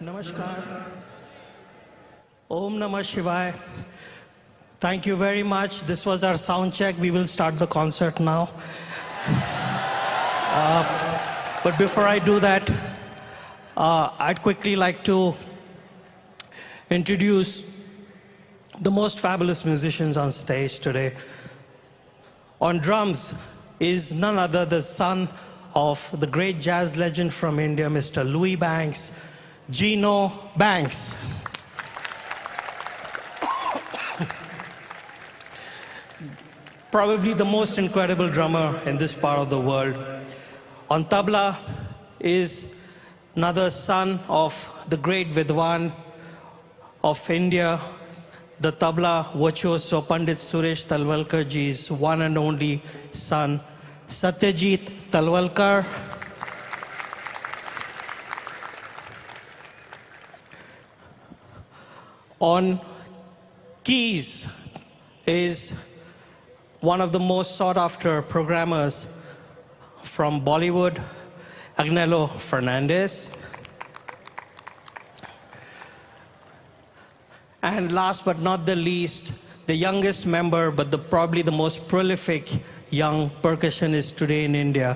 Namaskar. Om Namah Shivaya. Thank you very much. This was our sound check. We will start the concert now. But before I do that, I'd quickly like to introduce the most fabulous musicians on stage today. On drums is none other the son of the great jazz legend from India, Mr. Louis Banks, Gino Banks. Probably the most incredible drummer in this part of the world. On tabla is another son of the great Vidwan of India, the tabla virtuoso Pandit Suresh Talwalkar ji's one and only son, Satyajit Talwalkar. On keys is one of the most sought-after programmers from Bollywood, Agnello Fernandez. And last but not the least, the youngest member, but probably the most prolific young percussionist today in India.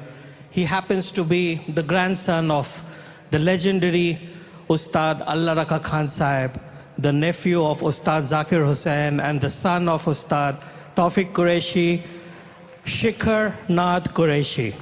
He happens to be the grandson of the legendary Ustad Allah Rakha Khan Sahib, the nephew of Ustad Zakir Hussain, and the son of Ustad Tawfiq Qureshi, Shikhar Nath Qureshi.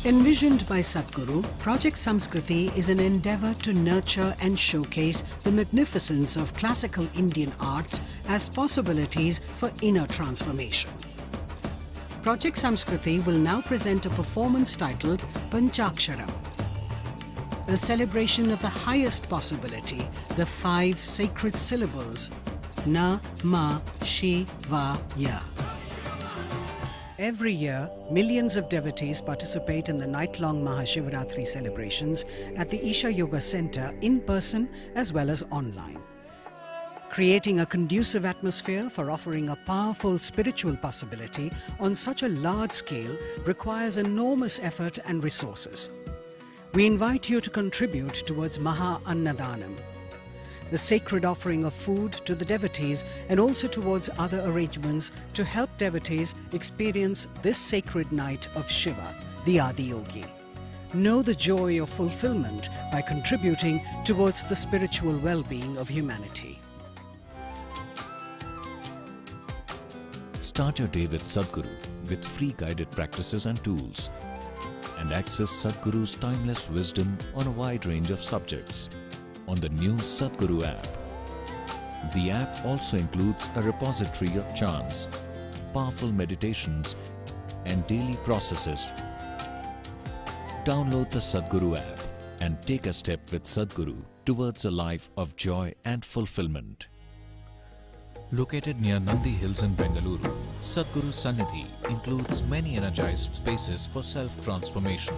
Envisioned by Sadguru, Project Samskriti is an endeavour to nurture and showcase the magnificence of classical Indian arts as possibilities for inner transformation. Project Samskriti will now present a performance titled Panchaksharam, a celebration of the highest possibility, the 5 sacred syllables Na, Ma, Shi, Va, Ya. Every year, millions of devotees participate in the night-long Maha Sivaratri celebrations at the Isha Yoga Center in person as well as online. Creating a conducive atmosphere for offering a powerful spiritual possibility on such a large scale requires enormous effort and resources. We invite you to contribute towards Maha Annadanam, the sacred offering of food to the devotees, and also towards other arrangements to help devotees experience this sacred night of Shiva, the Adiyogi. Know the joy of fulfillment by contributing towards the spiritual well-being of humanity. Start your day with Sadguru with free guided practices and tools, and access Sadguru's timeless wisdom on a wide range of subjects on the new Sadguru app. The app also includes a repository of chants, powerful meditations, and daily processes. Download the Sadguru app and take a step with Sadguru towards a life of joy and fulfillment. Located near Nandi Hills in Bengaluru, Sadguru Sannidhi includes many energized spaces for self-transformation.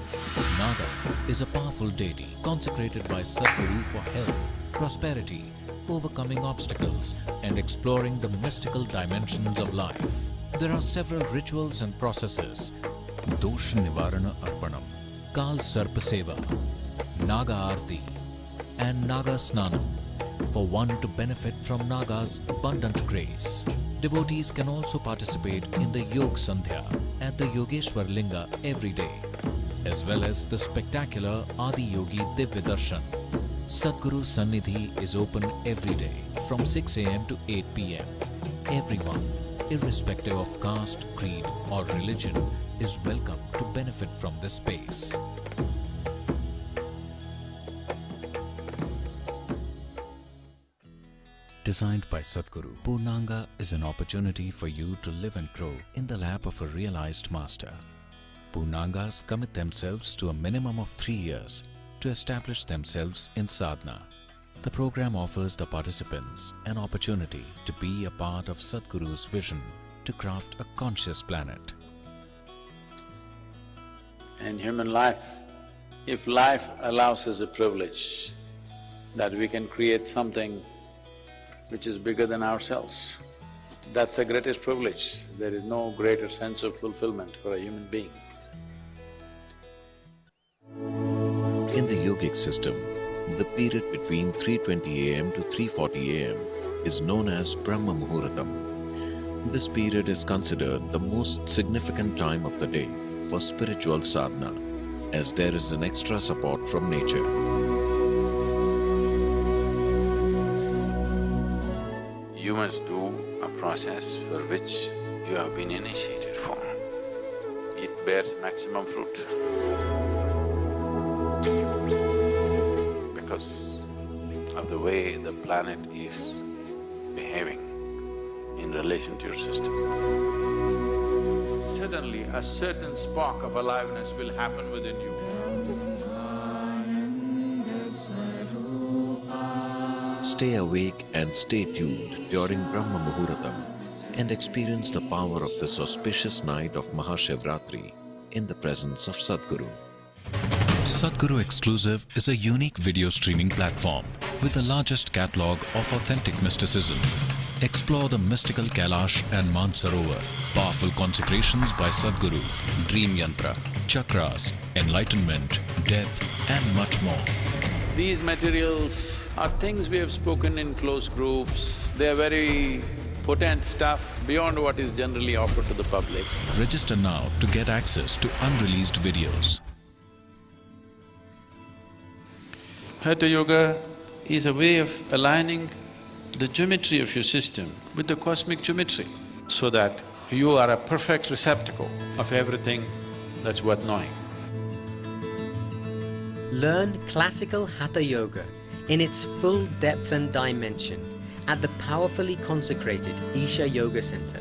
Naga is a powerful deity consecrated by Sadguru for health, prosperity, overcoming obstacles, and exploring the mystical dimensions of life. There are several rituals and processes: Dosh Nivarana Arpanam, Kal Sarpa Seva, Naga Aarti, and Naga Snanam, for one to benefit from Naga's abundant grace. Devotees can also participate in the Yog Sandhya at the Yogeshwar Linga every day, as well as the spectacular Adiyogi Divya Darshan. Sadguru Sannidhi is open every day from 6 AM to 8 PM. Everyone, irrespective of caste, creed or religion, is welcome to benefit from this space. Designed by Sadguru, Purnanga is an opportunity for you to live and grow in the lap of a realized master. Purnangas commit themselves to a minimum of 3 years to establish themselves in sadhana. The program offers the participants an opportunity to be a part of Sadguru's vision to craft a conscious planet. In human life, if life allows us a privilege that we can create something which is bigger than ourselves, that's the greatest privilege. There is no greater sense of fulfillment for a human being. In the yogic system, the period between 3:20 AM to 3:40 AM is known as Brahma Muhurtam. This period is considered the most significant time of the day for spiritual sadhana, as there is an extra support from nature. You must do a process for which you have been initiated for. It bears maximum fruit. Because of the way the planet is behaving in relation to your system. Suddenly, a certain spark of aliveness will happen within you. Stay awake and stay tuned during Brahma Muhurtam and experience the power of this auspicious night of Maha Sivaratri in the presence of Sadguru. Sadguru Exclusive is a unique video streaming platform with the largest catalogue of authentic mysticism. Explore the mystical Kailash and Mansarovar, powerful consecrations by Sadguru, dream yantra, chakras, enlightenment, death and much more. These materials are things we have spoken in close groups. They are very potent stuff beyond what is generally offered to the public. Register now to get access to unreleased videos. Hatha Yoga is a way of aligning the geometry of your system with the cosmic geometry, so that you are a perfect receptacle of everything that's worth knowing. Learn classical Hatha Yoga in its full depth and dimension at the powerfully consecrated Isha Yoga Center.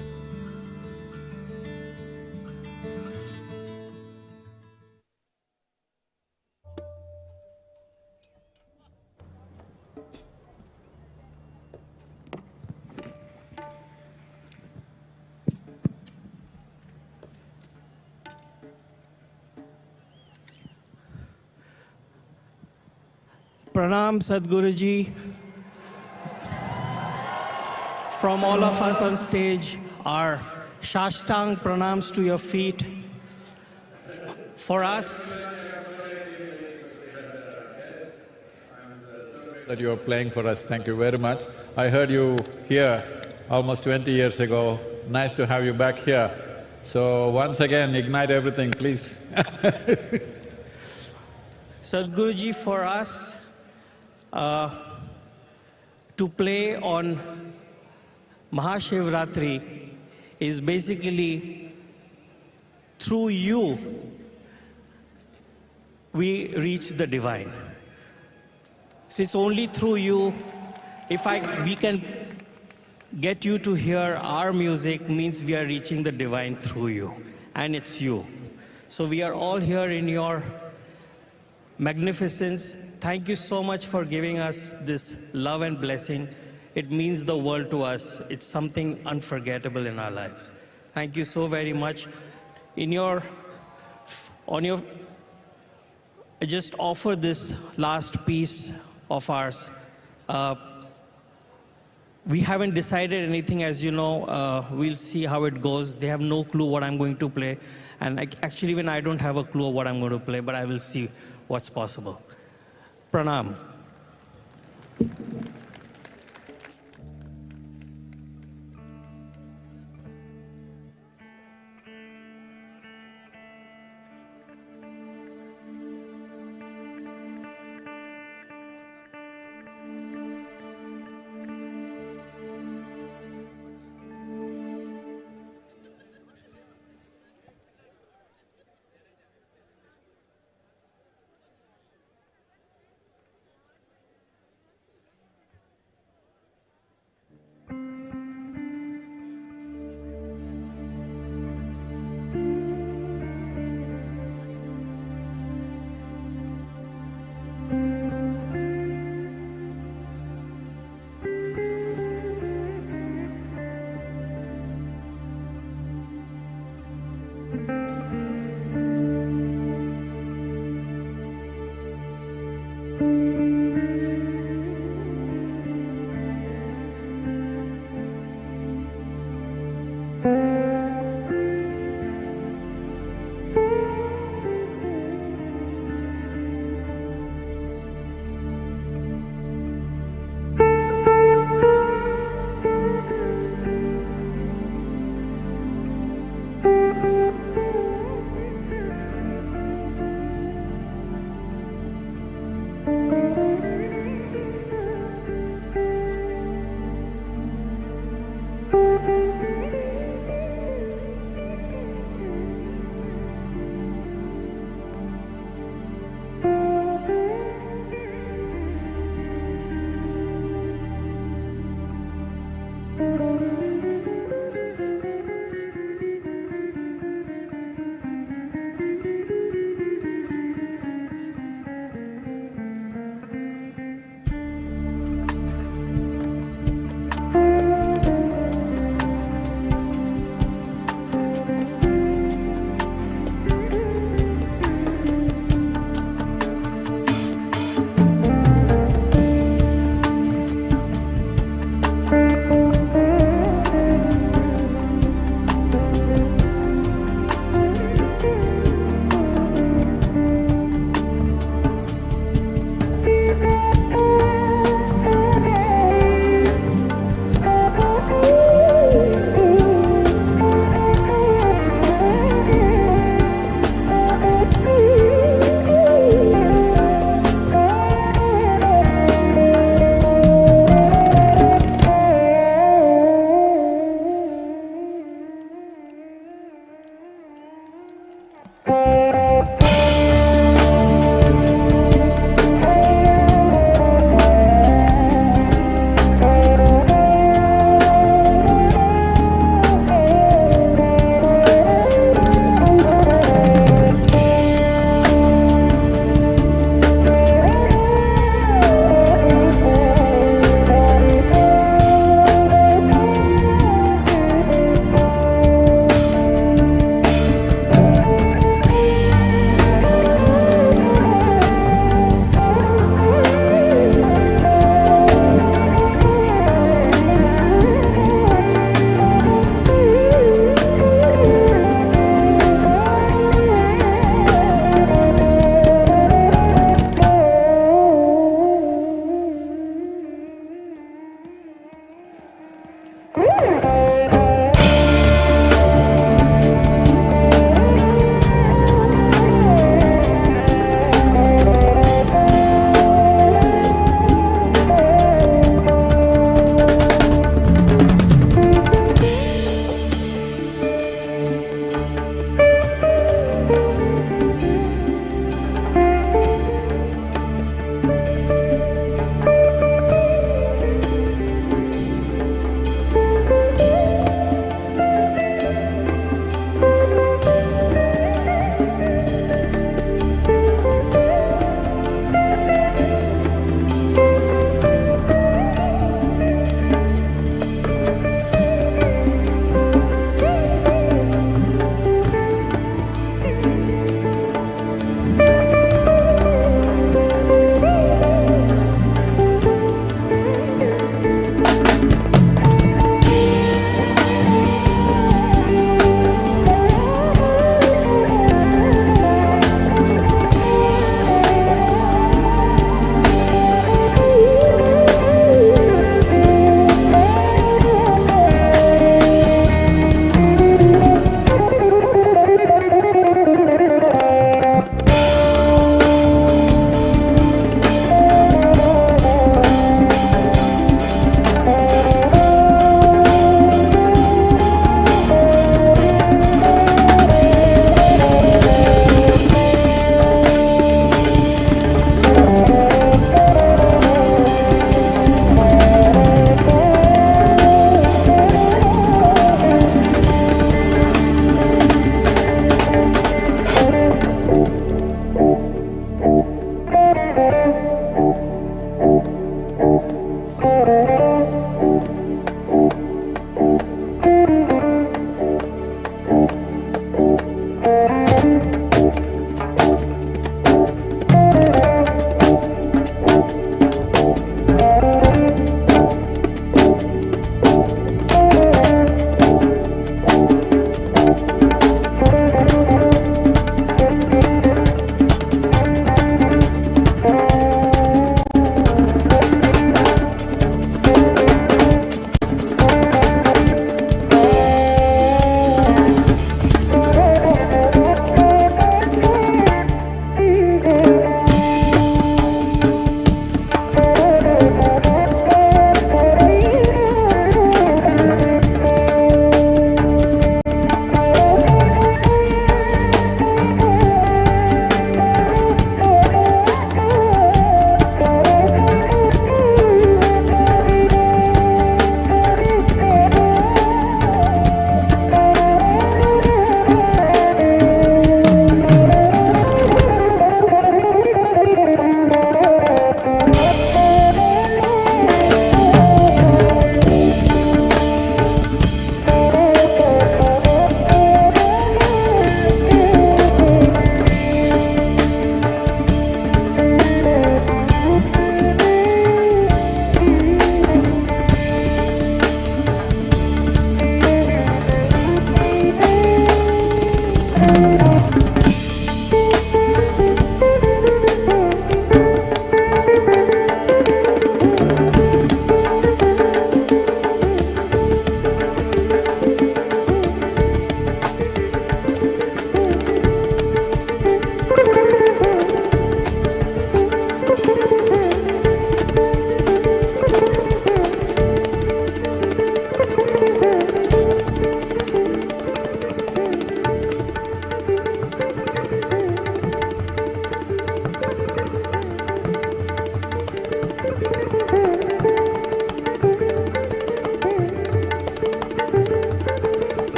Pranam Sadguruji. From all of us on stage, our Shashtang pranams to your feet. For us, that you are playing for us. Thank you very much. I heard you here almost 20 years ago. Nice to have you back here. So once again, ignite everything, please. Sadguruji, for us, to play on Maha Sivaratri is basically through you we reach the divine. So it's only through you. If we can get you to hear our music, means we are reaching the divine through you, and it's you. So we are all here in your magnificence. Thank you so much for giving us this love and blessing. It means the world to us. It's something unforgettable in our lives. Thank you so very much. I just offer this last piece of ours. We haven't decided anything, as you know. We'll see how it goes. They have no clue what I'm going to play. And actually, even I don't have a clue of what I'm going to play, but I will see what's possible. Pranam.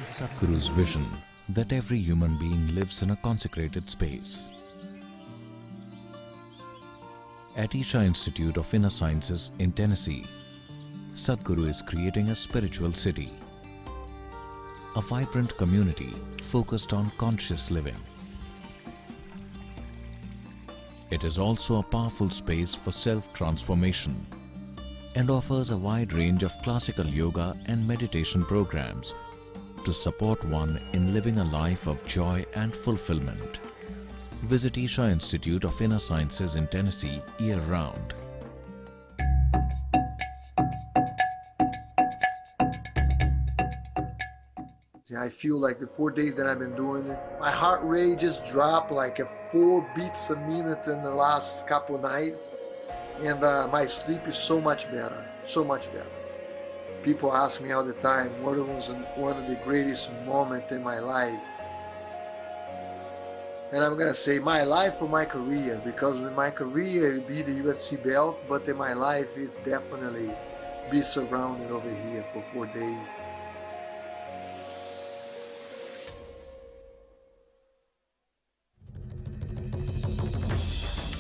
Sadguru's vision that every human being lives in a consecrated space. At Isha Institute of Inner Sciences in Tennessee, Sadguru is creating a spiritual city, a vibrant community focused on conscious living. It is also a powerful space for self-transformation and offers a wide range of classical yoga and meditation programs to support one in living a life of joy and fulfillment. Visit Isha Institute of Inner Sciences in Tennessee year-round. I feel like the 4 days that I've been doing it, my heart rate just dropped like 4 beats a minute in the last couple nights, and my sleep is so much better, so much better. People ask me all the time, what was one of the greatest moments in my life? And I'm gonna say my life or my career, because in my career it be the UFC belt, but in my life it's definitely be surrounded over here for 4 days.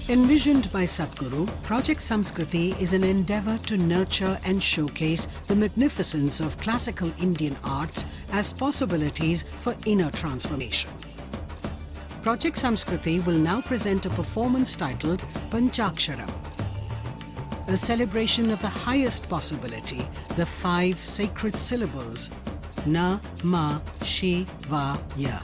Envisioned by Sadguru, Project Samskriti is an endeavour to nurture and showcase the magnificence of classical Indian arts as possibilities for inner transformation. Project Samskriti will now present a performance titled Panchaksharam, a celebration of the highest possibility, the 5 sacred syllables Na, Ma, Shi, Va, Ya.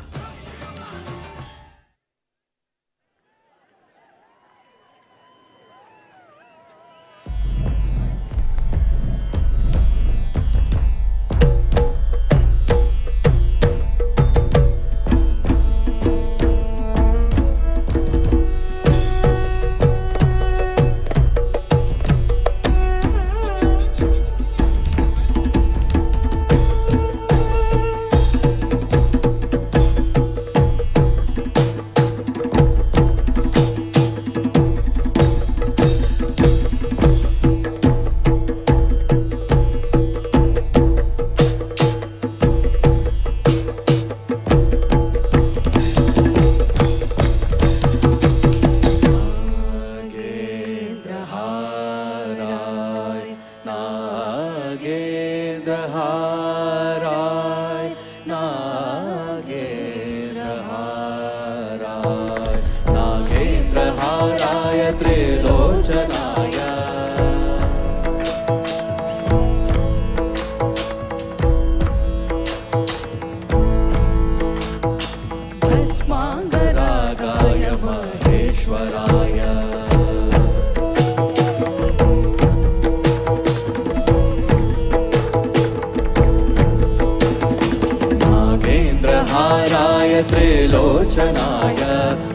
त्रिलोचनाय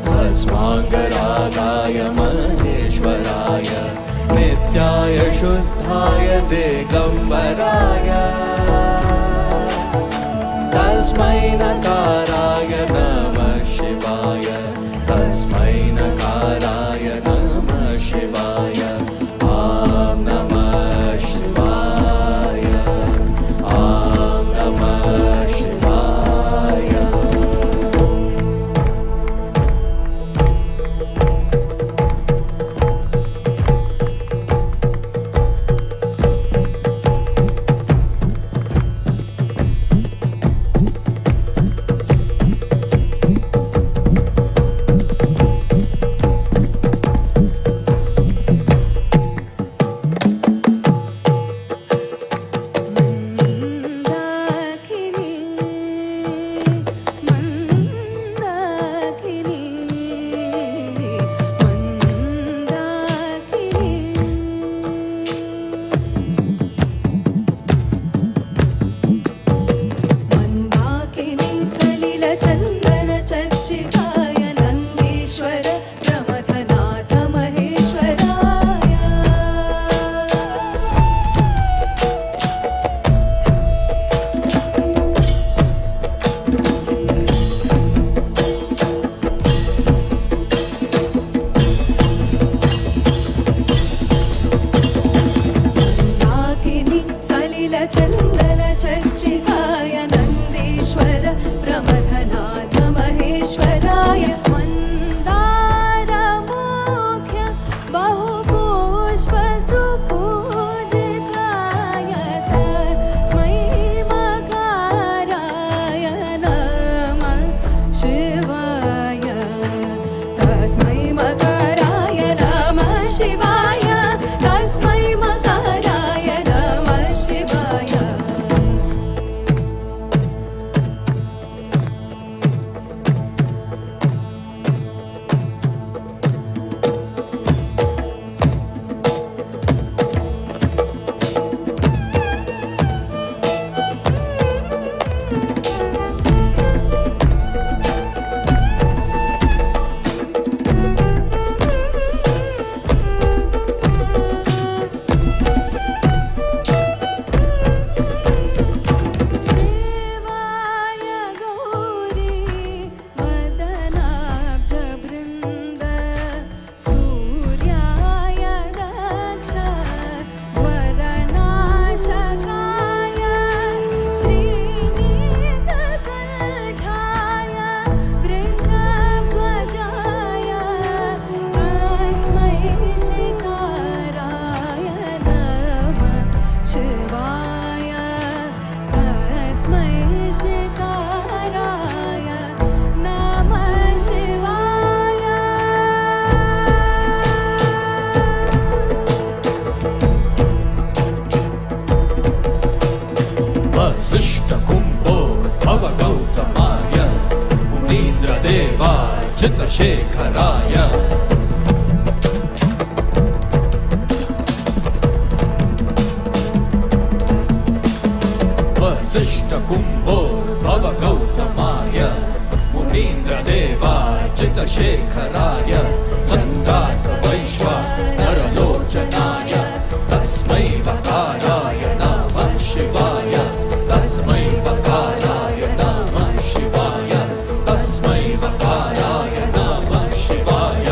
भस्माङ्गरागाय महेश्वराय नित्याय शुद्धाय दिगम्बराय तस्मै नकाराय नमः शिवाय तस्मै नकाराय नमः शिवाय ॐ नमः शिवाय ॐ नमः शिवाय। वसिष्ठकुम्भो भव गौतमाय मुनीन्द्रदेवार्चितशेखराय वसिष्ठकुम्भो भव गौतमाय मुनीन्द्रदेवार्चितशेखराय चन्द्रार्कवैश्वानरलोचनाय तस्मै वकाराय नमः शिवाय तस्मै वकाराय नमः शिवाय तस्मै वकाराय नमः शिवाय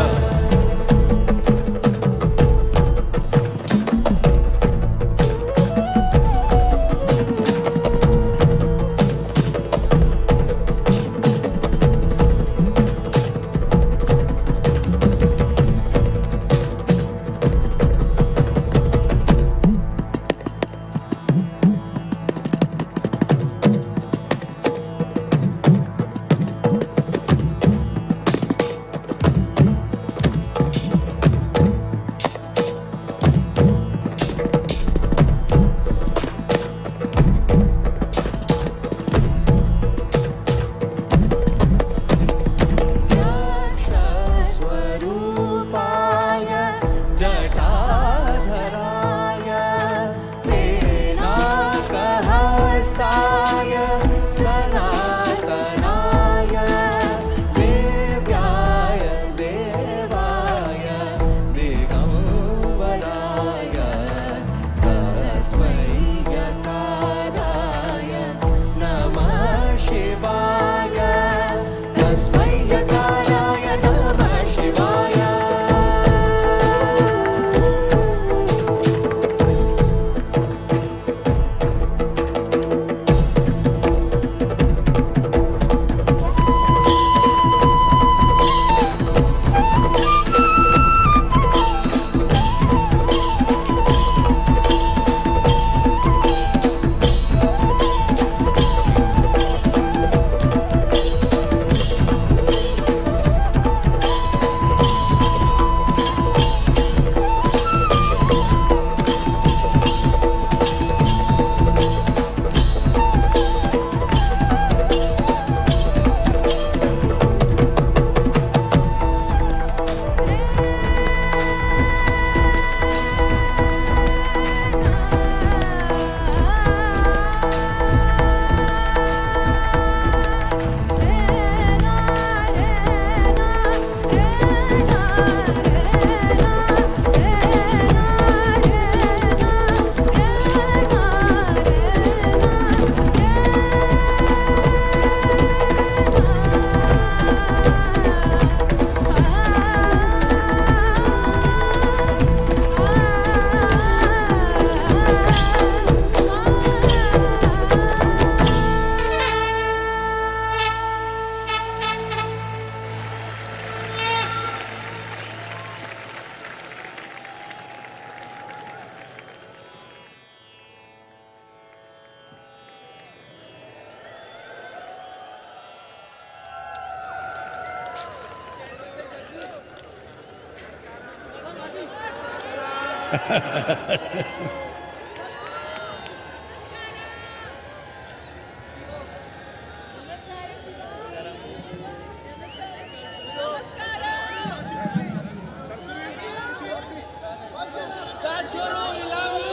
Sadguru, we love you.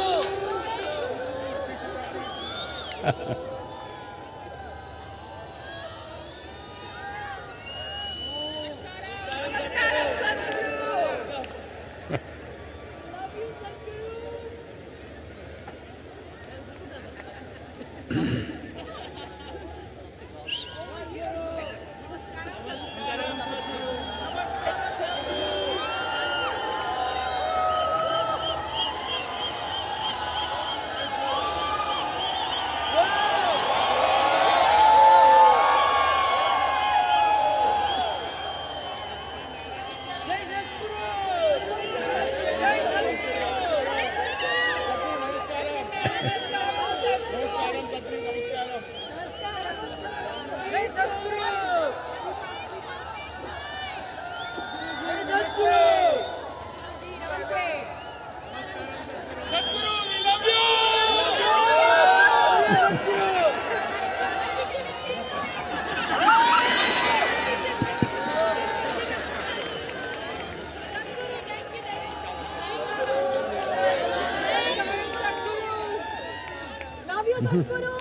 Sadguru!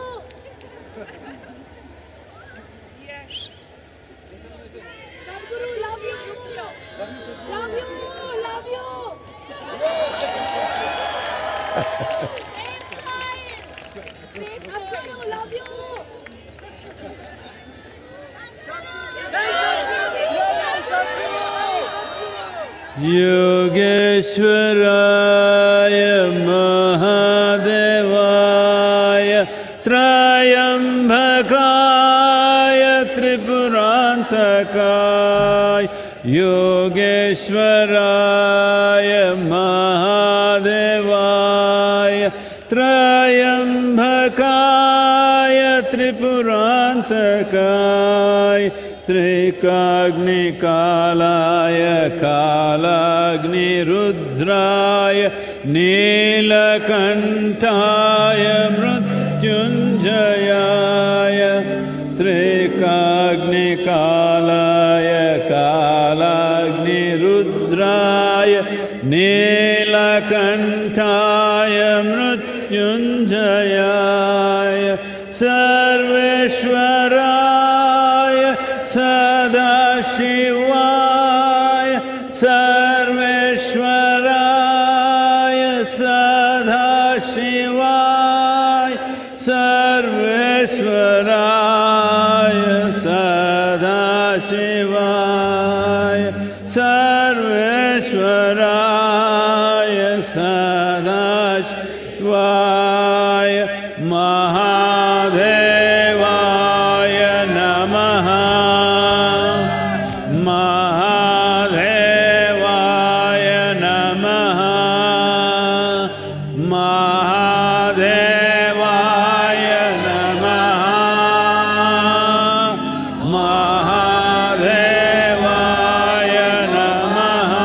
Sadguru, love you! Love you! Love you! Same smile! Sadguru, love you! Yogeshwaraya Mahadevaya Trayambakaya Tripurantakaya Yogeshwaraya Mahadevaya Trayambakaya Tripurantakaya Trikagni Kalaya Kalagni Rudraya Nilakantaya Mrityunjayaya Trikagni Kalaya Kalagni Rudraya Nilakantaya Mrityunjayaya Sarveshwaraya Sadashivaya Sarveshwaraya Sadashivaya Sarveshwaraya Sadashivaya Sarveshwaraya Sadashivaya Mahadevaya Namaha Mahadevaya Namaha Mahadevaya Namaha Mahadevaya Namaha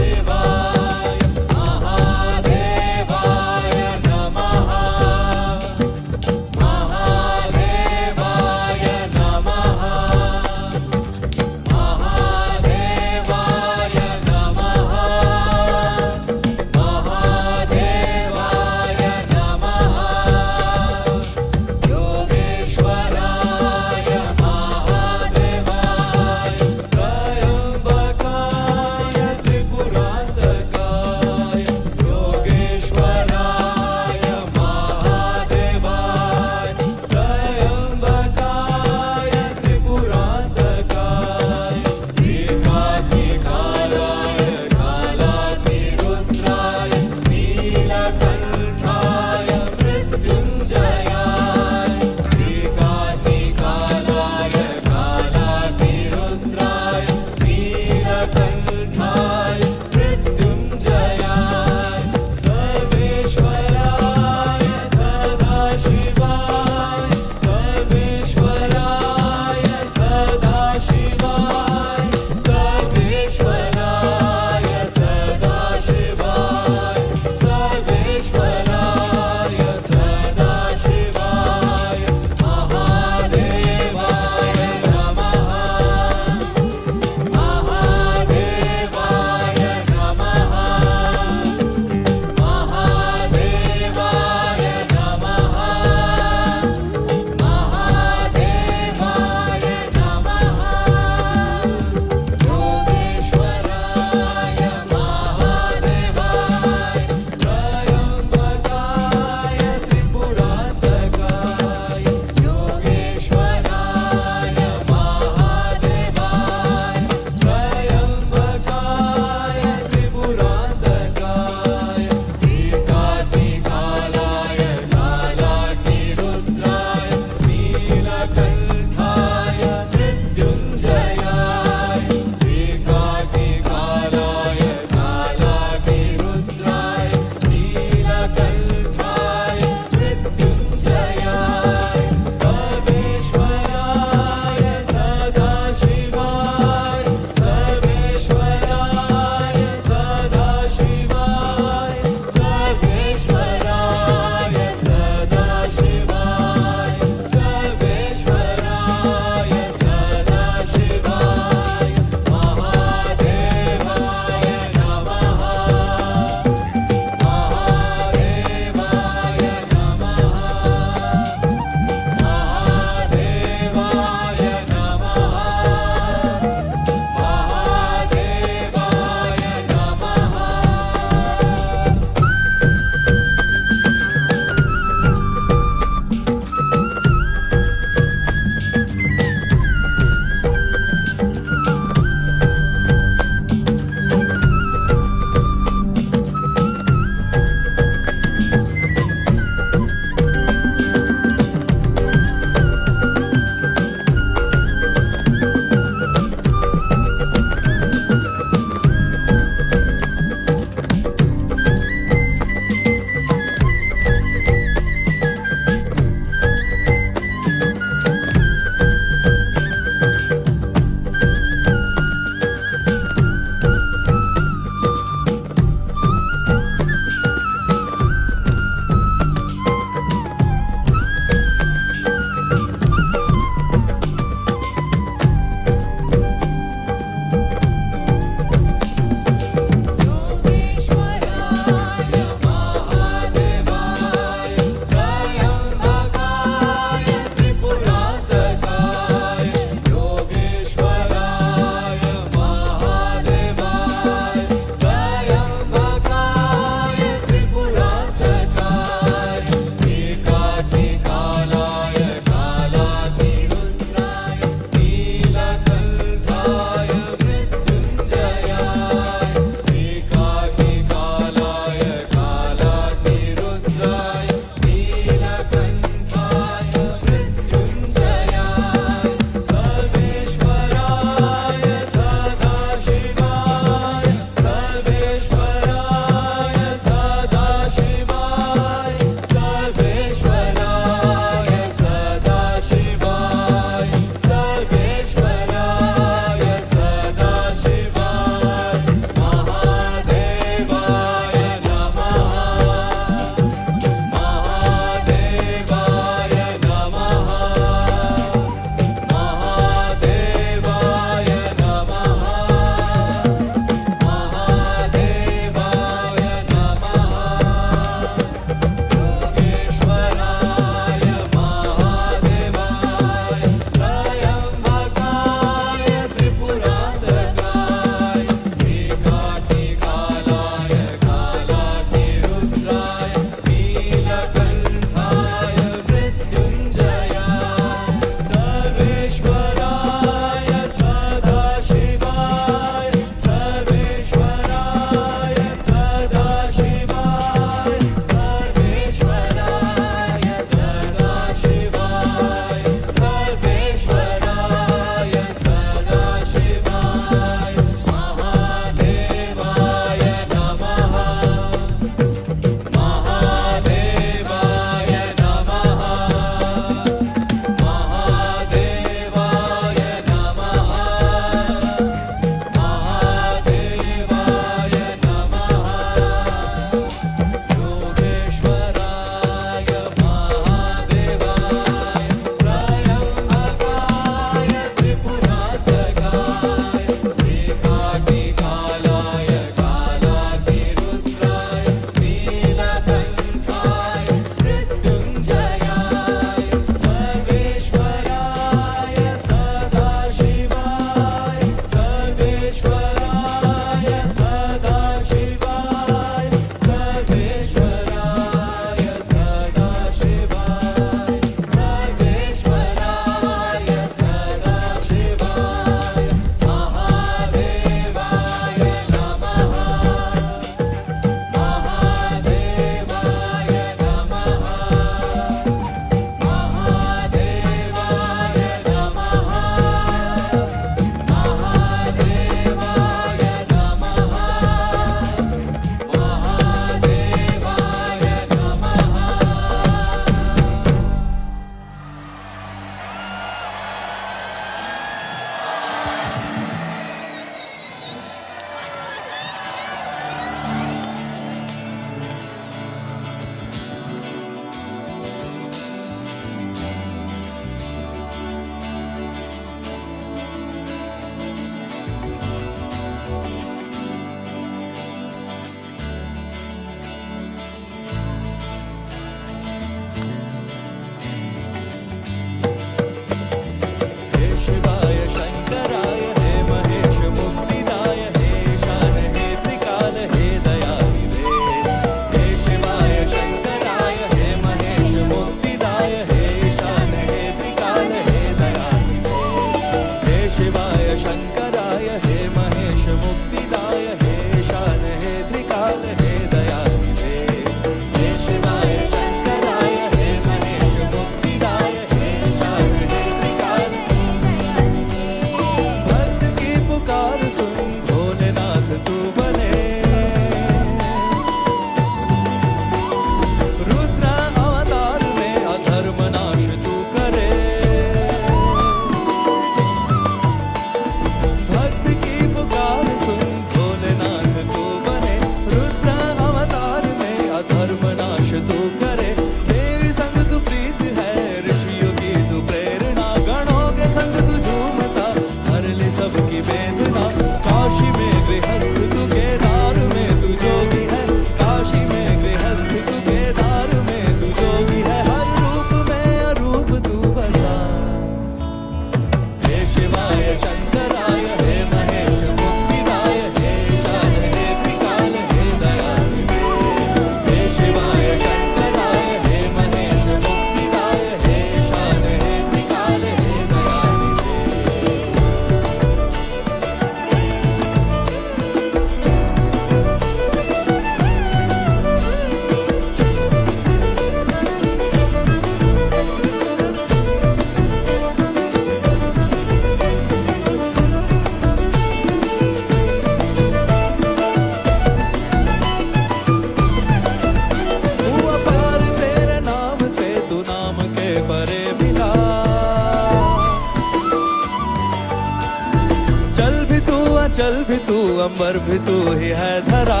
अंबर भी तू ही है धरा।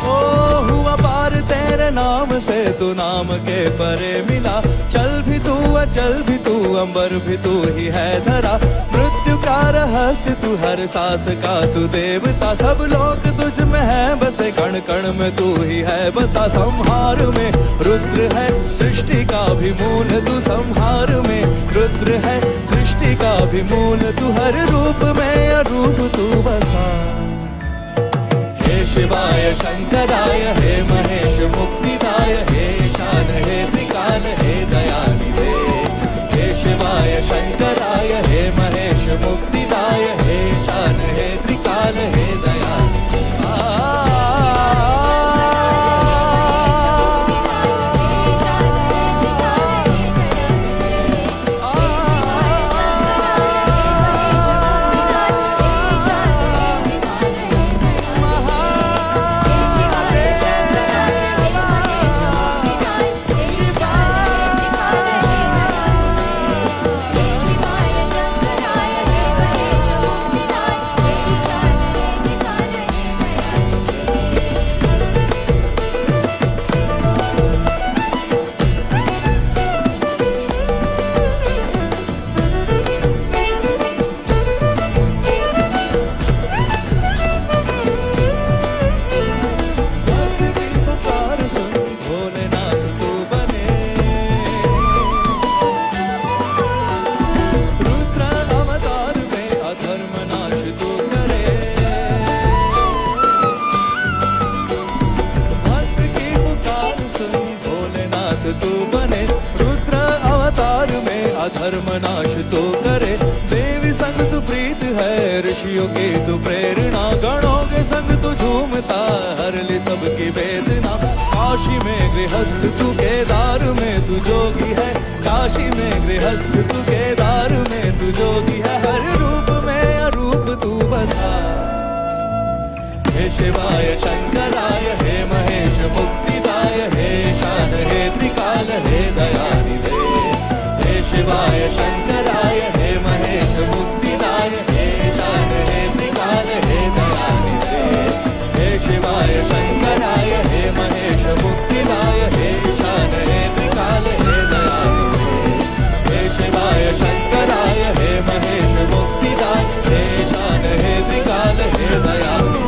ओ हुआ पार तेरे नाम से, तू नाम के परे मिला। चल भी तू अचल भी तू, अंबर भी तू ही है धरा। मृत्यु का रहस्य तू, हर सांस का तू देवता। सब लोग तुझ में है बसे, कण कण में तू ही है बसा। संहार में रुद्र है सृष्टि का भी मूल तू, संहार में रुद्र है सृष्टि का भी मूल तू। हर रूप में अरूप तू बसा। हे शिवाय शंकराय, हे महेश मुक्तिदाय, हे ईशान हे त्रिकाल हे दयानिधे। हे शिवाय शंकराय, हे महेश मुक्तिदाय, हे ईशान हे त्रिकाल हे दयानिधे। तू बने, रुद्र अवतार में अधर्म नाश तो करे। देवी संग तू प्रीत है, ऋषियों की तू प्रेरणा। गणों के संग तू झूमता, हर ले सबकी वेदना। काशी में गृहस्थ तू, केदार में तू जोगी है। काशी में गृहस्थ तू, केदार में तू जोगी है। हर रूप में अरूप तू बसा। हे शिवाय शंकराय, हे महेश मुक्तिदाय, हे ईशान हे त्रिकाल हे दयानिधे। हे शिवाय शंकराय, हे महेश मुक्तिदाय, हे ईशान हे त्रिकाल हे दयानिधे। हे शिवाय शंकराय, हे महेश मुक्तिदाय, हे ईशान हे त्रिकाल हे दयानिधे। हे शिवाय शंकराय, हे महेश मुक्तिदाय, हे ईशान हे त्रिकाल हे दयानिधे।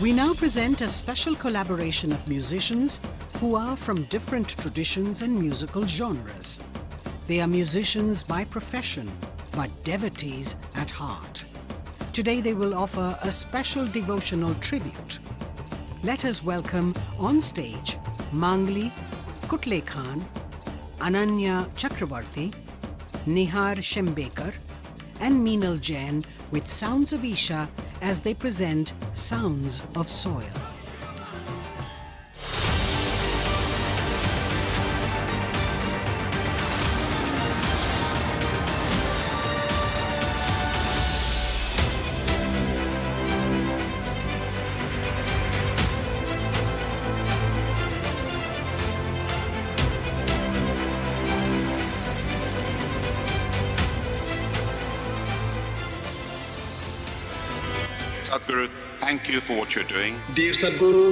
We now present a special collaboration of musicians who are from different traditions and musical genres. They are musicians by profession, but devotees at heart. Today they will offer a special devotional tribute. Let us welcome on stage Mangli Kutle Khan, Ananya Chakrabarti, Nihar Shembekar and Meenal Jain with Sounds of Isha as they present Sounds of Soil. Sadguru, thank you for what you're doing. Dear Sadguru,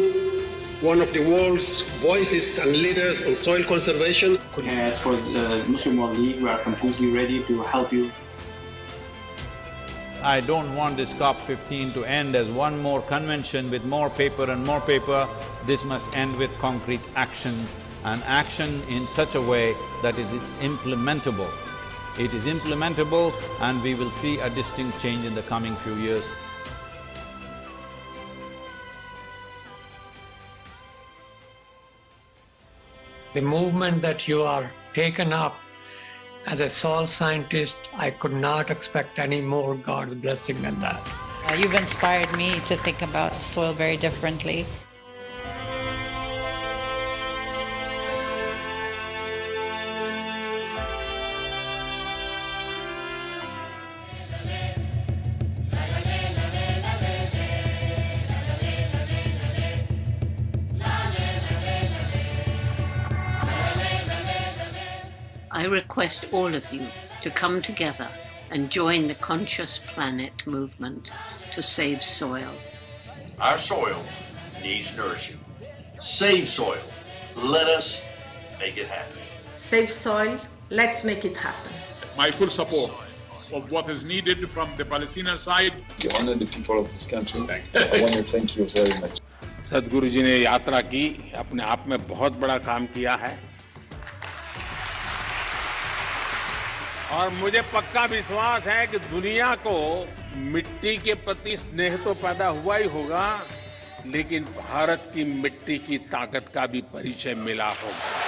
one of the world's voices and leaders on soil conservation. Could I ask for the Muslim World League? We are completely ready to help you. I don't want this COP15 to end as one more convention with more paper and more paper. This must end with concrete action, and action in such a way that it's implementable. It is implementable, and we will see a distinct change in the coming few years. The movement that you are taken up as a soil scientist, I could not expect any more God's blessing than that. You've inspired me to think about soil very differently. request all of you to come together and join the Conscious Planet movement to save soil. Our soil needs nourishing. Save soil. Let us make it happen. Save soil. Let's make it happen. My full support of what is needed from the Palestinian side. To honor the people of this country, I want to thank you very much. सदगुरु जी ने यात्रा की, अपने आप में बहुत बड़ा काम किया है और मुझे पक्का विश्वास है कि दुनिया को मिट्टी के प्रति स्नेह तो पैदा हुआ ही होगा, लेकिन भारत की मिट्टी की ताकत का भी परिचय मिला होगा।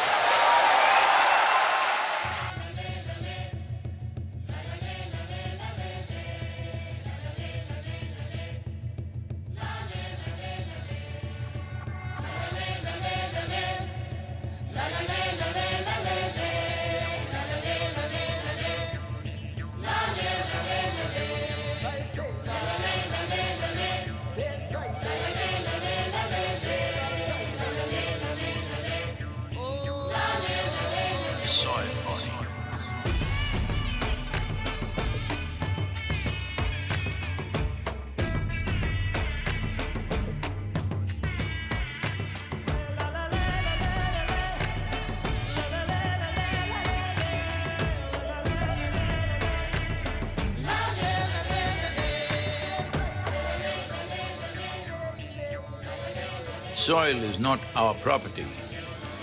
Soil is not our property.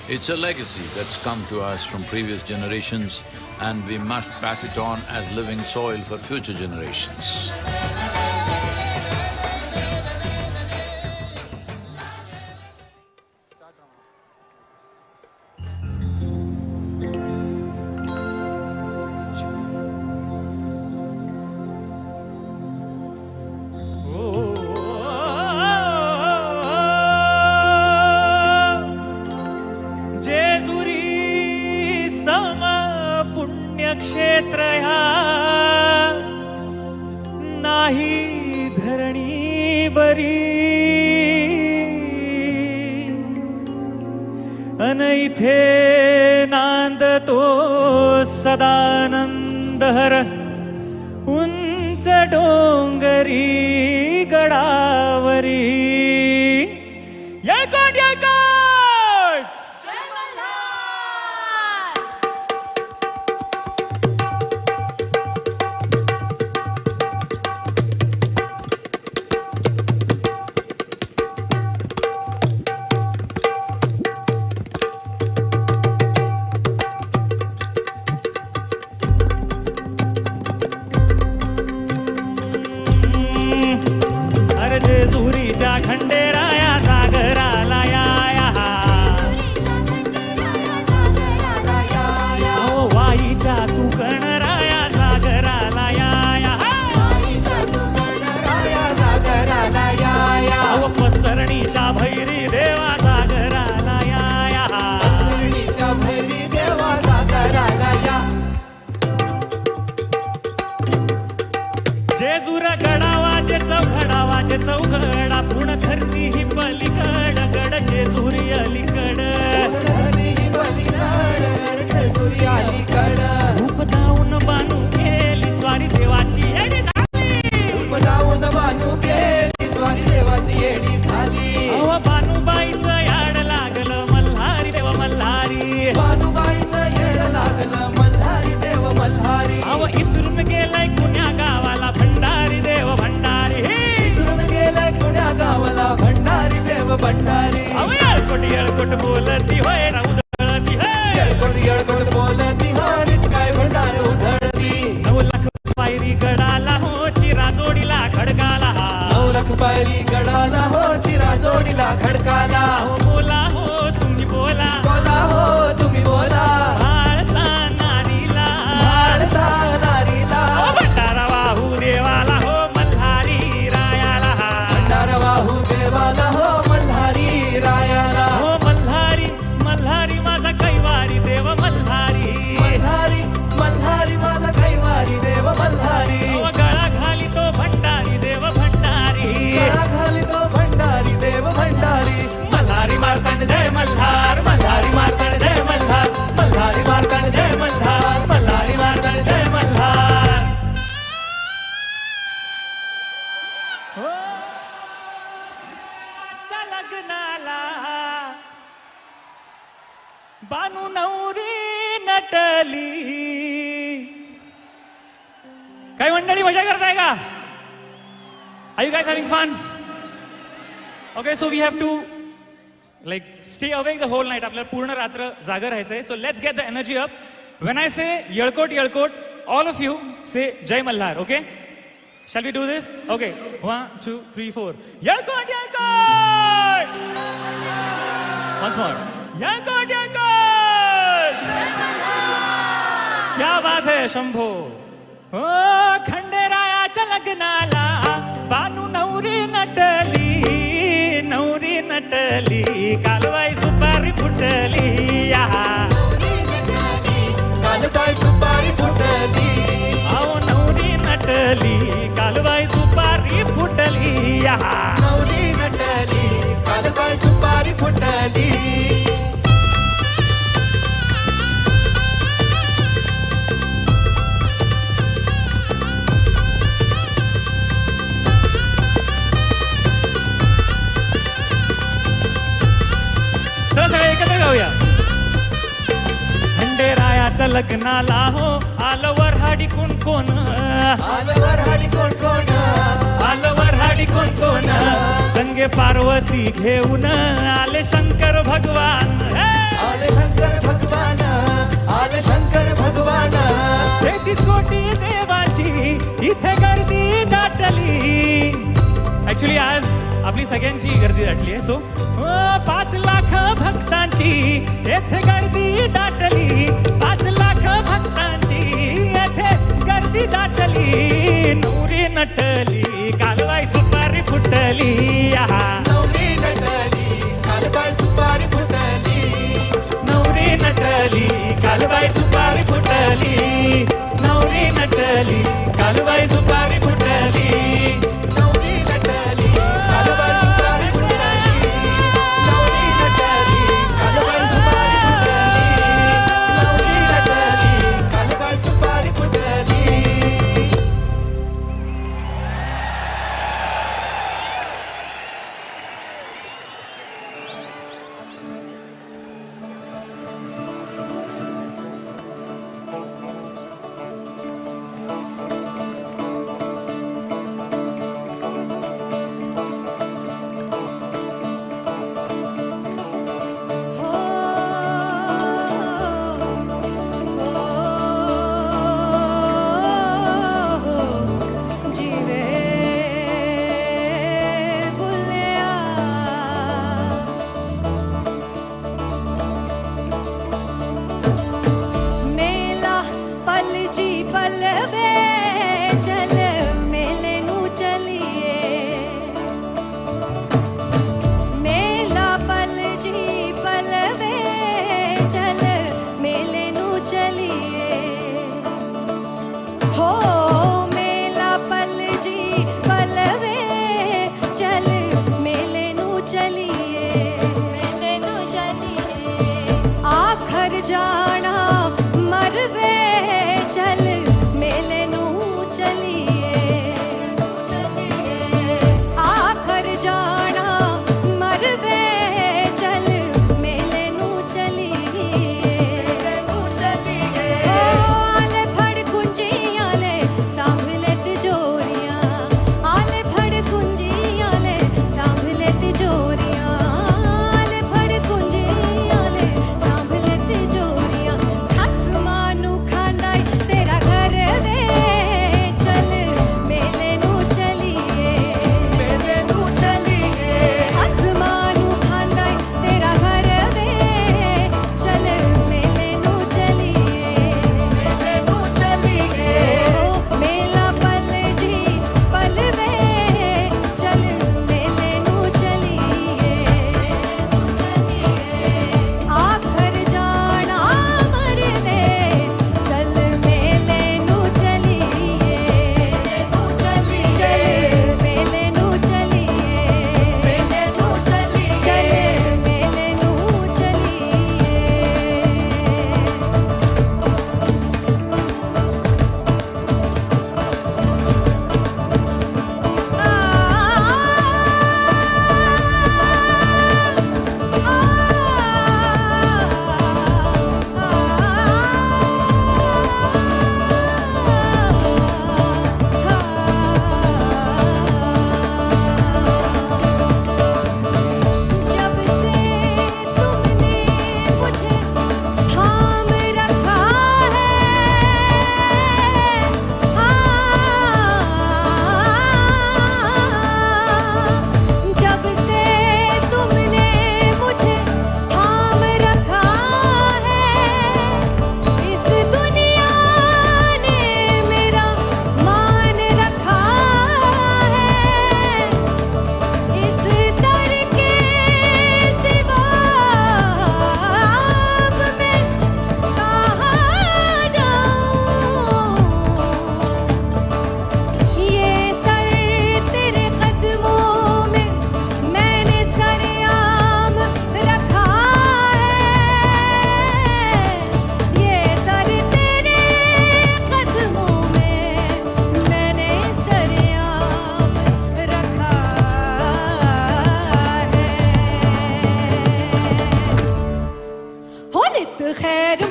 It's a legacy that's come to us from previous generations, and we must pass it on as living soil for future generations. सदानंदहर उंच डोंगरी गडावरी येळकोट येळकोट जय मल्हार। जेजुरीच्या खंडेराया सागराला या वाईच्या तू गणराया सागराला या पसरणीच्या भैरी देवा सागराला या भैरी देवा सागराला या जेजुर गडावाचे चौघडावाचे चौघडा पुण धरती ही पलीकड गड जेजुरी अलीकड रूप दाऊन बानू गेली स्वारी देवाची येडी झाली रूप दाऊन बानू गेली स्वारी देवाची येडी झाली अहो बानूबाईचं याड लागलं मल्हारी देव मल्हारी बानूबाईचं येड लागलं मल्हारी देव मल्हारी अहो इसरून गेलाय कुण्या गावाला भंडारी देव भंडारी इसरून गेलाय कुण्या गावाला भंडारी देव भंडारी अहो येळकोट बोलती होय ना उधळती होय येळकोट बोलती होय काय भंडार उधळती 9 लाख पायरी गडाला हो चिरा जोडीला खडकाला 9 लाख पायरी गडाला हो चिरा जोडीला खडकाला हो बोला हो तुम्ही बोला बोला हो तुम्ही बोला म्हाळसा नारीला भंडारा वाहू देवाला हो मल्हारी रायाला भंडारा वाहू देवाला हो मल्हारी रायाला हो मल्हारी मल्हारी माझा कैवारी देव मल्हारी मल्हारी मल्हारी माझा कैवारी देव मल्हारी गळा घाली तो भंडारी देव भंडारी गळा घाली तो भंडारी देव भंडारी मल्हारी मार्तंड जय मल्हार मल्हारी मार्तंड जय मल्हार मल्हारी लग्नाला बानू नवरी नटली. काही मंडळी मजा करताय का? Are you guys having fun? Okay, so we have to stay awake the whole night. आपल्याला पूर्ण रात्र जागर राहायचंय. So let's get the energy up. When I say येळकोट येळकोट, all of you say Jai Malhar, okay? Shall we do this? Okay, 1, 2, 3, 4. येळकोट येळकोट! Once more. येळकोट येळकोट! क्या बात है शंभो. ओ खंडेरायाच्या लग्नाला बानू नवरी नटली, नवरी नटली, कालवाई सुपारी फुटली. कालवाई सुपारी फुटली. आओ नवरी नटली, कालवाई सुपारी फुटली. नवरी नटली, कालवाई सुपारी फुटली. सगळे एकत्र गाऊया. खंडेरायाच्या लग्नाला हो आलं वऱ्हाडी कोण कोण, आलं वऱ्हाडी कोण कोण, आलं वऱ्हाडी कोण कोण. संगे पार्वती घेऊन आले शंकर भगवान, आले शंकर भगवान, आले शंकर भगवान. 33 कोटी देवाची इथे गर्दी दाटली. ऍक्च्युली आज आपली सगळ्यांची गर्दी दाटली आहे. सो 5 लाख भक्तांची येथे गर्दी दाटली. 5 लाख भक्तांची येथे गर्दी दाटली. नवरी नटली, कालवाई सुपारी फुटली. नवरी नटली, कालवाई सुपारी फुटली. नवरी नटली, कालवाई सुपारी फुटली. नवरी नटली, कालवाई सुपारी फुटली. नवरी नटली, कालवाई सुपारी फुटली. नवरी नटली, कालवाई सुपारी फुटली. नवरी नटली, कालवाई सुपारी फुटली.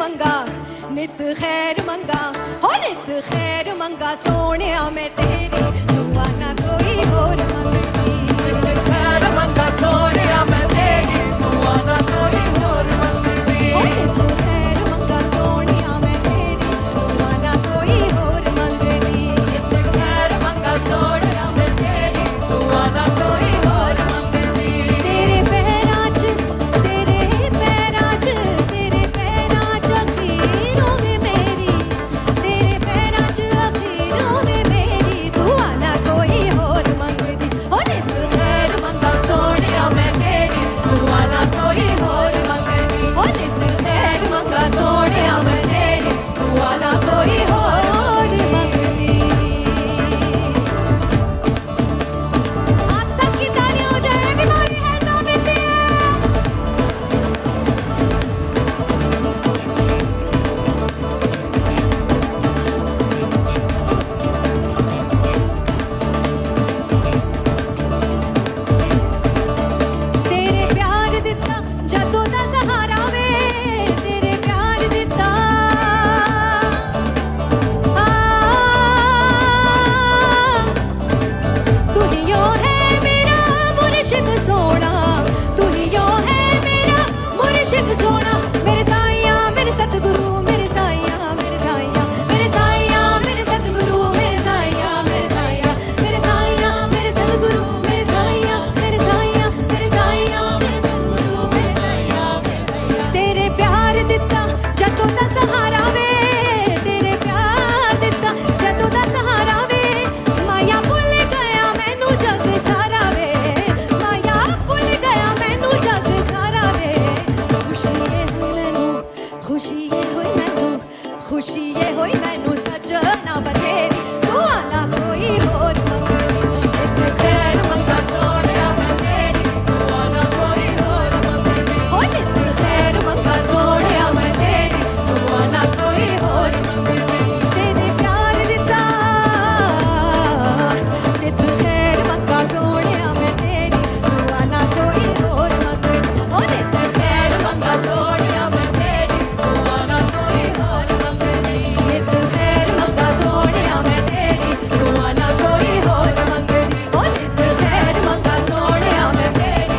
मंगा नित खैर मंगा हो नित खैर मंगा सोने मैं तेरी दुआ ना कोई और मंगती नित खैर मंगा सोने मैं तेरी दुआ ना कोई और मंगती हो नित खैर मंगा सोने मैं तेरी दुआ ना कोई और मंगती नित खैर मंगा सोने मैं तेरी दुआ ना कोई और मंगती तेरे पैरां च अखीरों में मेरी तेरे पैरां च अखीरों में मेरी दुआ ना कोई और मंगदी हो नित खैर मंगा सोनिया मैं तेरी दुआ ना कोई और मंगदी हो नित खैर मंगा सोनिया मैं तेरी दुआ ना कोई और मंगदी। आप सबकी तालियां हो जाए बीमारी है तो बीती है तेरे प्यार दिता जदों दा सहारा वे तेरे प्यार दिता तू ही यो है मेरा मुर्शिद सोना तू ही यो है मेरा मुर्शिद सोना मेरे साईया मेरे सतगुरु मेरे साईया मेरे साईया मेरे साईया मेरे सतगुरु मेरे साईया मेरे साईया मेरे साईया मेरे सतगुरु मेरे साईया मेरे साईया मेरे साईया मेरे सतगुरु मेरे साईया मेरे साईया तेरे प्यार दिता जदों दा सहारा वे तेरे प्यार दिता जदों दा सहारा वे माया भुल गया मैनू जग सारा वे माया भुल गया मैनू जग सारा वे खुशी ये होई मैनू खुशी ये होई मैनू सजना बथेरी दुआ ना कोई और मंगदी नित खैर मंगा सोनिया मैं तेरी दुआ ना कोई और मंगदी हो नित खैर मंगा सोनिया मैं तेरी दुआ ना कोई और मंगदी तेरे प्यार दिता नित खैर मंगा सोनिया मैं तेरी दुआ ना कोई और मंगदी हो नित खैर मंगा सोनिया मैं तेरी दुआ ना कोई और मंगदी नित खैर मंगा सोनिया मैं तेरी दुआ ना कोई और मंगदी हो नित खैर मंगा सोनिया मैं तेरी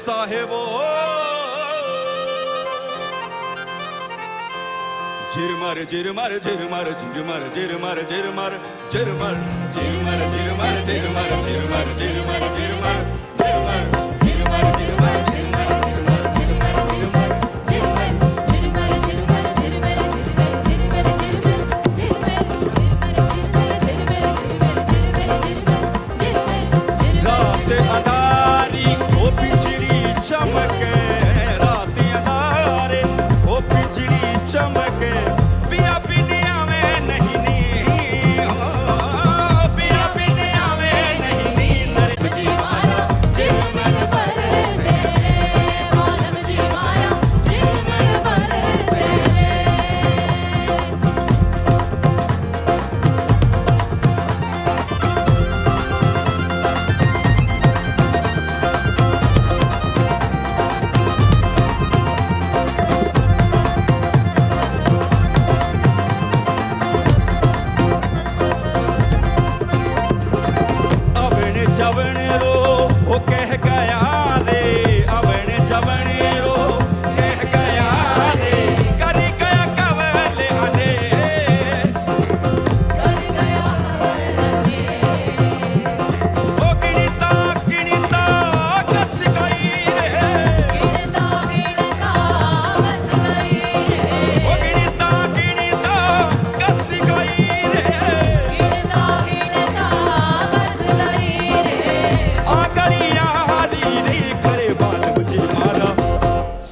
साहेबो झिरमर झिरमर झिरमर झिरमर झिरमर झिरमर झिरमर झिरमर झिरमर झिरमर झिरमर झिरमर झिरमर झिरमर झिरमर झिरमर चमके रात अंधारे ओ बिजली चमके पिया पिनिया में नहीं नी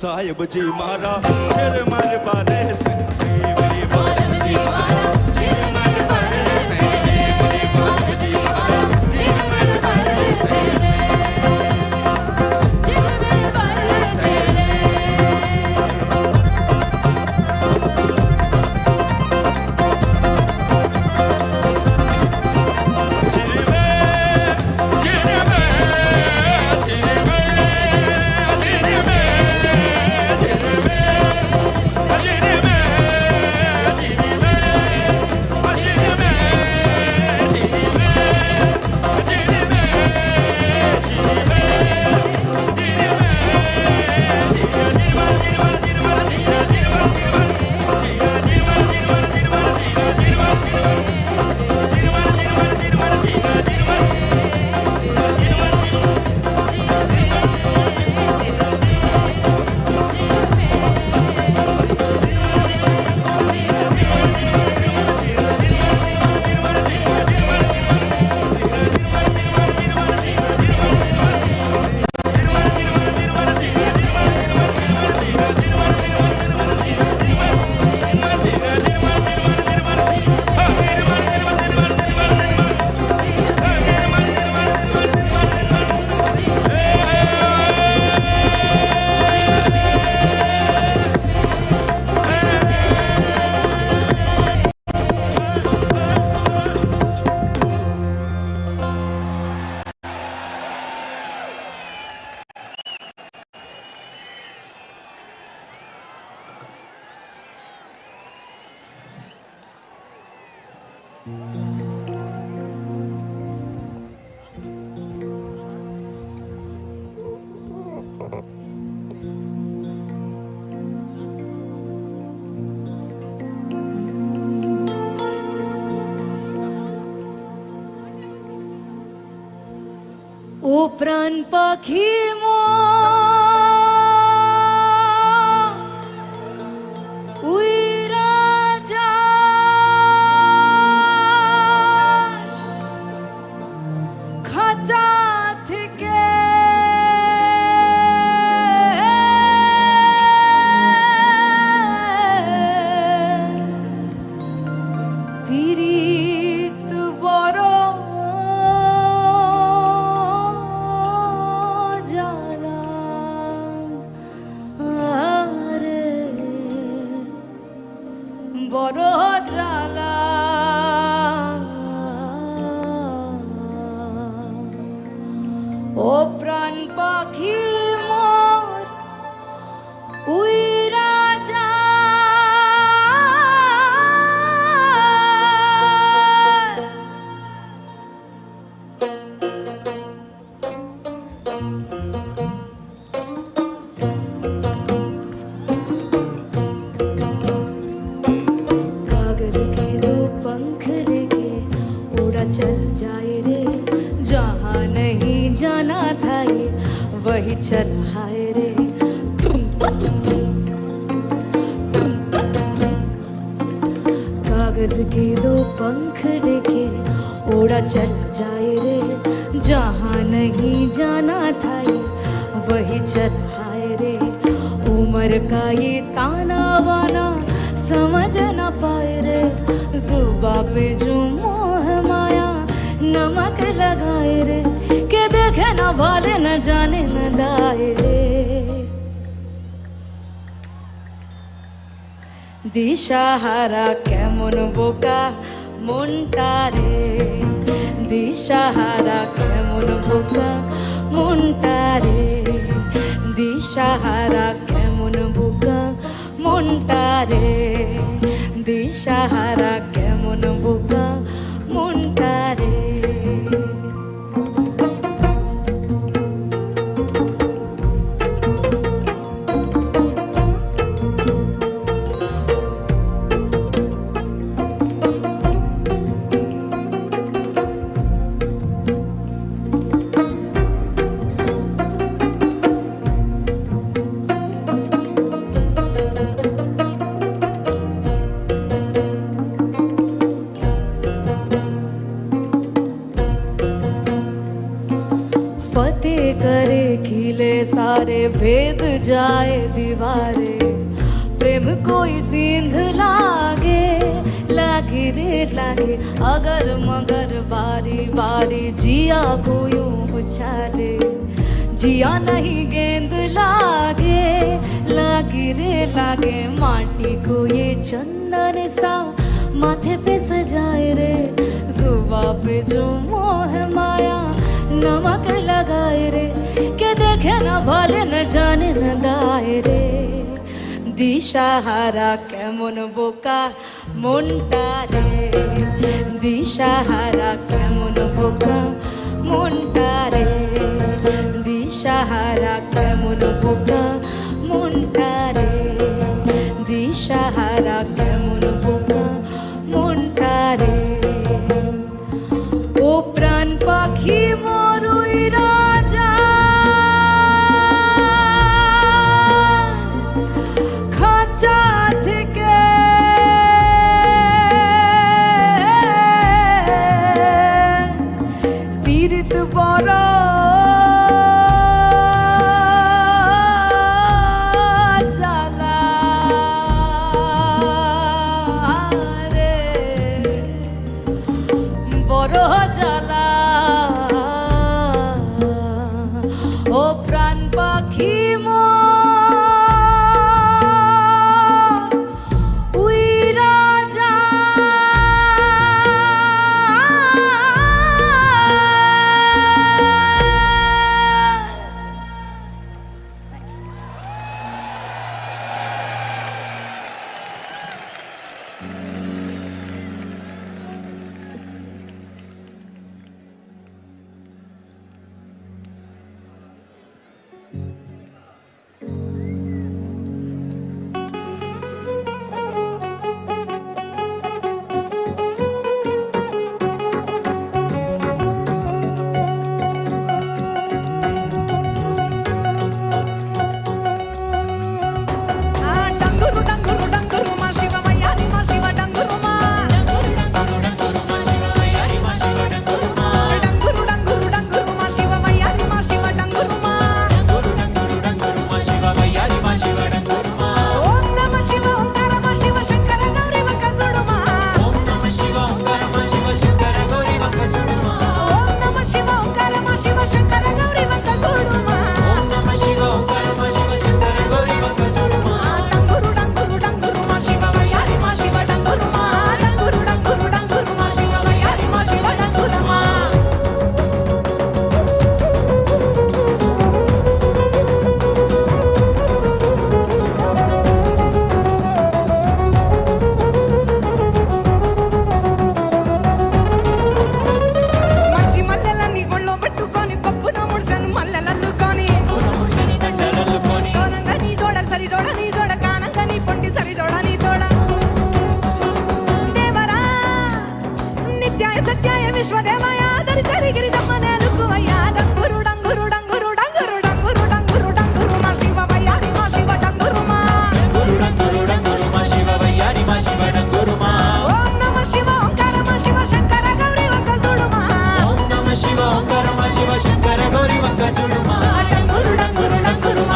साहिब जी मारा झिरमर बारे से मेरी बालम जी मारा झिरमर बारे से मेरी बालम जी मारा झिरमर बारे से झिरमर बारे से ও প্রাণ পাখি উইরা যায় খাঁচা থেকে পীড়িত বড় বড় জ্বালা ও প্রাণ পাখি মোর উইরা যায় चल जाए रे जहाँ नहीं जाना था ये वही चल हाय रे कागज के दो पंख लेके उड़ा चल जाए रे जहाँ नहीं जाना था ये वही चल हाय रे उम्र का ये ताना वाना समझ न पाए रे जुबा पे जो मोह माया नमक लगाए रे के देखे न भाले न जाने न दाए रे दिशाहारा केमन बोका মনটা রে দিশাহারা কেমন বোকা মনটা রে দিশাহারা কেমন বোকা মনটা রে দিশাহারা কেমন বোকা মনটা রে तारे भेद जाए दीवारे प्रेम कोई सींध लागे लागे रे लागे अगर मगर बारी बारी जिया को यूं उछाले जिया नहीं गेंद लागे लागे रे लागे माटी को ये चंदन सा माथे पे सजाए रे जुबा पे जो मोह माया नमक लगाए रे के देखे न भले न जाने न दाए रे दिशाहारा केमन बोका मोंटा रे दिशाहारा केमन बोका मोंटा रे दिशाहारा केमन बोका मोंटा रे दिशाहारा केमन बोका मोंटा रे ओ प्राण पाखी मोरुई राजा खाचा থেকে পীড়িত বড় জ্বালা রে বড় জ্বালা ও প্রাণ পাখি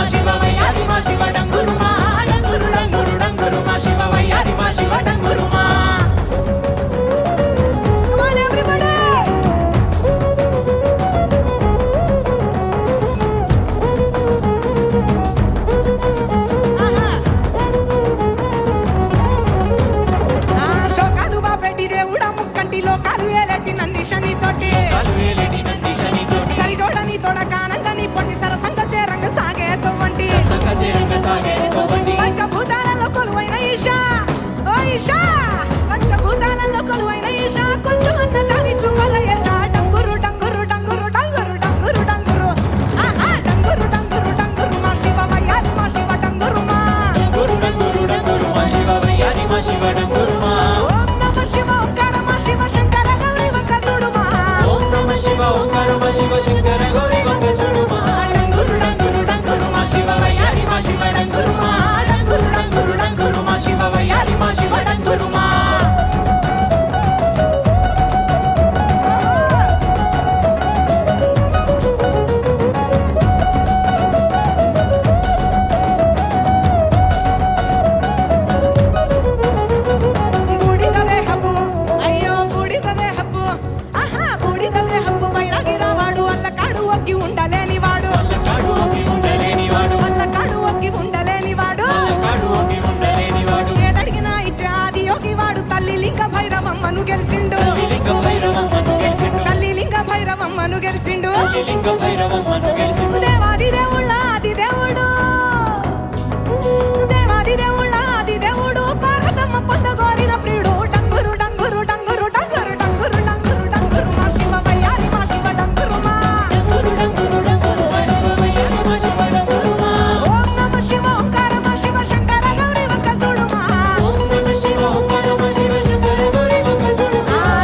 Shiva, Shivaya, Shiva, Danguruma. తల్లిలింగ భైరవమ్మను గెలిచిండు తల్లిలింగ భైరవమ్మను గెలిచిండు దేవాది దేవుళ్ళ ఆది దేవుడు దేవాది దేవుళ్ళ ఆది దేవుడు పార్వతమ్మ పొందగోరిన ప్రియుడు డంగురు డంగురు డంగురు డంగురు డంగురు డంగురు డంగురు మా శివ వయ్యారి మా శివ డంగురు మా ఓం నమ శివ ఓంకార మా శివ శంకర గౌరీ వంక చూడు మా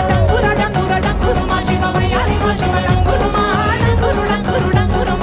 డంగుర డంగుర డంగురు మా శివ వయ్యారి మా శివ డంగురు మా డంగురు డంగురు డంగురు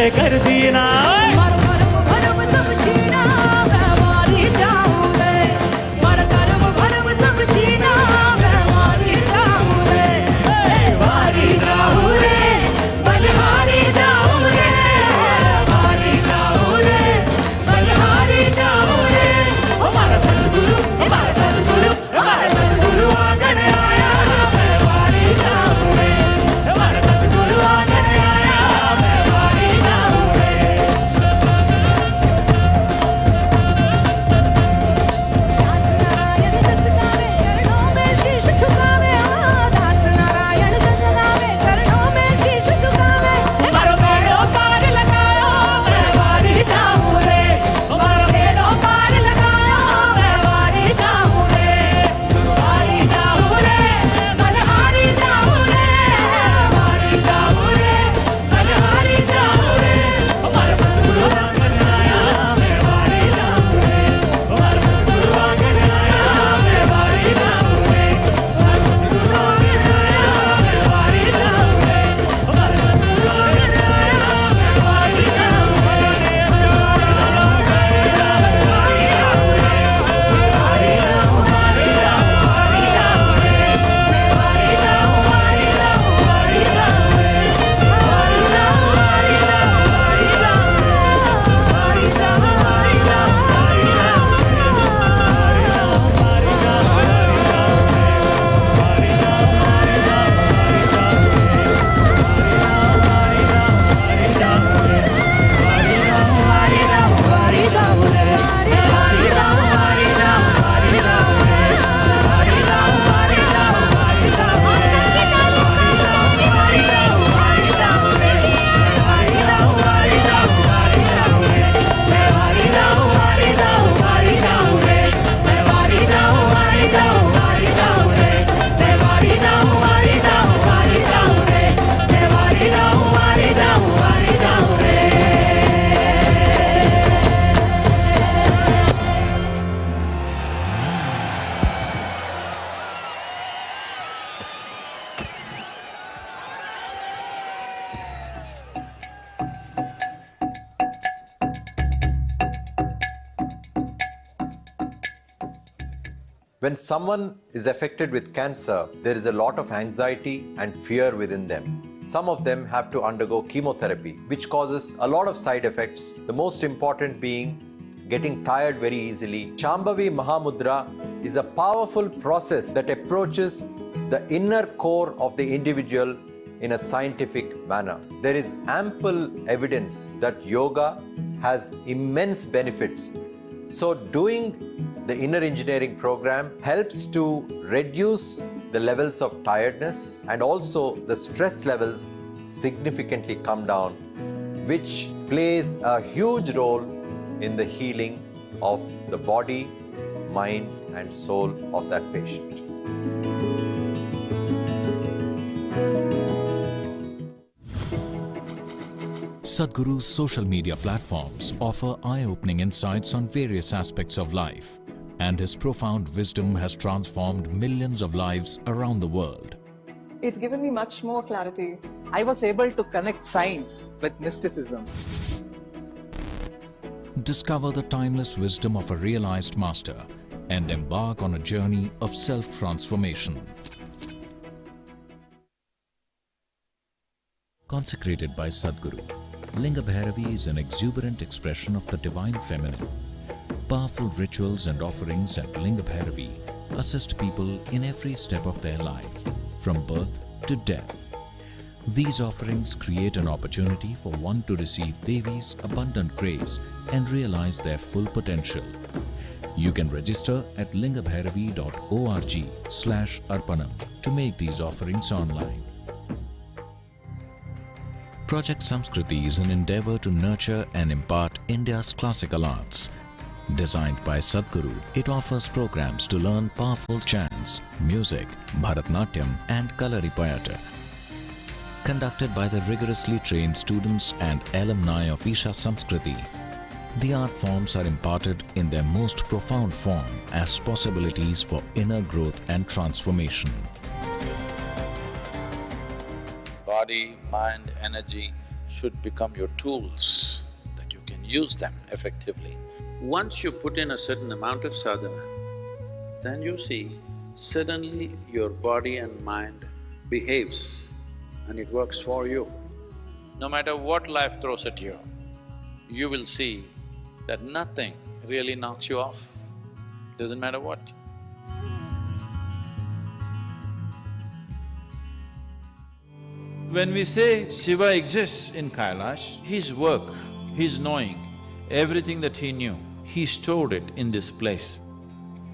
जय कर दीना मर कर्म भरम सब छीना मैं वारी जाऊं रे मर कर्म भरम सब छीना मैं वारी जाऊं रे वारी जाऊं रे बलिहारी जाऊं रे वारी जाऊं रे बलिहारी जाऊं रे हमारा सद्गुरु आंगन आया मैं वारी जाऊं रे हमारा सद्गुरु आंगन आया मैं वारी जाऊं रे शीश झुकावे दास नारायण जस गावे चरणों में शीश झुकावे मारो बेड़ो पार लगायो मैं वारी जाऊं रे मारो बेड़ो पार लगायो मैं वारी जाऊं रे वारी जाऊं रे बलिहारी जाऊं रे वारी जाऊं रे बलिहारी जाऊं रे हमारा सद्गुरु आंगन आया मैं वारी जाऊं रे हमारा सद्गुरु आंगन आया मैं वारी जाऊं रे When someone is affected with cancer, there is a lot of anxiety and fear within them. Some of them have to undergo chemotherapy, which causes a lot of side effects, the most important being getting tired very easily. Shambhavi Mahamudra is a powerful process that approaches the inner core of the individual in a scientific manner. There is ample evidence that yoga has immense benefits. So doing the inner engineering program helps to reduce the levels of tiredness, and also the stress levels significantly come down, which plays a huge role in the healing of the body, mind and soul of that patient. Sadguru's social media platforms offer eye-opening insights on various aspects of life, and his profound wisdom has transformed millions of lives around the world. It's given me much more clarity. I was able to connect science with mysticism. Discover the timeless wisdom of a realized master and embark on a journey of self-transformation. Consecrated by Sadguru, Linga Bhairavi is an exuberant expression of the divine feminine. Powerful rituals and offerings at Linga Bhairavi assist people in every step of their life, from birth to death. These offerings create an opportunity for one to receive Devi's abundant grace and realize their full potential. You can register at lingabhairavi.org/arpanam to make these offerings online. Project Samskriti is an endeavor to nurture and impart India's classical arts. Designed by Sadguru, it offers programs to learn powerful chants, music, Bharatnatyam and Kalaripayattu. Conducted by the rigorously trained students and alumni of Isha Samskriti, the art forms are imparted in their most profound form as possibilities for inner growth and transformation. Body, mind, energy should become your tools, that you can use them effectively. Once you put in a certain amount of sadhana, then you see, suddenly your body and mind behaves and it works for you. No matter what life throws at you, you will see that nothing really knocks you off, doesn't matter what. When we say Shiva exists in Kailash, his work, his knowing, everything that he knew, he stored it in this place.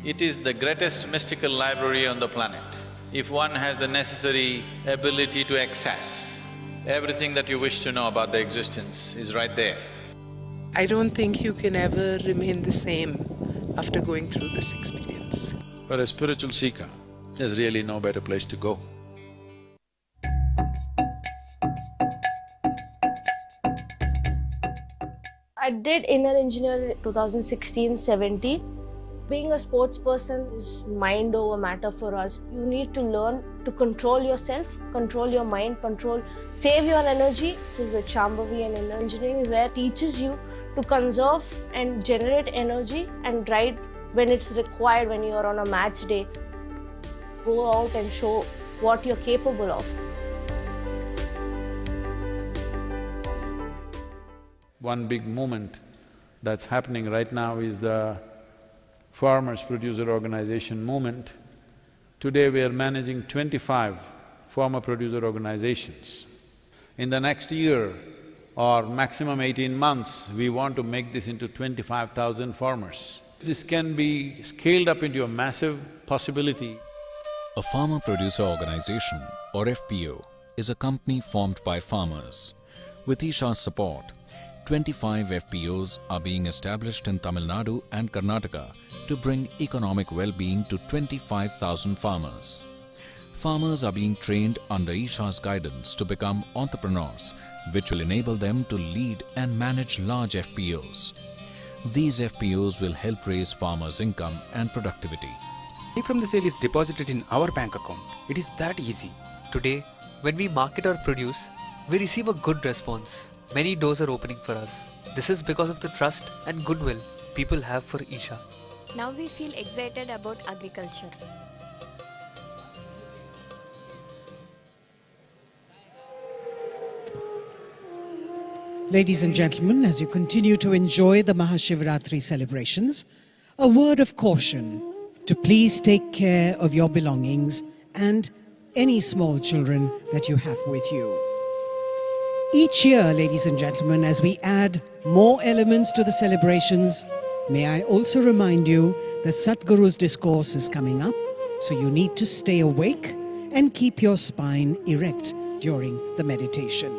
It is the greatest mystical library on the planet. If one has the necessary ability to access, everything that you wish to know about the existence is right there. I don't think you can ever remain the same after going through this experience. For a spiritual seeker, there's really no better place to go. I did inner engineer 2016-17. Being a sports person is mind over matter for us. You need to learn to control yourself, control your mind, save your energy, which is with Shambhavi, and inner engineering is where it teaches you to conserve and generate energy and ride when it's required, when you're on a match day. Go out and show what you're capable of. One big movement that's happening right now is the Farmers Producer Organization movement. Today we are managing 25 farmer producer organizations. In the next year or maximum 18 months, we want to make this into 25,000 farmers. This can be scaled up into a massive possibility. A farmer producer organization, or FPO, is a company formed by farmers. With Isha's support, 25 FPOs are being established in Tamil Nadu and Karnataka to bring economic well-being to 25,000 farmers. Farmers are being trained under Isha's guidance to become entrepreneurs, which will enable them to lead and manage large FPOs. These FPOs will help raise farmers' income and productivity. Money from the sale is deposited in our bank account. It is that easy. Today, when we market our produce, we receive a good response. Many doors are opening for us. This is because of the trust and goodwill people have for Isha. Now we feel excited about agriculture. Ladies and gentlemen, as you continue to enjoy the Maha Sivaratri celebrations, a word of caution to please take care of your belongings and any small children that you have with you. Each year, ladies and gentlemen, as we add more elements to the celebrations, may I also remind you that Sadguru's discourse is coming up, so you need to stay awake and keep your spine erect during the meditation.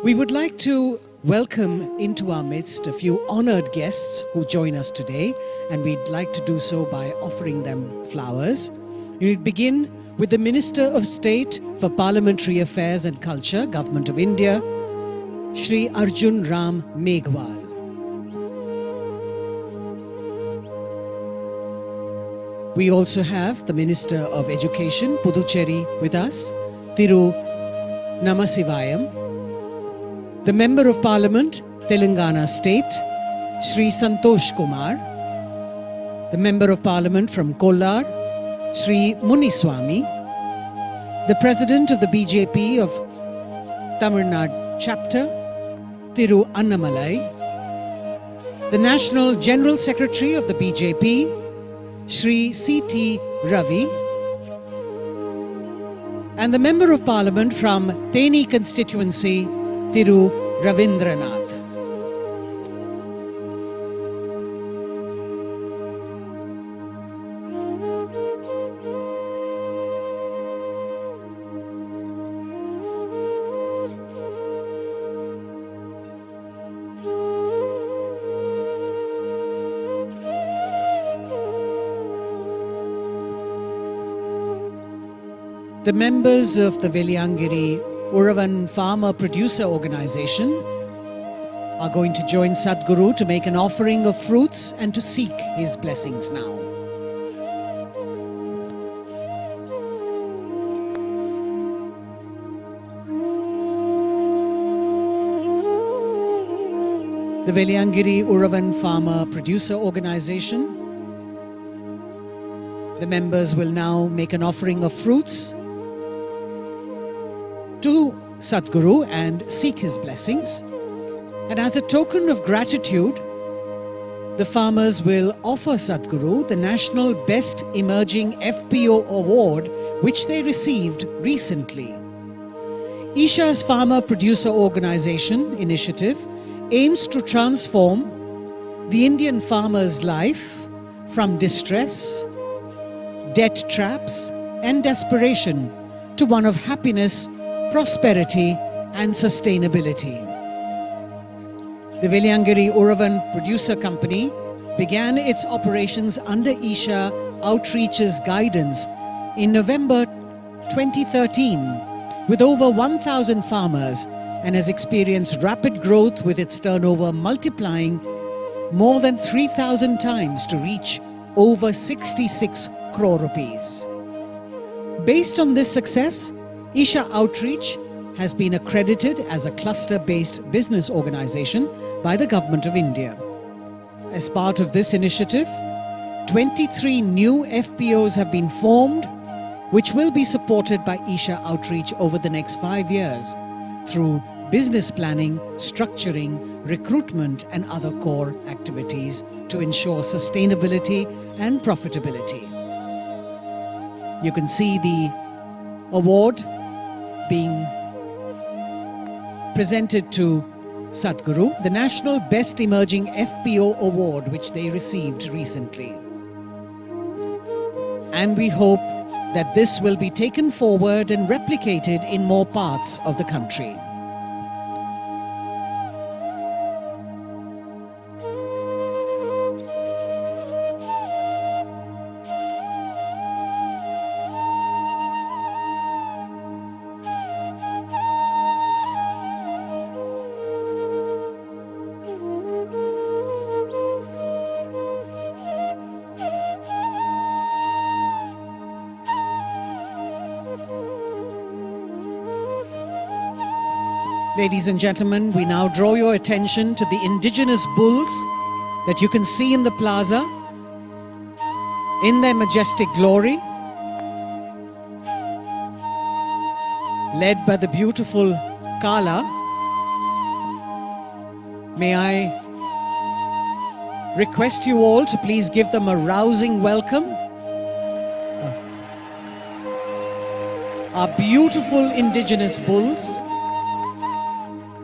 We would like to welcome into our midst a few honored guests who join us today, and we'd like to do so by offering them flowers. We begin with the Minister of State for Parliamentary Affairs and Culture, Government of India, Shri Arjun Ram Meghwal. We also have the Minister of Education, Puducherry, with us, Thiru Namasivayam. The Member of Parliament, Telangana State, Shri Santosh Kumar. The Member of Parliament from Kollar, Shri Muniswamy. The President of the BJP of Tamil Nadu Chapter, Thiru Annamalai. The National General Secretary of the BJP, Shri C.T. Ravi. And the Member of Parliament from Theni constituency, Thiru Ravindranath. The members of the Veliangiri Uravan Farmer Producer Organization are going to join Sadguru to make an offering of fruits and to seek his blessings now. the Veliangiri Uravan Farmer Producer Organization. The members will now make an offering of fruits to Sadguru and seek his blessings. And as a token of gratitude, the farmers will offer Sadguru the National Best Emerging FPO Award, which they received recently. Isha's Farmer Producer Organization initiative aims to transform the Indian farmer's life from distress, debt traps, and desperation to one of happiness, prosperity, and sustainability. The Veliangiri Uravan Producer Company began its operations under Isha Outreach's guidance in November 2013 with over 1,000 farmers and has experienced rapid growth with its turnover multiplying more than 3,000 times to reach over 66 crore rupees. Based on this success, Isha Outreach has been accredited as a cluster-based business organization by the Government of India. As part of this initiative, 23 new FPOs have been formed, which will be supported by Isha Outreach over the next 5 years through business planning, structuring, recruitment, and other core activities to ensure sustainability and profitability. You can see the award being presented to Sadguru, the National Best Emerging FPO Award, which they received recently. And we hope that this will be taken forward and replicated in more parts of the country. Ladies and gentlemen, we now draw your attention to the indigenous bulls that you can see in the plaza in their majestic glory, led by the beautiful Kala. May I request you all to please give them a rousing welcome. Our beautiful indigenous bulls.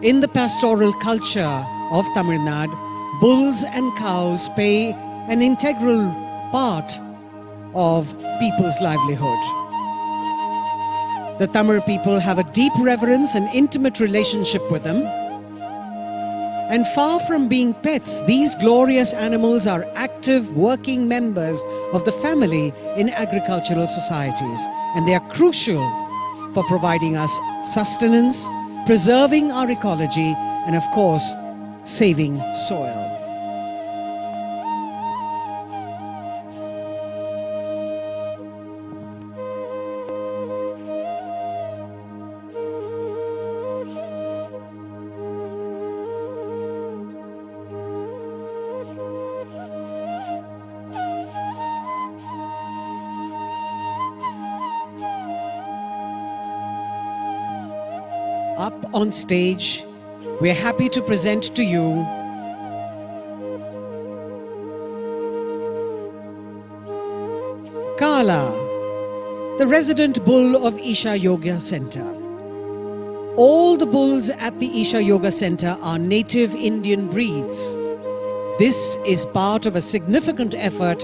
In the pastoral culture of Tamil Nadu, bulls and cows play an integral part of people's livelihood. The Tamil people have a deep reverence and intimate relationship with them. And far from being pets, these glorious animals are active working members of the family in agricultural societies. And they are crucial for providing us sustenance, preserving our ecology, and of course, saving soil. Up on stage, we're happy to present to you Kala, the resident bull of Isha Yoga Center. All the bulls at the Isha Yoga Center are native Indian breeds. This is part of a significant effort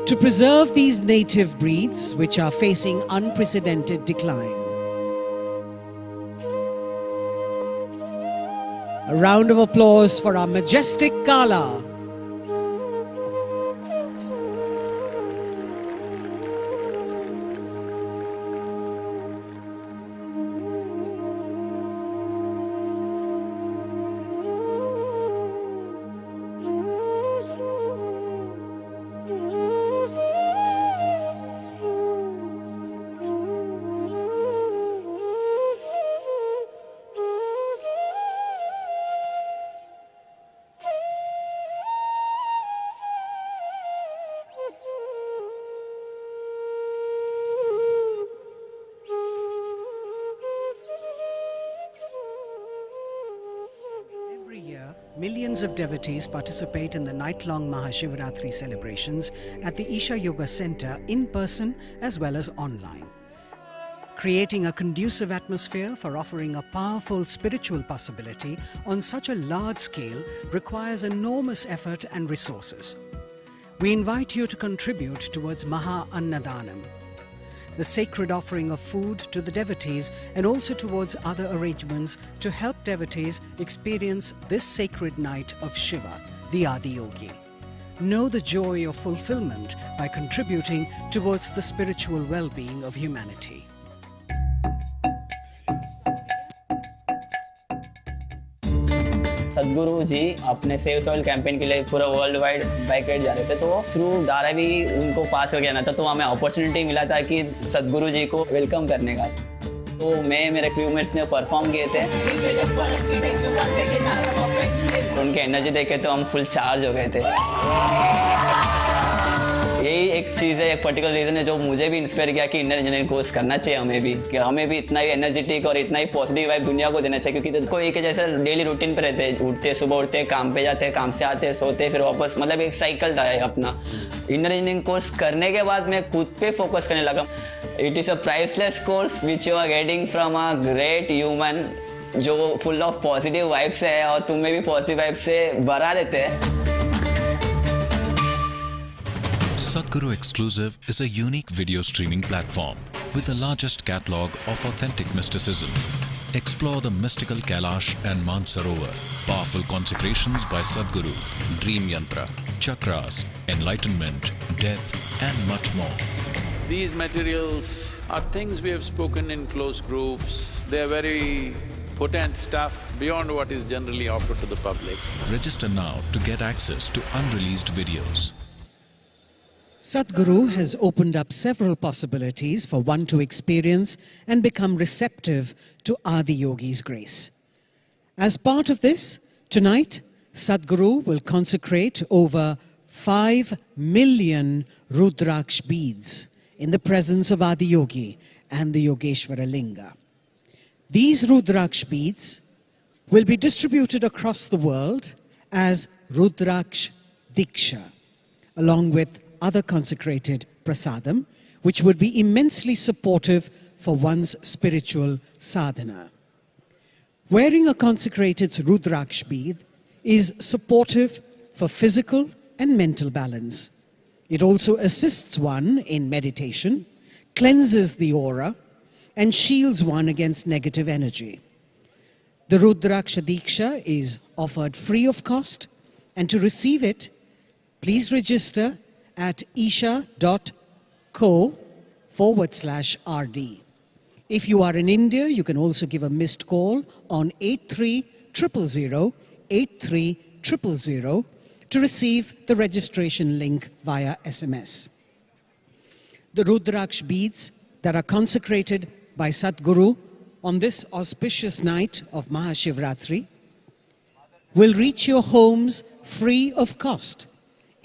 to preserve these native breeds, which are facing unprecedented decline. A round of applause for our majestic Kala. year, millions of devotees participate in the night-long Maha Sivaratri celebrations at the Isha Yoga Center in person as well as online. Creating a conducive atmosphere for offering a powerful spiritual possibility on such a large scale requires enormous effort and resources. We invite you to contribute towards Maha Annadanam, the sacred offering of food to the devotees, and also towards other arrangements to help devotees experience this sacred night of Shiva, the Adiyogi. Know the joy of fulfillment by contributing towards the spiritual well-being of humanity. सदगुरु जी अपने save soil campaign के लिए पूरा world wide bike ride जा रहे थे, तो through Dharavi उनको पास करके आना था, तो हमें अपॉर्चुनिटी मिला था कि सदगुरु जी को वेलकम करने का। तो मैं मेरे क्रूमेट्स ने परफॉर्म किए थे, उनकी एनर्जी देखे तो हम फुल चार्ज हो गए थे। यही एक चीज़ है, एक पर्टिकुलर रीज़न है जो मुझे भी इंस्पायर किया कि इंडियन इंजीनियरिंग कोर्स करना चाहिए हमें भी, कि हमें भी इतना ही एनर्जेटिक और इतना ही पॉजिटिव वाइब दुनिया को देना चाहिए। क्योंकि कोई एक जैसे डेली रूटीन पे रहते हैं, उठते सुबह उठते काम पे जाते, काम से आते सोते फिर वापस, मतलब एक साइकिल था अपना। इंडियन इंजीनियरिंग कोर्स करने के बाद मैं खुद पे फोकस करने लगा। It is a priceless course which you are getting from a great human जो फुल ऑफ पॉजिटिव वाइब्स है और तुम्हें भी पॉजिटिव वाइब से भरा देते हैं। Sadguru Exclusive is a unique video streaming platform with the largest catalog of authentic mysticism. Explore the mystical Kailash and Mansarovar, powerful consecrations by Sadguru, dream yantra, chakras, enlightenment, death and much more. These materials are things we have spoken in close groups. They are very potent stuff beyond what is generally offered to the public. Register now to get access to unreleased videos. Sadguru has opened up several possibilities for one to experience and become receptive to Adiyogi's grace. As part of this, tonight, Sadguru will consecrate over 5 million Rudraksh beads in the presence of Adiyogi and the Yogeshwara Linga. These Rudraksh beads will be distributed across the world as Rudraksh Diksha, along with other consecrated prasadam, which would be immensely supportive for one's spiritual sadhana. Wearing a consecrated Rudraksh bead is supportive for physical and mental balance. It also assists one in meditation, cleanses the aura, and shields one against negative energy. The Rudraksha Diksha is offered free of cost, and to receive it, please register at isha.co/RD. If you are in India, you can also give a missed call on 8300-8300 to receive the registration link via SMS. The Rudraksh beads that are consecrated by Sadguru on this auspicious night of Maha Sivaratri will reach your homes free of cost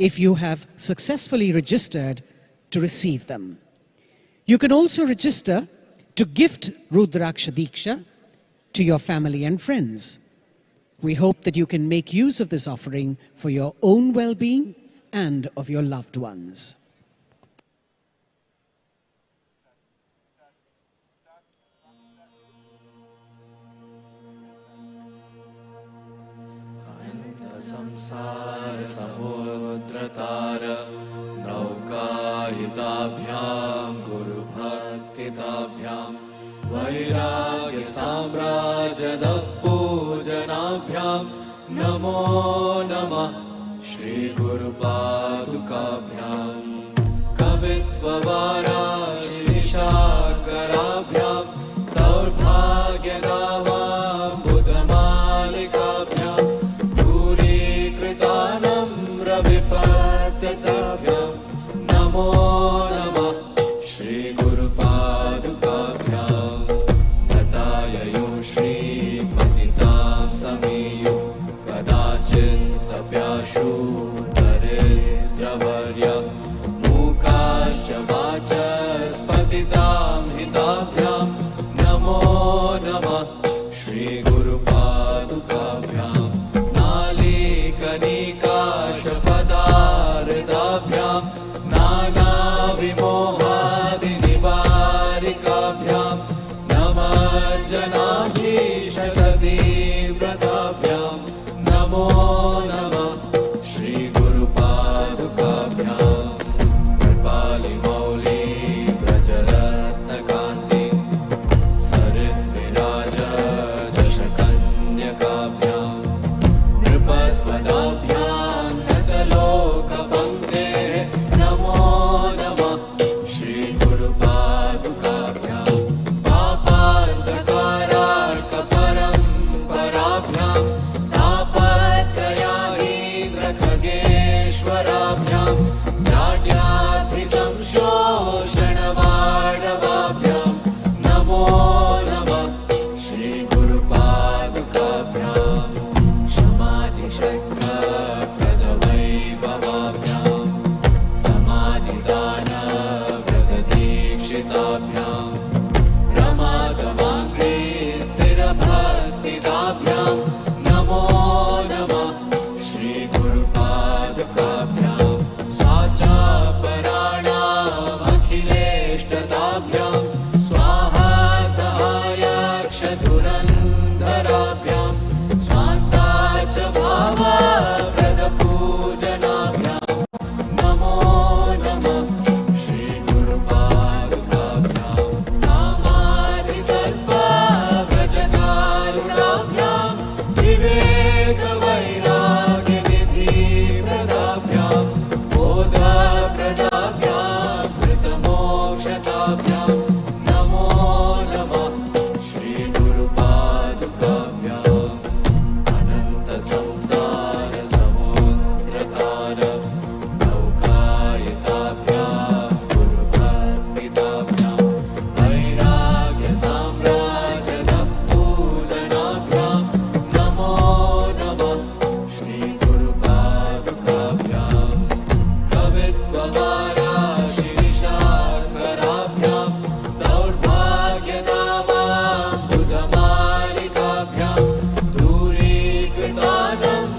if you have successfully registered to receive them. You can also register to gift Rudraksha Diksha to your family and friends. We hope that you can make use of this offering for your own well-being and of your loved ones. संसार समुद्रतार नौकायुताभ्यां गुरुभक्तिताभ्यां वैराग्य साम्राज्यद पूजनाभ्यां नमो नमः श्री गुरुपादुकाभ्यां कवित्ववाराशिशाकराभ्यां दौर्भाग्यदावां बुधमालिकाभ्यां विपत्यताभ्यां नमो नमः श्री गुरुपादुकाभ्यां नताययो श्रीपतितां समीयो कदाचिदप्याशु दरिद्रवर्य मूकाश्च वाचस्पतितां हिताभ्यां नमो नमः श्री गुरुपादुकाभ्यां नमो नमः श्री गुरुपादुकाभ्यां कृपालि मौली व्रजरत्नकान्ति सरिद्विराज जशकन्यकाभ्यां नृपद्वदाभ्यां नतलोकपङ्क्तेः नमो नमः श्री गुरुपादुकाभ्यां पापान्धकारार्कपरम्पराभ्यां तापत्रयाहीन्द्रखगेश्वराभ्यां जाड्याद्रिसंशोषणवाडवाभ्यां नमो नमः श्री गुरुपादुकाभ्यां शमादिषट्कप्रदवैभवाभ्यां समाधिदानव्रतदीक्षिताभ्यां रमादवाङ्घ्रि स्थिरभक्तिदाभ्यां नमो नमः श्री गुरुपादुकाभ्यां साचापराणामखिलेष्टताभ्यां स्वाहा सहायक्षधुरन्धराभ्यां स्वान्ता च भावप्रदपूजनाभ्यां नमो नमः श्री गुरुपादुकाभ्यां कामादिसर्पव्रजकारुणाभ्यां विवेकवैराग्यनिधिप्रदाभ्यां बोधप्रदाभ्यां कृतमोक्षताभ्यां नमो नमः श्री गुरुपादुकाभ्यां अनन्तसंसारसमुद्रतार नौकायिताभ्यां गुरुभक्तिदाभ्यां वैराग्यसाम्राजनपूजनाभ्यां नमो नमः श्री गुरुपादुकाभ्यां कवित्ववाराशिरिषाकराभ्यां दौर्भाग्यनामाम्बुधमालिकाभ्यां दूरीकृतानम्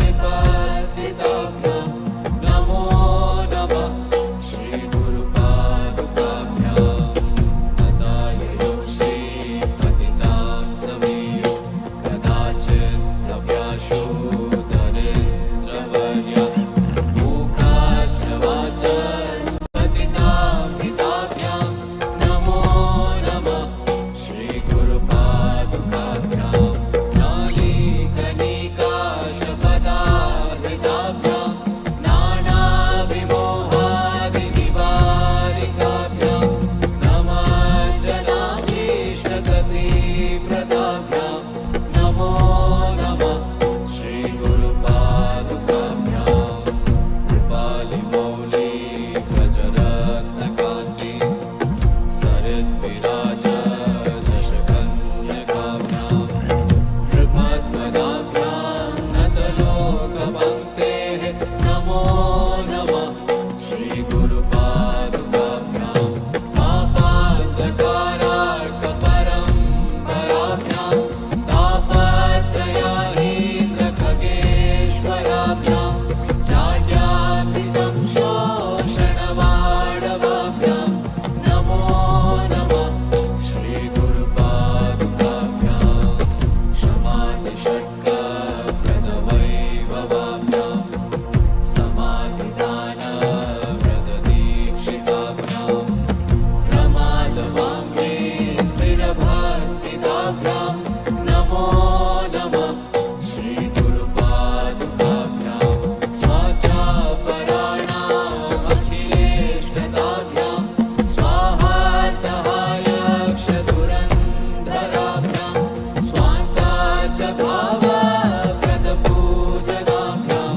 विपत्तिताभ्यां नमो नमः श्रीगुरुपादुकाभ्याम् अताययो श्रीपतितां समीयो कदाचिदभ्याशो दरिद्रवर्या मूकाश्च वाचस्पतितां हिताभ्यां नमो नमः श्रीगुरुपादुकाभ्यां नालीकनिकाशपदाहिताभ्यां नानाविमोहादिनिवारिकाभ्यां नमः जनाभीष्टगतिप्रदाभ्यां नमो नमः श्रीगुरुपादुकाभ्यां कृपालिमौली व्रजरत्नकान्ति सरिद्विराज शशकन्यकाभ्यां नृपद्वदाभ्यां नतलोकपङ्क्तेः नमो नमः श्रीगुरुपादुकाभ्यां पापान्धकारार्कपरम्पराभ्यां तापत्रयाहीन्द्रखगेश्वराभ्यां जाड्यातिसंशोषणवाडवाभ्यां नमो नमः श्रीगुरुपादुकाभ्यां शमाधिषट्कप्रदवैभवाभ्यां समाधिदानव्रतदीक्षिताभ्यां प्रमादवाङ्गे स्थिरभक्तिदाभ्यां नमो नमः श्रीगुरुपादुकाभ्यां स्वाचापराणामखिलेष्टदाभ्यां स्वाहा सहायक्षधुरन्धराभ्यां स्वान्ता च भावप्रदपूजनाभ्यां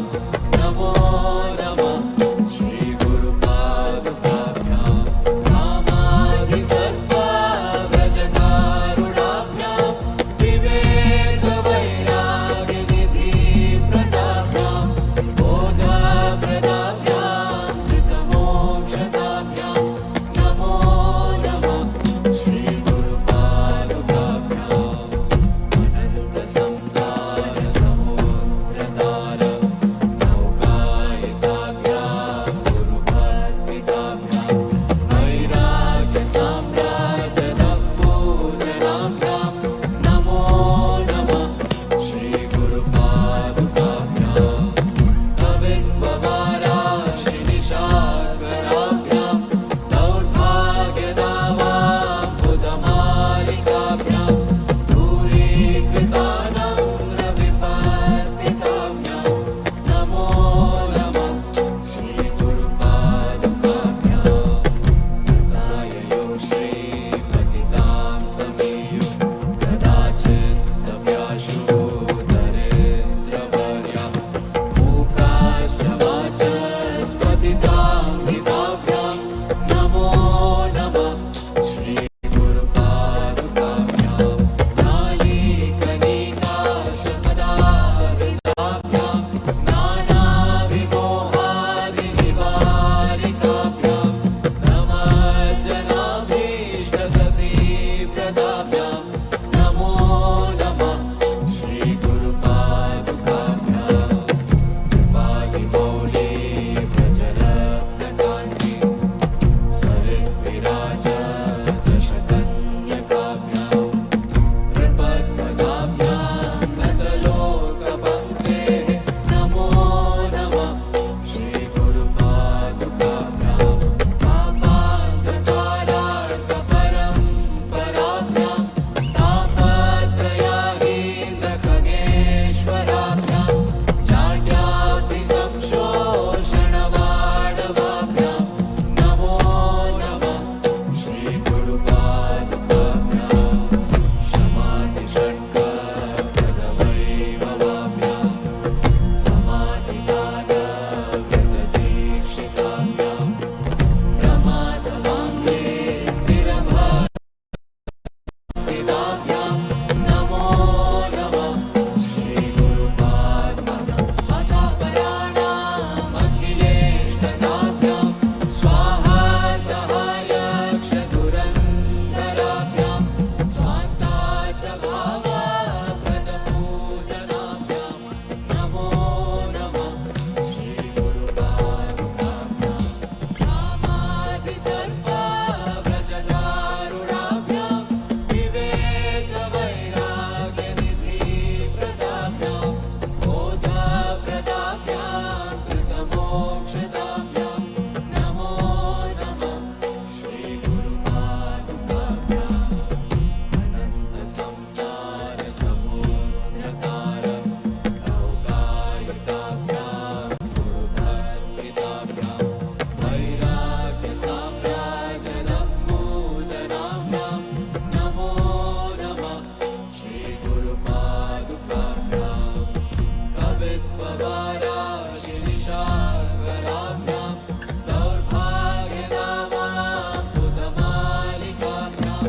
रवित्ववाराशिनिशाकराभ्यां दौर्भाग्यदावां बुधमालिकाभ्यां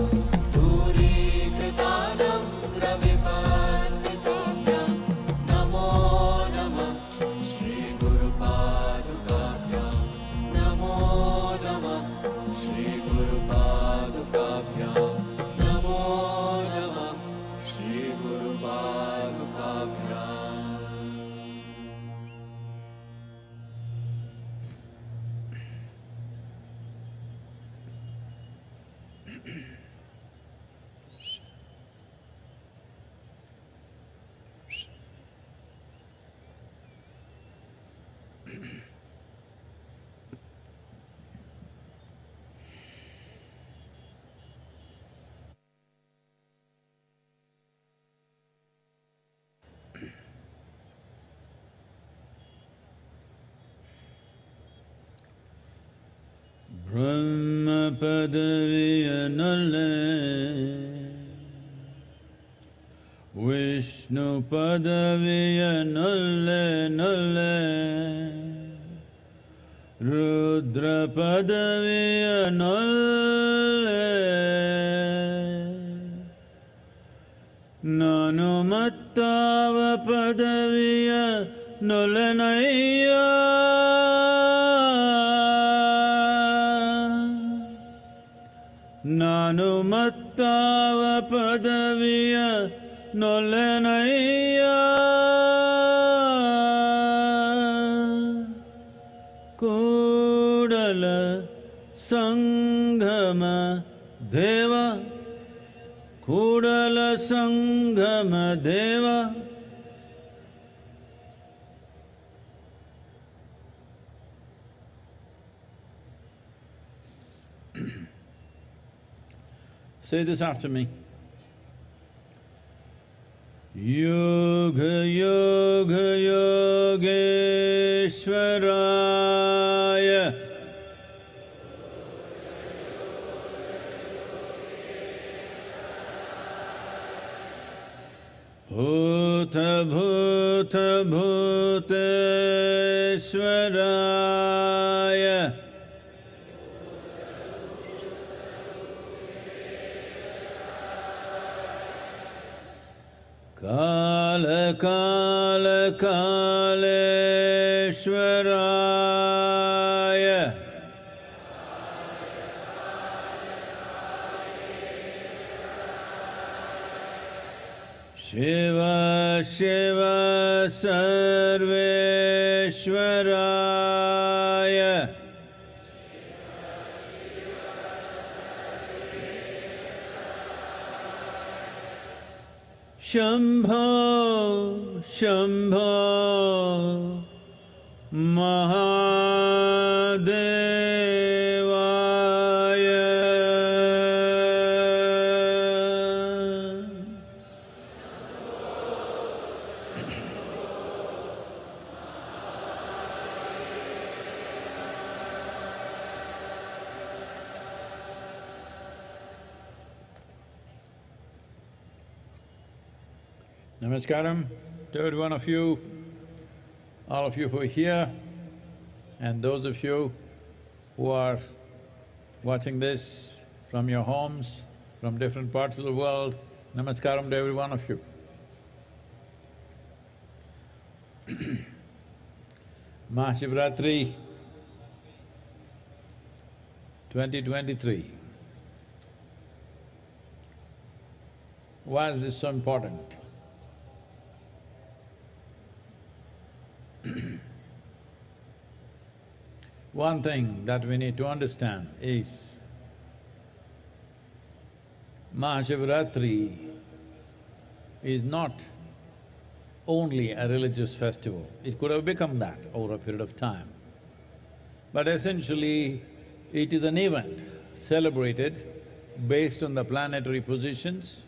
दूरीकृतानं रविपत्तितोभ्यां नमो नमः श्रीगुरुपादुकाभ्यां नमो नमः श्रीगुरुपादुकाभ्यां नमो नमः श्रीगुरुपादुकाभ्याम्। Brahma Padaviyanale Vishnu Padaviyanale Nale Rudra Padaviyanale Nanumattava Padaviyanale Nanumattava padaviya nolenaya Kudala Sanghama Deva Kudala Sanghama Deva Say this after me. Yoga Yoga Yogeshwaraya Bhuta Bhuta Bhuteshwaraya Kala Kala Kaleshwaraya Shiva Shiva Sarveshwaraya Shambho Shambho Mahadevaya Namaskaram to every one of you, all of you who are here, and those of you who are watching this from your homes, from different parts of the world. Namaskaram to every one of you. Maha Sivaratri 2023. Why is this so important? One thing that we need to understand is Maha Sivaratri is not only a religious festival. It could have become that over a period of time. But essentially, it is an event celebrated based on the planetary positions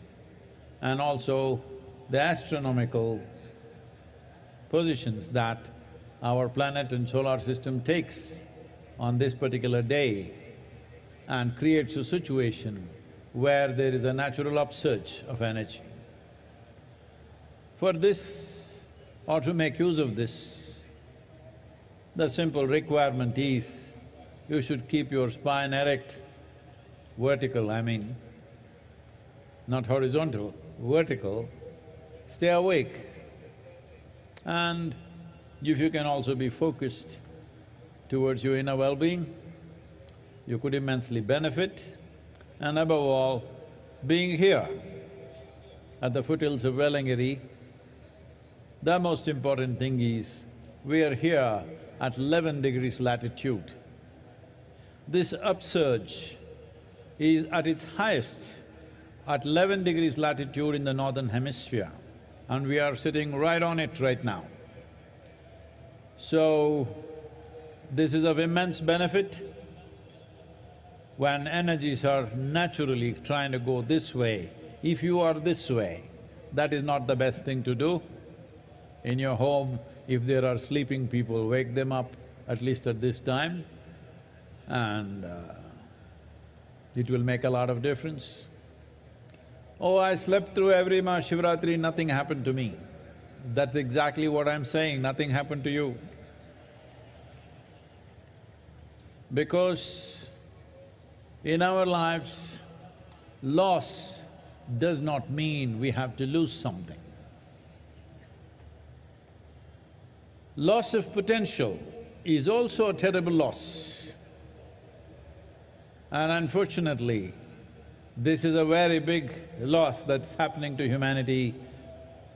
and also the astronomical positions that our planet and solar system takes on this particular day, and creates a situation where there is a natural upsurge of energy. For this or to make use of this, the simple requirement is you should keep your spine erect, vertical I mean, not horizontal, vertical, stay awake. And if you can also be focused towards your inner well-being, you could immensely benefit. And above all, being here at the foothills of Velangiri, the most important thing is we are here at 11 degrees latitude. This upsurge is at its highest at 11 degrees latitude in the northern hemisphere, and we are sitting right on it right now. So, this is of immense benefit. When energies are naturally trying to go this way, if you are this way, that is not the best thing to do. In your home, if there are sleeping people, wake them up at least at this time, and it will make a lot of difference. Oh, I slept through every Maha Sivaratri, nothing happened to me. That's exactly what I'm saying, nothing happened to you. Because in our lives, loss does not mean we have to lose something. Loss of potential is also a terrible loss. And unfortunately, this is a very big loss that's happening to humanity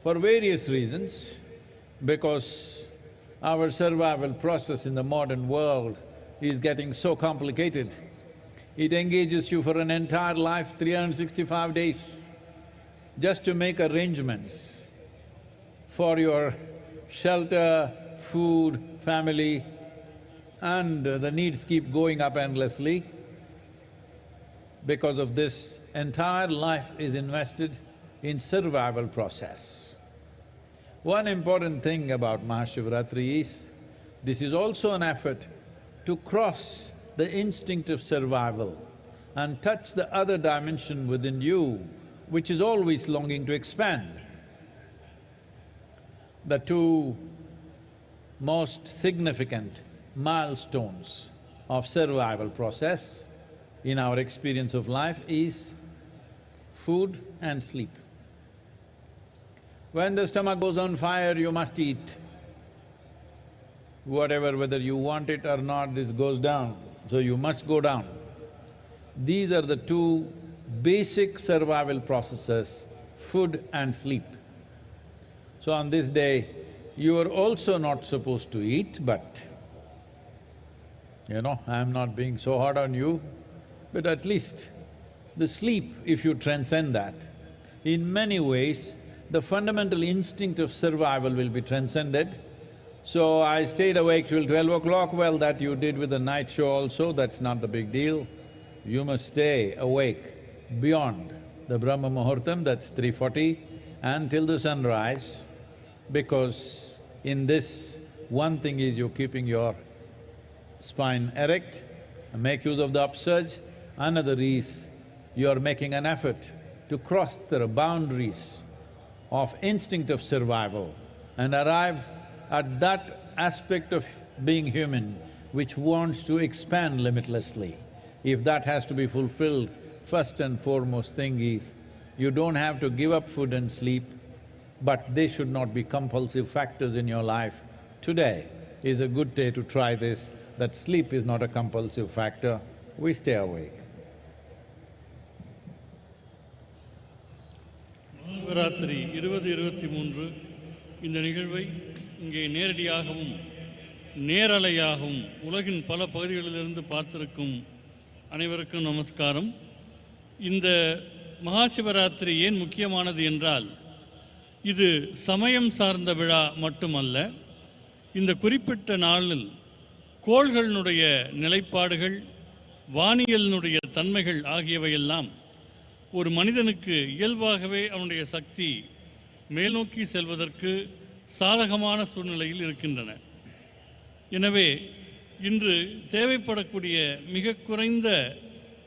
for various reasons, because our survival process in the modern world is getting so complicated. It engages you for an entire life, 365 days, just to make arrangements for your shelter, food, family, and the needs keep going up endlessly. Because of this, entire life is invested in survival process. One important thing about Maha Sivaratri is, this is also an effort to cross the instinct of survival and touch the other dimension within you, which is always longing to expand. The two most significant milestones of survival process in our experience of life is food and sleep. When the stomach goes on fire, you must eat. Whatever, whether you want it or not, this goes down, so you must go down. These are the two basic survival processes, food and sleep. So on this day, you are also not supposed to eat, but I'm not being so hard on you, but at least the sleep, if you transcend that, in many ways, the fundamental instinct of survival will be transcended. So I stayed awake till 12 o'clock, well, that you did with the night show also, that's not the big deal. You must stay awake beyond the Brahma Muhurtam, that's 3:40, until the sunrise, because in this, one thing is you're keeping your spine erect, make use of the upsurge. Another is you're making an effort to cross the boundaries of instinct of survival and arrive at that aspect of being human which wants to expand limitlessly. If that has to be fulfilled, first and foremost thing is, you don't have to give up food and sleep, but they should not be compulsive factors in your life. Today is a good day to try this, that sleep is not a compulsive factor, we stay awake. Shivaratri 2023 இந்த நிகழ்வை இங்கே நேரடியாகவும் நேரலையாகவும் உலகின் பல பகுதிகளிலிருந்து பார்த்திருக்கும் அனைவருக்கும் நமஸ்காரம். இந்த மகா சிவராத்திரி ஏன் முக்கியமானது என்றால், இது சமயம் சார்ந்த விழா மட்டுமல்ல. இந்த குறிப்பிட்ட நாளில் கோள்களினுடைய நிலைப்பாடுகள், வானியலினுடைய தன்மைகள் ஆகியவையெல்லாம் ஒரு மனிதனுக்கு இயல்பாகவே அவனுடைய சக்தி மேல்நோக்கி செல்வதற்கு சாதகமான சூழ்நிலையில் இருக்கின்றன. எனவே இன்று தேவைப்படக்கூடிய மிக குறைந்த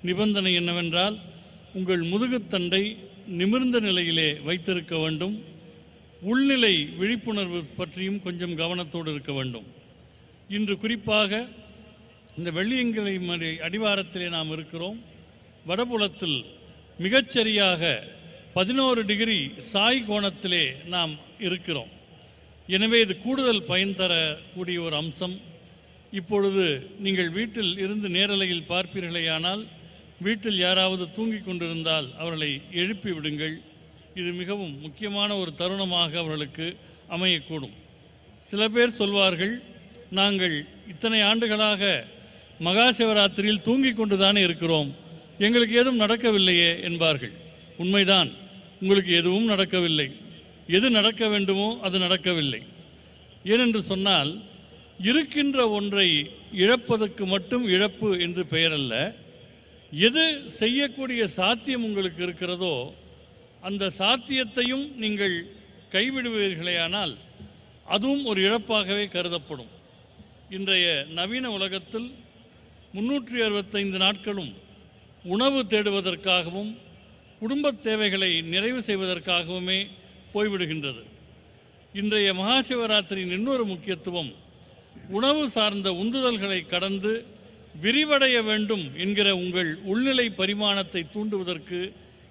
நிபந்தனை என்னவென்றால், உங்கள் முதுகுத்தண்டை நிமிர்ந்த நிலையிலே வைத்திருக்க வேண்டும். உள்நிலை விழிப்புணர்வு பற்றியும் கொஞ்சம் கவனத்தோடு இருக்க வேண்டும். இன்று குறிப்பாக இந்த வெள்ளியங்கிரி மலை அடிவாரத்திலே நாம் இருக்கிறோம். வடபுலத்தில் மிகச்சரியாக 11 டிகிரி சாய் கோணத்திலே நாம் இருக்கிறோம். எனவே இது கூடுதல் பயன் தரக்கூடிய ஒரு அம்சம். இப்பொழுது நீங்கள் வீட்டில் இருந்து நேரலையில் பார்ப்பீர்களேயானால் வீட்டில் யாராவது தூங்கிக் கொண்டிருந்தால் அவர்களை எழுப்பி விடுங்கள். இது மிகவும் முக்கியமான ஒரு தருணமாக அவர்களுக்கு அமையக்கூடும். சில பேர் சொல்வார்கள், நாங்கள் இத்தனை ஆண்டுகளாக மகா சிவராத்திரியில் தூங்கிக் கொண்டு தானே இருக்கிறோம், எங்களுக்கு எதுவும் நடக்கவில்லையே என்பார்கள். உண்மைதான், உங்களுக்கு எதுவும் நடக்கவில்லை. எது நடக்க வேண்டுமோ அது நடக்கவில்லை. ஏனென்று சொன்னால், இருக்கின்ற ஒன்றை இழப்பதற்கு மட்டும் இழப்பு என்று பெயரல்ல. எது செய்யக்கூடிய சாத்தியம் உங்களுக்கு இருக்கிறதோ அந்த சாத்தியத்தையும் நீங்கள் கைவிடுவீர்களேயானால் அதுவும் ஒரு இழப்பாகவே கருதப்படும். இன்றைய நவீன உலகத்தில் 365 நாட்களும் உணவு தேடுவதற்காகவும் குடும்பத் தேவைகளை நிறைவு செய்வதற்காகவுமே போய்விடுகின்றது. இன்றைய மகா சிவராத்திரியின் இன்னொரு முக்கியத்துவம் உணவு சார்ந்த உந்துதல்களை கடந்து விரிவடைய வேண்டும் என்கிற உங்கள் உள்நிலை பரிமாணத்தை தூண்டுவதற்கு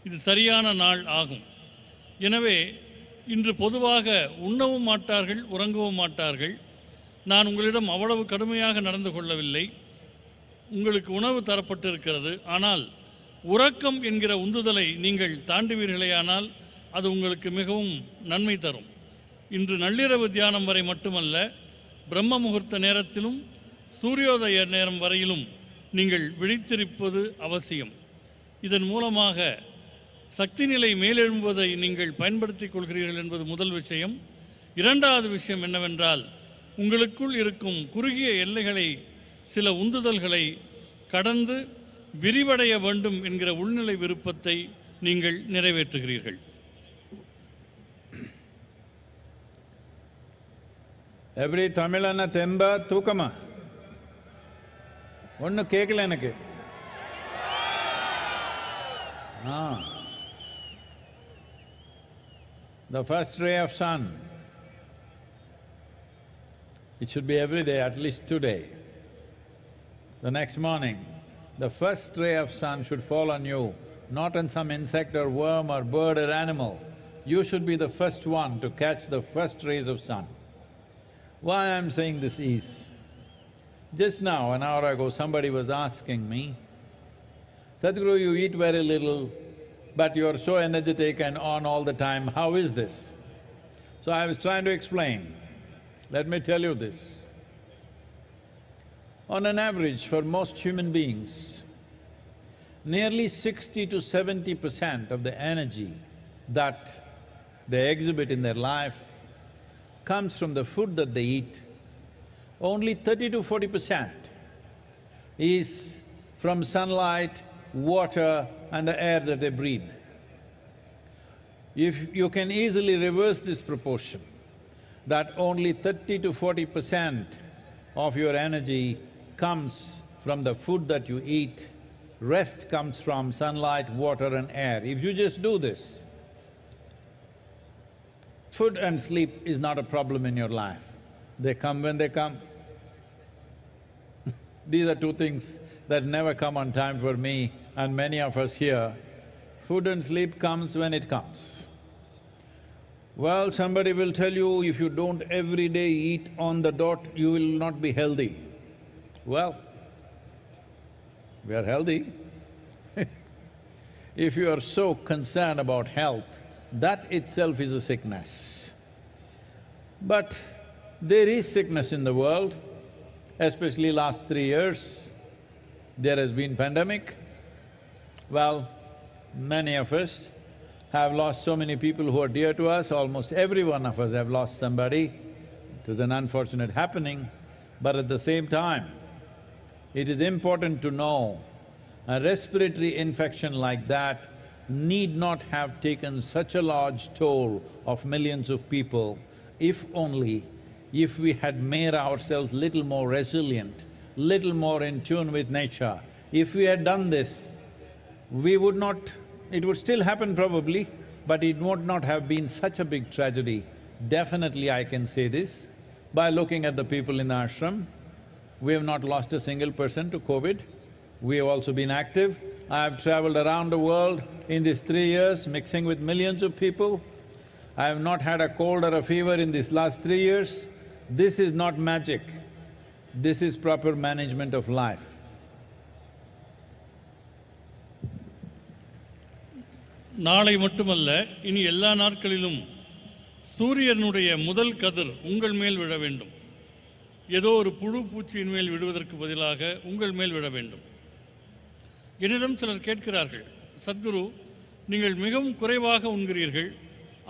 இது சரியான நாள் ஆகும். எனவே இன்று பொதுவாக உண்ணவும் மாட்டார்கள், உறங்கவும் மாட்டார்கள். நான் உங்களிடம் அவ்வளவு கடுமையாக நடந்து கொள்ளவில்லை. உங்களுக்கு உணவு தரப்பட்டிருக்கிறது. ஆனால் உறக்கம் என்கிற உந்துதலை நீங்கள் தாண்டுவீர்களேயானால் அது உங்களுக்கு மிகவும் நன்மை தரும். இன்று நள்ளிரவு தியானம் வரை மட்டுமல்ல, பிரம்ம முகூர்த்த நேரத்திலும் சூரியோதய நேரம் வரையிலும் நீங்கள் விழித்திருப்பது அவசியம். இதன் மூலமாக சக்தி நிலை மேலெழும்புவதை நீங்கள் பயன்படுத்திக் கொள்கிறீர்கள் என்பது முதல் விஷயம். இரண்டாவது விஷயம் என்னவென்றால், உங்களுக்குள் இருக்கும் குறுகிய எல்லைகளை, சில உந்துதல்களை கடந்து விரிவடைய வேண்டும் என்கிற உள்நிலை விருப்பத்தை நீங்கள் நிறைவேற்றுகிறீர்கள். எப்படி தமிழன தெம்ப தூக்கமா ஒன்றும் கேட்கல எனக்கு. The first ray of sun, it should be every day, at least today. The next morning, the first ray of sun should fall on you, not on some insect or worm or bird or animal. You should be the first one to catch the first rays of sun. Why I'm saying this is, just now, an hour ago, somebody was asking me, Sadguru, you eat very little, but you're so energetic and on all the time, how is this? So I was trying to explain. Let me tell you this. On an average, for most human beings, nearly 60 to 70% of the energy that they exhibit in their life comes from the food that they eat. Only 30 to 40% is from sunlight, water and the air that they breathe. If you can easily reverse this proportion, that only 30 to 40% of your energy comes from the food that you eat, rest comes from sunlight, water and air. If you just do this, food and sleep is not a problem in your life. They come when they come. These are two things that never come on time for me and many of us here. Food and sleep comes when it comes. Well, somebody will tell you, if you don't every day eat on the dot, you will not be healthy. Well, we are healthy. If you are so concerned about health, that itself is a sickness. But there is sickness in the world, especially last 3 years. There has been pandemic. Well, many of us have lost so many people who are dear to us, almost every one of us have lost somebody. It was an unfortunate happening, but at the same time, it is important to know a respiratory infection like that need not have taken such a large toll of millions of people if only if we had made ourselves little more resilient, little more in tune with nature. If we had done this, we would not… it would still happen probably, but it would not have been such a big tragedy Definitely I can say this, by looking at the people in the ashram, we have not lost a single person to COVID. We have also been active. I have traveled around the world in these 3 years, mixing with millions of people. I have not had a cold or a fever in these last 3 years. This is not magic. This is proper management of life. நாளை மட்டுமல்ல, இனி எல்லா நாட்களிலும் சூரியனுடைய முதல் கதிர் உங்கள் மேல் விழ வேண்டும். ஏதோ ஒரு புழு பூச்சியின் மேல் விழுவதற்கு பதிலாக உங்கள் மேல் விழ வேண்டும். என்னிடம் சிலர் கேட்கிறார்கள், சத்குரு, நீங்கள் மிகவும் குறைவாக உண்கிறீர்கள்,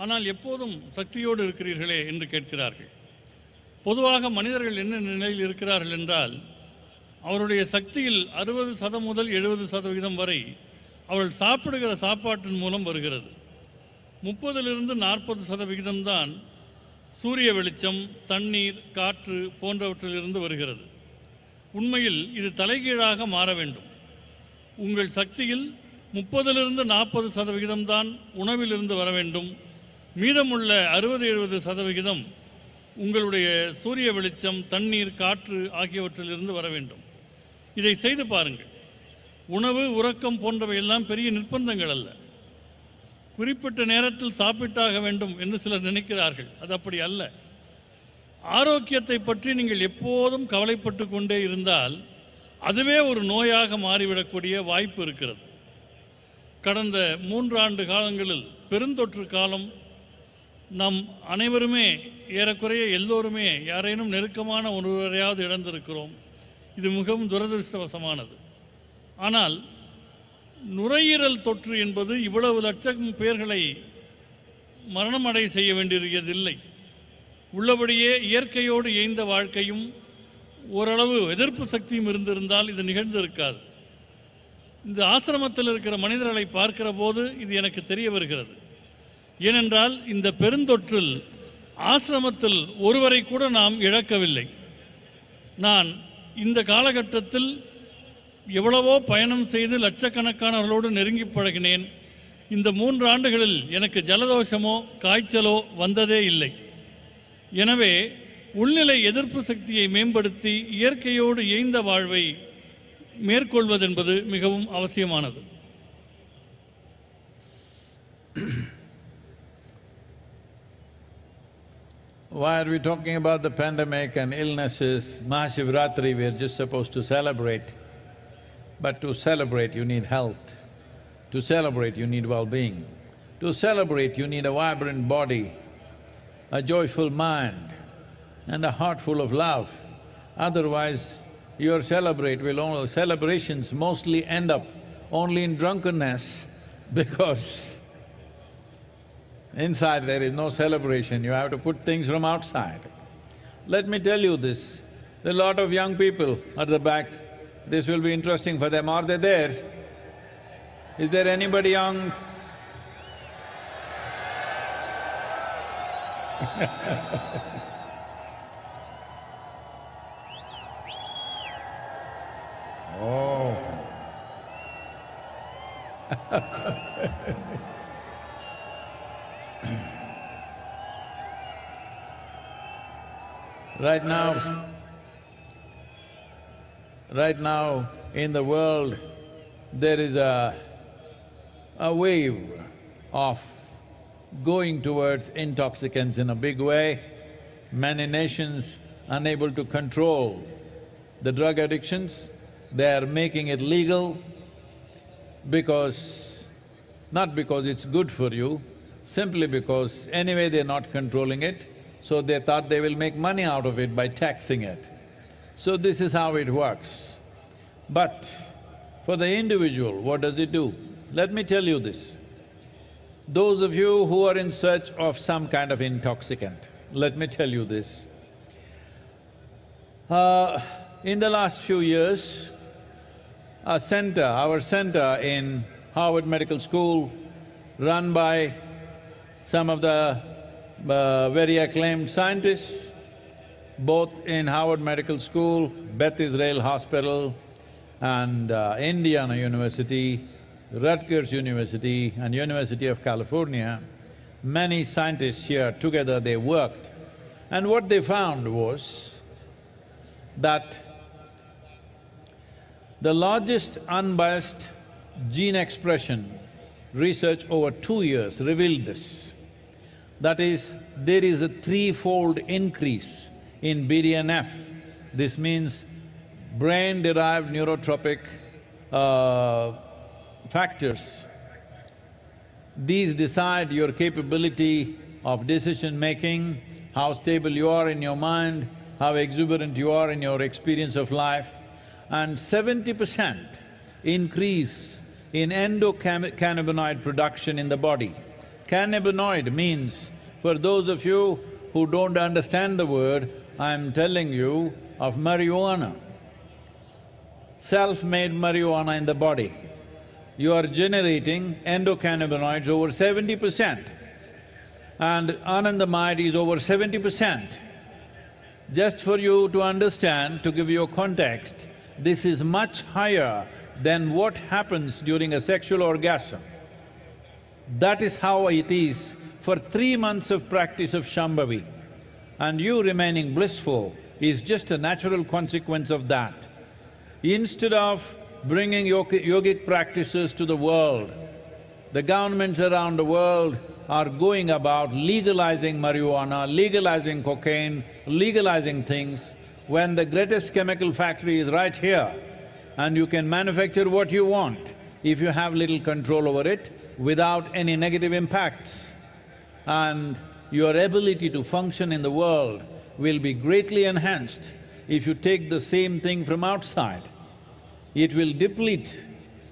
ஆனால் எப்போதும் சக்தியோடு இருக்கிறீர்களே என்று கேட்கிறார்கள். பொதுவாக மனிதர்கள் என்ன நிலையில் இருக்கிறார்கள் என்றால், அவருடைய சக்தியில் 60% முதல் 70% வரை அவர்கள் சாப்பிடுகிற சாப்பாட்டின் மூலம் வருகிறது. 30லிருந்து 40% தான் சூரிய வெளிச்சம், தண்ணீர், காற்று போன்றவற்றிலிருந்து வருகிறது. உண்மையில் இது தலைகீழாக மாற வேண்டும். உங்கள் சக்தியில் 30லிருந்து 40% தான் உணவிலிருந்து வர வேண்டும். மீதமுள்ள 60-70% உங்களுடைய சூரிய வெளிச்சம், தண்ணீர், காற்று ஆகியவற்றிலிருந்து வர வேண்டும். இதை செய்து பாருங்கள். உணவு, உறக்கம் போன்றவையெல்லாம் பெரிய நிர்பந்தங்கள் அல்ல. குறிப்பிட்ட நேரத்தில் சாப்பிட்டாக வேண்டும் என்று சிலர் நினைக்கிறார்கள். அது அப்படி அல்ல. ஆரோக்கியத்தை பற்றி நீங்கள் எப்போதும் கவலைப்பட்டு கொண்டே இருந்தால் அதுவே ஒரு நோயாக மாறிவிடக்கூடிய வாய்ப்பு இருக்கிறது. கடந்த 3 ஆண்டு காலங்களில் பெருந்தொற்று காலம், நம் அனைவருமே ஏறக்குறைய எல்லோருமே யாரேனும் நெருக்கமான ஒருவரையாவது இழந்திருக்கிறோம். இது மிகவும் துரதிருஷ்டவசமானது. ஆனால் நுரையீரல் தொற்று என்பது இவ்வளவு லட்சம் பேர்களை மரணமடை செய்ய வேண்டியதில்லை. உள்ளபடியே இயற்கையோடு இயைந்த வாழ்க்கையும் ஓரளவு எதிர்ப்பு சக்தியும் இருந்திருந்தால் இது நிகழ்ந்திருக்காது. இந்த ஆசிரமத்தில் இருக்கிற மனிதர்களை பார்க்கிற போது இது எனக்கு தெரிய வருகிறது. ஏனென்றால் இந்த பெருந்தொற்றில் ஆசிரமத்தில் ஒருவரை கூட நாம் இழக்கவில்லை. நான் இந்த காலகட்டத்தில் எவ்வளவோ பயணம் செய்து லட்சக்கணக்கானவர்களோடு நெருங்கி பழகினேன். இந்த 3 ஆண்டுகளில் எனக்கு ஜலதோஷமோ காய்ச்சலோ வந்ததே இல்லை. எனவே உள்நிலை எதிர்ப்பு சக்தியை மேம்படுத்தி இயற்கையோடு இயைந்த வாழ்வை மேற்கொள்வதென்பது மிகவும் அவசியமானது. Why are we talking about the pandemic and illnesses? Maha Sivaratri we are just supposed to celebrate. But to celebrate you need health. To celebrate you need well-being. To celebrate you need a vibrant body, a joyful mind and a heart full of love. Otherwise, your celebrations mostly end up only in drunkenness because inside there is no celebration, you have to put things from outside. Let me tell you this, there are a lot of young people at the back, this will be interesting for them. Are they there? Is there anybody young? Oh. Right now in the world there is a wave of going towards intoxicants in a big way. Many nations unable to control the drug addictions, they are making it legal not because it's good for you, simply because anyway they're not controlling it, so they thought they will make money out of it by taxing it. So this is how it works. But for the individual, what does it do? Let me tell you this. Those of you who are in search of some kind of intoxicant, let me tell you this. In the last few years, our center in Harvard Medical School, run by some of the very acclaimed scientists, both in Harvard Medical School, Beth Israel Hospital and Indiana University, Rutgers University and University of California, many scientists here together, they worked. And what they found was that the largest unbiased gene expression research over 2 years revealed this. That is, there is a threefold increase in BDNF. This means brain-derived neurotropic factors. These decide your capability of decision-making, how stable you are in your mind, how exuberant you are in your experience of life, and 70% increase in endocannabinoid production in the body. Cannabinoid means, for those of you who don't understand the word, I'm telling you of marijuana. Self-made marijuana in the body. You are generating endocannabinoids over 70%, and anandamide is over 70%. Just for you to understand, to give you a context, this is much higher than what happens during a sexual orgasm. That is how it is for 3 months of practice of Shambhavi. And you remaining blissful is just a natural consequence of that. Instead of bringing yogic practices to the world, the governments around the world are going about legalizing marijuana, legalizing cocaine, legalizing things, when the greatest chemical factory is right here, and you can manufacture what you want if you have little control over it without any negative impacts. And your ability to function in the world will be greatly enhanced if you take the same thing from outside. It will deplete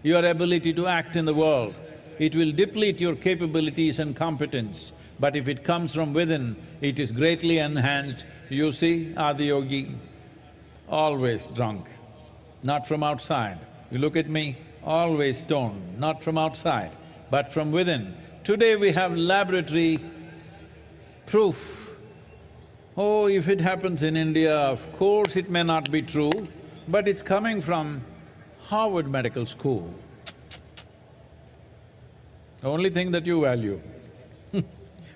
your ability to act in the world. It will deplete your capabilities and competence. But if it comes from within, it is greatly enhanced. You see, adiyogi, always drunk, not from outside. You look at me, always stoned, not from outside, but from within. Today we have laboratory proof. Oh, if it happens in India, of course it may not be true, but it's coming from Harvard Medical School. The only thing that you value.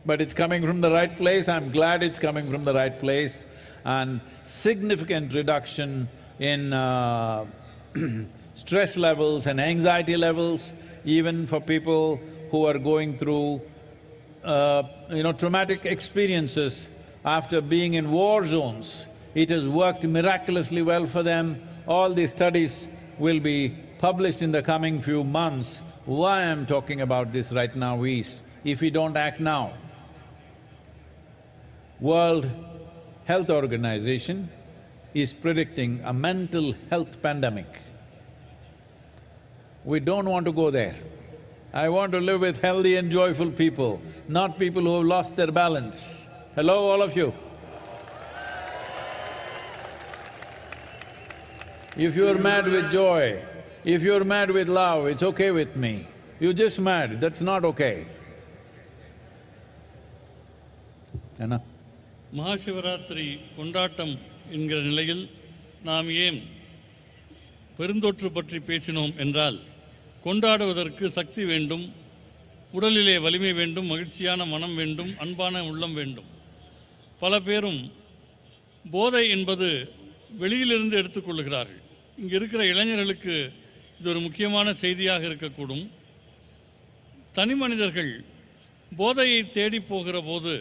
But it's coming from the right place, I'm glad it's coming from the right place, and significant reduction in stress levels and anxiety levels, even for people who are going through traumatic experiences after being in war zones. It has worked miraculously well for them. All these studies will be published in the coming few months. Why I'm talking about this right now is, if we don't act now, World Health Organization is predicting a mental health pandemic. We don't want to go there. I want to live with healthy and joyful people, not people who have lost their balance. Hello, all of you. If you're mad with joy, if you're mad with love, it's okay with me. You're just mad, that's not okay. Anna? Maha Sivaratri கொண்டாட்டம் என்கிற நிலையில் நாம் ஏன் பெருந்தொற்று பற்றி பேசினோம் என்றால், கொண்டாடுவதற்கு சக்தி வேண்டும், உடலிலே வலிமை வேண்டும், மகிழ்ச்சியான மனம் வேண்டும், அன்பான உள்ளம் வேண்டும். பல பேரும் போதை என்பது வெளியிலிருந்து எடுத்துக்கொள்கிறார்கள். இங்கே இருக்கிற இளைஞர்களுக்கு இது ஒரு முக்கியமான செய்தியாக இருக்கக்கூடும். தனி மனிதர்கள் போதையை தேடி போகிற போது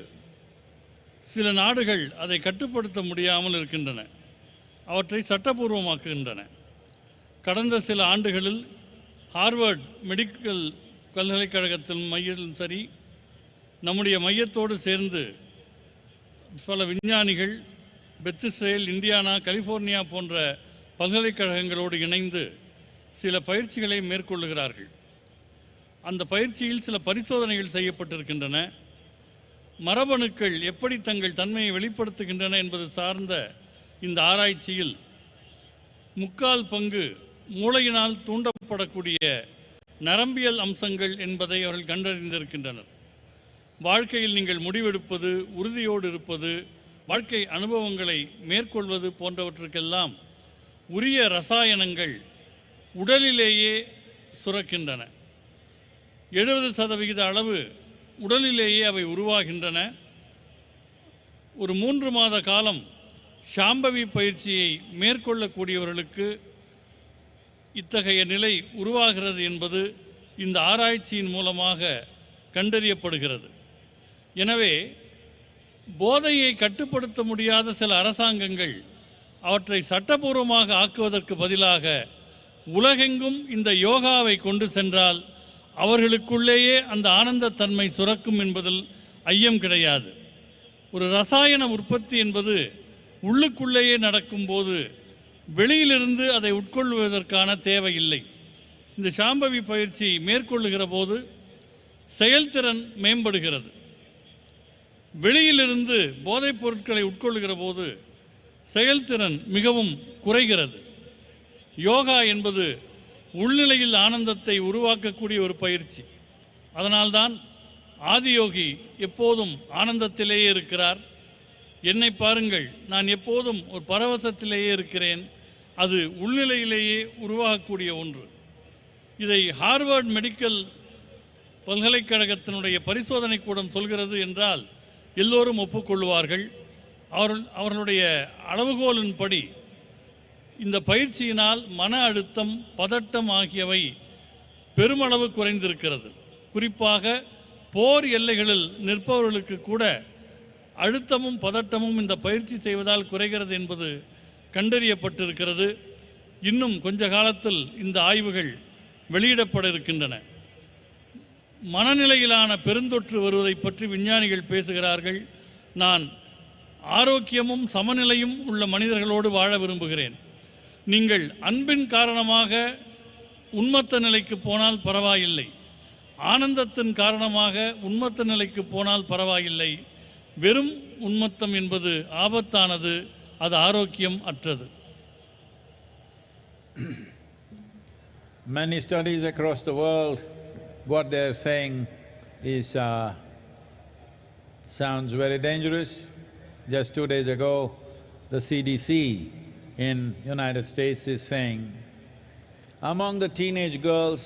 சில நாடுகள் அதை கட்டுப்படுத்த முடியாமல் இருக்கின்றன, அவற்றை சட்டபூர்வமாக்குகின்றன. கடந்த சில ஆண்டுகளில் ஹார்வர்ட் மெடிக்கல் பல்கலைக்கழகத்தின் மையத்திலும் சரி, நம்முடைய மையத்தோடு சேர்ந்து பல விஞ்ஞானிகள் பெத் இஸ்ரேல், இந்தியானா, கலிஃபோர்னியா போன்ற பல்கலைக்கழகங்களோடு இணைந்து சில பயிற்சிகளை மேற்கொள்ளுகிறார்கள். அந்த பயிற்சியில் சில பரிசோதனைகள் செய்யப்பட்டிருக்கின்றன. மரபணுக்கள் எப்படி தங்கள் தன்மையை வெளிப்படுத்துகின்றன என்பது சார்ந்த இந்த ஆராய்ச்சியில் 3/4 பங்கு மூளையினால் தூண்டப்படக்கூடிய நரம்பியல் அம்சங்கள் என்பதை அவர்கள் கண்டறிந்திருக்கின்றனர். வாழ்க்கையில் நீங்கள் முடிவெடுப்பது, உறுதியோடு இருப்பது, வாழ்க்கை அனுபவங்களை மேற்கொள்வது போன்றவற்றுக்கெல்லாம் உரிய ரசாயனங்கள் உடலிலேயே சுரக்கின்றன. 70% அளவு உடலிலேயே அவை உருவாகின்றன. ஒரு 3 மாத காலம் சாம்பவி பயிற்சியை மேற்கொள்ளக்கூடியவர்களுக்கு இத்தகைய நிலை உருவாகிறது என்பது இந்த ஆராய்ச்சியின் மூலமாக கண்டறியப்படுகிறது. எனவே போதையை கட்டுப்படுத்த முடியாத சில அரசாங்கங்கள் அவற்றை சட்டபூர்வமாக ஆக்குவதற்கு பதிலாக உலகெங்கும் இந்த யோகாவை கொண்டு சென்றால் அவர்களுக்குள்ளேயே அந்த ஆனந்தத்தன்மை சுரக்கும் என்பதில் ஐயம் கிடையாது. ஒரு ரசாயன உற்பத்தி என்பது உள்ளுக்குள்ளேயே நடக்கும்போது வெளியிலிருந்து அதை உட்கொள்வதற்கான தேவையில்லை. இந்த சாம்பவி பயிற்சி மேற்கொள்ளுகிற போது செயல்திறன் மேம்படுகிறது. வெளியிலிருந்து போதைப் பொருட்களை உட்கொள்ளுகிற போது செயல்திறன் மிகவும் குறைகிறது. யோகா என்பது உள்நிலையில் ஆனந்தத்தை உருவாக்கக்கூடிய ஒரு பயிற்சி. அதனால்தான் ஆதியோகி எப்போதும் ஆனந்தத்திலேயே இருக்கிறார். என்னை பாருங்கள், நான் எப்போதும் ஒரு பரவசத்திலேயே இருக்கிறேன். அது உள்நிலையிலேயே உருவாகக்கூடிய ஒன்று. இதை ஹார்வர்ட் மெடிக்கல் பல்கலைக்கழகத்தினுடைய பரிசோதனை கூடம் சொல்கிறது என்றால் எல்லோரும் ஒப்புக்கொள்வார்கள். அவர்களுடைய அளவுகோலின்படி இந்த பயிற்சியினால் மன அழுத்தம், பதட்டம் ஆகியவை பெருமளவு குறைந்திருக்கிறது. குறிப்பாக போர் எல்லைகளில் நிற்பவர்களுக்கு கூட அழுத்தமும் பதட்டமும் இந்த பயிற்சி செய்வதால் குறைகிறது என்பது கண்டறியப்பட்டிருக்கிறது. இன்னும் கொஞ்ச காலத்தில் இந்த ஆய்வுகள் வெளியிடப்பட இருக்கின்றன. மனநிலையிலான பெருந்தொற்று வருவதை பற்றி விஞ்ஞானிகள் பேசுகிறார்கள். நான் ஆரோக்கியமும் சமநிலையும் உள்ள மனிதர்களோடு வாழ விரும்புகிறேன். நீங்கள் அன்பின் காரணமாக உன்மத்த நிலைக்கு போனால் பரவாயில்லை, ஆனந்தத்தின் காரணமாக உன்மத்த நிலைக்கு போனால் பரவாயில்லை. வெறும் உன்மத்தம் என்பது ஆபத்தானது, அது ஆரோக்கியம் அற்றது. Many studies across the world, what they are saying is sounds very dangerous. Just 2 days ago, the CDC in United States is saying, among the teenage girls,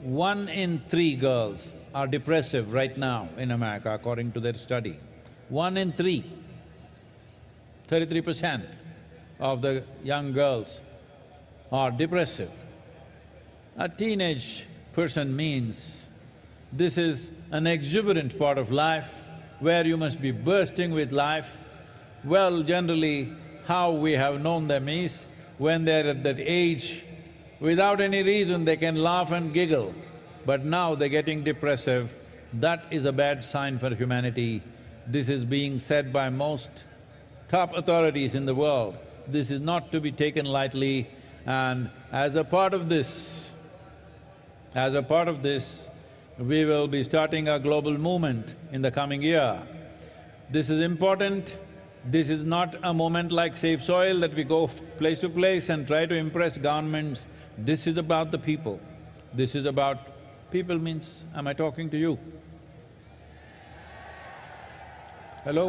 1 in 3 girls are depressive right now in America, according to their study. 1 in 3, 33% of the young girls are depressive. A teenage person means this is an exuberant part of life where you must be bursting with life. Well, generally, how we have known them is when they're at that age, without any reason they can laugh and giggle, but now they're getting depressive. That is a bad sign for humanity. This is being said by most top authorities in the world. This is not to be taken lightly, and as a part of this, we will be starting a global movement in the coming year. This is important. This is not a moment like Safe Soil that we go place to place and try to impress governments. This is about the people. This is about… people means, am I talking to you? Hello?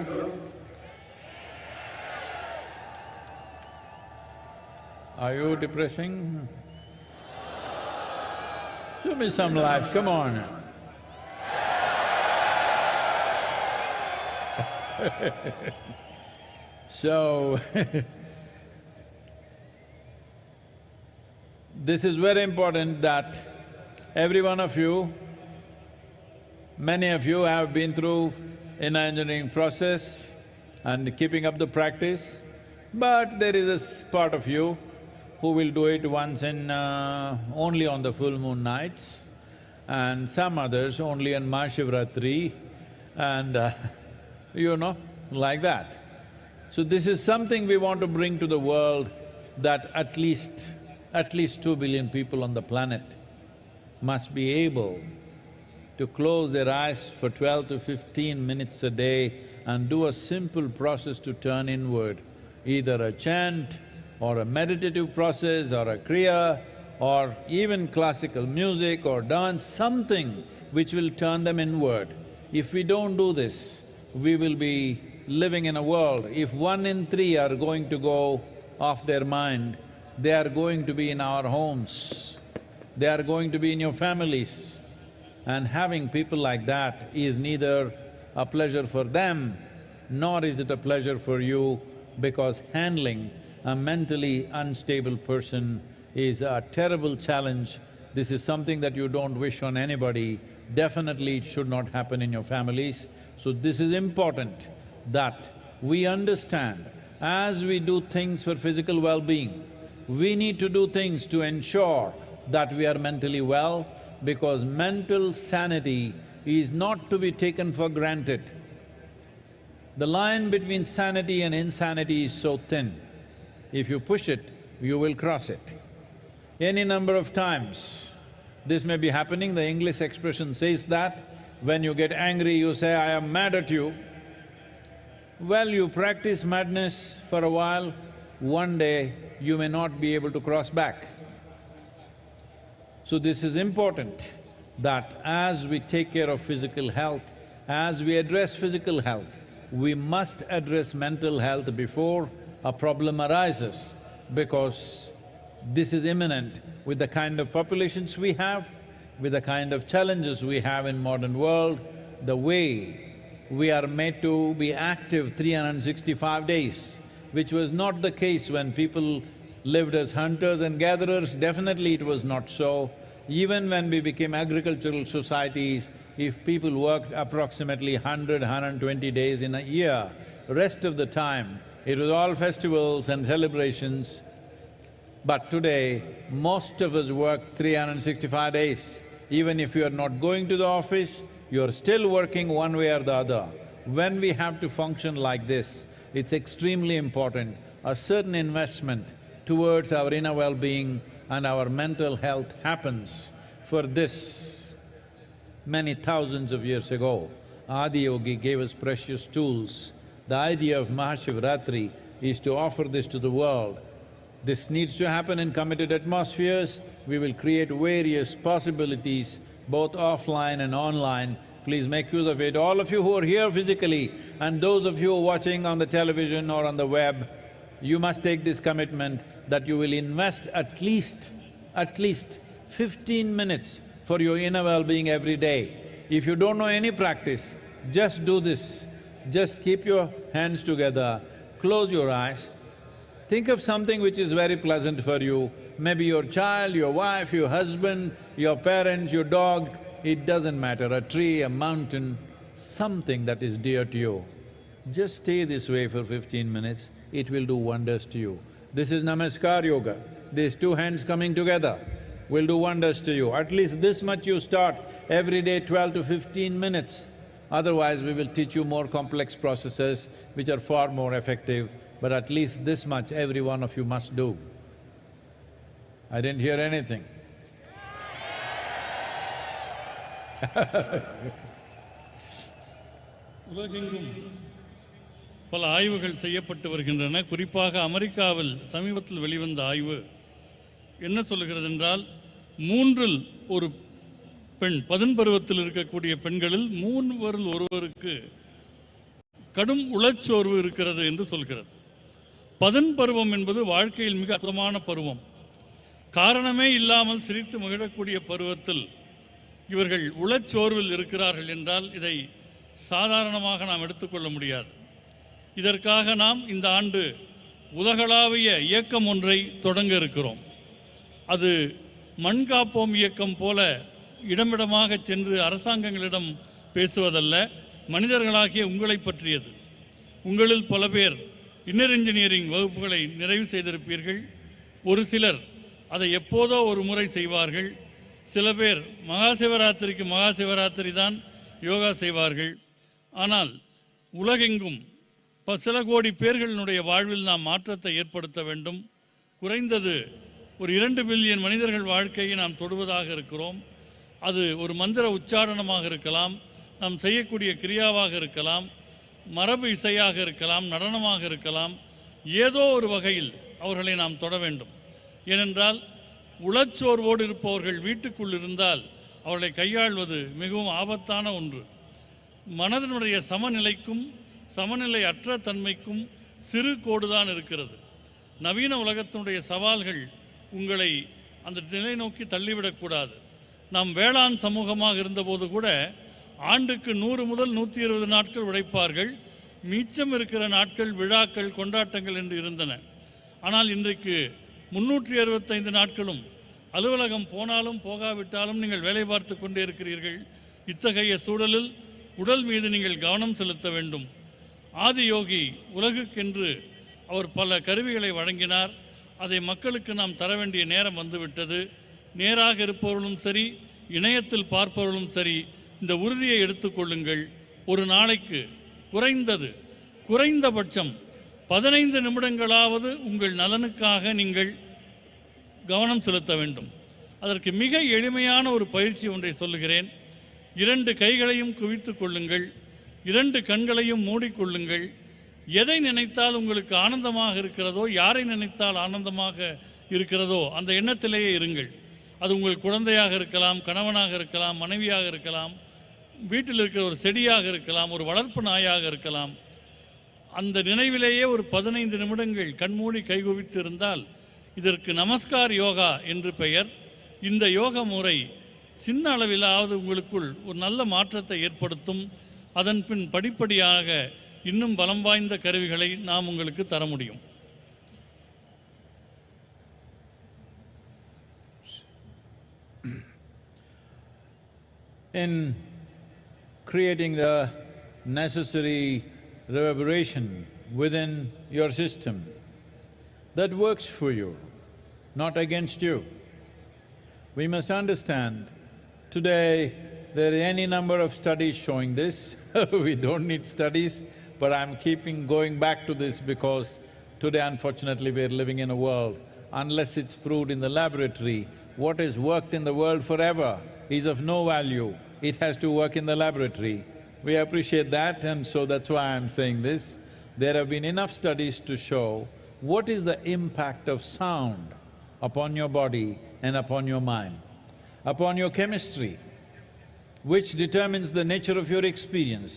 Are you depressing? Show me some life, come on. So, this is very important that every one of you, many of you have been through an engineering process and keeping up the practice, but there is a part of you who will do it once in… only on the full moon nights, and some others only on Maha Sivaratri, and you know, like that. So this is something we want to bring to the world, that at least 2 billion people on the planet must be able to close their eyes for 12 to 15 minutes a day and do a simple process to turn inward, either a chant or a meditative process or a kriya or even classical music or dance, something which will turn them inward. If we don't do this, we will be living in a world… if 1 in 3 are going to go off their mind, they are going to be in our homes, they are going to be in your families. And having people like that is neither a pleasure for them, nor is it a pleasure for you, because handling a mentally unstable person is a terrible challenge. This is something that you don't wish on anybody. Definitely it should not happen in your families. So this is important that we understand, as we do things for physical well-being, we need to do things to ensure that we are mentally well, because mental sanity is not to be taken for granted. The line between sanity and insanity is so thin. If you push it, you will cross it. Any number of times, this may be happening. The English expression says that when you get angry, you say, "I am mad at you." Well, you practice madness for a while, one day you may not be able to cross back. So this is important, that as we take care of physical health, as we address physical health, we must address mental health before a problem arises, because this is imminent with the kind of populations we have, with the kind of challenges we have in modern world, the way we are made to be active 365 days, which was not the case when people lived as hunters and gatherers. Definitely it was not so. Even when we became agricultural societies, if people worked approximately 100–120 days in a year, rest of the time it was all festivals and celebrations. But today, most of us work 365 days. Even if you are not going to the office, you're still working one way or the other. When we have to function like this, it's extremely important, a certain investment towards our inner well-being and our mental health happens. For this, many thousands of years ago, Adiyogi gave us precious tools. The idea of Maha Sivaratri is to offer this to the world. This needs to happen in committed atmospheres. We will create various possibilities, both offline and online. Please make use of it. All of you who are here physically and those of you who are watching on the television or on the web, you must take this commitment that you will invest at least 15 minutes for your inner well-being every day. If you don't know any practice, just do this. Just keep your hands together, close your eyes, think of something which is very pleasant for you, maybe your child, your wife, your husband, your parents, your dog, it doesn't matter, a tree, a mountain, something that is dear to you. Just stay this way for 15 minutes, it will do wonders to you. This is Namaskar Yoga. These two hands coming together will do wonders to you. At least this much you start, every day 12 to 15 minutes. Otherwise, we will teach you more complex processes which are far more effective, but at least this much every one of you must do. I didn't hear anything. உலகெங்கும் பல ஆய்வுகள் செய்யப்பட்டு வருகின்றன. குறிப்பாக அமெரிக்காவில் சமீபத்தில் வெளிவந்த ஆய்வு என்ன சொல்லுகிறது என்றால், 3இல் ஒரு பெண், 10 பருவத்தில் இருக்கக்கூடிய பெண்களில் 3 ஒருவருக்கு கடும் உளச்சோர்வு இருக்கிறது என்று சொல்கிறது. 10 பருவம் என்பது வாழ்க்கையில் மிக அற்புதமான பருவம். காரணமே இல்லாமல் சிரித்து மகிழக்கூடிய பருவத்தில் இவர்கள் உளச்சோர்வில் இருக்கிறார்கள் என்றால் இதை சாதாரணமாக நாம் எடுத்துக்கொள்ள முடியாது. இதற்காக நாம் இந்த ஆண்டு உலகளாவிய இயக்கம் ஒன்றை தொடங்க இருக்கிறோம். அது மண் காப்போம் இயக்கம் போல இடமிடமாக சென்று அரசாங்கங்களிடம் பேசுவதல்ல, மனிதர்களாகிய உங்களை பற்றியது. உங்களில் பல பேர் இன்னர் இன்ஜினியரிங் வகுப்புகளை நிறைவு செய்திருப்பீர்கள். ஒரு சிலர் அதை எப்போதோ ஒரு முறை செய்வார்கள். சில பேர் மகா சிவராத்திரிக்கு மகா சிவராத்திரி தான் யோகா செய்வார்கள். ஆனால் உலகெங்கும் சில கோடி பேர்களினுடைய வாழ்வில் நாம் மாற்றத்தை ஏற்படுத்த வேண்டும். குறைந்தது ஒரு 2 பில்லியன் மனிதர்கள் வாழ்க்கையை நாம் தொடுவதாக இருக்கிறோம். அது ஒரு மந்திர உச்சாரணமாக இருக்கலாம், நாம் செய்யக்கூடிய கிரியாவாக இருக்கலாம், மரபு இசையாக இருக்கலாம், நடனமாக இருக்கலாம். ஏதோ ஒரு வகையில் அவர்களை நாம் தொட வேண்டும். ஏனென்றால் உளச்சோர்வோடு இருப்பவர்கள் வீட்டுக்குள் இருந்தால் அவர்களை கையாள்வது மிகவும் ஆபத்தான ஒன்று. மனதினுடைய சமநிலைக்கும் சமநிலை அற்ற தன்மைக்கும் சிறு கோடுதான் இருக்கிறது. நவீன உலகத்தினுடைய சவால்கள் உங்களை அந்த நிலை நோக்கி தள்ளிவிடக்கூடாது. நாம் வேளாண் சமூகமாக இருந்தபோது கூட ஆண்டுக்கு 100 முதல் 120 நாட்கள் உழைப்பார்கள். மிச்சம் இருக்கிற நாட்கள் விழாக்கள் கொண்டாட்டங்கள் என்று இருந்தன. ஆனால் இன்றைக்கு 365 நாட்களும் அலுவலகம் போனாலும் போகாவிட்டாலும் நீங்கள் வேலை பார்த்து கொண்டே இருக்கிறீர்கள். இத்தகைய சூழலில் உடல் மீது நீங்கள் கவனம் செலுத்த வேண்டும். ஆதியோகி உலகுக்கென்று அவர் பல கருவிகளை வழங்கினார். அதை மக்களுக்கு நாம் தர வேண்டிய நேரம் வந்துவிட்டது. நேராக இருப்பவர்களும் சரி, இணையத்தில் பார்ப்பவர்களும் சரி, இந்த உறுதியை எடுத்துக்கொள்ளுங்கள். ஒரு நாளைக்கு குறைந்தபட்சம் 15 நிமிடங்களாவது உங்கள் நலனுக்காக நீங்கள் கவனம் செலுத்த வேண்டும். அதற்கு மிக எளிமையான ஒரு பயிற்சி ஒன்றை சொல்லுகிறேன். 2 கைகளையும் குவித்து கொள்ளுங்கள், 2 கண்களையும் மூடிக்கொள்ளுங்கள். எதை நினைத்தால் உங்களுக்கு ஆனந்தமாக இருக்கிறதோ, யாரை நினைத்தால் ஆனந்தமாக இருக்கிறதோ அந்த எண்ணத்திலேயே இருங்கள். அது உங்கள் குழந்தையாக இருக்கலாம், கணவனாக இருக்கலாம், மனைவியாக இருக்கலாம், வீட்டில் இருக்கிற ஒரு செடியாக இருக்கலாம், ஒரு வளர்ப்பு நாயாக இருக்கலாம். அந்த நினைவிலேயே ஒரு 15 நிமிடங்கள் கண்மூடி கைகுவித்து இருந்தால் இதற்கு நமஸ்கார் யோகா என்று பெயர். இந்த யோக முறை சின்ன அளவிலாவது உங்களுக்குள் ஒரு நல்ல மாற்றத்தை ஏற்படுத்தும். அதன் பின் படிப்படியாக இன்னும் பலம் வாய்ந்த கருவிகளை நாம் உங்களுக்கு தர முடியும். In creating the necessary reverberation within your system that works for you, not against you. We must understand, today there are any number of studies showing this. We don't need studies, but I'm going back to this because today unfortunately we're living in a world, unless it's proved in the laboratory, what has worked in the world forever is of no value. It has to work in the laboratory. We appreciate that, and so that's why I'm saying this. There have been enough studies to show what is the impact of sound upon your body and upon your mind, upon your chemistry, which determines the nature of your experience.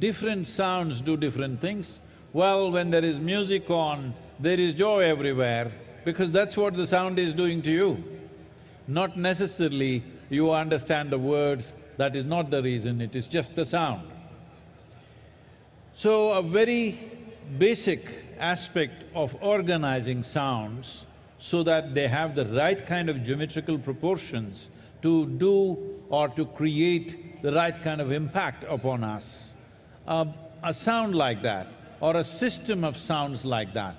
Different sounds do different things. Well, when there is music on, there is joy everywhere, because that's what the sound is doing to you. Not necessarily you understand the words, that is not the reason, it is just the sound. So, a very basic aspect of organizing sounds so that they have the right kind of geometrical proportions to do or to create the right kind of impact upon us. A sound like that or a system of sounds like that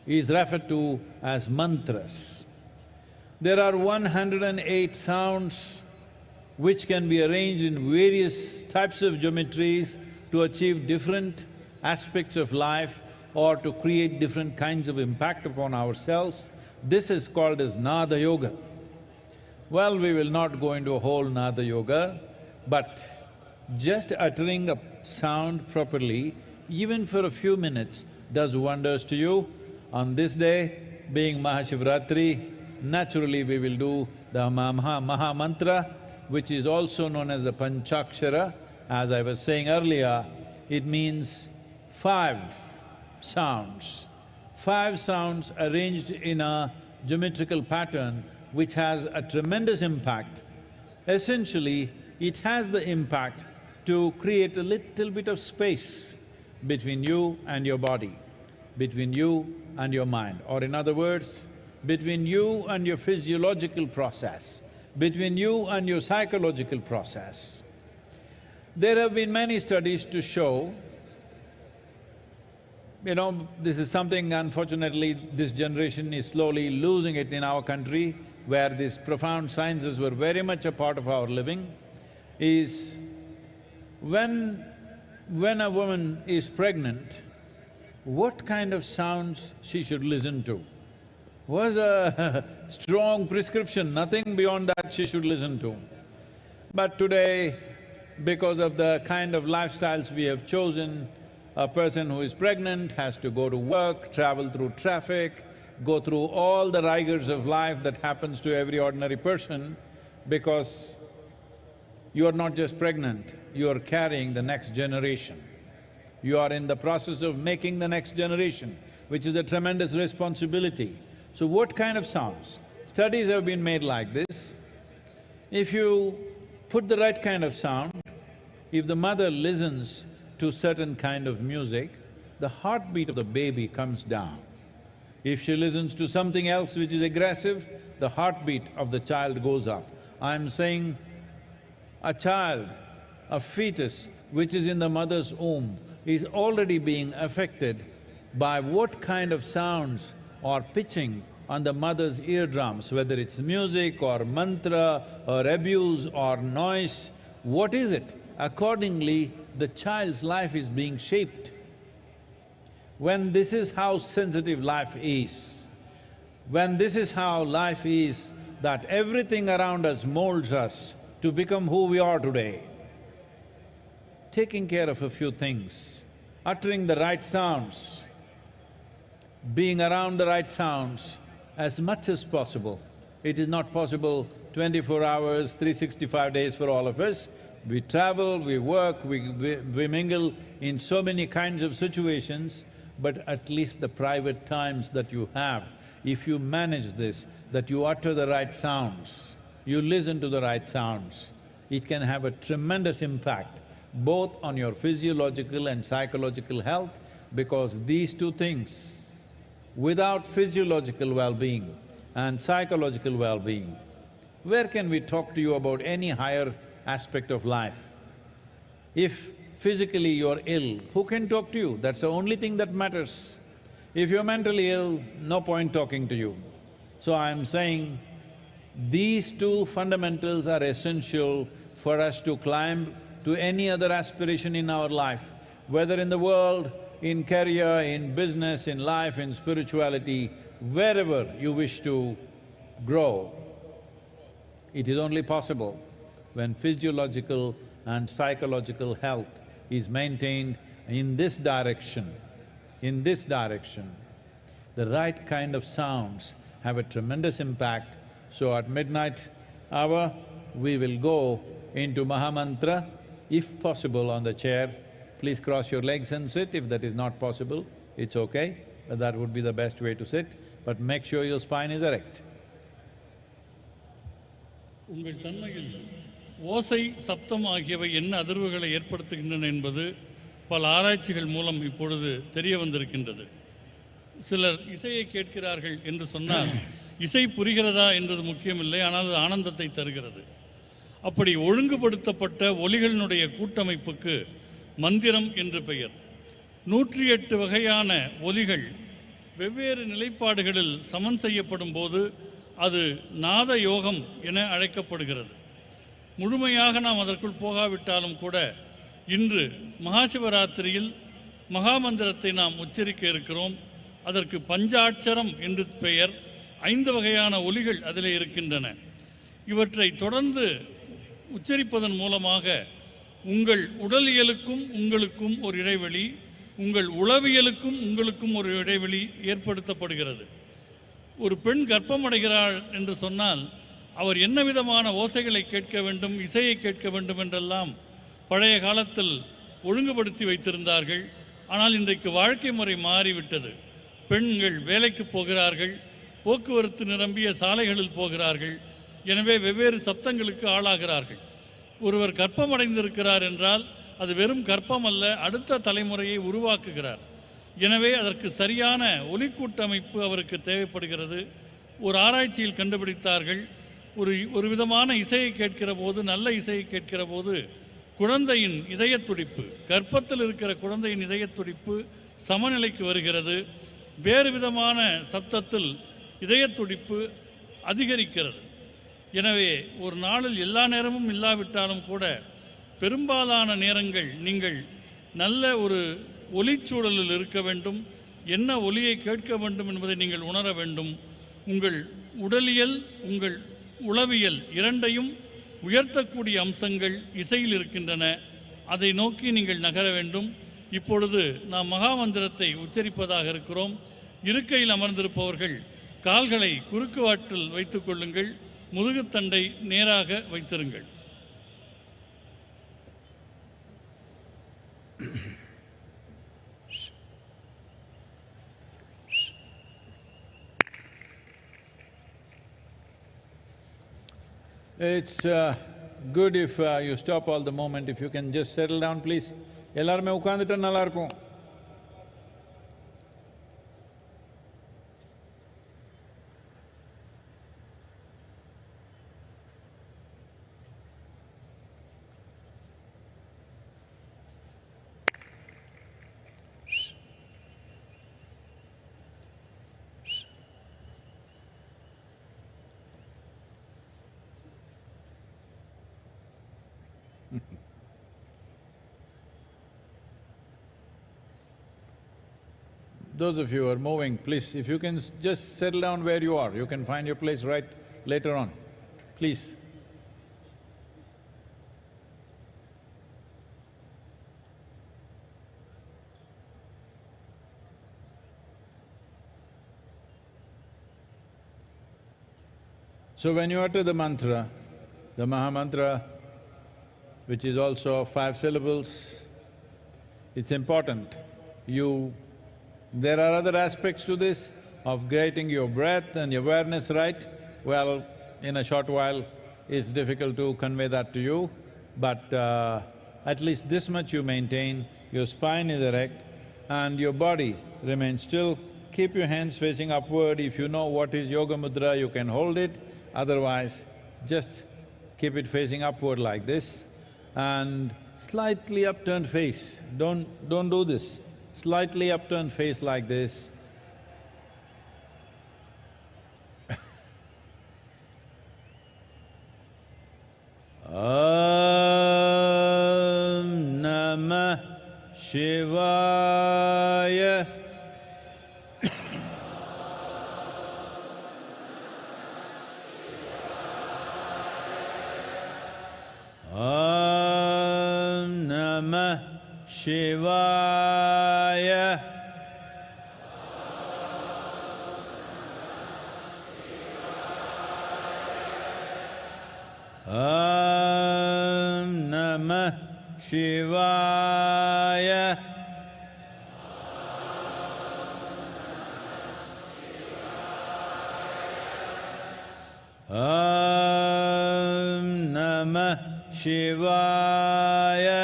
is referred to as mantras. There are 108 sounds which can be arranged in various types of geometries to achieve different aspects of life or to create different kinds of impact upon ourselves. This is called as Nada Yoga. Well, we will not go into a whole Nada Yoga, but just uttering a sound properly, even for a few minutes, does wonders to you. On this day, being Maha Sivaratri, naturally we will do the Maha Mantra, which is also known as the Panchakshara. As I was saying earlier, it means 5 sounds. 5 sounds arranged in a geometrical pattern which has a tremendous impact. Essentially, it has the impact to create a little bit of space between you and your body, between you and your mind, or in other words, between you and your physiological process, between you and your psychological process. There have been many studies to show, this is something unfortunately this generation is slowly losing it in our country, where these profound sciences were very much a part of our living, is when a woman is pregnant, what kind of sounds she should listen to? Was a strong prescription, nothing beyond that she should listen to. But today, because of the kind of lifestyles we have chosen, a person who is pregnant has to go to work, travel through traffic, go through all the rigors of life that happens to every ordinary person, because you are not just pregnant, you are carrying the next generation. You are in the process of making the next generation, which is a tremendous responsibility. So what kind of sounds? Studies have been made like this. If you put the right kind of sound, if the mother listens to certain kind of music, the heartbeat of the baby comes down. If she listens to something else which is aggressive, the heartbeat of the child goes up. I'm saying a child, a fetus which is in the mother's womb is already being affected by what kind of sounds or pitching on the mother's eardrums, whether it's music or mantra or abuse or noise, what is it? Accordingly, the child's life is being shaped. When this is how sensitive life is, when this is how life is, that everything around us molds us to become who we are today, taking care of a few things, uttering the right sounds, being around the right sounds as much as possible. It is not possible 24 hours, 365 days for all of us. We travel, we work, we mingle in so many kinds of situations, but at least the private times that you have, if you manage this, that you utter the right sounds, you listen to the right sounds, it can have a tremendous impact both on your physiological and psychological health, because these two things, without physiological well-being and psychological well-being, where can we talk to you about any higher aspect of life? If physically you're ill, who can talk to you? That's the only thing that matters. If you're mentally ill, no point talking to you. So I'm saying these two fundamentals are essential for us to climb to any other aspiration in our life, whether in the world, in career, in business, in life, in spirituality, wherever you wish to grow. It is only possible when physiological and psychological health is maintained in this direction. The right kind of sounds have a tremendous impact. So at midnight hour, we will go into Mahamantra, if possible on the chair. Please cross your legs and sit. If that is not possible, it's okay, but that would be the best way to sit. But make sure your spine is erect. உங்கள் தன்மையில் ஓசை, சப்தம் ஆகியவை என்ன அதிர்வுகளை ஏற்படுத்துகின்றன என்பது பல ஆராய்ச்சிகள் மூலம் இப்பொழுது தெரிய வந்திருக்கின்றது. சிலர் இசையை கேட்கிறார்கள் என்று சொன்னால் இசை புரிகிறதா என்பது முக்கியமில்லை, ஆனால் அது ஆனந்தத்தை தருகிறது. அப்படி ஒழுங்குபடுத்தப்பட்ட ஒலிகளினுடைய கூட்டமைப்புக்கு மந்திரம் என்று பெயர். 108 வகையான ஒலிகள் வெவ்வேறு நிலைப்பாடுகளில் சமன் செய்யப்படும் போது அது நாத யோகம் என அழைக்கப்படுகிறது. முழுமையாக நாம் அதற்குள் போகாவிட்டாலும் கூட இன்று மகாசிவராத்திரியில் மகாமந்திரத்தை நாம் உச்சரிக்க இருக்கிறோம். அதற்கு பஞ்சாட்சரம் என்று பெயர். 5 வகையான ஒலிகள் அதில் இருக்கின்றன. இவற்றை தொடர்ந்து உச்சரிப்பதன் மூலமாக உங்கள் உடலியலுக்கும் உங்களுக்கும் ஒரு இடைவெளி, உங்கள் உளவியலுக்கும் உங்களுக்கும் ஒரு இடைவெளி ஏற்படுத்தப்படுகிறது. ஒரு பெண் கர்ப்பமடைகிறாள் என்று சொன்னால் அவர் என்ன விதமான ஓசைகளை கேட்க வேண்டும், இசையை கேட்க வேண்டும் என்றெல்லாம் பழைய காலத்தில் ஒழுங்குபடுத்தி வைத்திருந்தார்கள். ஆனால் இன்றைக்கு வாழ்க்கை முறை மாறிவிட்டது. பெண்கள் வேலைக்கு போகிறார்கள், போக்குவரத்து நிரம்பிய சாலைகளில் போகிறார்கள். எனவே வெவ்வேறு சப்தங்களுக்கு ஆளாகிறார்கள். ஒருவர் கர்ப்பமடைந்திருக்கிறார் என்றால் அது வெறும் கர்ப்பம் அல்ல, அடுத்த தலைமுறையை உருவாக்குகிறார். எனவே அதற்கு சரியான ஒலிக்கூட்டமைப்பு அவருக்கு தேவைப்படுகிறது. ஒரு ஆராய்ச்சியில் கண்டுபிடித்தார்கள், ஒரு விதமான இசையை கேட்கிற போது, நல்ல இசையை கேட்கிற போது குழந்தையின் இதயத் துடிப்பு, கர்ப்பத்தில் இருக்கிற குழந்தையின் இதயத் துடிப்பு சமநிலைக்கு வருகிறது. வேறு விதமான சப்தத்தில் இதயத் துடிப்பு அதிகரிக்கிறது. எனவே ஒரு நாளில் எல்லா நேரமும் இல்லாவிட்டாலும் கூட பெரும்பாலான நேரங்கள் நீங்கள் நல்ல ஒரு ஒலிச்சூழலில் இருக்க வேண்டும். என்ன ஒலியை கேட்க வேண்டும் என்பதை நீங்கள் உணர வேண்டும். உங்கள் உடலியல், உங்கள் உளவியல் இரண்டையும் உயர்த்தக்கூடிய அம்சங்கள் இசையில் இருக்கின்றன. அதை நோக்கி நீங்கள் நகர வேண்டும். இப்பொழுது நாம் மகாமந்திரத்தை உச்சரிப்பதாக இருக்கிறோம். இருக்கையில் அமர்ந்திருப்பவர்கள் கால்களை குறுக்குவாட்டில் வைத்துக் கொள்ளுங்கள். முதுகுத்தண்டை நேராக வைத்திருங்கள். It's good if you stop all the moment, if you can just settle down, please. எல்லாருமே உட்கார்ந்துட்டா நல்லா இருக்கும். Those of you who are moving, please, if you can just settle down where you are, you can find your place right later on, please. So when you utter the mantra, the Maha Mantra, which is also 5 syllables, it's important. There are other aspects to this of getting your breath and your awareness right. Well, in a short while, it's difficult to convey that to you, but at least this much you maintain, your spine is erect and your body remains still. Keep your hands facing upward. If you know what is Yoga Mudra, you can hold it, otherwise just keep it facing upward like this and slightly upturned face. Don't do this. Slightly upturned face like this. Om Namah Shivaya. Om Namah Shivaya. Om Namah Shivaya. Om Namah Shivaya.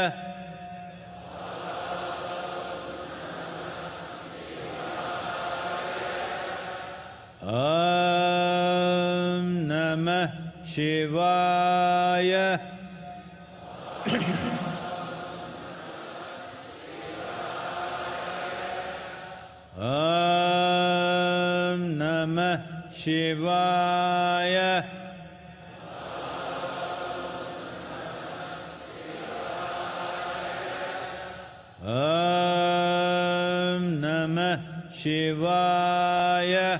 Om Namah Shivaya. Om Namah Shivaya. Om Namah Shivaya.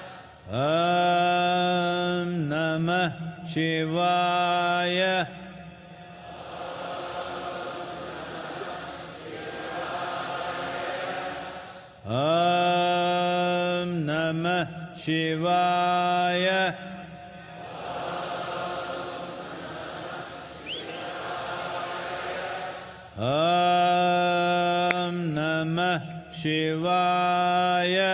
Om Namah Shivaya. Om Namah Shivaya. Om Namah Shivaya. Om Namah Shivaya.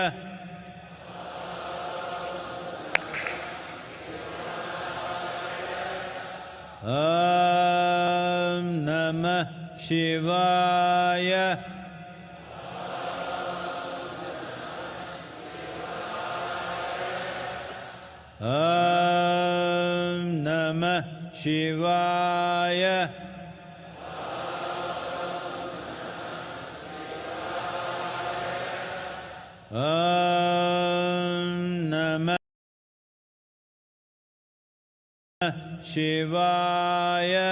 Om Namah Shivaya. Om Namah Shivaya. Om Namah Shivaya.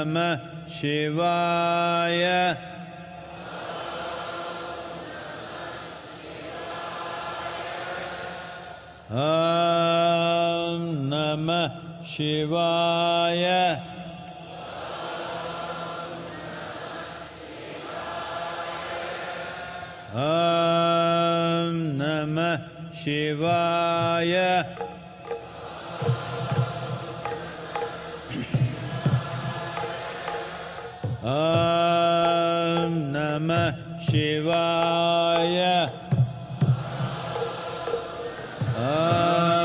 Namah Shivaya. Om Namah Shivaya. Om Namah Shivaya. Om Namah Shivaya. Om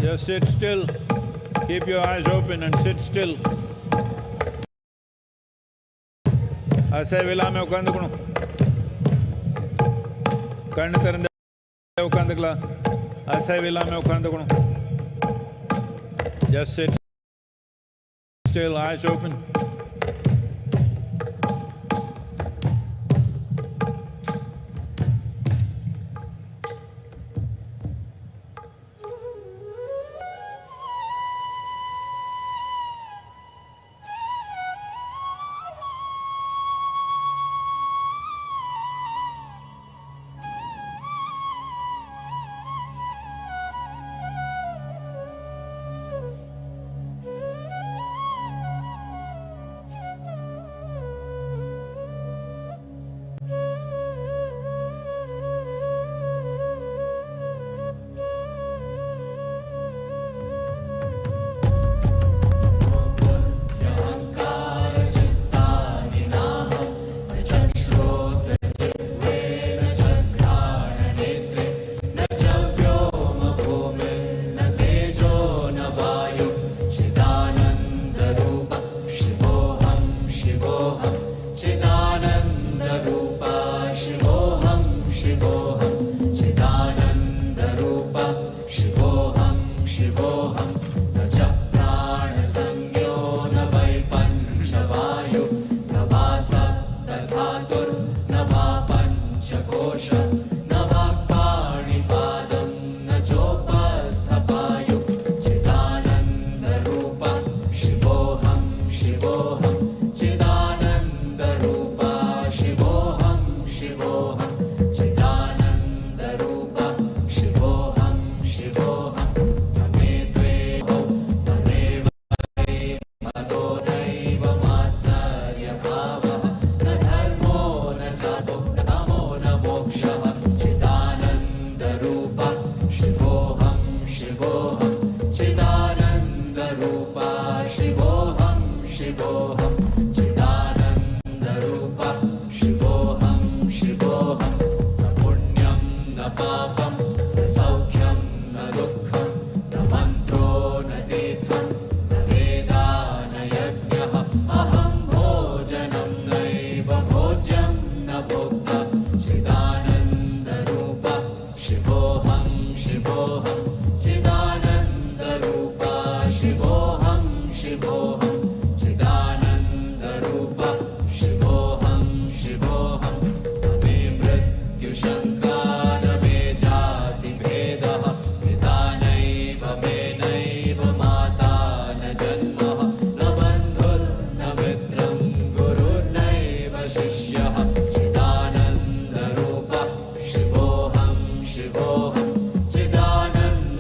Just sit still. Keep your eyes open and sit still. அசைவில்லாம உட்காந்துக்கணும். கண்ணு திறந்து உட்காந்துக்கலாம். அசைவில்லாம உட்காந்துக்கணும். Just sit still, eyes open. शापं न सौख्यं न दुःखं न मन्त्रो न तीर्थं न वेदा न यज्ञः अहं भोजनं नैव भोज्यं न भोक्ता चिदानन्दरूप शिवोऽहं शिवोऽहं चिदानन्दरूप शिवोऽहं शिवोऽहं चिदानन्दरूप शिवोऽहं शिवोऽहं न मे मृत्युशङ्का न मे जातिभेदः पिता नैव मे नैव माता न जन्मः न बन्धुर्न मित्रं गुरुर्नैव शिष्यः चिदानन्दरूप शिवोऽहं शिवोऽहं चिदानन्दरूप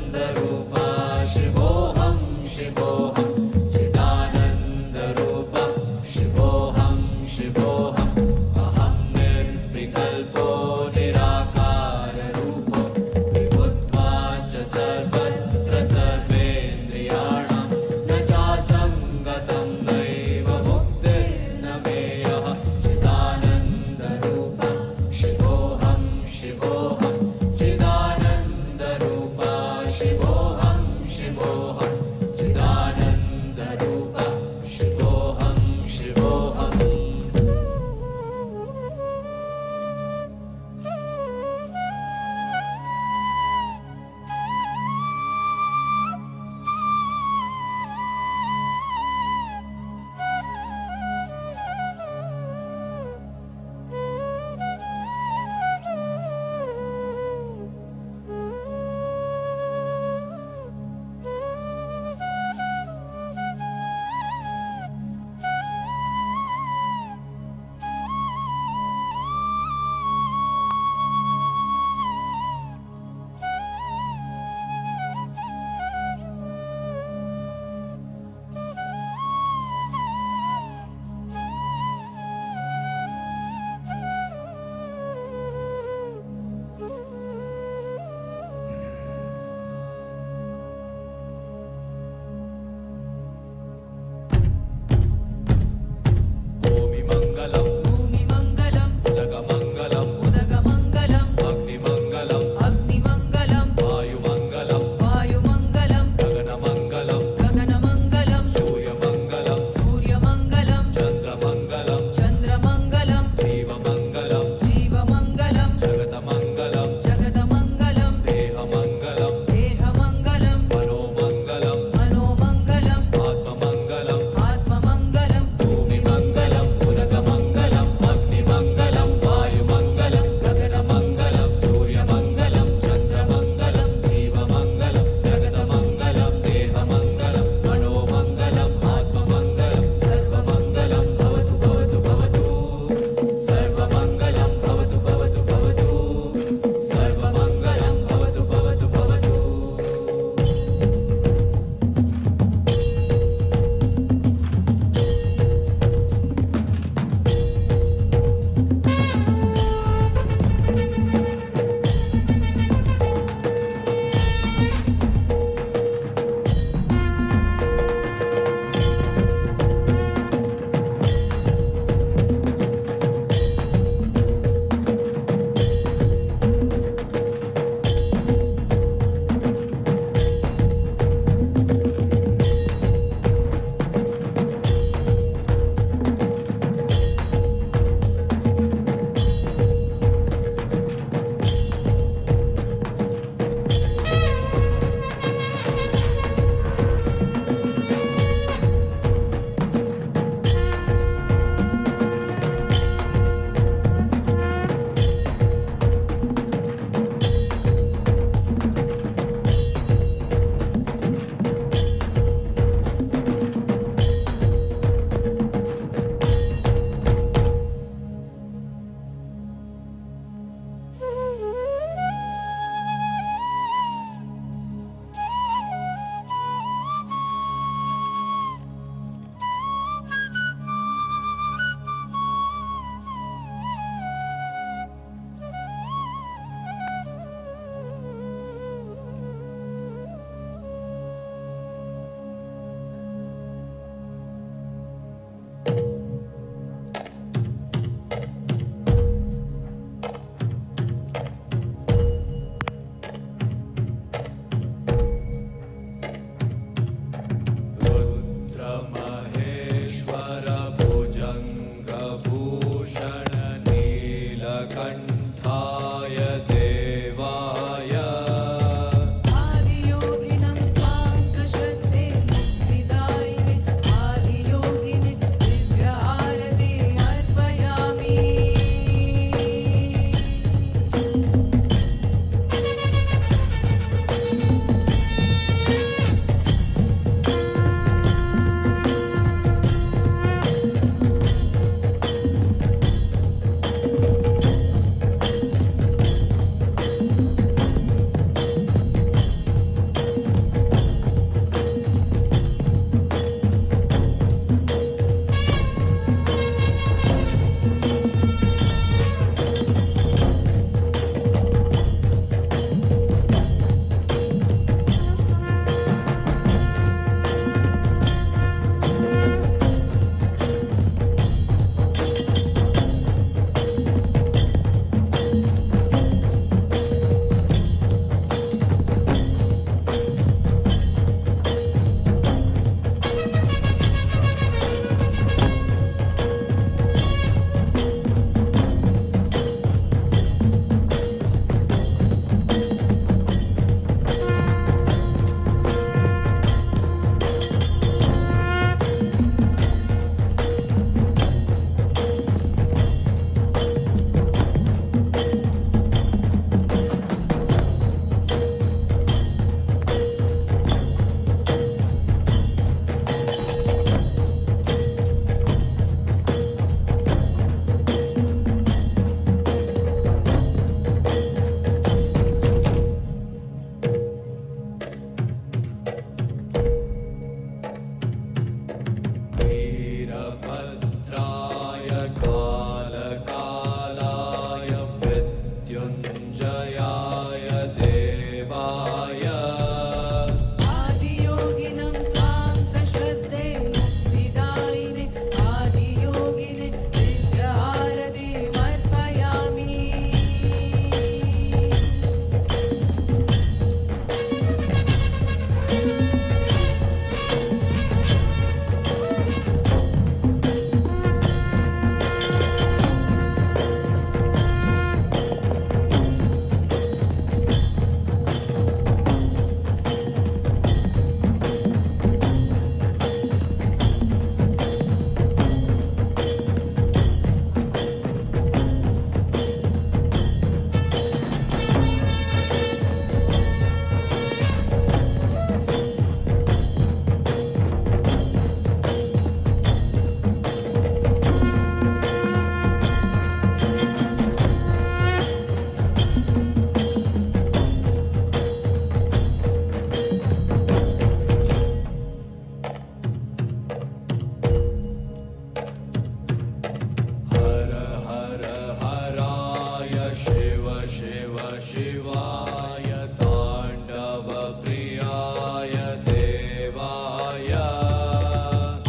देवाय ताण्डव प्रियाय देवाय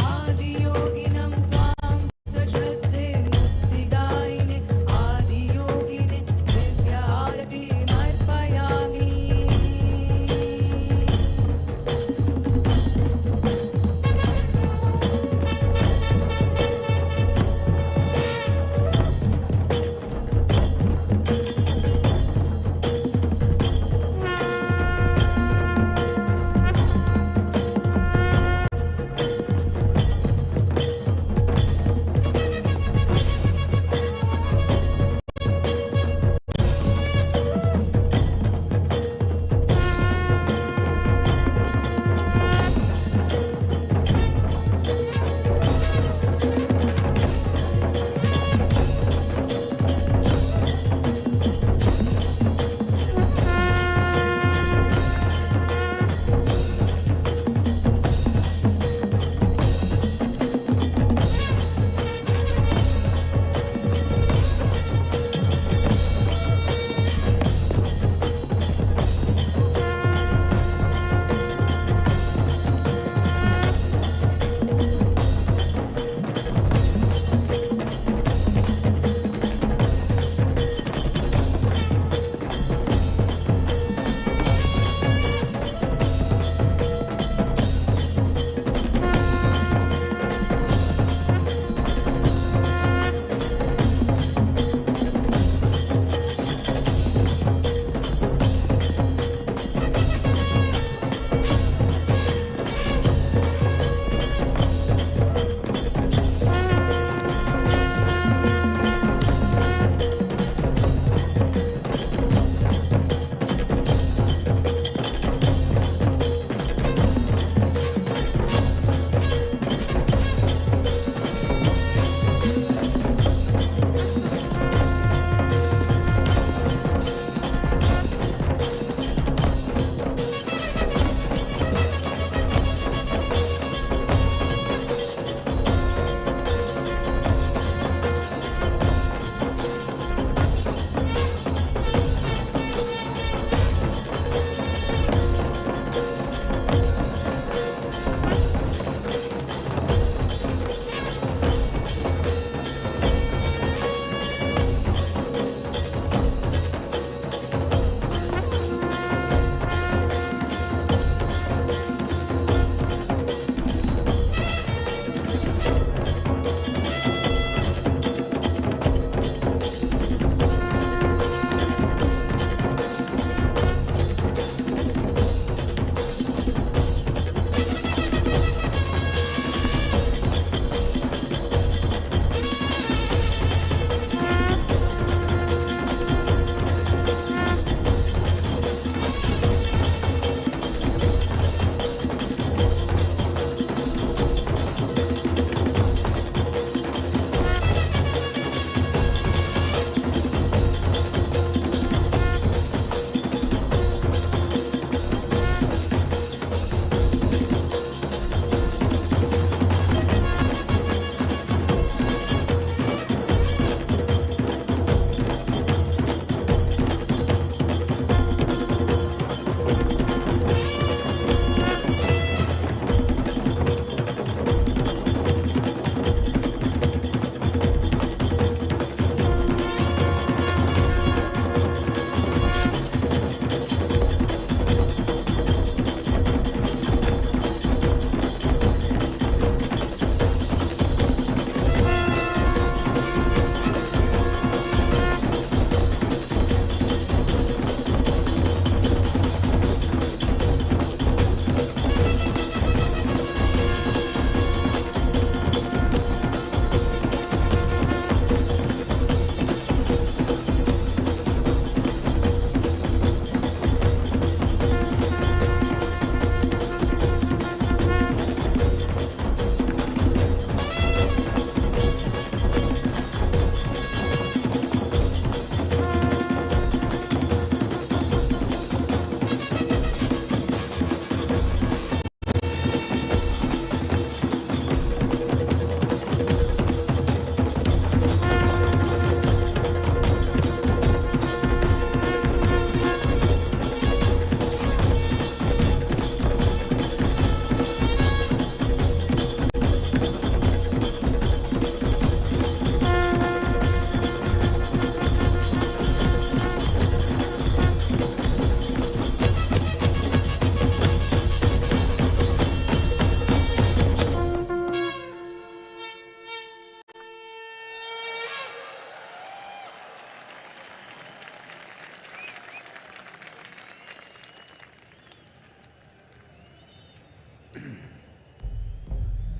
आदियोगिनं त्वां सश्रद्धे मुक्तिदायिने आदियोगिने दिव्यारतिमर्पयामि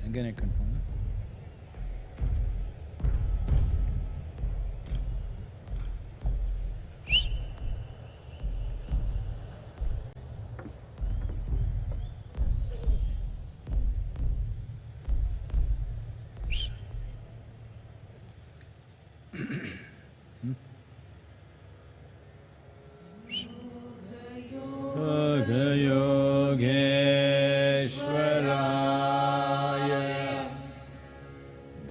Again I confirm. Yogeshwaraya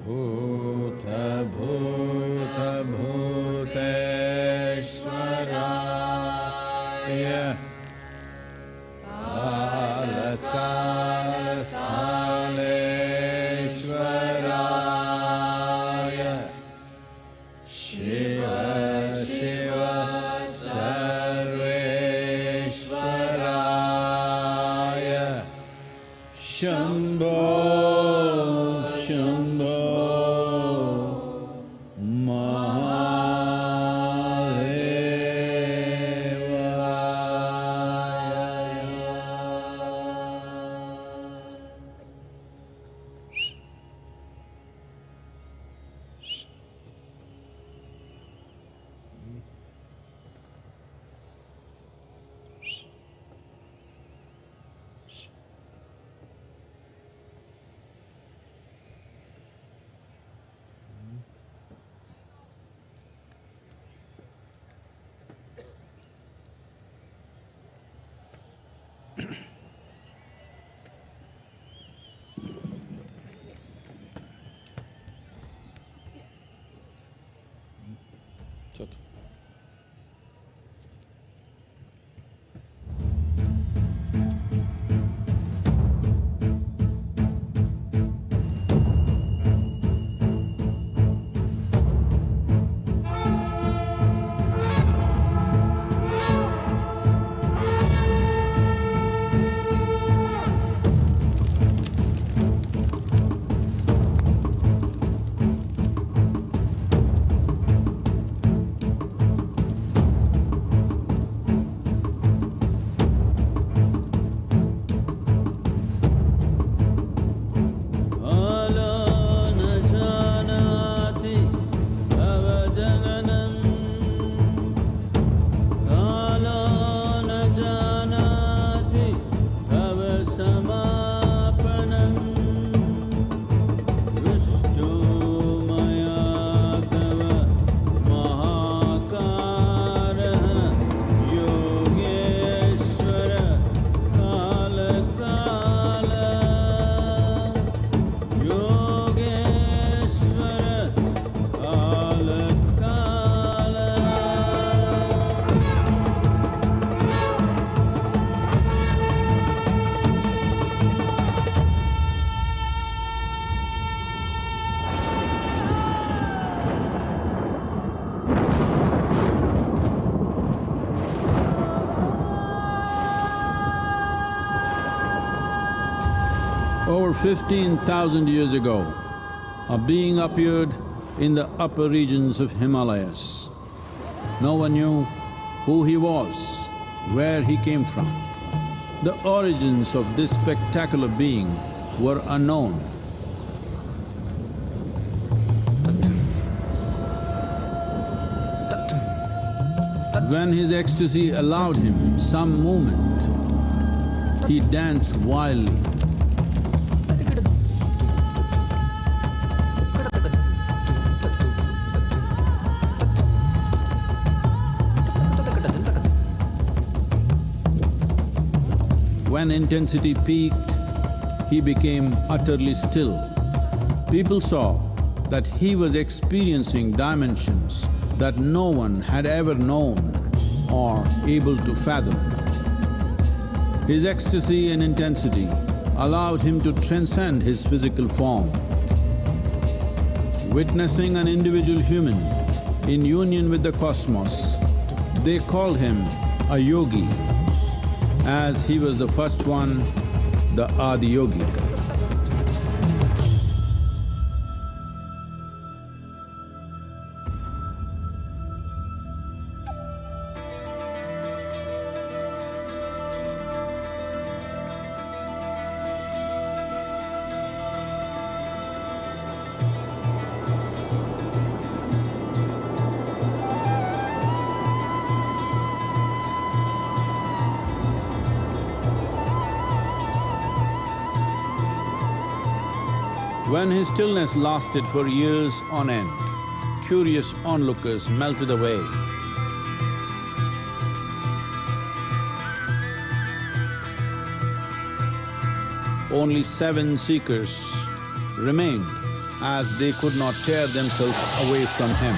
Bhuta Bhuta Bhuteshwaraya Kala Kala Kaleshwaraya Shiva Shiva Sarveshwaraya Shambho Shambho It's okay. Over 15,000 years ago, a being appeared in the upper regions of Himalayas. No one knew who he was, where he came from. The origins of this spectacular being were unknown. When his ecstasy allowed him some movement, he danced wildly. When intensity peaked, he became utterly still. People saw that he was experiencing dimensions that no one had ever known or able to fathom. His ecstasy and intensity allowed him to transcend his physical form. Witnessing an individual human in union with the cosmos, they called him a yogi, as he was the first one, the adiyogi. When his stillness lasted for years on end, curious onlookers melted away. Only 7 seekers remained, as they could not tear themselves away from him.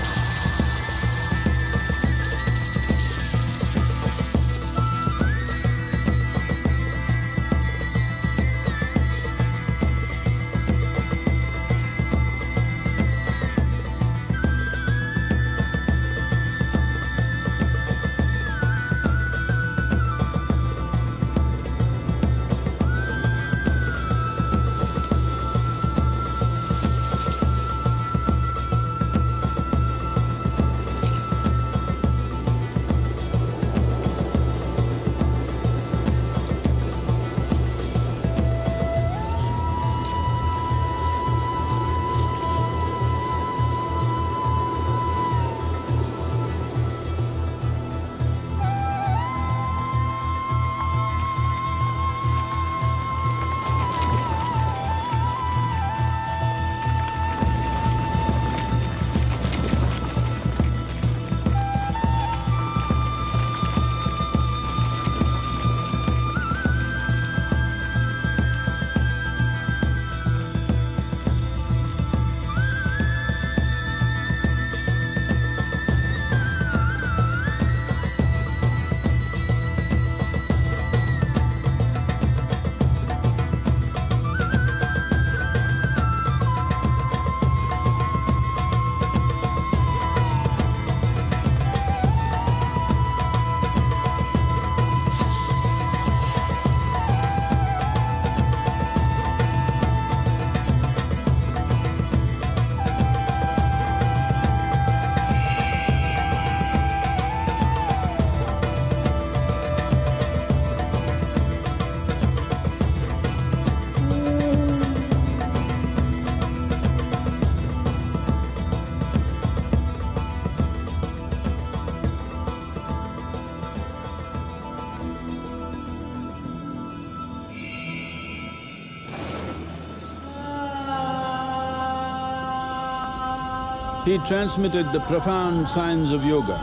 He transmitted the profound science of yoga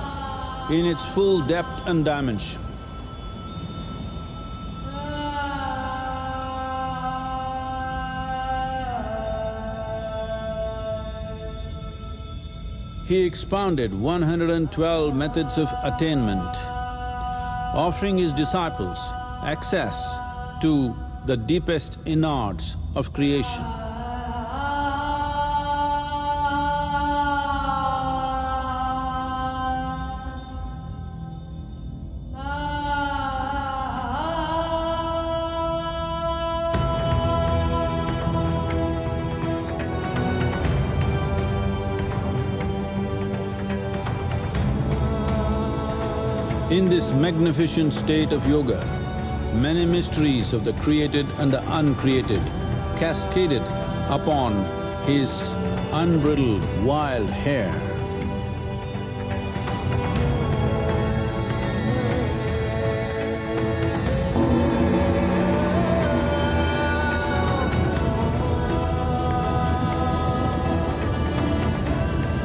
in its full depth and dimension. He expounded 112 methods of attainment, offering his disciples access to the deepest innards of creation. In this magnificent state of yoga, many mysteries of the created and the uncreated cascaded upon his unbridled wild hair.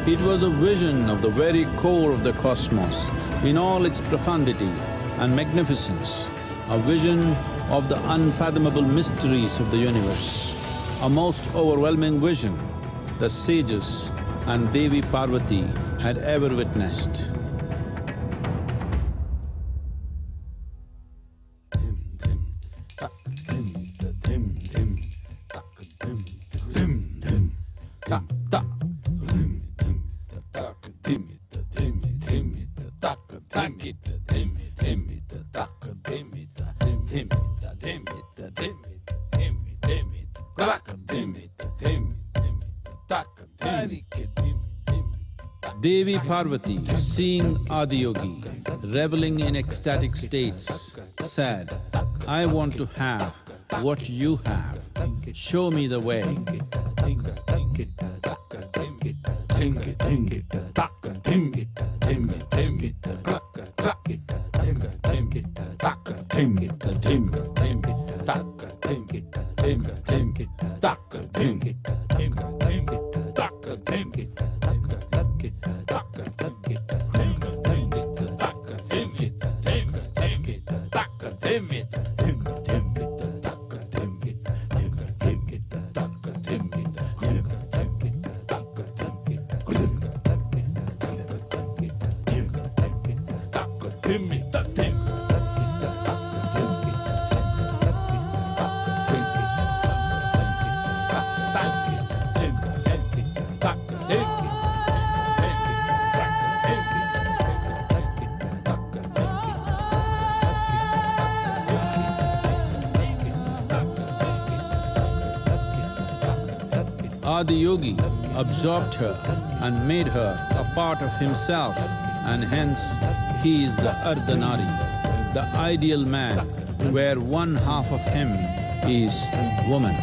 It was a vision of the very core of the cosmos in all its profundity and magnificence, a vision of the unfathomable mysteries of the universe, a most overwhelming vision the sages and Devi Parvati had ever witnessed. Devi Parvati, seeing Adiyogi reveling in ecstatic states, said, "I want to have what you have. Show me the way." Adiyogi absorbed her and made her a part of himself, and hence he is the Ardhanari, the ideal man, where one half of him is woman.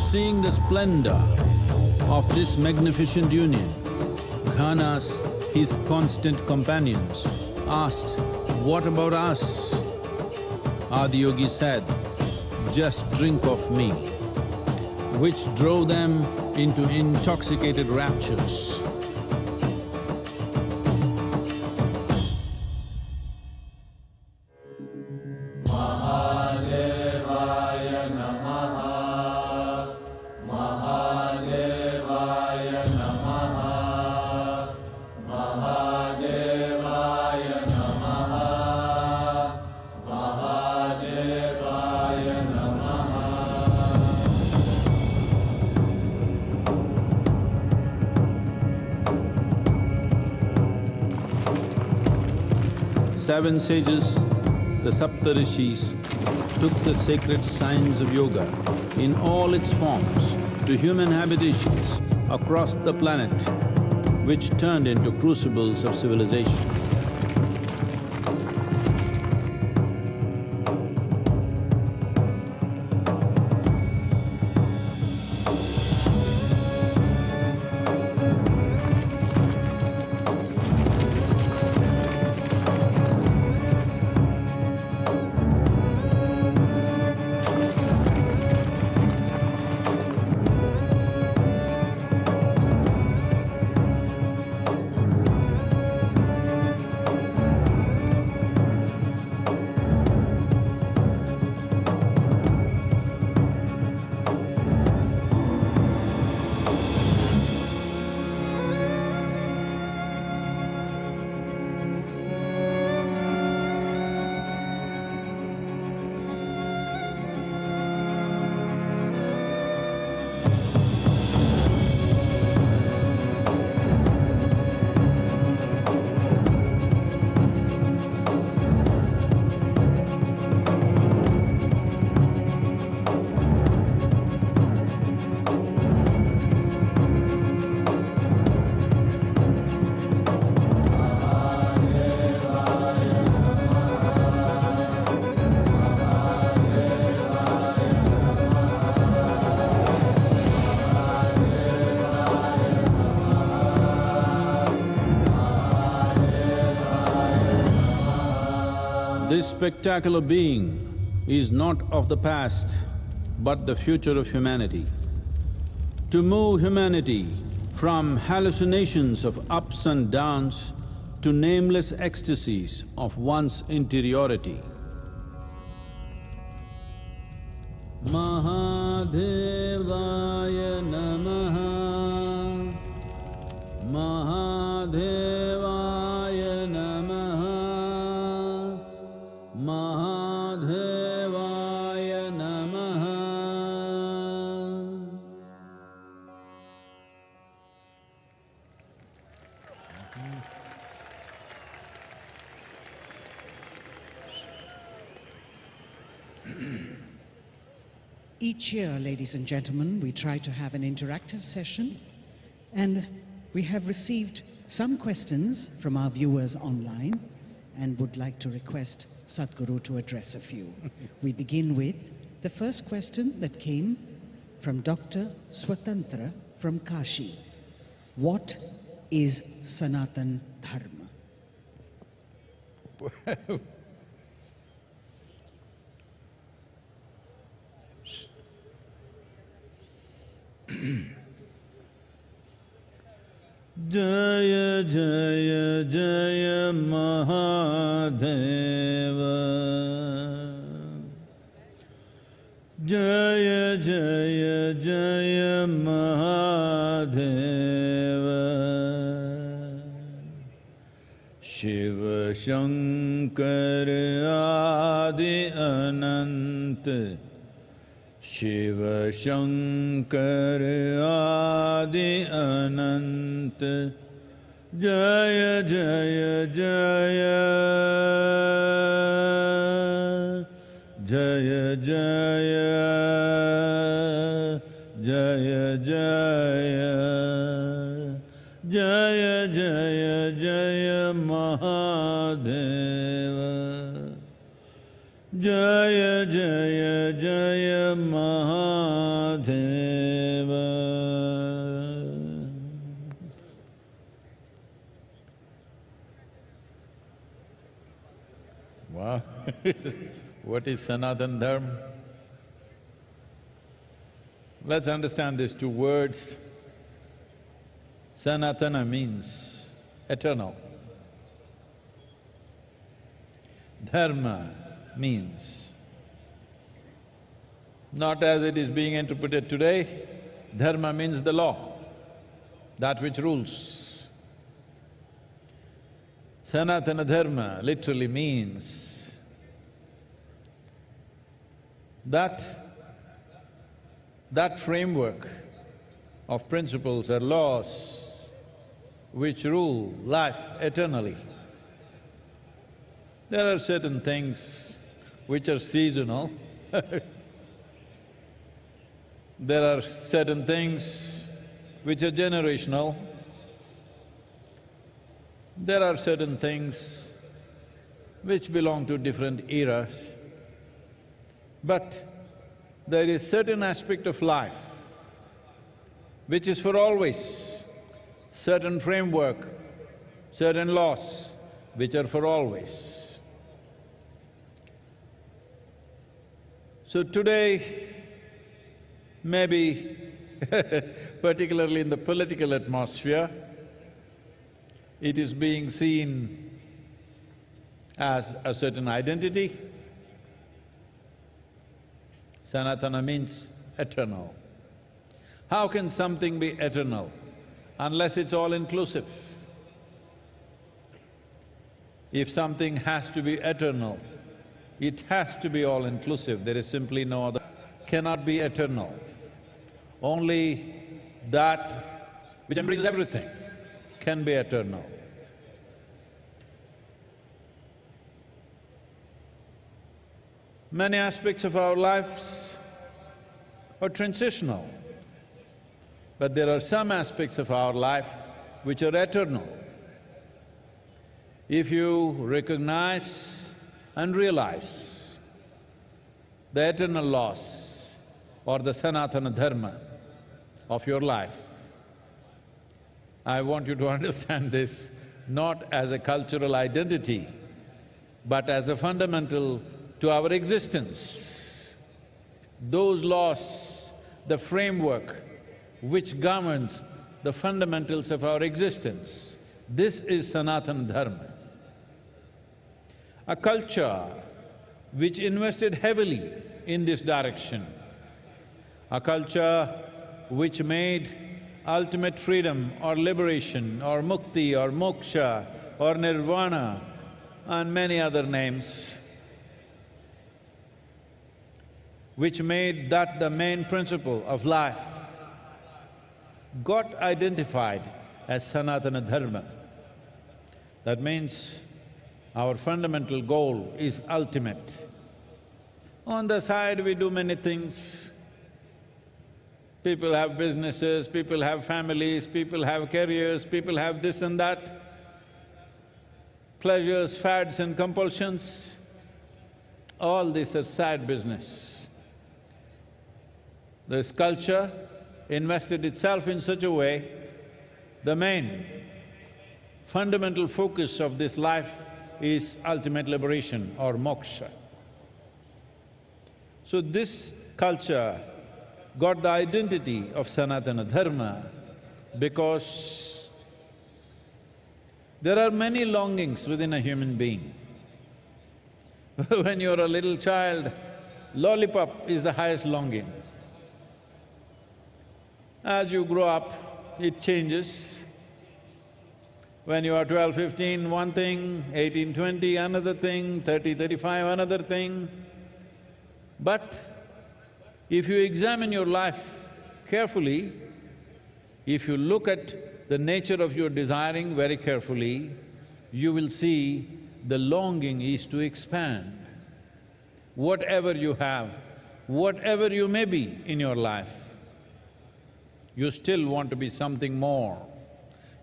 Seeing the splendor of this magnificent union, Ghanas, his constant companions, asked, "What about us?" Adiyogi said, "Just drink of me," which drove them into intoxicated raptures. Seven sages, the Saptarishis, took the sacred science of yoga in all its forms to human habitations across the planet, which turned into crucibles of civilization. This spectacular being is not of the past, but the future of humanity. To move humanity from hallucinations of ups and downs to nameless ecstasies of one's interiority. Mahadevaya Namaha, Mahadevaya Namaha, Each year, ladies and gentlemen, we try to have an interactive session, and we have received some questions from our viewers online and would like to request Sadguru to address a few. We begin with the first question that came from Dr. Swatantra from Kashi. What is Sanatan Dharma? Jaya Jaya Jaya Mahadeva, Jaya Jaya Jaya Mahadeva, Shiva Shankar Adi Anant, Shiva Shankar Adi Anant, Jaya Jaya Jaya, Jaya Jaya, Jaya Jaya, Jaya Jaya Jaya Mahadeva, Jaya Jaya Jaya Mahadeva. Wow. What is Sanatan Dharma? Let's understand these two words. Sanatana means eternal. Dharma means, not as it is being interpreted today, dharma means the law, that which rules. Sanatana Dharma literally means that framework of principles or laws which rule life eternally. There are certain things which are seasonal. There are certain things which are generational. There are certain things which belong to different eras. But there is certain aspect of life which is for always, certain framework, certain laws which are for always. So today, maybe particularly in the political atmosphere, it is being seen as a certain identity. Sanatana means eternal. How can something be eternal unless it's all-inclusive? If something has to be eternal, it has to be all-inclusive, there is simply no other… cannot be eternal. Only that which embraces everything can be eternal. Many aspects of our lives are transitional, but there are some aspects of our life which are eternal. If you recognize and realize the eternal laws or the Sanatana Dharma of your life, I want you to understand this not as a cultural identity, but as a fundamental to our existence. Those laws, the framework which governs the fundamentals of our existence, this is Sanatana Dharma. A culture which invested heavily in this direction, a culture which made ultimate freedom or liberation or mukti or moksha or nirvana and many other names, which made that the main principle of life, got identified as Sanatana Dharma. That means our fundamental goal is ultimate. On the side we do many things People have businesses, people have families, people have careers, people have this and that, pleasures, fads and compulsions. All these are sad business. This culture invested itself in such a way, the main fundamental focus of this life is ultimate liberation or moksha. So this culture got the identity of Sanatana Dharma because there are many longings within a human being. When you're a little child, lollipop is the highest longing. As you grow up, it changes. When you are 12, 15, one thing, 18, 20, another thing, 30, 35, another thing. But if you examine your life carefully, if you look at the nature of your desiring very carefully, you will see the longing is to expand. Whatever you have, whatever you may be in your life, you still want to be something more.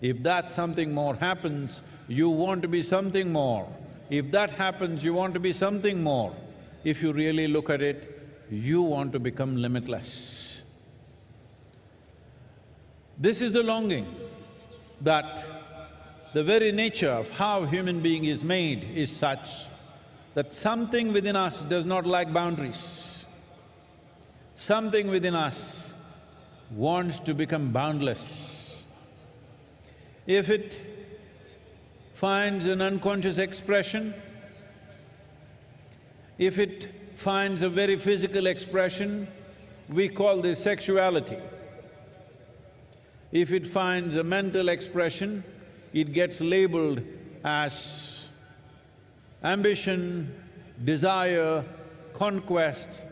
If that something more happens, you want to be something more. If that happens, you want to be something more. If you really look at it, you want to become limitless. This is the longing that the very nature of how human being is made is such that something within us does not like boundaries. Something within us wants to become boundless. If it finds an unconscious expression, if it finds a very physical expression, we call this sexuality. If it finds a mental expression, it gets labeled as ambition, desire, conquest,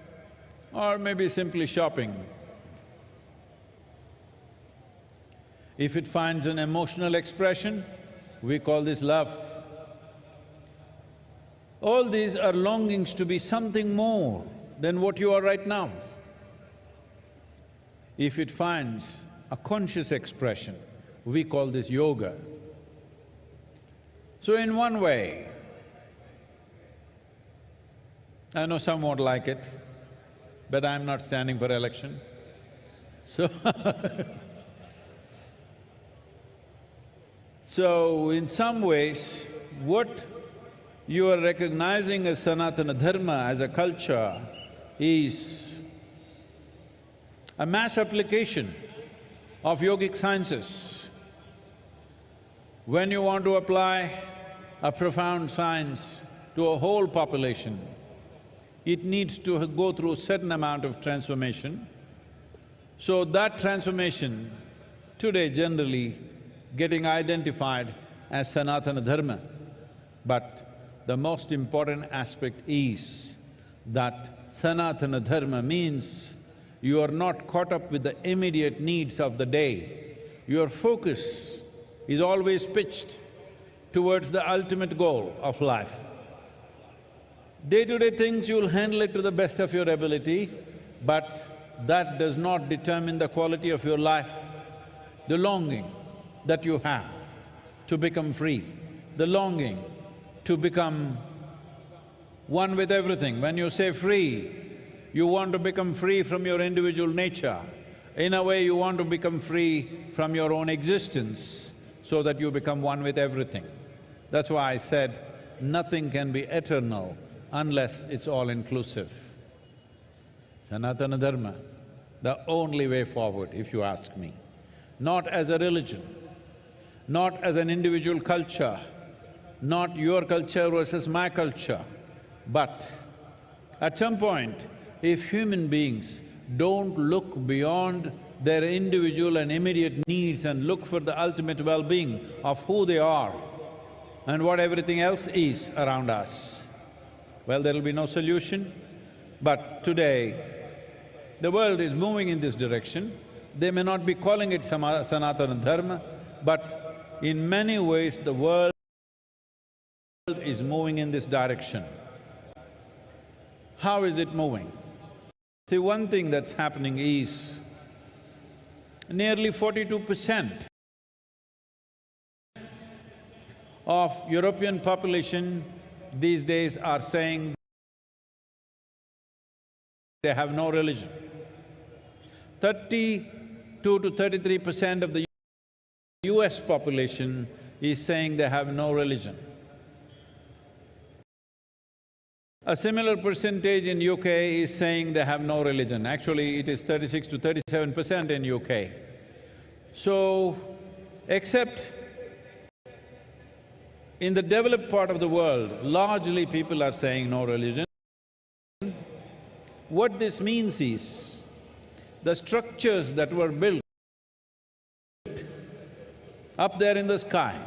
or maybe simply shopping. If it finds an emotional expression, we call this love. All these are longings to be something more than what you are right now. If it finds a conscious expression, we call this yoga. So in one way, I know some won't like it, but I'm not standing for election, so So in some ways, what you are recognizing as Sanatana Dharma, as a culture, is a mass application of yogic sciences. When you want to apply a profound science to a whole population, it needs to go through a certain amount of transformation. So that transformation today generally getting identified as Sanatana Dharma. But the most important aspect is that Sanatana Dharma means you are not caught up with the immediate needs of the day. Your focus is always pitched towards the ultimate goal of life. Day-to-day things you'll handle it to the best of your ability, but that does not determine the quality of your life. The longing that you have to become free, the longing to become one with everything. When you say free, you want to become free from your individual nature. In a way, you want to become free from your own existence so that you become one with everything. That's why I said, nothing can be eternal unless it's all-inclusive. Sanatana Dharma, the only way forward, if you ask me. Not as a religion, not as an individual culture, not your culture versus my culture, but at some point, if human beings don't look beyond their individual and immediate needs and look for the ultimate well-being of who they are and what everything else is around us, well, there'll be no solution. But today, the world is moving in this direction. They may not be calling it Sanatana Dharma, but in many ways the world is moving in this direction. How is it moving? See, one thing that's happening is Nearly 42% of European population these days are saying they have no religion. 32 to 33% of the US population is saying they have no religion. A similar percentage in UK is saying they have no religion. Actually, it is 36 to 37% in UK. So, except in the developed part of the world, largely people are saying no religion. What this means is, the structures that were built up there in the sky,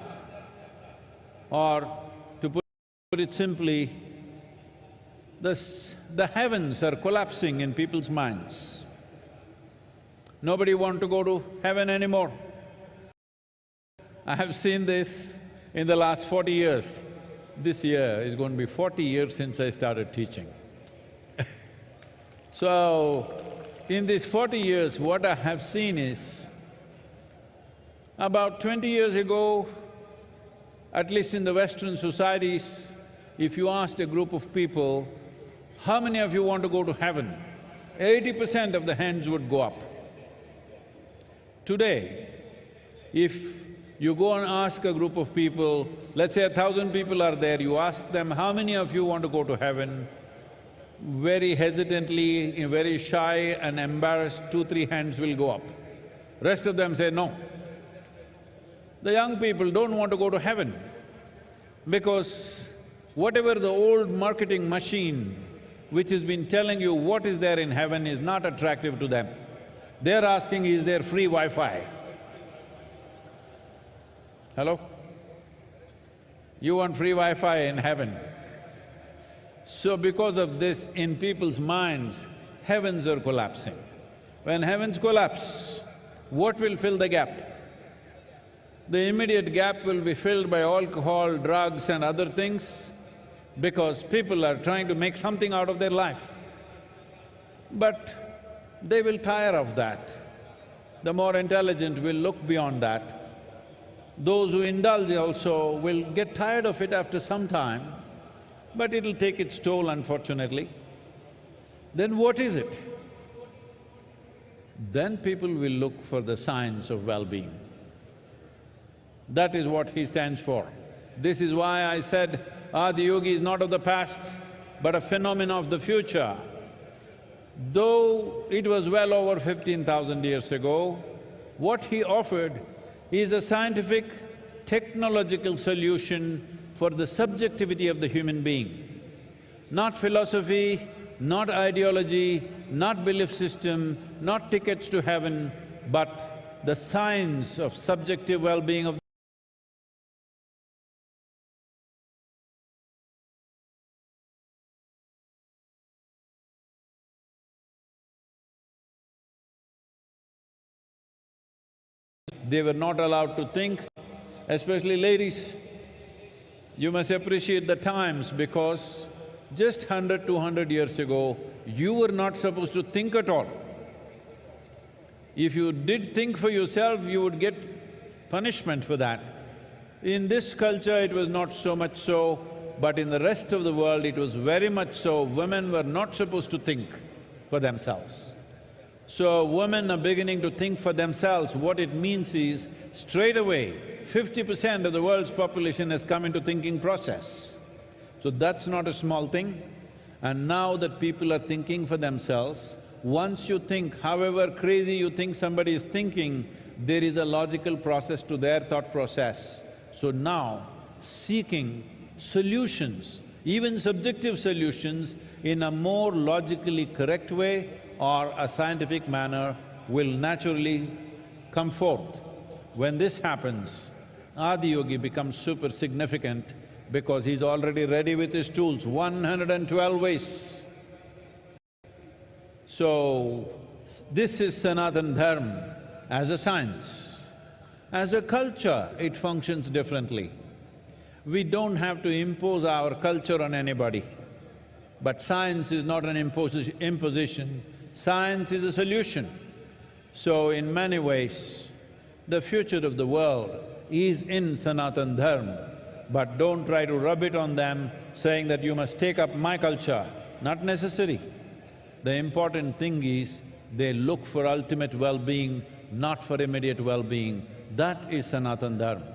or to put it simply, the heavens are collapsing in people's minds. Nobody wants to go to heaven anymore. I have seen this in the last 40 years. This year is going to be 40 years since I started teaching. So, in these 40 years, what I have seen is, about 20 years ago, at least in the Western societies, if you asked a group of people, how many of you want to go to heaven? 80% of the hands would go up. Today, if you go and ask a group of people, let's say 1,000 people are there, you ask them, how many of you want to go to heaven? Very hesitantly, very shy and embarrassed, 2-3 hands will go up. Rest of them say no. The young people don't want to go to heaven because whatever the old marketing machine which has been telling you what is there in heaven is not attractive to them. They're asking, is there free Wi-Fi? Hello? You want free Wi-Fi in heaven? So because of this, in people's minds, heavens are collapsing. When heavens collapse, what will fill the gap? The immediate gap will be filled by alcohol, drugs and other things, because people are trying to make something out of their life. But they will tire of that. The more intelligent will look beyond that. Those who indulge also will get tired of it after some time, but it'll take its toll, unfortunately. Then what is it? Then people will look for the science of well-being. That is what he stands for. This is why I said adiyogi is not of the past, but a phenomenon of the future. Though it was well over 15,000 years ago, what he offered is a scientific, technological solution for the subjectivity of the human being. Not philosophy, not ideology, not belief system, not tickets to heaven, but the science of subjective well-being of They were not allowed to think, especially ladies. You must appreciate the times because just 100, 200 years ago, you were not supposed to think at all. If you did think for yourself, you would get punishment for that. In this culture, it was not so much so, but in the rest of the world, it was very much so. Women were not supposed to think for themselves. So women are beginning to think for themselves. What it means is, straight away, 50% of the world's population has come into thinking process. So that's not a small thing. And now that people are thinking for themselves, once you think, however crazy you think somebody is thinking, there is a logical process to their thought process. So now, seeking solutions, even subjective solutions, in a more logically correct way or a scientific manner will naturally come forth. When this happens, adiyogi becomes super significant because he's already ready with his tools, 112 ways. So, this is Sanatana Dharma as a science. As a culture, it functions differently. We don't have to impose our culture on anybody. But science is not an imposition, science is a solution. So in many ways, the future of the world is in Sanatan Dharma, but don't try to rub it on them saying that you must take up my culture. Not necessary. The important thing is they look for ultimate well-being, not for immediate well-being. That is Sanatan Dharma.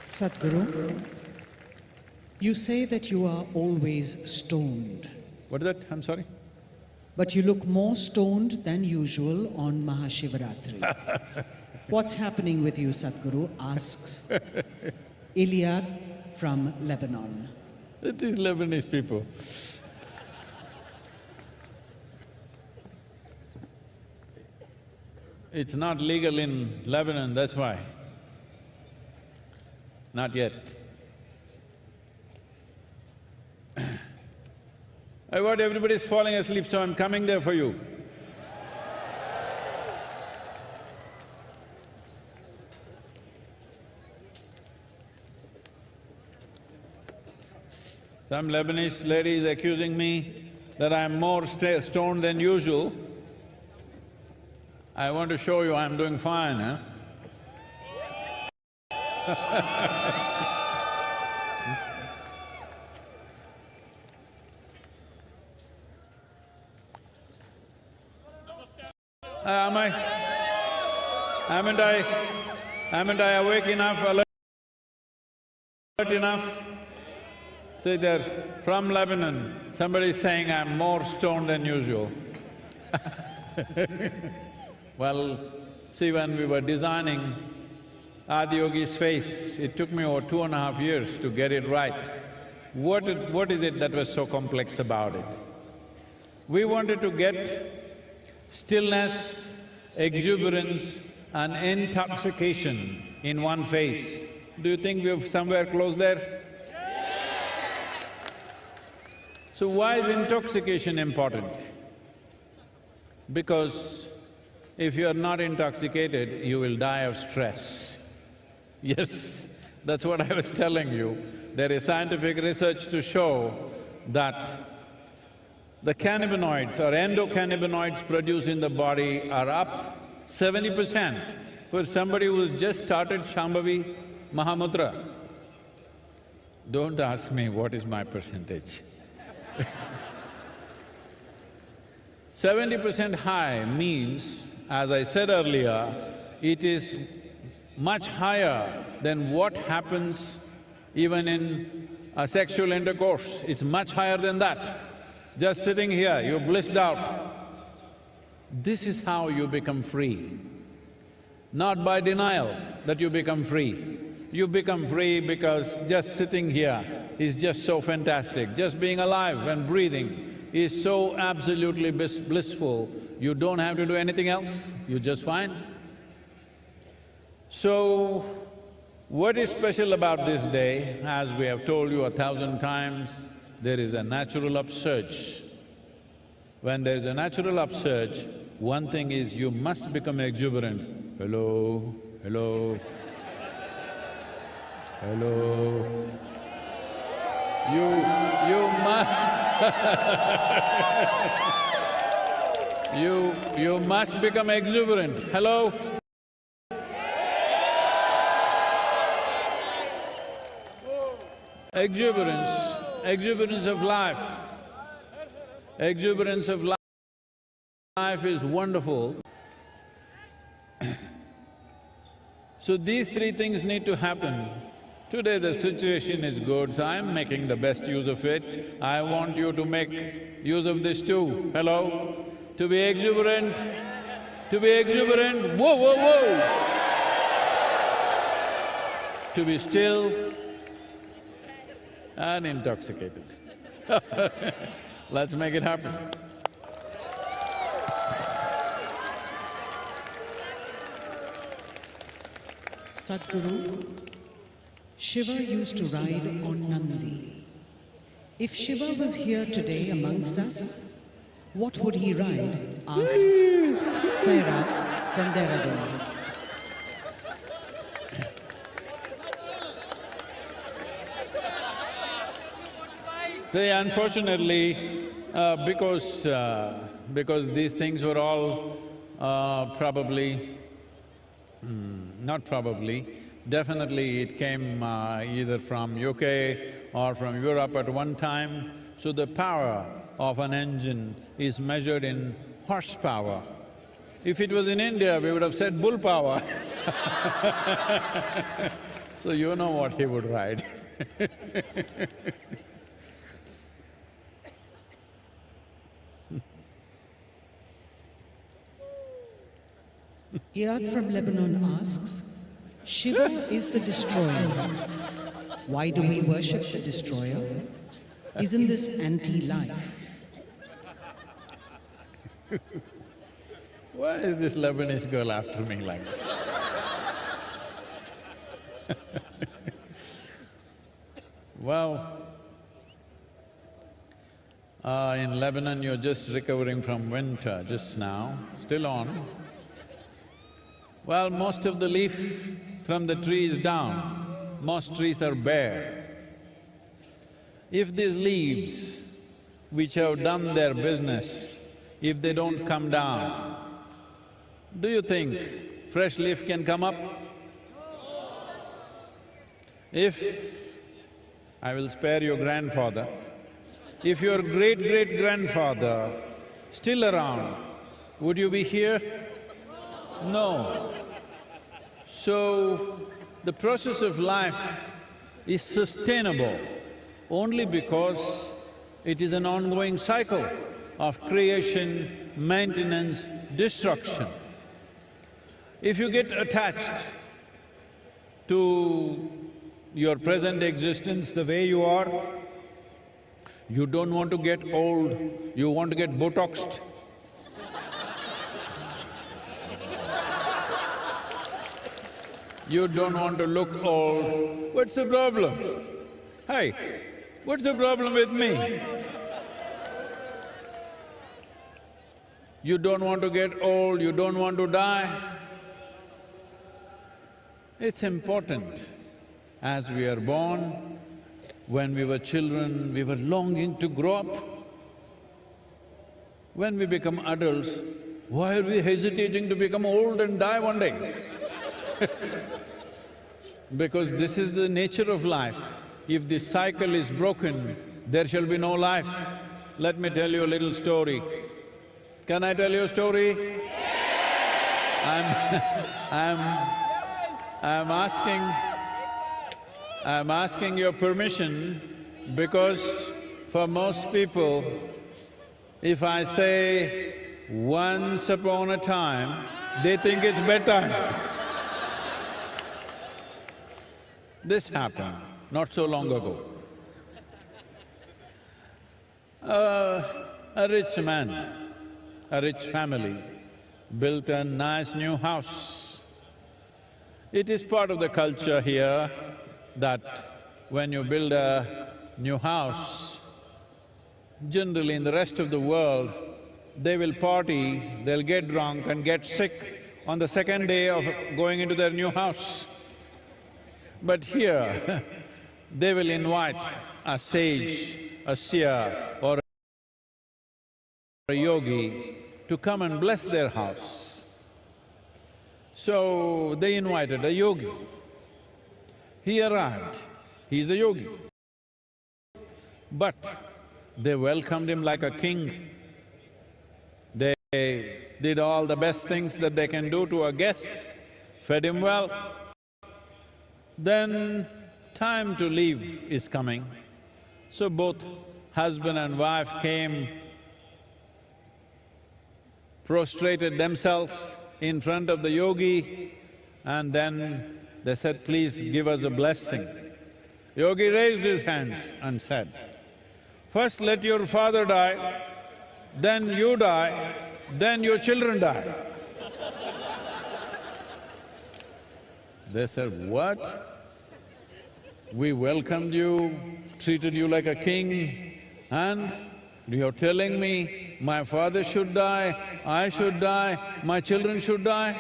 Sadguru, you say that you are always stoned. What is that? I'm sorry? But you look more stoned than usual on Maha Sivaratri. What's happening with you, Sadguru? Asks Iliad from Lebanon. These Lebanese people. It's not legal in Lebanon, that's why. Not yet. What, everybody's falling asleep, so I'm coming there for you. Some Lebanese lady is accusing me that I'm more stoned than usual. I want to show you I'm doing fine, huh? Haven't I awake enough, alert enough? See, they're from Lebanon, somebody's saying I'm more stoned than usual. Well, see, when we were designing Adiyogi's face, it took me over 2.5 years to get it right. What is it that was so complex about it? We wanted to get stillness, exuberance and intoxication in one face. Do you think we've somewhere close there? So why is intoxication important? Because if you are not intoxicated, you will die of stress. Yes, that's what I was telling you. There is scientific research to show that the cannabinoids or endocannabinoids produced in the body are up 70% for somebody who's just started Shambhavi Mahamudra. Don't ask me what is my percentage. 70% high means, as I said earlier, it is much higher than what happens even in a sexual intercourse. It's much higher than that. Just sitting here, you're blissed out. This is how you become free. Not by denial that you become free. You become free because just sitting here is just so fantastic. Just being alive and breathing is so absolutely blissful, you don't have to do anything else, you're just fine. So, what is special about this day? As we have told you 1,000 times, there is a natural upsurge. When there is a natural upsurge, one thing is you must become exuberant. Hello, hello, hello. You must you must become exuberant. Hello? Exuberance of life. Exuberance of life is wonderful. So these three things need to happen. Today the situation is good, so I'm making the best use of it. I want you to make use of this too. Hello? To be exuberant, whoa, whoa, whoa! To be still and intoxicated. Let's make it happen. Sadguru, Shiva used to ride on Nandi. If Shiva was here today amongst us, what would he ride? Asks Sarah from Dehradun. See, unfortunately, Because these things were all probably… not probably, definitely it came either from UK or from Europe at one time. So the power of an engine is measured in horsepower. If it was in India, we would have said bull power. So you know what he would ride. Iyad from Lebanon asks, Shiva is the destroyer. Why do we worship the destroyer? Isn't this anti-life? Why is this Lebanese girl after me like this? Well, in Lebanon you're just recovering from winter just now, still on. Well, most of the leaf from the tree is down, most trees are bare. If these leaves, which have done their business, if they don't come down, do you think fresh leaf can come up? If… I will spare your grandfather, if your great-great-grandfather still around, would you be here? No. So, the process of life is sustainable only because it is an ongoing cycle of creation, maintenance, destruction. If you get attached to your present existence the way you are, you don't want to get old, you want to get Botoxed. You don't want to look old. What's the problem? Hey, what's the problem with me? You don't want to get old, you don't want to die. It's important. As we are born, when we were children, we were longing to grow up. When we become adults, why are we hesitating to become old and die one day? Because this is the nature of life. If this cycle is broken, there shall be no life. Let me tell you a little story. Can I tell you a story? I'm asking your permission because for most people, if I say once upon a time, they think it's bedtime. This happened not so long ago. A rich man, a rich family built a nice new house. It is part of the culture here that when you build a new house, generally in the rest of the world, they will party, they'll get drunk and get sick on the second day of going into their new house. But here, they will invite a sage, a seer or a yogi to come and bless their house. So, they invited a yogi. He arrived, he's a yogi. But they welcomed him like a king. They did all the best things that they can do to a guest, fed him well. Then time to leave is coming. So both husband and wife came, prostrated themselves in front of the yogi, and then they said, please give us a blessing. Yogi raised his hands and said, first let your father die, then you die, then your children die. They said, what? We welcomed you, treated you like a king, and you're telling me my father should die, I should die, my children should die?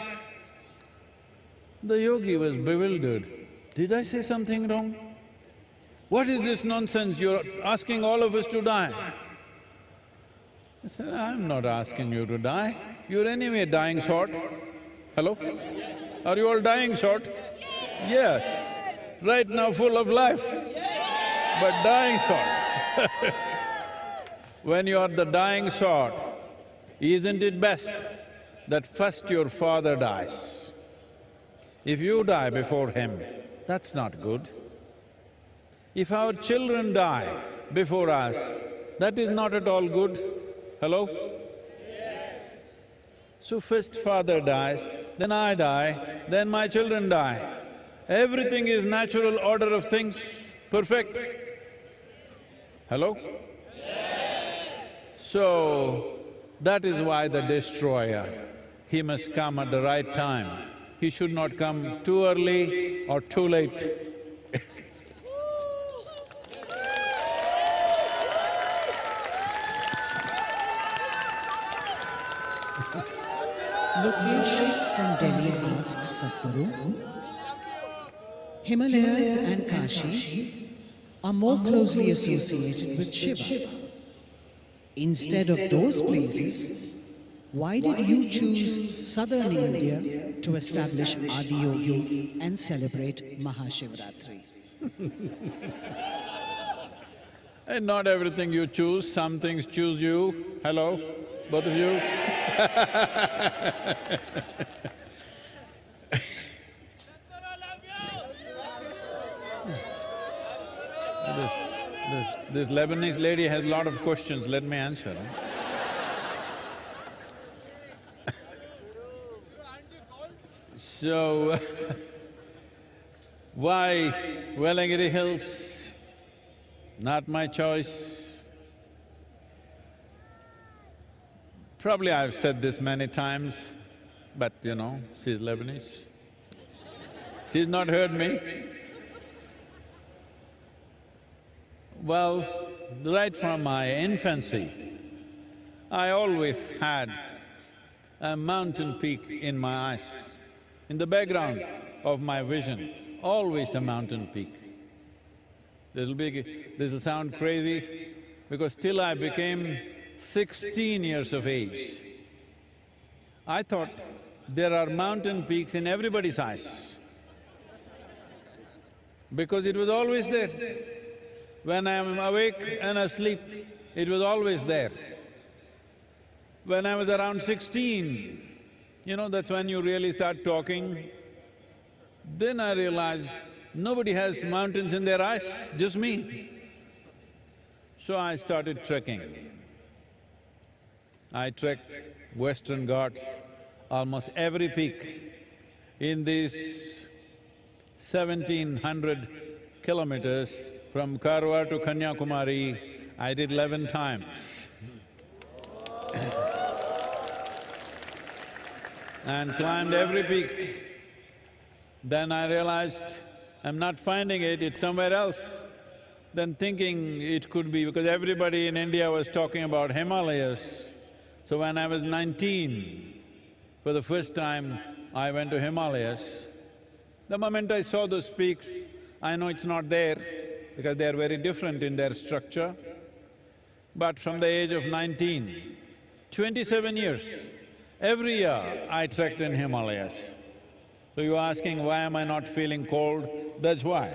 The yogi was bewildered. Did I say something wrong? What is this nonsense? You're asking all of us to die. I said, I'm not asking you to die. You're anyway dying short. Hello? Are you all dying short? Yes. Right now full of life, but dying short. When you are the dying sort, isn't it best that first your father dies? If you die before him, that's not good. If our children die before us, that is not at all good. Hello? So first father dies, then I die, then my children die. Everything is natural order of things, perfect. Hello? So, that is why the destroyer, he must come at the right time. He should not come too early or too late. Lokesh from Delhi asks Sadguru, Himalayas and Kashi are more closely associated with Shiva. Instead of those places, why did you choose southern India to establish adiyogi and celebrate Maha Sivaratri? And not everything you choose, some things choose you. Hello, both of you? This Lebanese lady has a lot of questions, let me answer. So, why Velangiri Hills? Not my choice. Probably I've said this many times, but you know, she's Lebanese. She's not heard me. Well, right from my infancy, I always had a mountain peak in my eyes. In the background of my vision, always a mountain peak. This'll sound crazy, because till I became 16 years of age, I thought there are mountain peaks in everybody's eyes, because it was always there. When I am awake and asleep, it was always there. When I was around 16, you know, that's when you really start talking. Then I realized nobody has mountains in their eyes, just me. So I started trekking. I trekked Western Ghats, almost every peak. In these 1700 kilometers from Karwar to Kanyakumari, I did 11 times. And climbed every peak. Then I realized I'm not finding it, it's somewhere else. Then thinking it could be, because everybody in India was talking about Himalayas. So when I was 19, for the first time, I went to Himalayas. The moment I saw those peaks, I know it's not there, because they're very different in their structure. But from the age of 19, 27 years, every year I trekked in Himalayas. So you're asking, why am I not feeling cold? That's why.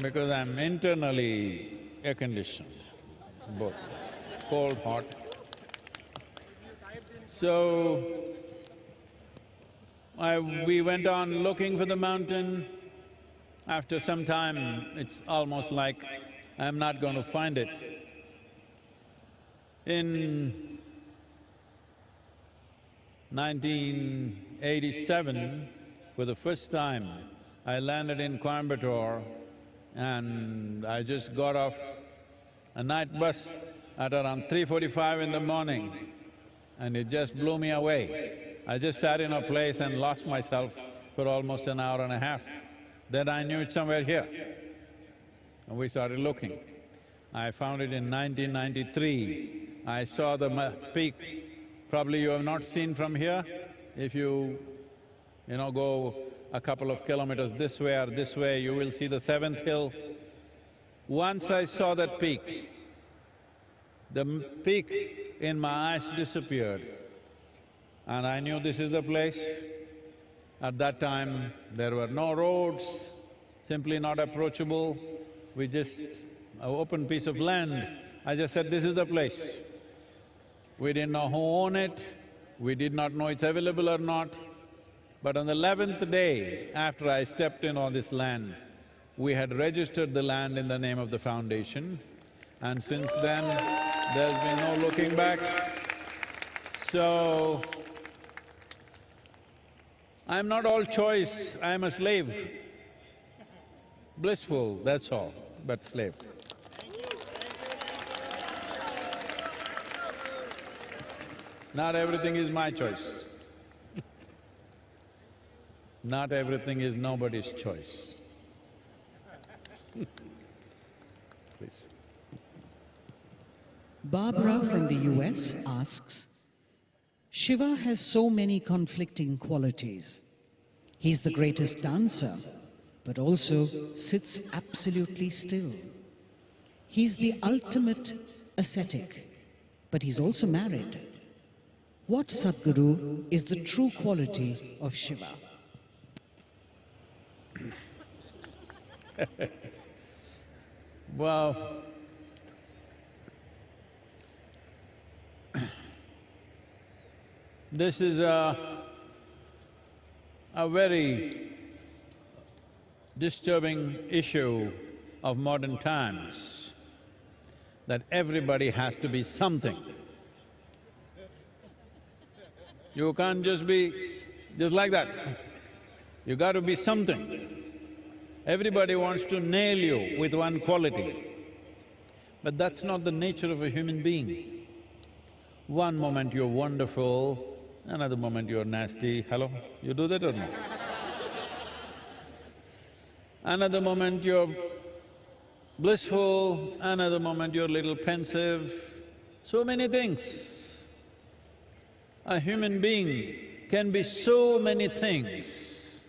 Because I'm internally air-conditioned, both, cold, hot. So, we went on looking for the mountain. After some time, it's almost like I'm not going to find it. In 1987, for the first time, I landed in Coimbatore and I just got off a night bus at around 3:45 in the morning, and it just blew me away. I just sat in a place and lost myself for almost an hour and a half. Then I knew it's somewhere here, and we started looking. I found it in 1993. I saw the peak, probably you have not seen from here. If you go a couple of kilometers this way or this way, you will see the seventh hill. Once I saw that peak, the peak in my eyes disappeared and I knew this is the place. At that time, there were no roads, simply not approachable. We just… an open piece of land. I just said, this is the place. We didn't know who owned it, we did not know it's available or not. But on the 11th day after I stepped in on this land, we had registered the land in the name of the foundation, and since then, there's been no looking back. So, I'm not all choice, I'm a slave. Blissful, that's all, but slave. Not everything is my choice. Not everything is nobody's choice. Please. Barbara from the US asks, Shiva has so many conflicting qualities. He's the greatest dancer, but also sits absolutely still. He's the ultimate ascetic, but he's also married. What, Sadguru, is the true quality of Shiva? Well, this is a very disturbing issue of modern times, that everybody has to be something. You can't just be just like that. You got to be something. Everybody wants to nail you with one quality, but that's not the nature of a human being. One moment you're wonderful, another moment you're nasty. Hello? You do that or not? Another moment you're blissful, another moment you're a little pensive. So many things. A human being can be so many things,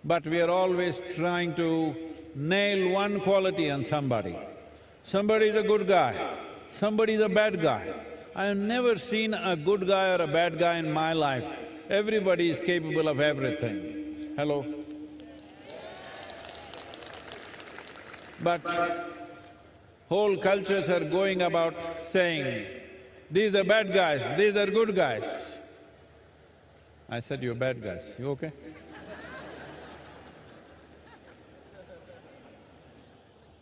but we are always trying to nail one quality on somebody. Somebody is a good guy, somebody is a bad guy. I have never seen a good guy or a bad guy in my life. Everybody is capable of everything. Hello? But whole cultures are going about saying, these are bad guys, these are good guys. I said, you're bad guys, you okay?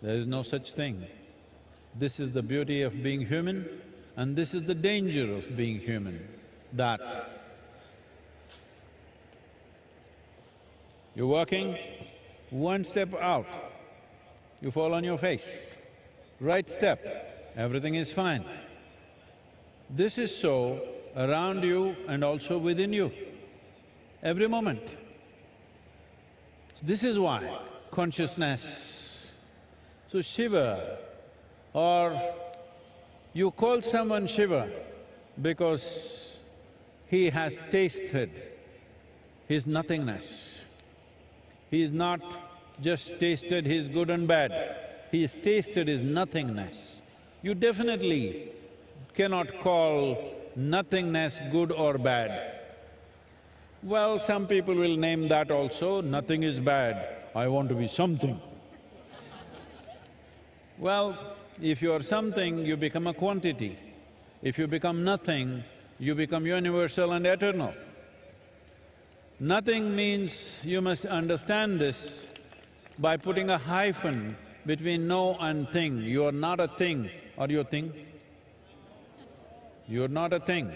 There is no such thing. This is the beauty of being human, and this is the danger of being human, that you're working, one step out, you fall on your face. Right step, everything is fine. This is so around you and also within you, every moment. This is why consciousness. So Shiva, or you call someone Shiva because he has tasted his nothingness. He is not just tasted his good and bad, he has tasted his nothingness. You definitely cannot call nothingness good or bad. Well, some people will name that also, nothing is bad, I want to be something. Well, if you are something, you become a quantity. If you become nothing, you become universal and eternal. Nothing means, you must understand this, by putting a hyphen between no and thing. You are not a thing, or you a thing? You're not a thing.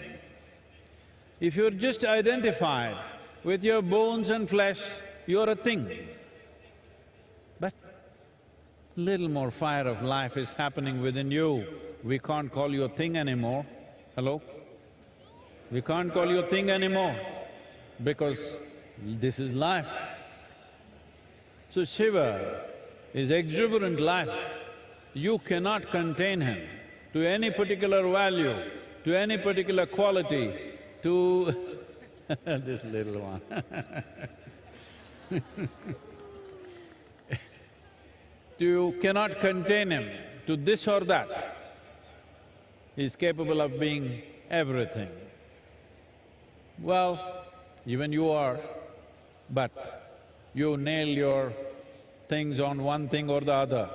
If you're just identified with your bones and flesh, you're a thing. But little more fire of life is happening within you. We can't call you a thing anymore. Hello? We can't call you a thing anymore because this is life. So Shiva is exuberant life. You cannot contain him to any particular value, to any particular quality, to this little one you cannot contain him to this or that. He's capable of being everything. Well, even you are, but you nail your things on one thing or the other.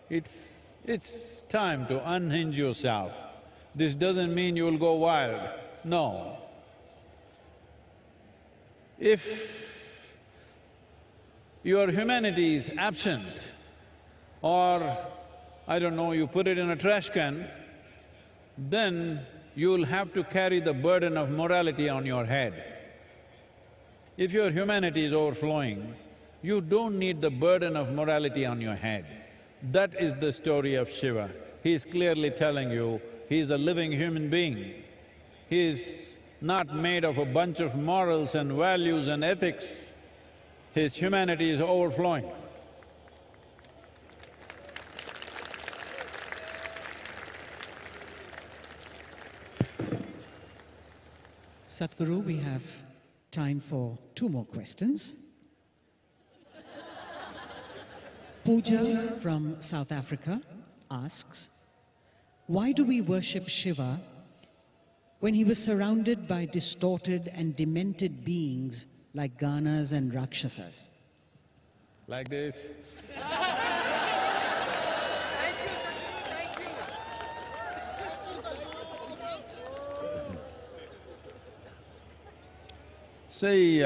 It's time to unhinge yourself. This doesn't mean you will go wild, no. If your humanity is absent, or I don't know, you put it in a trash can, then you'll have to carry the burden of morality on your head. If your humanity is overflowing, you don't need the burden of morality on your head. That is the story of Shiva. He is clearly telling you, he is a living human being. He is not made of a bunch of morals and values and ethics. His humanity is overflowing. Sadhguru, we have time for 2 more questions. Pooja from South Africa asks, why do we worship Shiva when he was surrounded by distorted and demented beings like Ganas and Rakshasas? Like this. See,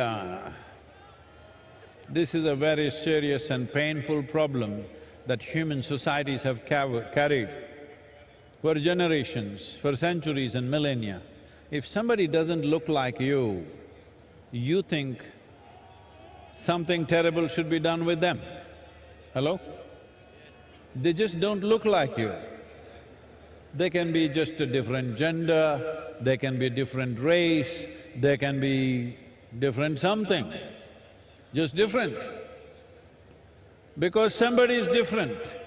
this is a very serious and painful problem that human societies have carried for generations, for centuries and millennia. If somebody doesn't look like you, you think something terrible should be done with them. Hello? They just don't look like you. They can be just a different gender, they can be a different race, they can be different something, just different. Because somebody is different,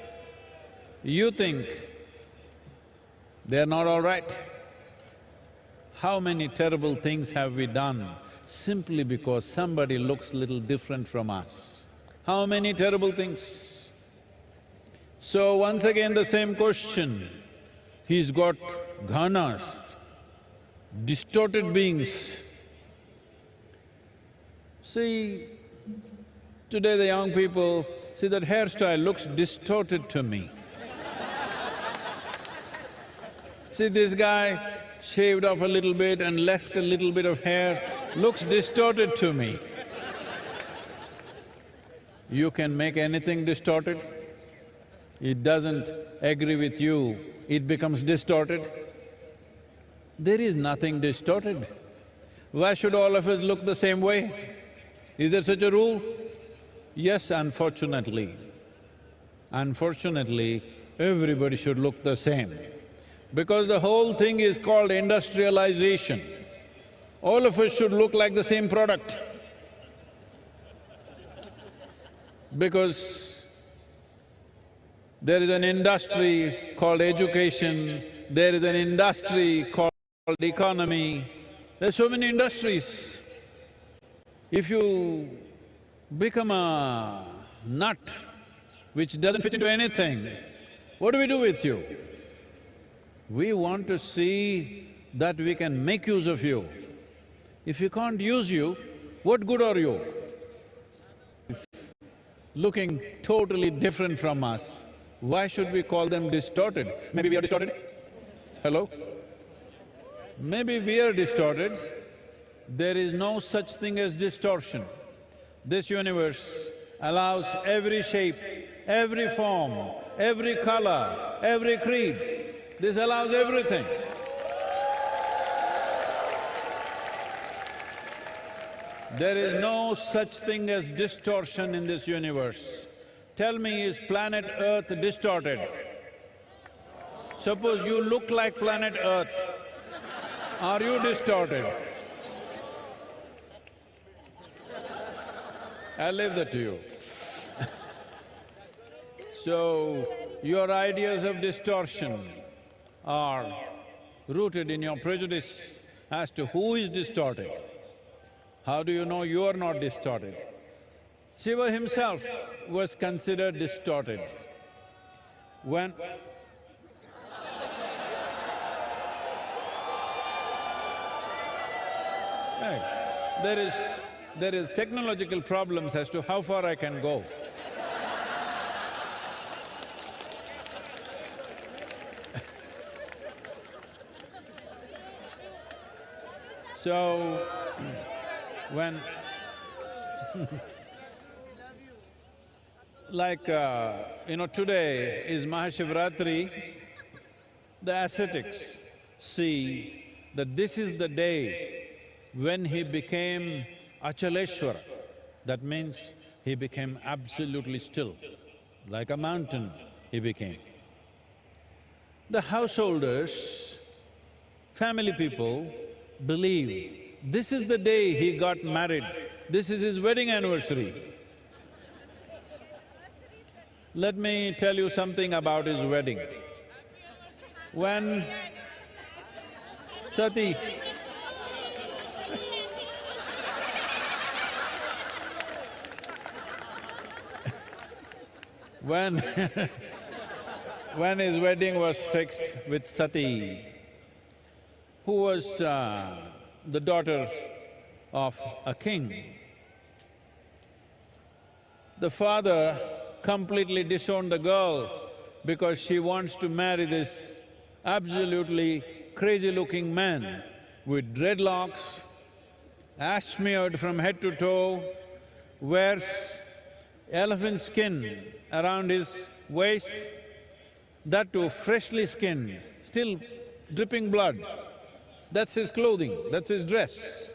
you think they're not all right. How many terrible things have we done simply because somebody looks little different from us? How many terrible things? So once again the same question, he's got ghanas, distorted beings. See, today the young people, see that hairstyle looks distorted to me. See, this guy shaved off a little bit and left a little bit of hair, looks distorted to me. You can make anything distorted. It doesn't agree with you, it becomes distorted. There is nothing distorted. Why should all of us look the same way? Is there such a rule? Yes, unfortunately. Unfortunately, everybody should look the same. Because the whole thing is called industrialization. All of us should look like the same product. Because there is an industry called education, there is an industry called economy, there's so many industries. If you become a nut which doesn't fit into anything, what do we do with you? We want to see that we can make use of you. If we can't use you, what good are you? Looking totally different from us, why should we call them distorted? Maybe we are distorted? Hello? Maybe we are distorted. There is no such thing as distortion. This universe allows every shape, every form, every color, every creed. This allows everything. There is no such thing as distortion in this universe. Tell me, is planet Earth distorted? Suppose you look like planet Earth, are you distorted? I'll leave that to you. So, your ideas of distortion are rooted in your prejudice as to who is distorted. How do you know you are not distorted? Shiva himself was considered distorted. When Right. There is technological problems as to how far I can go. So, when today is Maha Sivaratri, the ascetics see that this is the day when he became Achaleshwara. That means he became absolutely still, like a mountain he became. The householders, family people believe this is the day he got married, this is his wedding anniversary. Let me tell you something about his wedding. When Sati when his wedding was fixed with Sati, who was the daughter of a king, the father completely disowned the girl because she wants to marry this absolutely crazy-looking man with dreadlocks, ash smeared from head to toe, wears elephant skin around his waist, that too freshly skinned, still dripping blood. That's his clothing, that's his dress.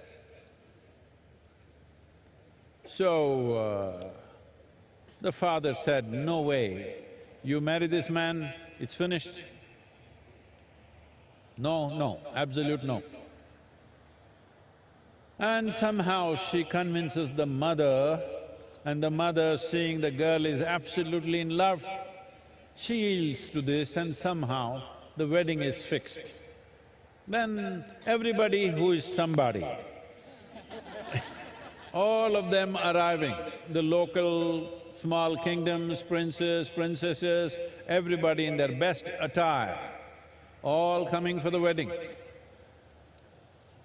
So, the father said, no way, you marry this man, it's finished. No, absolute no. And somehow she convinces the mother, and the mother, seeing the girl is absolutely in love, she yields to this and somehow the wedding is fixed. Then everybody who is somebody, all of them arriving, the local small kingdoms, princes, princesses, everybody in their best attire, all coming for the wedding.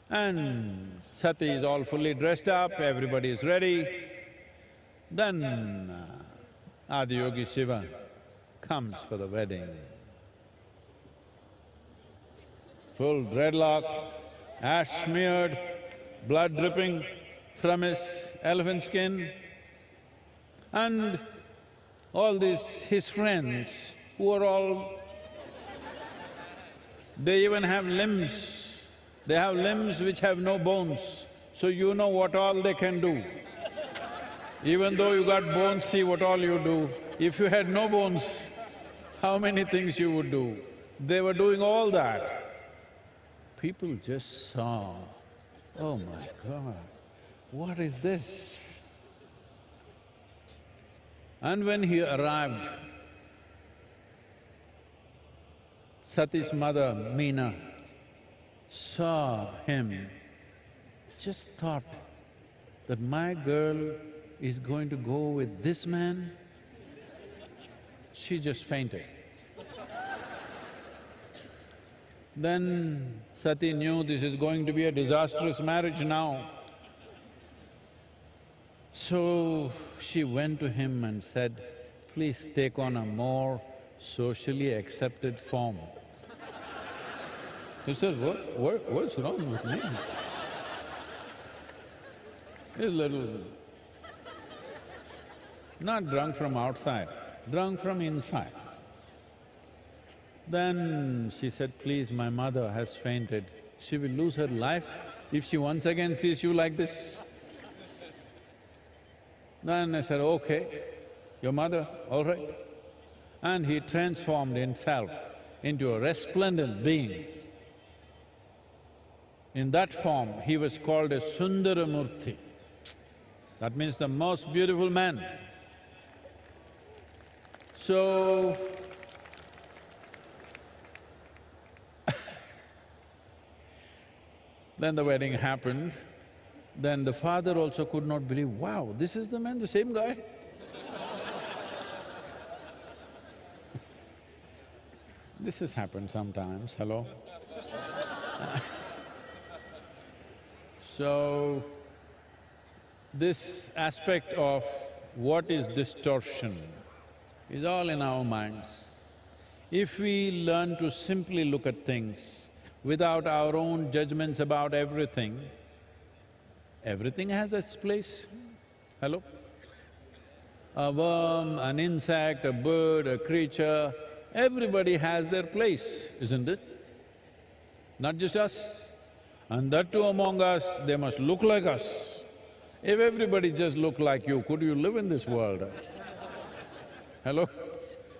And Sati is all fully dressed up, everybody is ready. Then Adiyogi Shiva comes for the wedding. Full dreadlock, ash smeared, blood dripping from his elephant skin. And all these his friends who are all… they even have limbs. They have limbs which have no bones, so you know what all they can do. Even though you got bones, see what all you do. If you had no bones, how many things you would do? They were doing all that. People just saw, oh my God, what is this? And when he arrived, Sati's mother, Meena, saw him, just thought that my girl is going to go with this man. She just fainted. Then Sati knew this is going to be a disastrous marriage now. So she went to him and said, please take on a more socially accepted form. He said, what's wrong with me? He's a little… not drunk from outside, drunk from inside. Then she said, please, my mother has fainted. She will lose her life if she once again sees you like this. Then I said, okay, your mother, all right. And he transformed himself into a resplendent being. In that form, he was called a Sundaramurti. That means the most beautiful man. So, then the wedding happened, Then the father also could not believe, wow, this is the man, the same guy. This has happened sometimes, hello? So, this aspect of what is distortion is all in our minds. If we learn to simply look at things without our own judgments about everything, everything has its place. Hello? A worm, an insect, a bird, a creature, everybody has their place, isn't it? Not just us. And that too among us, they must look like us. If everybody just looked like you, could you live in this world? Hello?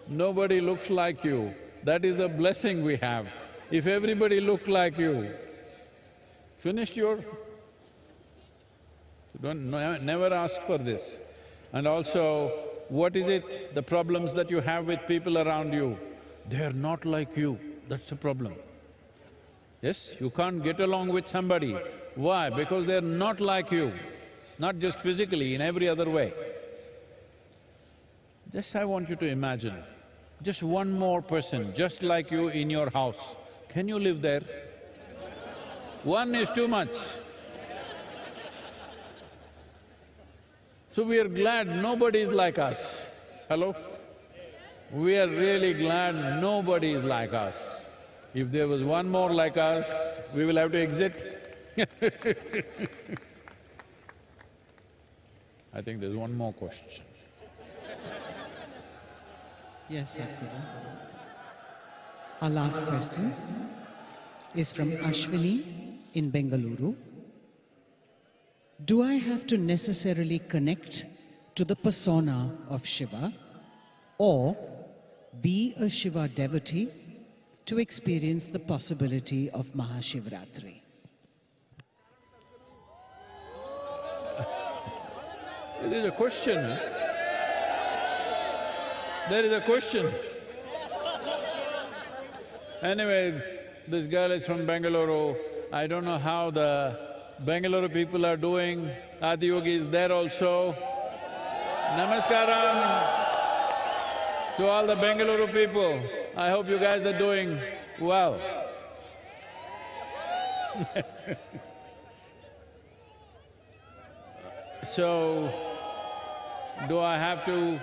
Nobody looks like you. That is the blessing we have. If everybody looked like you, finished your… never ask for this. And also, what is it, the problems that you have with people around you? They are not like you, that's the problem. Yes, you can't get along with somebody. Why? Because they're not like you, not just physically, in every other way. Just I want you to imagine, just one more person just like you in your house, can you live there? One is too much. So we are glad nobody is like us. Hello? We are really glad nobody is like us. If there was one more like us, we will have to exit. I think there's one more question. Yes, Sadhguru. Our last question is from Ashwini in Bengaluru. Do I have to necessarily connect to the persona of Shiva or be a Shiva devotee to experience the possibility of Maha Sivaratri? There is a question. There is a question. Anyways, this girl is from Bengaluru. I don't know how the Bengaluru people are doing. Adiyogi is there also. Namaskaram to all the Bengaluru people. I hope you guys are doing well. So, do I have to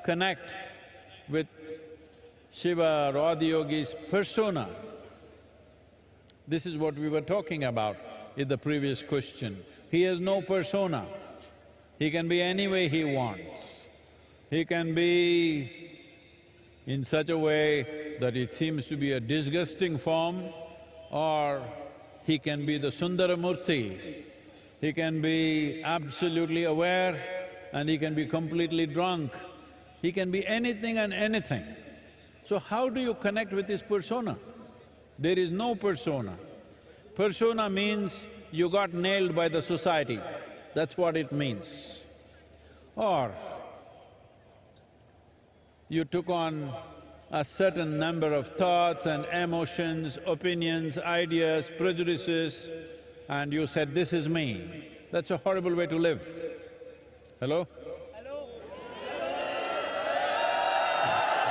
connect with Shiva or Adiyogi's persona? This is what we were talking about in the previous question. He has no persona. He can be any way he wants. He can be in such a way that it seems to be a disgusting form, or he can be the Sundaramurti. He can be absolutely aware and he can be completely drunk. He can be anything and anything. So how do you connect with his persona? There is no persona. Persona means you got nailed by the society, that's what it means. Or you took on a certain number of thoughts and emotions, opinions, ideas, prejudices, and you said, this is me. That's a horrible way to live. Hello?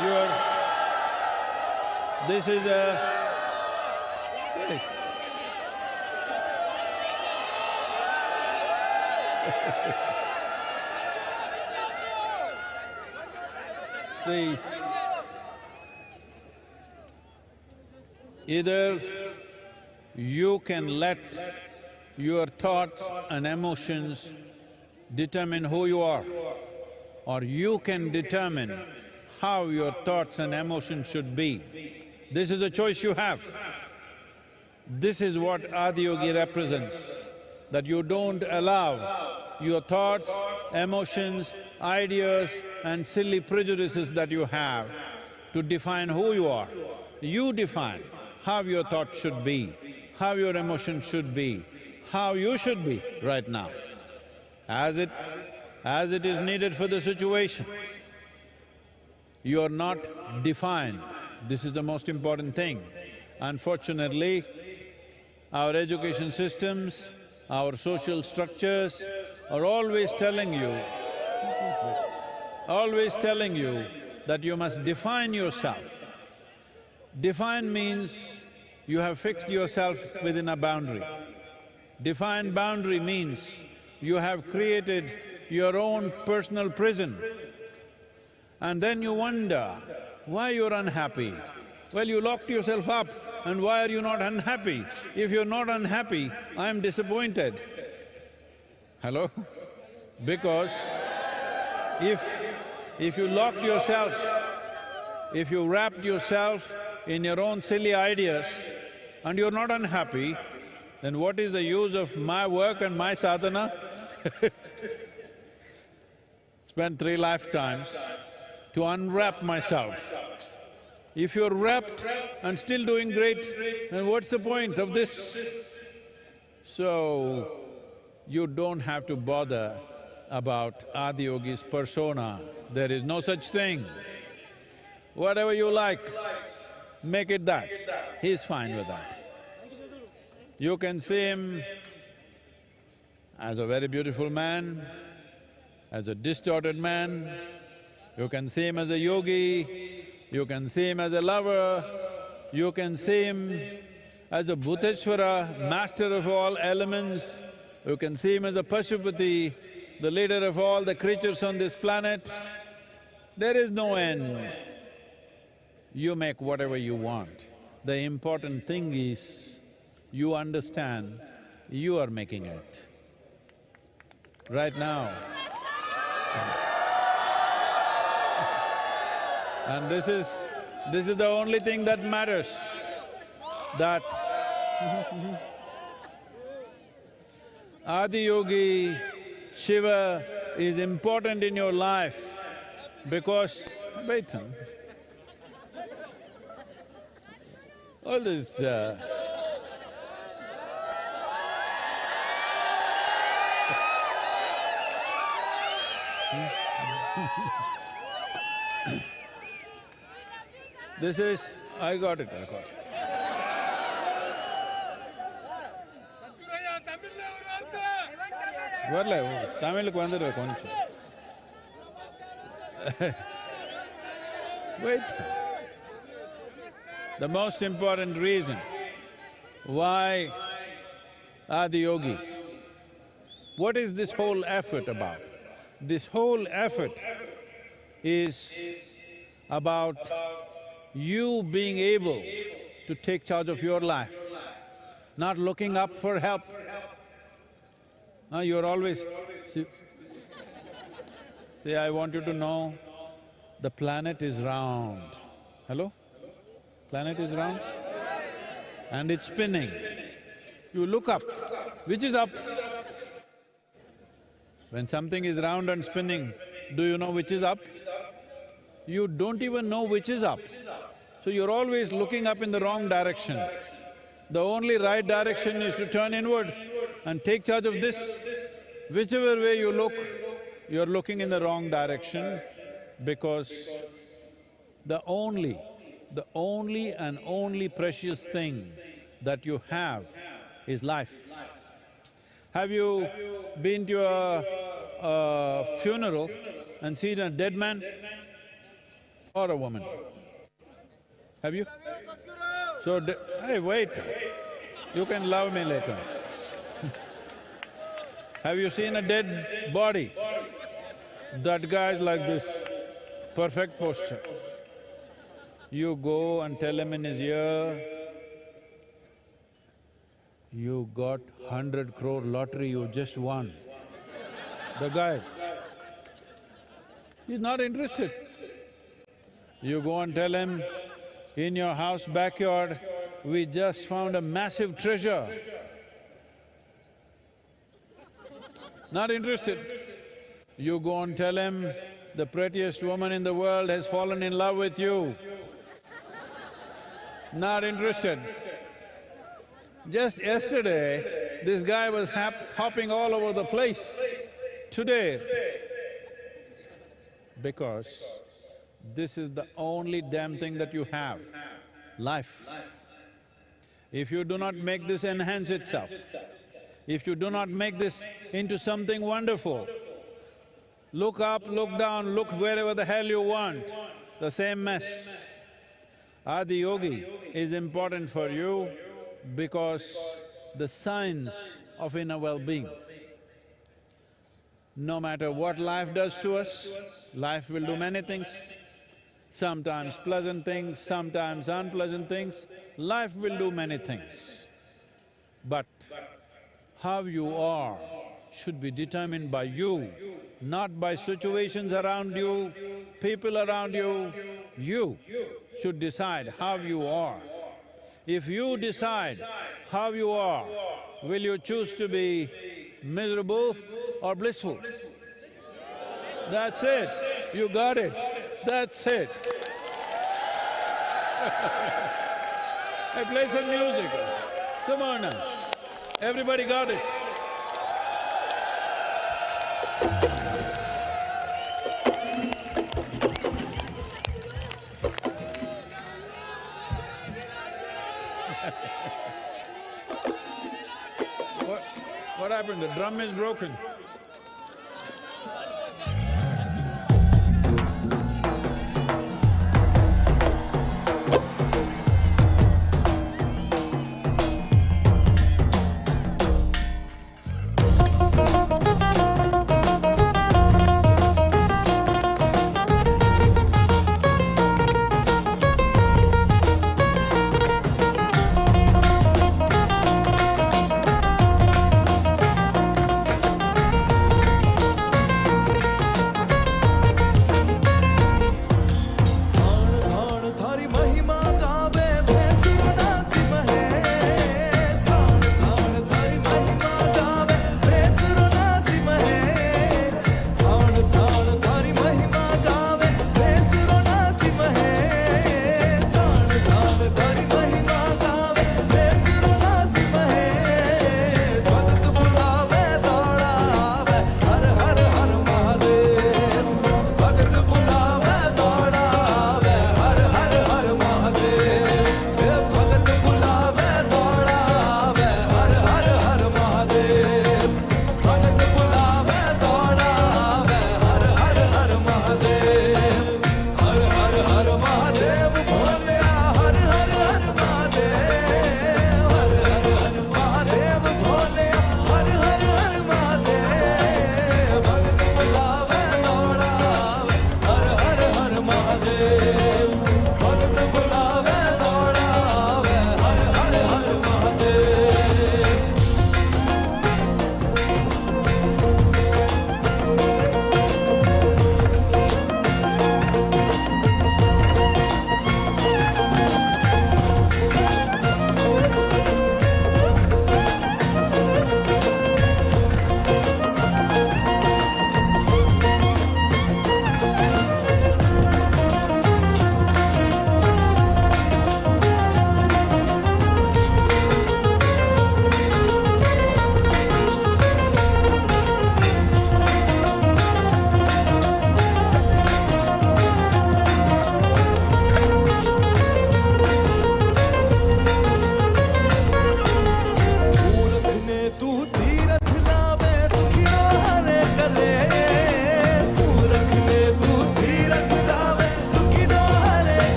Hello? This is a… See, either you can let your thoughts and emotions determine who you are, or you can determine how your thoughts and emotions should be. This is a choice you have. This is what Adiyogi represents, that you don't allow your thoughts, emotions, ideas and silly prejudices that you have to define who you are. You define how your thoughts should be, how your emotions should be, how you should be right now, as it is needed for the situation. You are not defined. This is the most important thing. Unfortunately, our education systems our social structures are always telling you that you must define yourself. Define means you have fixed yourself within a boundary. Defined boundary means you have created your own personal prison. And then you wonder why you're unhappy. Well, you locked yourself up, and why are you not unhappy? If you're not unhappy, I'm disappointed. Hello? Because if you locked yourself, if you wrapped yourself in your own silly ideas and you're not unhappy, then what is the use of my work and my sadhana? Spent 3 lifetimes to unwrap myself. If you're wrapped and still doing great, then what's the point of this? So, you don't have to bother about adiyogi's persona. There is no such thing. Whatever you like, make it that. He's fine with that. You can see him as a very beautiful man, as a distorted man, you can see him as a yogi, you can see him as a lover, you can see him as a Bhuteshwara, master of all elements, you can see him as a Pashupati, the leader of all the creatures on this planet. There is no end. You make whatever you want. The important thing is, you understand you are making it. Right now. And this is the only thing that matters, that Adiyogi, Shiva is important in your life because… wait, all this this is… I got it. வரல தமிழுக்கு வந்துடுவேன் கொஞ்சம். Wait. The most important reason why adiyogi, what is this whole effort about? This whole effort is about you being able to take charge of your life, not looking up for help. You're always… See, I want you to know, the planet is round. Hello? Planet is round? And it's spinning. You look up. Which is up? When something is round and spinning, do you know which is up? You don't even know which is up. So you're always looking up in the wrong direction. The only right direction is to turn inward and take charge of this. Whichever way you look, you're looking in the wrong direction, because the only and only precious thing that you have is life. Have you been to a funeral and seen a dead man or a woman? Have you? So, hey, wait, you can love me later. Have you seen a dead body? That guy's like this, perfect posture. You go and tell him in his ear, you got 100 crore lottery, you just won. The guy, he's not interested. You go and tell him, in your house backyard, we just found a massive treasure. Not interested. You go and tell him, the prettiest woman in the world has fallen in love with you. Not interested. Just yesterday, this guy was hopping all over the place. Today, because this is the only damn thing that you have, life. If you do not make this enhance itself, if you do not make this into something wonderful, look up, look down, look wherever the hell you want, the same mess. Adiyogi is important for you because the science of inner well-being. No matter what life does to us, life will do many things, sometimes pleasant things, sometimes unpleasant things, life will do many things. But how you are should be determined by you, not by situations around you, people around you. You should decide how you are. If you decide how you are, will you choose to be miserable or blissful? That's it, you got it, that's it. Hey, play some music, come on now, everybody got it. What happened? The drum is broken.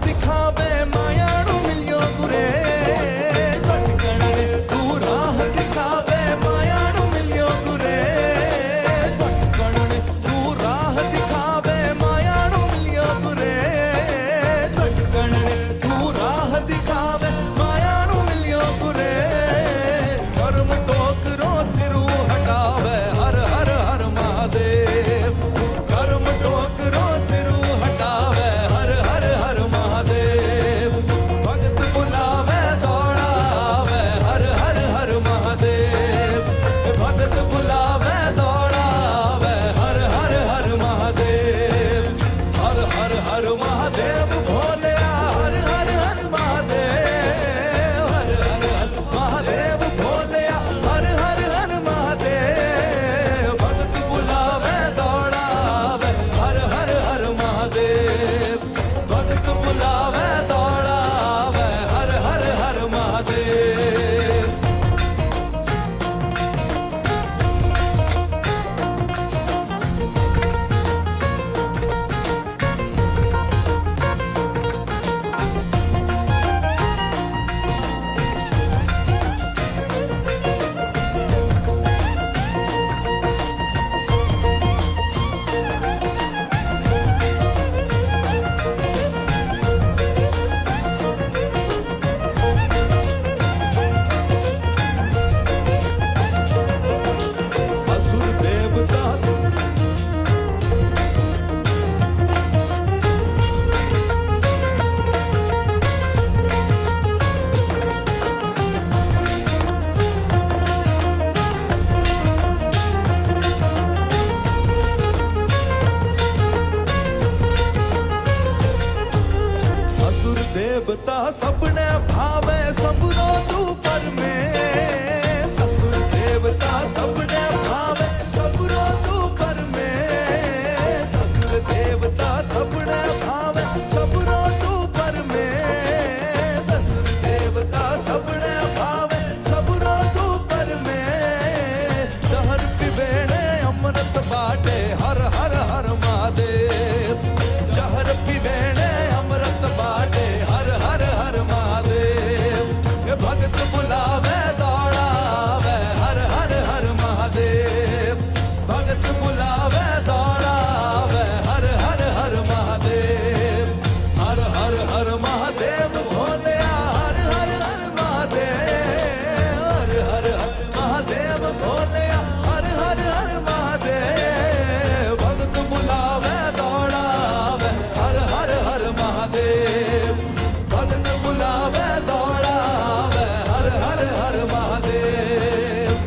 दिखावे मायाणु मिलियो गुरे भटकणे तू राह दिखावे मायाणु मिलियो गुरे भटकणे तू राह दिखावे मायाणु मिलियो गुरे भटकणे तू राह दिखावे मायाणु मिलियो गुरे कर्म टोकरो सिरू हटावे हर हर हर महादेव कर्म टोकरो सिरू हटावे हर हर हर महादेव भगत बुलावे दौड़ावे हर हर हर महादेव भगत बुलावे दौड़ावे हर हर हर महादेव हर हर हर महादेव भोले हर हर हर महादेव हर हर हर महादेव भोले हर हर हर महादेव भगत बुलावे दौड़ावे हर हर हर महादेव भगत बुलावे दौड़ावे हर हर हर महादेव असुर देवता असुर देवता सबने भावे सबरो तू पर में असुर देवता सबने भावे सबरो तू पर में असुर देवता सबने भावे सबरो तू पर में असुर देवता सबने भावे सबरो तू पर में जहर पिवेणे अमृत बाटे हर हर हर महादेव जहर पिवेणे अमृत बाटे हर हर हर महादेव ये भगत बुलावे दौड़ावे हर हर हर महादेव भगत बुलावे दौड़ावे हर हर हर महादेव हर हर हर महादेव भोले हर हर हर महादेव हर हर हर महादेव भोले हर हर हर महादेव भगत बुलावे दौड़ावे हर हर हर महादेव भगत बुलावे दौड़ावे हर हर हर महादेव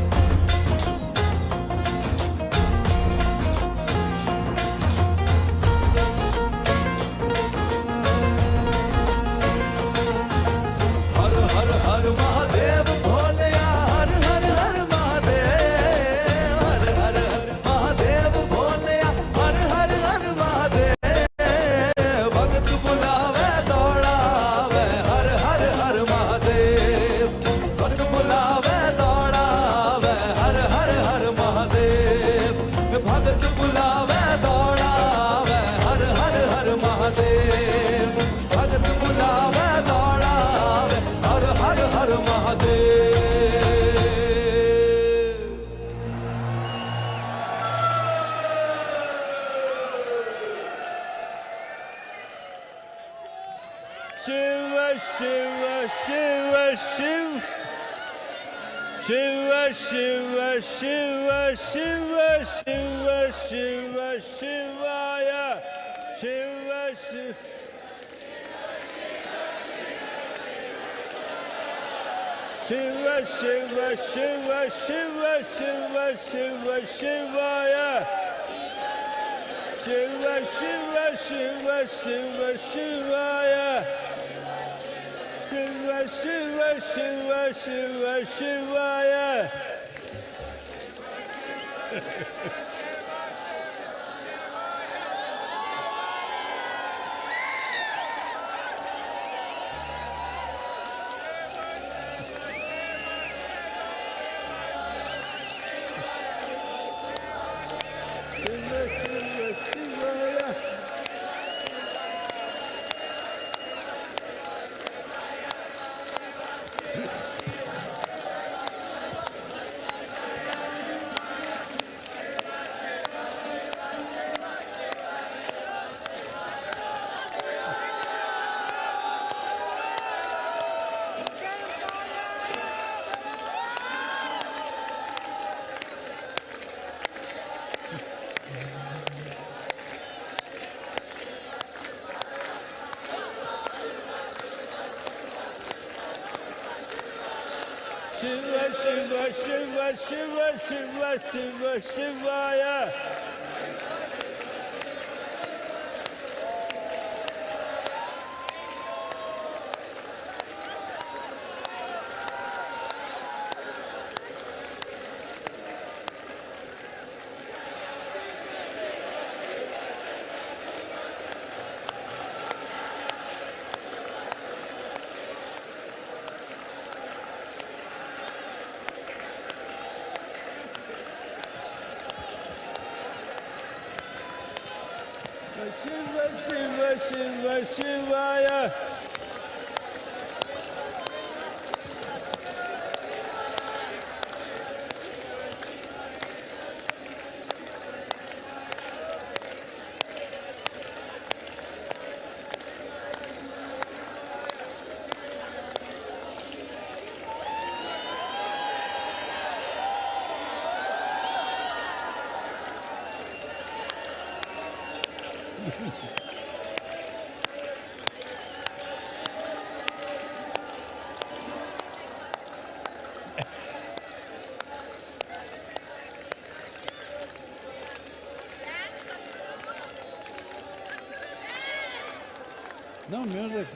हर हर हर महादेव भोले हर हर हर महादेव हर हर हर महादेव भोले हर हर हर महादेव भगत बुलावे दौड़ावे हर हर हर महादेव भगत बुलावे दौड़ावे हर हर हर महादेव भगत बुलावे दौड़ावे हर हर हर महादेव भगत बुलावे दौड़ावे हर हर हर Mahadev Shiva, Shiva, Shiva, Shiva. Shiva, Shiva, Shiva, Shiva, Shiva, Shiva, Shivaya. Shiva, Shiva. Shiva, Shiva, Shiva, Shiva, Shiva, Shiva, Shivaya. Shiva, Shiva, Shiva, Shiva, Shivaya. Shiva, Shiva, Shiva, Shiva, Shivaya. Shiva Shiva Shiva Shiva Shiva Shiva Shivaya. Shiva Shiva Shiva Shivaya. No music.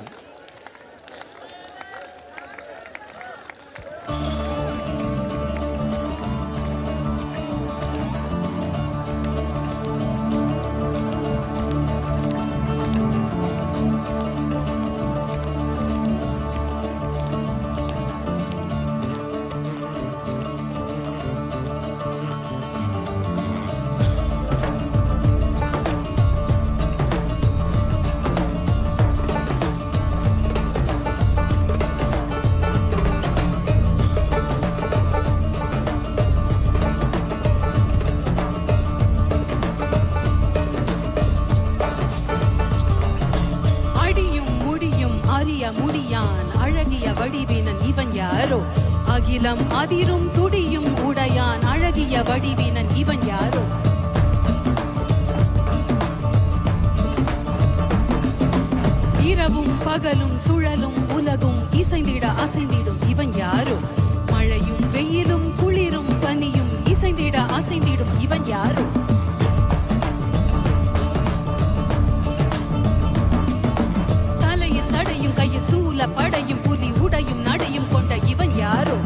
முடியான் அழகிய வடிவினன் இவன் யாரோ அகிலம் அதிரும் துடியும் உடையான் அழகிய வடிவினன் இவன் யாரோ இரவும் பகலும் சுழலும் உலகும் இசைந்திட அசைந்திடும் இவன் யாரோ மழையும் வெயிலும் குளிரும் பனியும் இசைந்திட அசைந்திடும் இவன் யாரோ கையில் சூல படையும் புலி உடையும் நடையும் கொண்ட இவன் யாரோ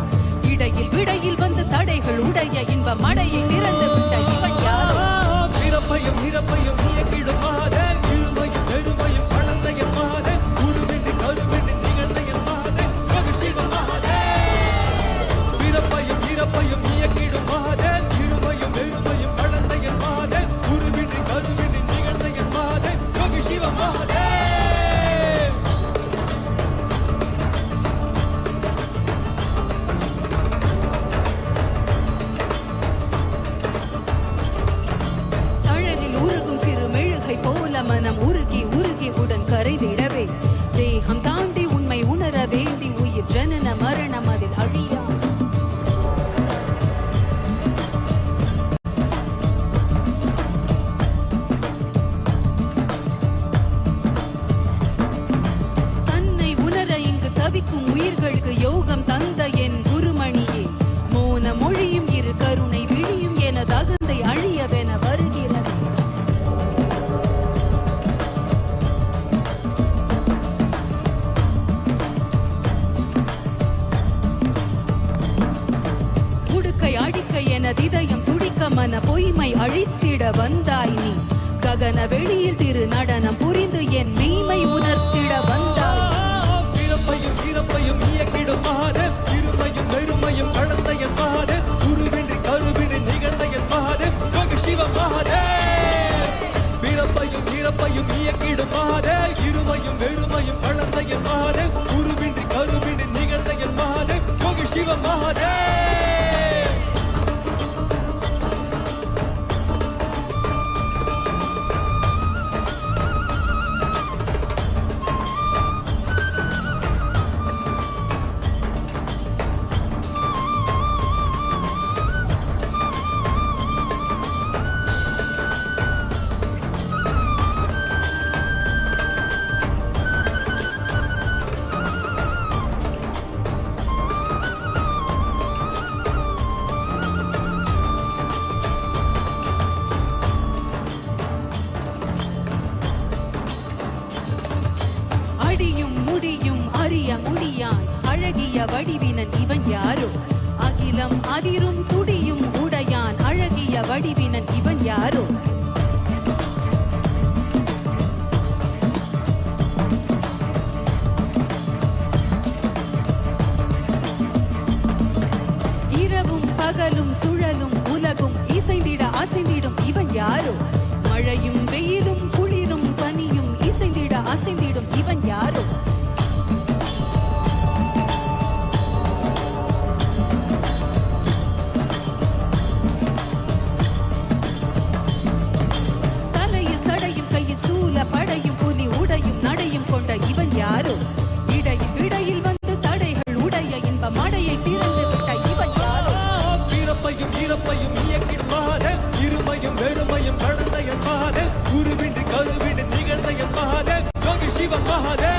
இடையில் விடையில் வந்து தடைகள் உடைய இன்ப மடையை நிறந்து விட்ட இவன் யாரோ பிறப்பையும் இறப்பையும் இயக்கிடும் மாதே இருமையும் பெருமையும் வளர்ந்தையும் மாதே உருவின்றி கருவின்றி நிகழ்ந்தையும் மாதே மகிழ்ச்சிவன் மாதே பிறப்பையும் இறப்பையும் இயக்கிடும் மாதே இருமையும் பெருமையும் வளர்ந்தையும் மாதே உருவின்றி கருவின்றி நிகழ்ந்தையும் மாதே மகிழ்ச்சிவன் மாதே போல மனம் உருகி உருகி உடன் கரைதிடவே தேகம் தாண்டி உண்மை உணர வேண்டி உயிர் ஜனன மரணம் அதில் அழியா தன்னை உணர இங்கு தவிக்கும் உயிர்களுக்கு யோகம் தந்த என் குருமணியே மோன மொழியும் இரு கருணை விழியும் என தகுந்தை அழியவென வருகிறது இதயம் துடிக்க மன பொய்மை அழித்திட வந்தாய் நீ ககன வெளியில் திரு நடனம் புரிந்து என் மெய்மை உணர்த்திட வந்தாய் பிறப்பையும் இறப்பையும் இயக்கிடும் மாதே இருமையும் பெருமையும் கலந்த என் மாதே உருவின்றி கருவின்றி நிகழ்ந்த என் மாதே மகிழ்ச்சிவ மாதே பிறப்பையும் இறப்பையும் இயக்கிடும் மாதே இருமையும் பெருமையும் கலந்த என் மாதே உருவின்றி கருவின்றி நிகழ்ந்த என் மாதே மகிழ்ச்சிவ மாதே அறிய முடியான் அழகிய வடிவினன் இவன் யாரோ அகிலம் அதிரும் துடியும் உடையான் அழகிய வடிவினன் இவன் யாரோ இரவும் பகலும் சுழலும் உலகும் இசைந்திட அசைந்திடும் இவன் யாரோ மழையும் வெயிலும் குளிரும் பனியும் இசைந்திட அசைந்திடும் இவன் யாரோ தலையில் சடையும் கையில் சூல படையும் புலி உடையும் நடையும் கொண்ட இவன் யாரோ இடையில் இடையில் வந்து தடைகள் உடைய இன்ப மடையை திறந்து விட்ட இவன் யாரோ பிறப்பையும் இறப்பையும் இயக்கிடும் மகாதே இருமையும் வெறுமையும் கடந்த என் மகாதே குருவின்றி கருவின்றி நிகழ்ந்த என் மகாதே யோகி சிவன் மகாதே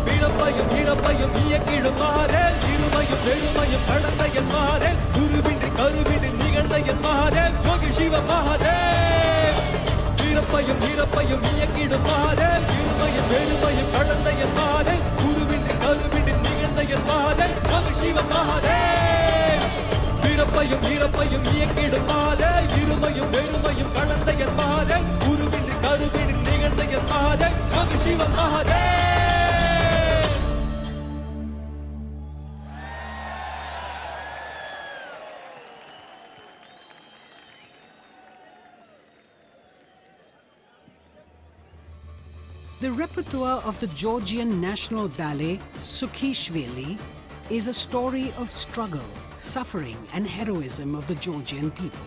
பிறப்பையும் இறப்பையும் இயக்கிடும் மகாதே இருமையும் வெறுமையும் கடந்த என் மகாதே குருவின்றி கருவின்றி நிகழ்ந்த என் மகாதே யோகி சிவன் மகாதே பிறப்பையும் இறப்பையும் இயக்கிடும் மகாதே இருமையும் வெறுமையும் கடந்த என் மகாதே குருவின்றி கருவின்றி நிகழ்ந்த என் மகாதே யோகி சிவன் மகாதே பிறப்பையும் இறப்பையும் இயக்கிடும் மாதே இருமையும் வெறுமையும் கடந்த என் மாதே குருவின்றி கருவின்றி நிகழ்ந்த என் மாதே யோகி Sivan மகாதே The repertoire of the Georgian National Ballet Sukhishvili is a story of struggle, suffering and heroism of the Georgian people.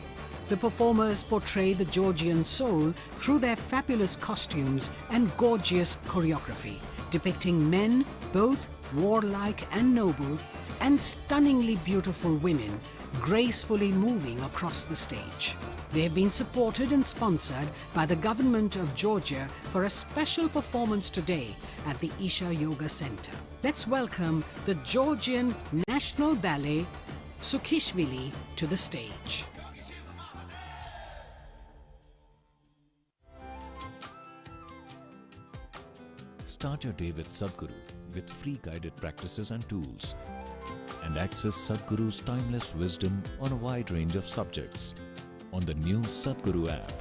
The performers portray the Georgian soul through their fabulous costumes and gorgeous choreography, depicting men, both warlike and noble, and stunningly beautiful women, gracefully moving across the stage. They have been supported and sponsored by the government of Georgia for a special performance today at the Isha Yoga Center. Let's welcome the Georgian National Ballet Sukhishvili to the stage. Start your day with Sadguru with free guided practices and tools, and access Sadguru's timeless wisdom on a wide range of subjects on the new Sadguru app.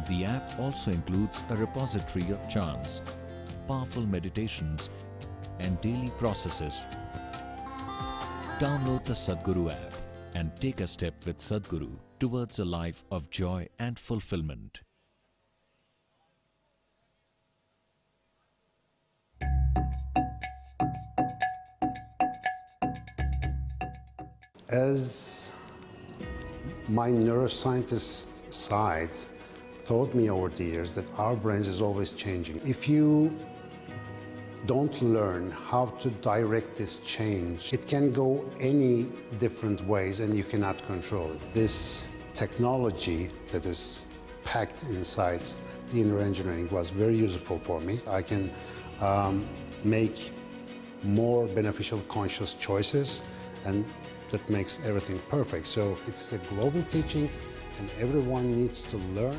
The app also includes a repository of chants, powerful meditations, and daily processes. Download the Sadguru app and take a step with Sadguru towards a life of joy and fulfillment. As my neuroscientist side taught me over the years that our brains is always changing. If you don't learn how to direct this change, it can go any different ways and you cannot control it. This technology that is packed inside the inner engineering was very useful for me. I can make more beneficial conscious choices, and that makes everything perfect. So it's a global teaching and everyone needs to learn.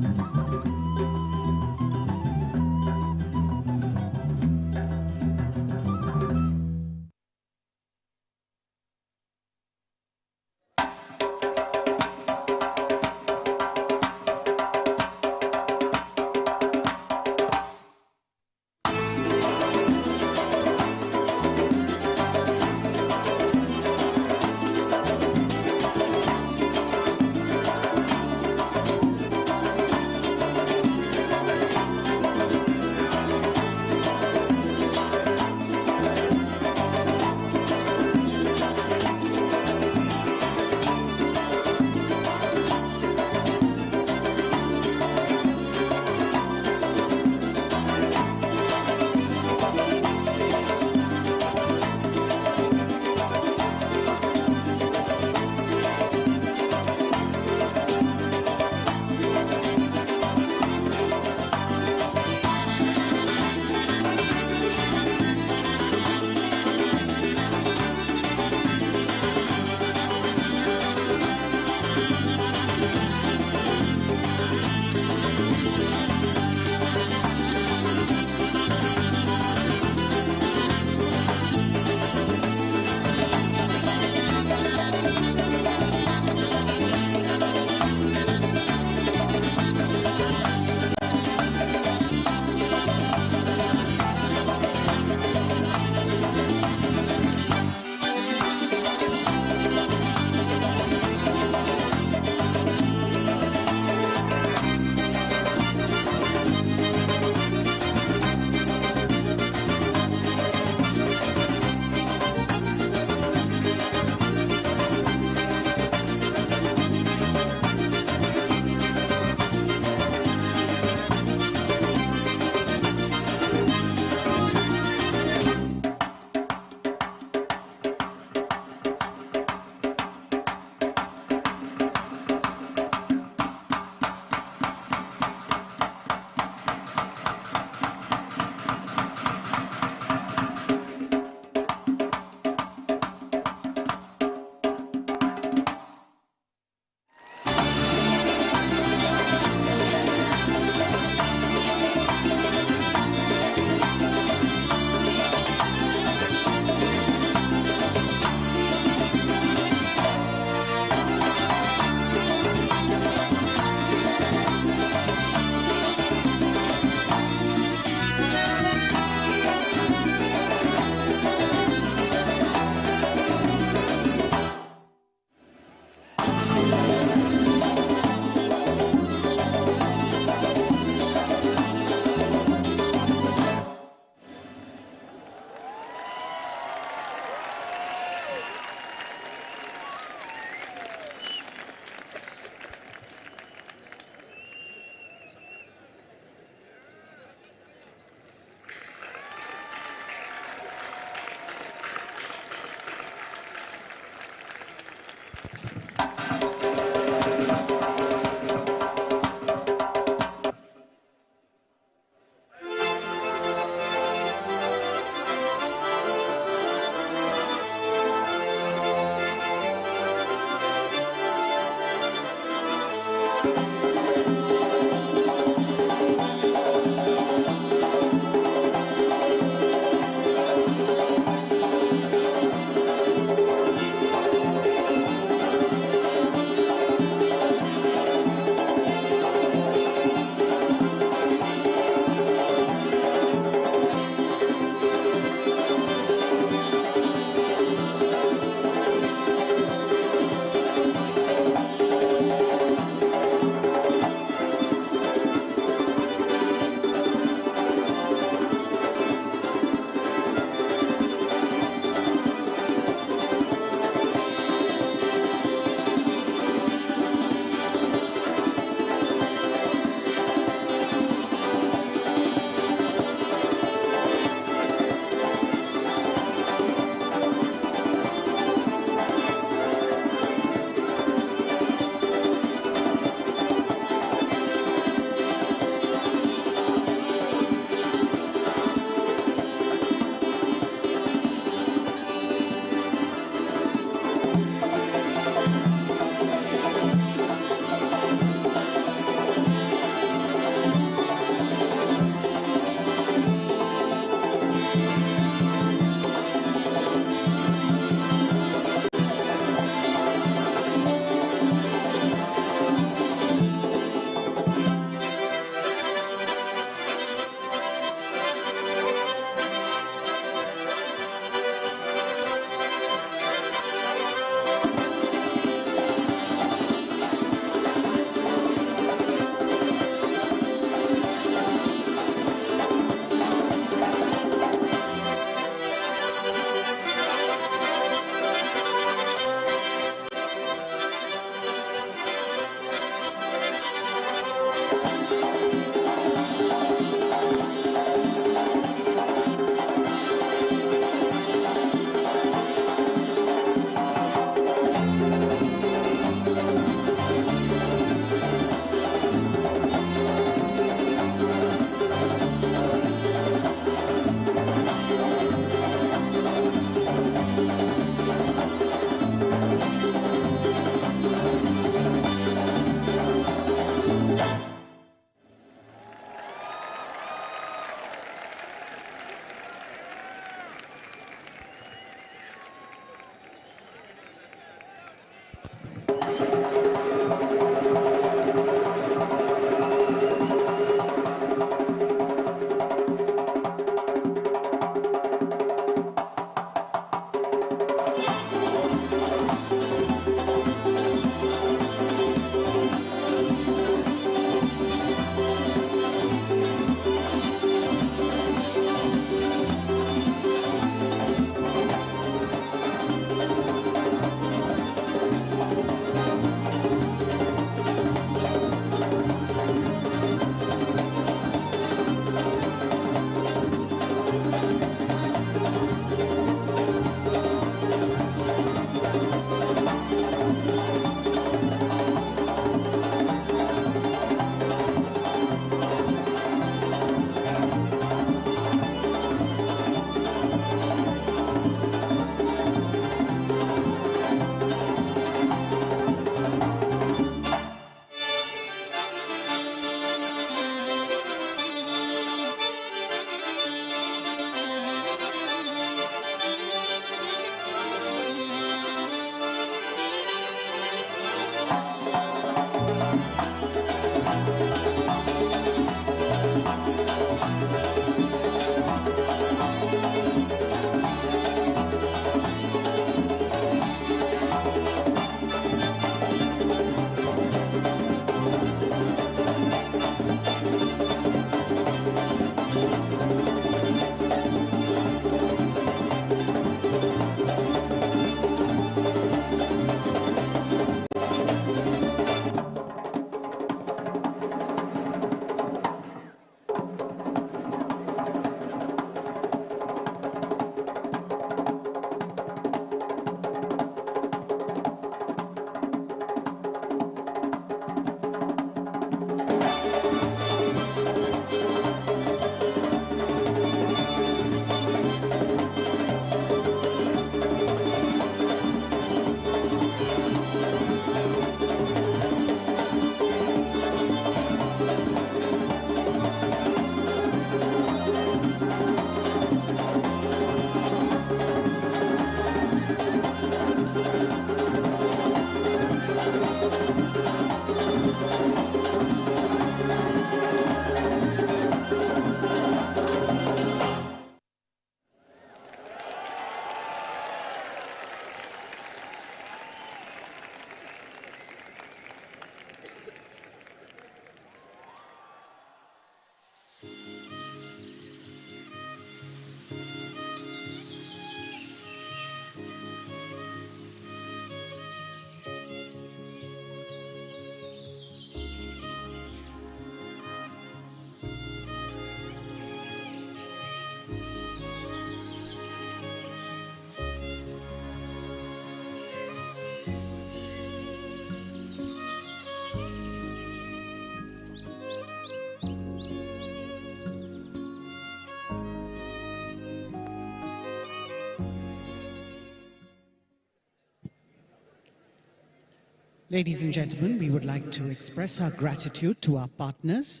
Ladies and gentlemen, we would like to express our gratitude to our partners,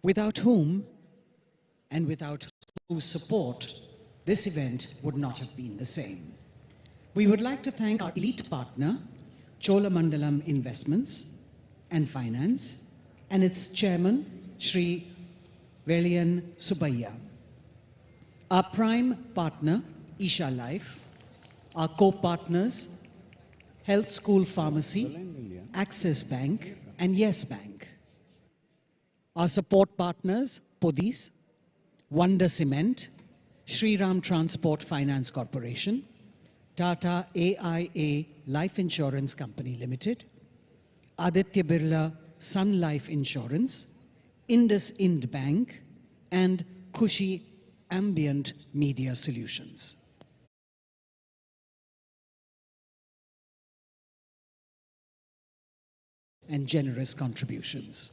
without whom and without whose support this event would not have been the same. We would like to thank our elite partner, Cholamandalam Investments and Finance, and its chairman, Shri Veliyan Subbayya. Our prime partner, Isha Life, our co-partners, Health School Pharmacy, Axis Bank, and Yes Bank. Our support partners, Police, Wonder Cement, Shri Ram Transport Finance Corporation, Tata AIA Life Insurance Company Limited, Aditya Birla Sun Life Insurance, IndusInd Bank, and Khushi Ambient Media Solutions. And generous contributions.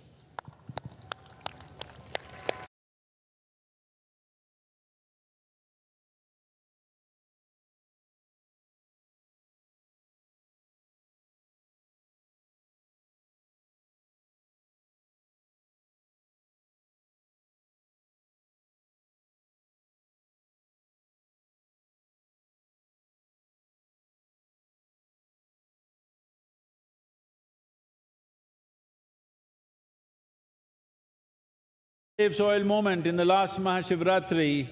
Save Soil movement in the last Maha Sivaratri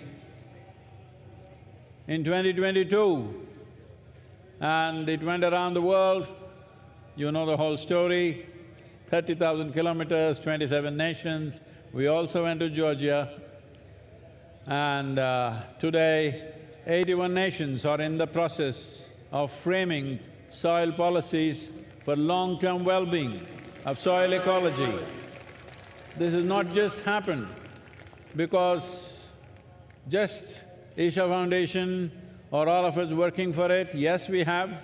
in 2022, and it went around the world. You know the whole story, 30,000 kilometers, 27 nations. We also went to Georgia, and today 81 nations are in the process of framing soil policies for long-term well-being of soil ecology. This has not just happened because just Isha Foundation or all of us working for it. Yes, we have,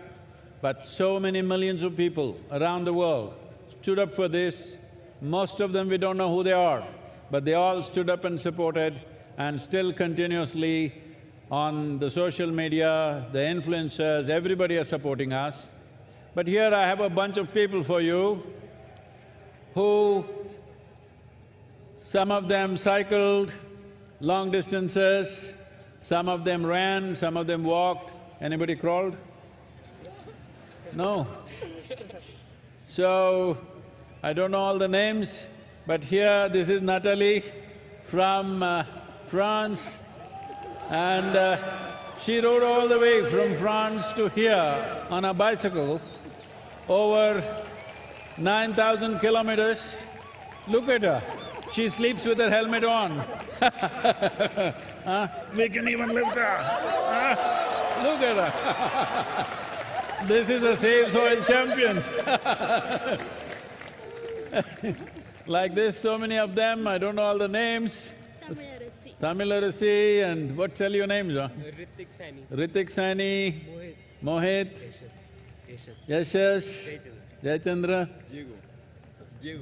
but so many millions of people around the world stood up for this. Most of them we don't know who they are, but they all stood up and supported, and still continuously on the social media, the influencers, everybody are supporting us. But here I have a bunch of people for you who… some of them cycled long distances, some of them ran, some of them walked. Anybody crawled? No. So, I don't know all the names, but here this is Natalie from France, and she rode all the way from France to here on a bicycle, over 9,000 kilometers. Look at her. She sleeps with her helmet on. We can even lift her. Look at her. This is a Save Soil champion. Like this, so many of them, I don't know all the names. Tamil and what tell your names, huh? Ritik Sani, Mohit, Yashas, Jayachandra,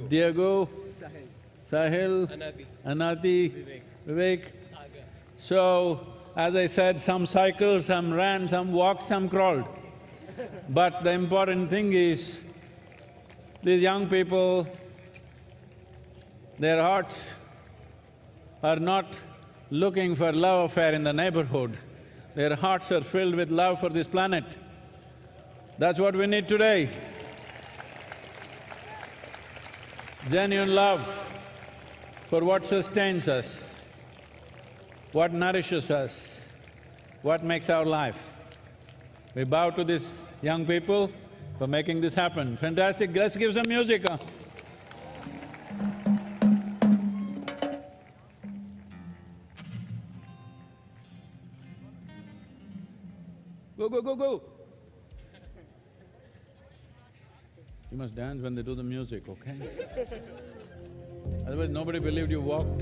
Diego, Sahil, Anati, Vivek. So, as I said, some cycled, some ran, some walked, some crawled. But the important thing is, these young people, their hearts are not looking for love affair in the neighborhood. Their hearts are filled with love for this planet. That's what we need today. Genuine love for what sustains us, what nourishes us, what makes our life. We bow to these young people for making this happen. Fantastic, let's give some music, huh? Go, go, go, go! You must dance when they do the music, okay? Otherwise nobody believed you walked.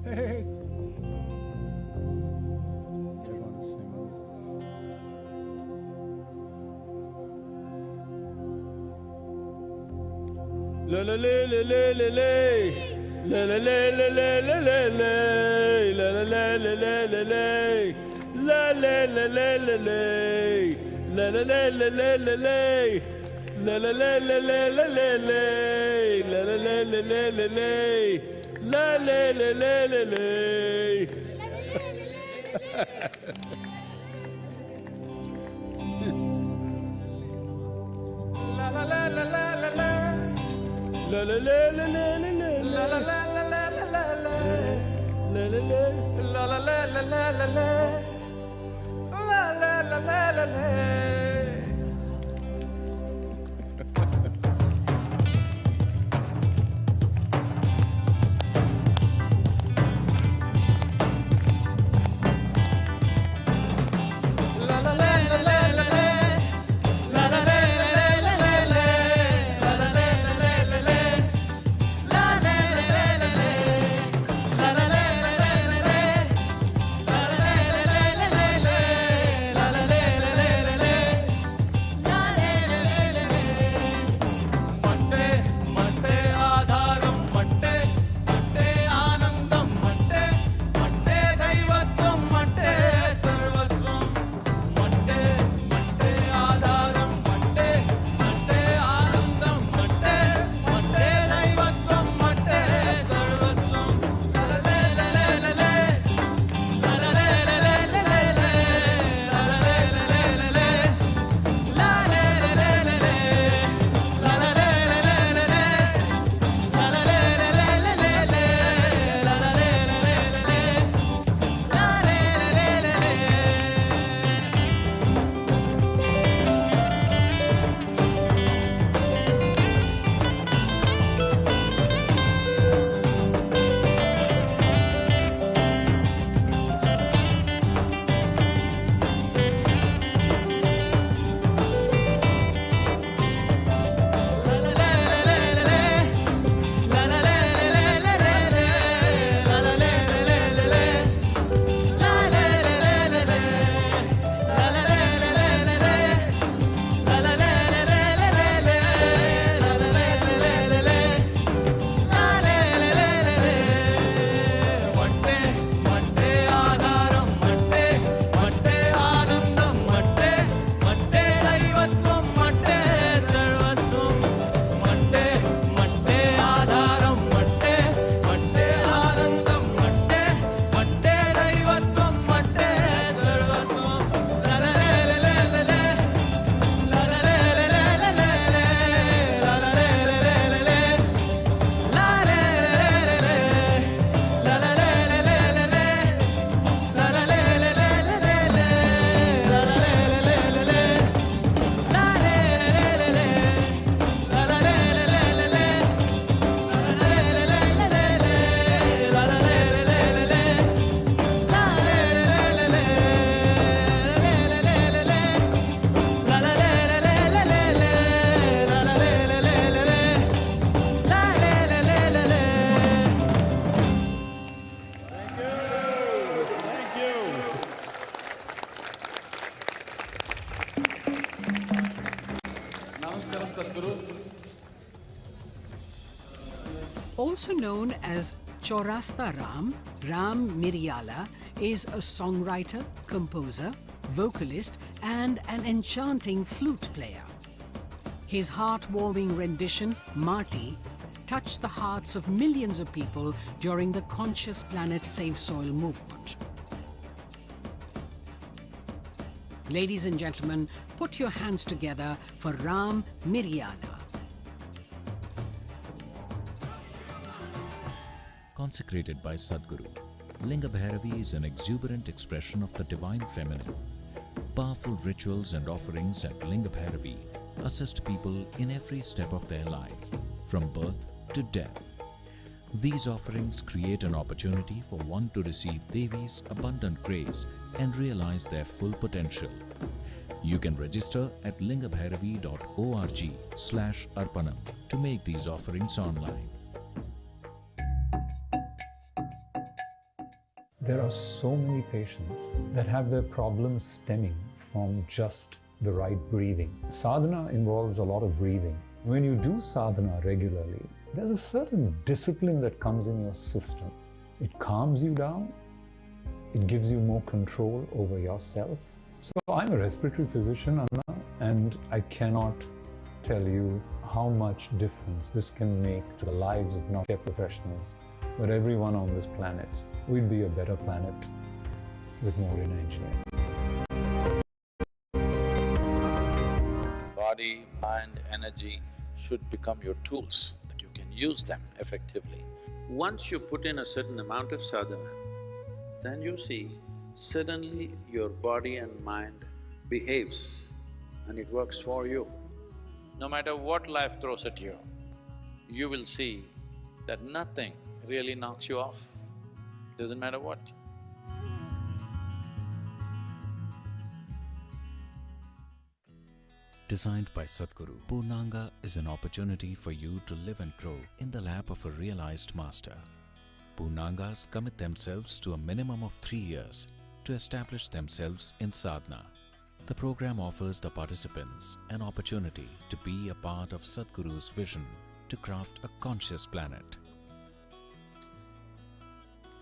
Hey! La la la la la la la la la la la la la la la la la la la la. La la la la la la. La la la la la la la. La la la la la la la la. La la la la la la la. La la la la la la. La la la la la la la. La la la la la la la. La la la la la la la la. La la la. La la la la la la la. La la la la la la. Also known as Chaurasta Ram, Ram Miryala is a songwriter, composer, vocalist, and an enchanting flute player. His heartwarming rendition, Marty, touched the hearts of millions of people during the Conscious Planet Save Soil movement. Ladies and gentlemen, put your hands together for Ram Miryala. Consecrated by Sadguru, Linga Bhairavi is an exuberant expression of the divine feminine. Powerful rituals and offerings at Linga Bhairavi assist people in every step of their life, from birth to death. These offerings create an opportunity for one to receive Devi's abundant grace and realize their full potential. You can register at lingabhairavi.org/arpanam to make these offerings online. There are so many patients that have their problems stemming from just the right breathing. Sadhana involves a lot of breathing. When you do sadhana regularly, there's a certain discipline that comes in your system. It calms you down, It gives you more control over yourself. So I'm a respiratory physician, Anna, and I cannot tell you how much difference this can make to the lives of healthcare professionals, but everyone on this planet. We'd be a better planet with more inner engineering. Body, mind, energy should become your tools, that you can use them effectively. Once you put in a certain amount of sadhana, then you see suddenly your body and mind behaves and it works for you. No matter what life throws at you, you will see that nothing really knocks you off, doesn't matter what. Designed by Sadguru, Purnanga is an opportunity for you to live and grow in the lap of a realized master. Purnangas commit themselves to a minimum of 3 years to establish themselves in sadhana. The program offers the participants an opportunity to be a part of Sadguru's vision to craft a conscious planet.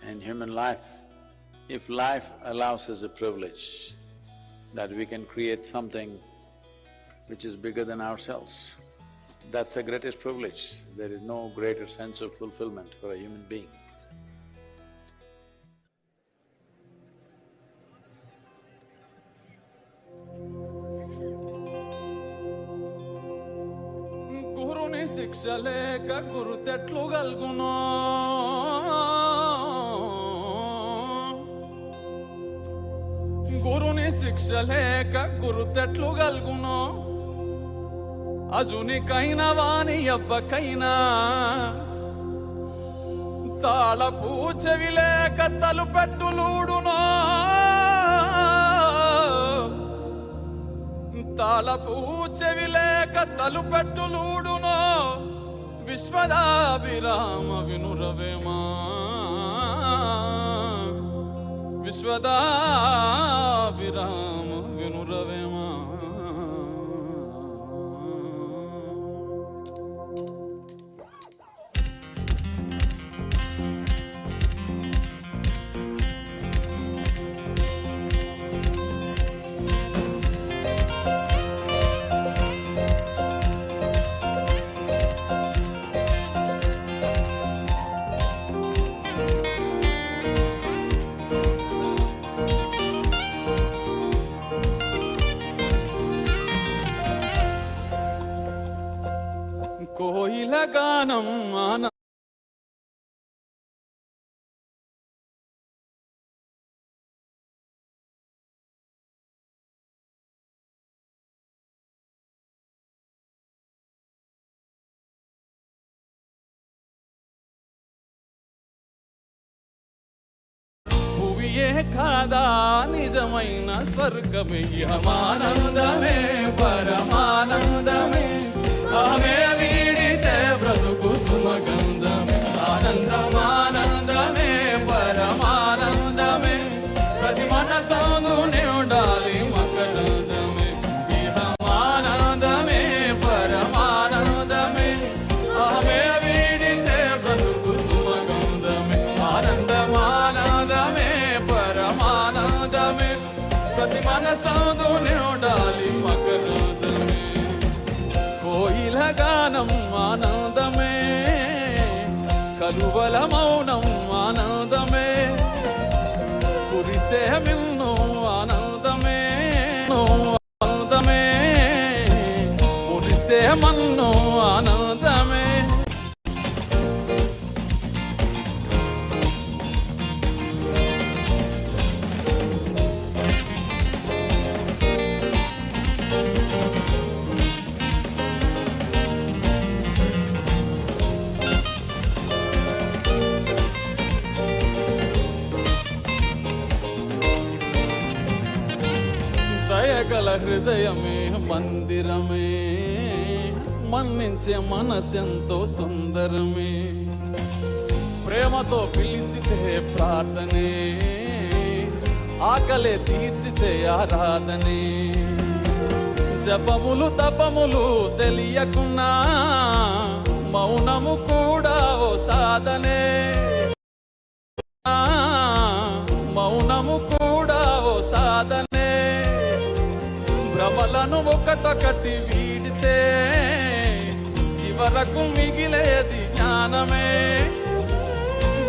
In human life, if life allows us a privilege that we can create something which is bigger than ourselves, that's the greatest privilege. There is no greater sense of fulfillment for a human being. గురుని శిక్ష లేక గురు తెట్లు గల్గునో గురుని శిక్ష లేక గురు తెట్లు గల్గునో అజునికైనా వాని అవ్వకైనా తాళపు చెవి లేక తలుపెట్టులూడునో తాళపు చెవి లేక తలుపెట్టులూడునో విశ్వదాభిరామ వినురవేమా విశ్వదాభిరామ వినురవేమా కోయిల గానం ఆన భువియే కాదా నిజమైన స్వర్గమే ఇహమానందమే పరమానందమే ఆమె వీడితే బ్రతుకు సుమగంధమే ఆనందమానందమే పరమానందమే ప్రతి మనసందు ఉండాలి మకరందమే ఇహమానందమే పరమానందమే ఆమె వీడితే బ్రతుకు సుమగంధమే ఆనందమానందమే పరమానందమే ప్రతి మనసందు ఉండాలి మకరందమే కోయిల గానం ఆనందమే కలువల మౌనం ఆనందమే కురిసే మిన్ను ఆనందమే ఆనందమే కురిసే మన్ను ఆనందమే దయగల హృదయమే మందిరమే మన్నించే మనసెంతో సుందరమే ప్రేమతో పిలిచితే ప్రార్థనే ఆకలే తీర్చితే ఆరాధనే జపములు తపములు తెలియకున్నా మౌనము కూడా ఓ సాధనే మౌనము ఒకటొకటి వీడితే చివరకు మిగిలేది జ్ఞానమే.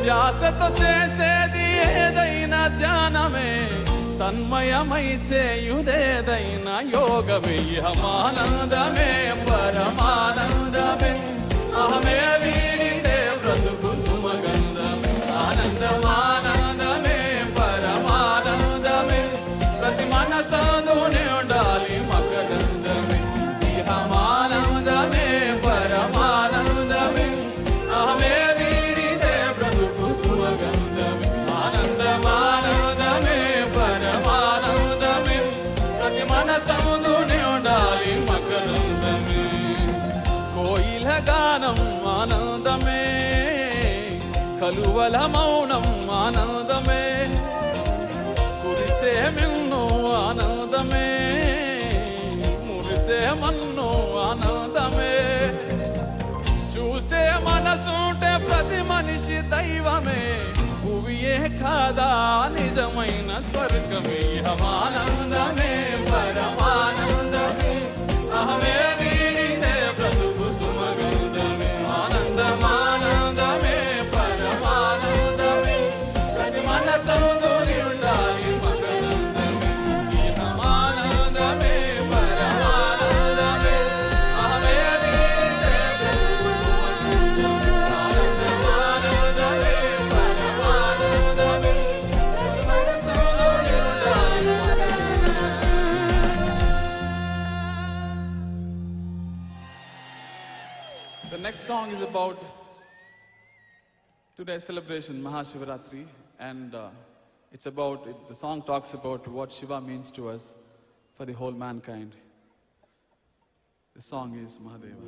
ధ్యాసతో చేసేది ఏదైనా ధ్యానమే, తన్మయమై చేయుదేదైనా యోగమే. ఇహమానందమే పరమానందమే, అహమే వీడితే బ్రతుకు సుమగంధమే. ఆనందమానందమే పరమానందమే, ప్రతి మనసందునే ఉండాలి మకరందమే. ఇహమానందమే పరమానందమే, అహమే వీడితే బ్రతుకు సుమగంధమే. ఆనందమానందమే పరమానందమే, ప్రతి మనసందునే ఉండాలి మకరందమే. కోయిల గానం ఆనందమే, కలువల మౌనం ఆనందమే, కురిసే మిన్ను ఆనందమే, మురిసే మన్ను ఆనందమే. చూసే మనసుంటే ప్రతి మనిషి దైవమే, భువియే కాదా నిజమైన స్వర్గమే. ఇహమానందమే పరమానందమే, అహమే వీడితే బ్రతుకు సుమగంధమే. ఆనందమానందమే పరమానందమే, ప్రతి మనసందుని ఉండాలి మకరందమే. ఇహమానందమే పరమానందమే, అహమే వీడితే బ్రతుకు సుమగంధమే. ఆనందమానందమే పరమానందమే, ప్రతి మనసందుని ఉండాలి మకరందమే. The next song is about today's celebration, Maha Sivaratri, and the song talks about what Shiva means to us for the whole mankind. The song is Mahadeva.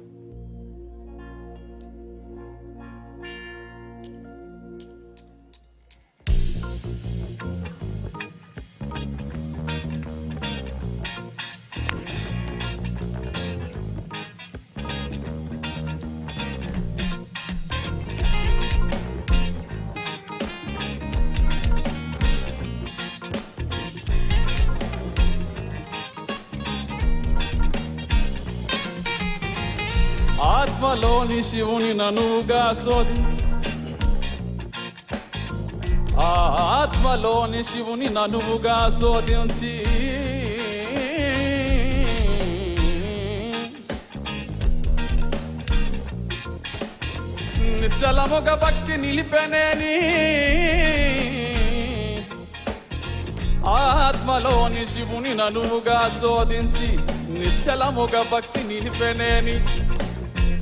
ఆత్మలోని శివుని ననుగా శోధించి, ఆత్మలోని శివుని ననువుగా శోధించి, నిశ్చలముగ భక్తి నిలిపెనేని, ఆత్మలోని శివుని ననువుగా శోధించి, నిశ్చలముగ భక్తి నిలిపెనేని.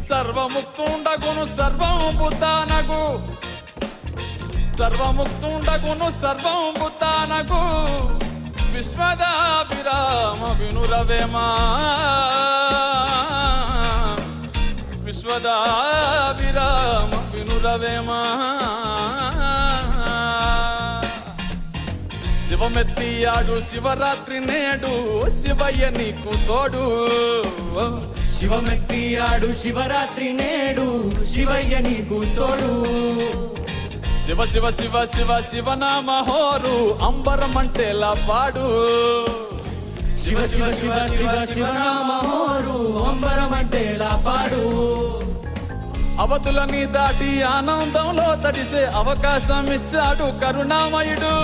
సర్వముక్తుండగును సర్వం బుద్ధానగు, సర్వముక్తుండగును సర్వం బుద్ధానగు, విశ్వదాభిరామ వినురవేమా, విశ్వదాభిరామ వినురవేమా. శివమెత్తియాడు శివరాత్రి నేడు, శివయ్య నీకు తోడు. శివమెత్తియాడు శివరాత్రి నేడు, శివయ్య నీకు తోడు. శివ శివ శివ శివ శివనామ హోరు, అంబరమంటేలా పాడు. శివ శివ శివ శివ శివనామ హోరు, అంబరమంటేలా పాడు. అవతులని దాటి ఆనందంలో తడిసే అవకాశం ఇచ్చాడు కరుణామయుడు.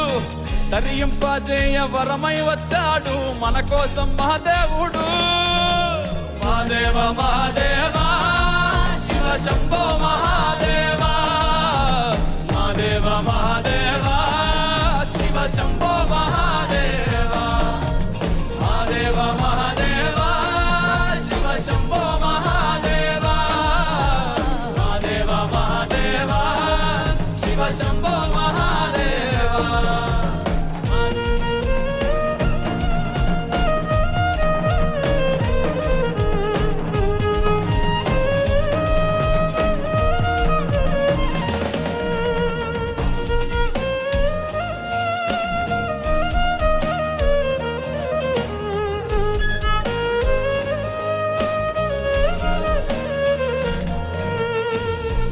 తరింపజేయ వరమై వచ్చాడు మన కోసం మహాదేవుడు. మహాదేవ మహాదేవ శివ శంభో మహాదేవ, మహాదేవ మహాదేవ శివ శంభో మహాదేవ, మహాదేవ మహాదేవ శివ శంభో మహాదేవ, మహాదేవ మహాదేవ శివ శంభో మహాదేవ.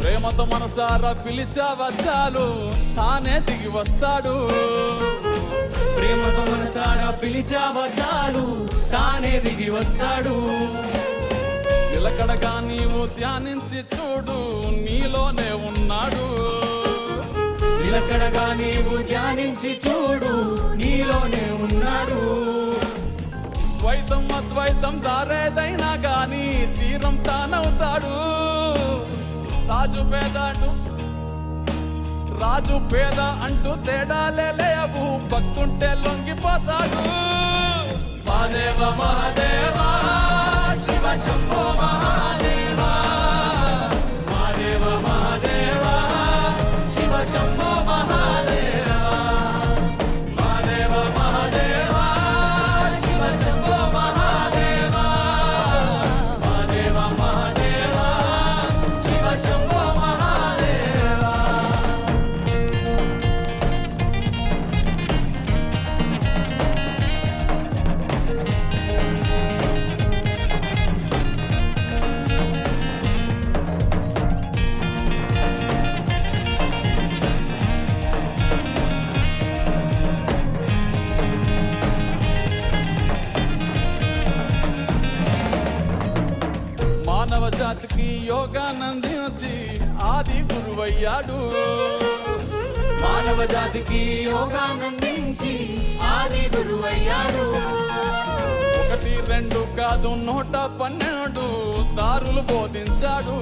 ప్రేమతో మనసారా పిలిచావా చాలు, తానే దిగి వస్తాడు. ప్రేమతో మనసారా పిలిచావా చాలు తానే దిగి వస్తాడు. నిలకడగా నీవు ధ్యానించి చూడు నీలోనే ఉన్నాడు. నిలకడగా నీవు ధ్యానించి చూడు నీలోనే ఉన్నాడు. ద్వైతం అద్వైతం దారేదైనా గాని తీరం తానవుతాడు. రాజు పేద అంటూ తేడాలే లేవు, భక్తుంటే లొంగిపోతాడు. మహాదేవ మహాదేవ శివ శంభో మహాదేవ, మహాదేవ మహాదేవ శివ శంభో మహాదేవ, మహాదేవ మహాదేవ శివ శంభో మహాదేవ, మహాదేవ మహాదేవ శివ శంభో మహాదేవ. మానవ జాతికి యోగానందించి ఆది గురువయ్యాడు. మానవ జాతికి యోగానందించి ఆది గురువయ్యాడు. 1, 2 కాదు 112 దారులు బోధించాడు.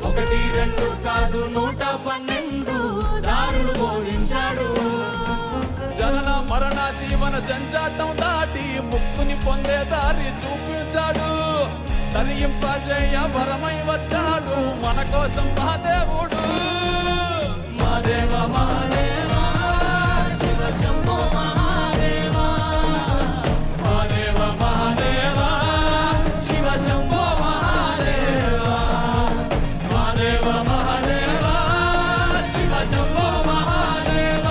1, 2 కాదు 112 దారులు బోధించాడు. జనన మరణ జీవన జంజాటం దాటి ముక్తుని పొందే దారి చూపించాడు. తరింపజేయ వరమై వచ్చాడు మన కోసం మహాదేవుడు. Mahadeva Mahadeva Shiva Shambho Mahadeva, Mahadeva Mahadeva Shiva Shambho Mahadeva, Mahadeva Mahadeva Shiva Shambho Mahadeva,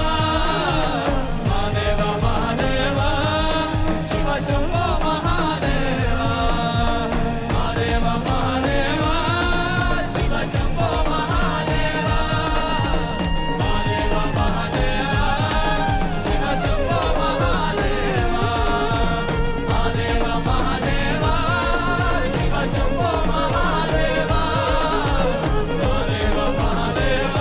Mahadeva Mahadeva Shiva Shambho Mahadeva, Mahadeva Mahadeva Shiva Shambho Mahadeva, Mahadeva Mahadeva Shiva Shambho Mahadeva, Mahadeva Mahadeva Shiva Shambho Mahadeva, Mahadeva Mahadeva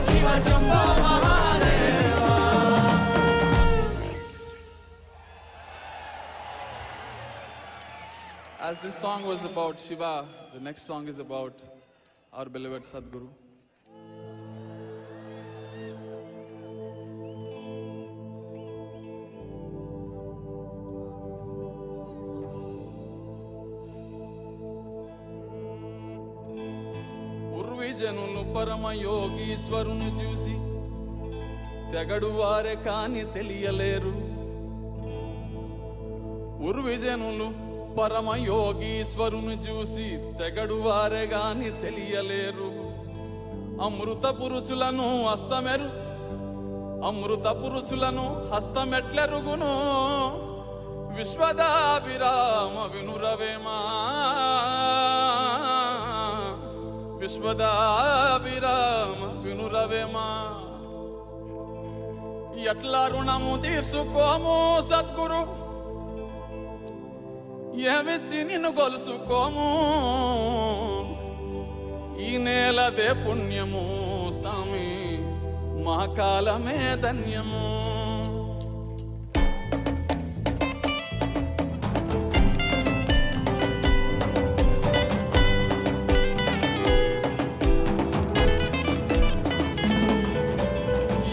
Shiva Shambho Mahadeva. As this song was about Shiva, the next song is about our beloved Sadguru. పూర్వీజనులు పరమ యోగీశ్వరుని చూసి తెగడు వారే కాని తెలియలేరు. పూర్వీజనులు పరమ యోగీశ్వరుని చూసి తెగడు వారే గాని తెలియలేరు. అమృత పురుషులను హస్తమెట్లెరుగును విశ్వదాభిరామ వినురవేమా, విశ్వదాభిరామ వినురవేమా. ఎట్లా రుణము తీర్చుకోము సద్గురు, ఏమిచ్చి నిన్ను గొలుసుకోము. ఈ నేలదే పుణ్యము సామి, మహాకాలమే ధన్యము.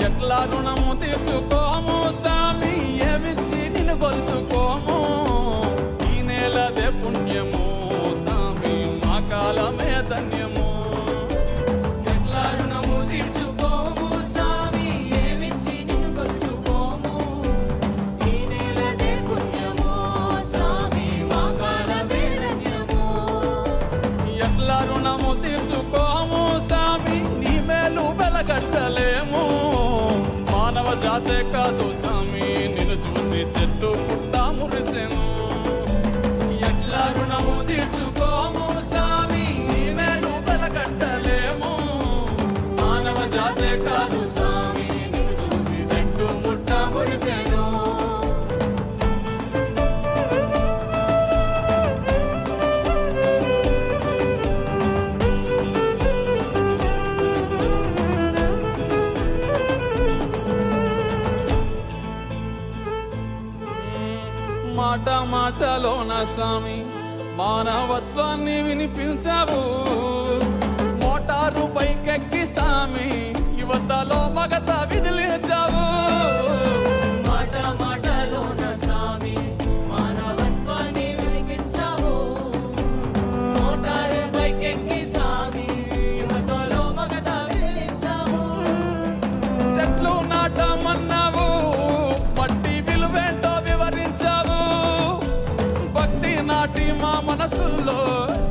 ఎట్లా రుణము తీసుకోము సామి, ఏమిచ్చి నిన్ను గొలుసుకోము. ఈ నేలదే పుణ్యము సామి, మహాకాలమే ధన్యము. ఎట్లా రుణము తీర్చుకోము సామి, ఏమిచ్చి నిన్ను కొలుచుకోము. ఈ నేలదే పుణ్యము సామి, మహాకాలమే ధన్యము. ఎట్లా రుణము తీసుకోము సామి, నీ మేలు వెలగట్టలేము. మానవ జాతే కాదు సామి, నిన్ను చూసి చెట్టు పుట్ట మురిసెను. ఎట్లా రుణము తీర్చుకోము సామి, నీ మేలు వెలగట్టలేము. మానవ జాతే కాదు సామి, నిన్ను చూసి చెట్టు పుట్ట మురిసెను. మాట మాటలోన స్వామి మానవత్వాన్ని వినిపించావు. మోటారు పైకెక్కి స్వామి యువతలో మగత విదిలించావు. మాట మాటలోన స్వామి మానవత్వాన్ని వినిపించావు. మోటారు పైకెక్కి స్వామి యువతలో మగత విదిలించావు. చెట్లు నాటమన్నావు, మట్టి విలువేంటో వివరించావు. భక్తి నాటి మా మనసుల్లో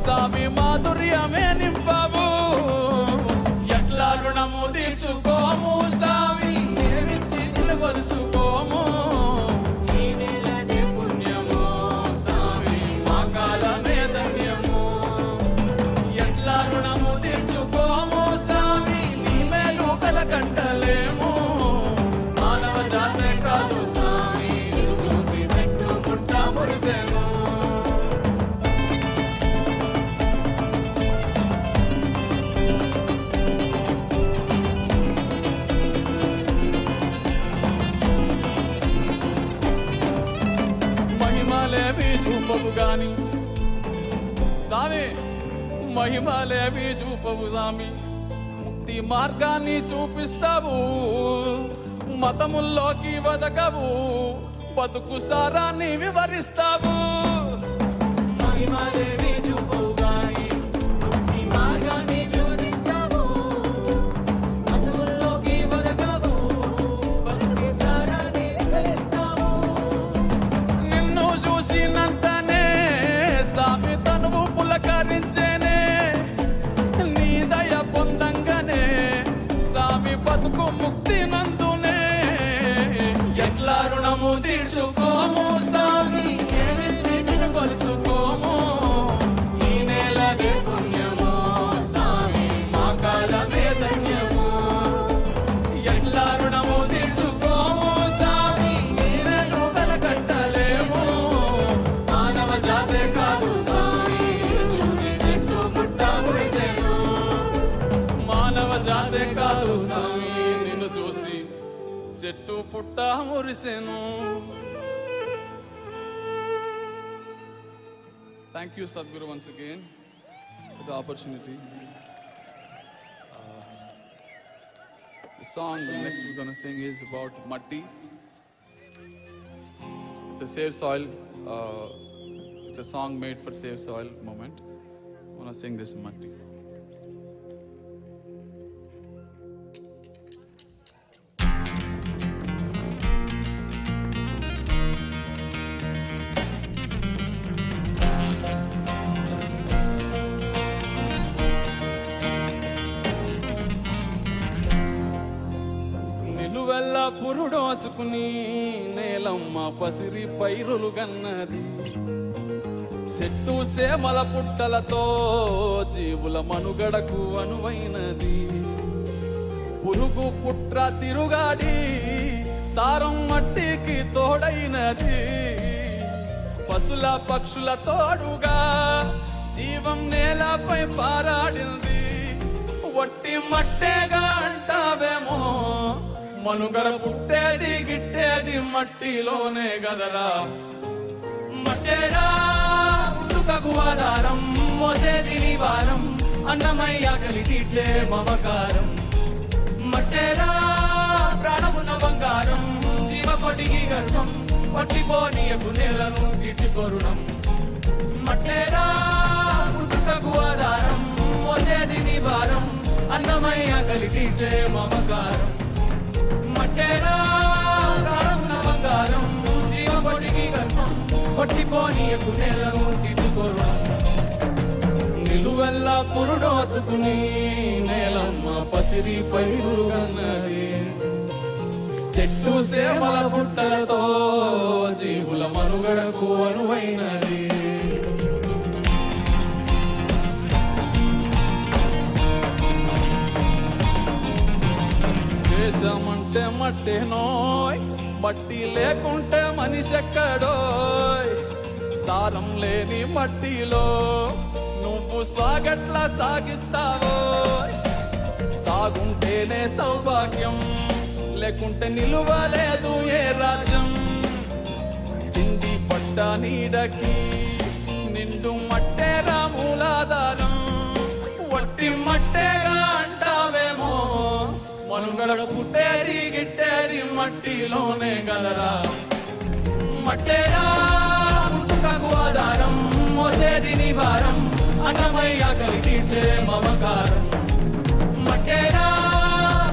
స్వామి మాధుర్యమే నింపావు. ఎట్లా రుణము తీసుకోము స్వామి ఏమిచ్చి నిలవరుసుకోము. ఈ నెలదే పుణ్యము స్వామి మా కాలమే ధన్యము. ఎట్లా రుణము తీసుకోము స్వామి నీ మేలు కలకంటలేము. మానవ జాతే కాదు స్వామి నిన్ను చూసి చెట్టు పుట్ట మురిసెను. మహిమలేవి చూపవు గాని స్వామి మహిమలేవి చూపవు స్వామి ముక్తి మార్గాన్ని చూపిస్తావు. మతముల్లోకి వదకవు, బతుకు సారాన్ని వివరిస్తావు. మహిమలేవి చూపవు గాని ముక్తి మార్గాన్ని చూపిస్తావు. మధుల్లోకి వదకవు, బతుకు సారాన్ని వివరిస్తావు. నిన్ను చూసినంతనే స్వామి తనువు పులకరించేనే. నీ దయ పొందంగానే స్వామి బతుకు ముక్తి నందునే. ఎట్లా రుణము తీర్చుకోము స్వామి ఏమిచ్చి నిన్ను కొలుసుకోము. ఈ నెలదే పుణ్యము స్వామి మా కాలమే ధన్యము. ఎట్లా రుణము తీర్చుకోము స్వామి నీవేను కలకట్టలేము. మానవ జాతే కాదు స్వామి నిన్ను చూసి చెట్టు పుట్ట మురిసెను. మానవ జాతే కాదు స్వామి నిన్ను చూసి చెట్టు పుట్ట మురిసెను. Thank you, Sadguru, once again for the opportunity. The song next we're going to sing is about Matti. It's a Save Soil. It's a song made for Save Soil moment. I want to sing this Matti. నిలువెల్ల పురుడోసుకుని నేలమ్మ పసిరి పైరులు గన్నది. చెట్టు సేమల పుట్టలతో జీవుల మనుగడకు అనువైనది. పురుగు పుట్ర తిరుగాడి సారం మట్టికి తోడైనది. పశుల పక్షుల తోడుగా జీవం నేలపై పారాడింది. వట్టి మట్టేగా అంటావేమో మనుగడ పుట్టేది గిట్టేది మట్టిలోనే గదరా. మట్టేరా పుట్టుకకు ఆధారం, మోసేది నీ భారం, అన్నమయ్య ఆకలి తీర్చే మమకారం. మట్టేరా ప్రాణమున్న బంగారం, జీవకోటికి గర్భం, పట్టిపోనీయకు నేలను తీర్చుకొరుణం. మట్టేరా పుట్టుకకు ఆధారం, మోసేది నీ భారం, అన్నమయ్య ఆకలి తీర్చే మమకారం. మట్టేరా ప్రాణమున్న బంగారం, జీవకోటికి గర్భం, పట్టిపోనీయకు నేలను తీర్చుకొరుణం. నిలువెల్ల పురుడోసుకుని నేలమ్మ పసిరి పైరులు గన్నది. చెట్టు సేమల పుట్టలతో జీవుల మనుగడకు అనువైనది. దేశమంటే మట్టేనోయ్, మట్టి లేకుంటే మనిషి ఎక్కడోయ్. సారం లేని మట్టిలో నువ్వు సాగట్లా సాగిస్తావో. సాగుంటేనే సౌభాగ్యం, లేకుంటే నిలువలేదు ఏ రాజ్యం. తిండి పట్ట నీడకి నిండు మట్టేరా మూలాధారం వట్టి మట్టేగా అంటావేమో మనుగడ పుట్టేది గిట్టేది మట్టిలోనే గదరా మట్టేరా పుట్టుకకు ఆధారం మోసేది నీ భారం అన్నమయ్య కలిగించే మమకారం మట్టేరా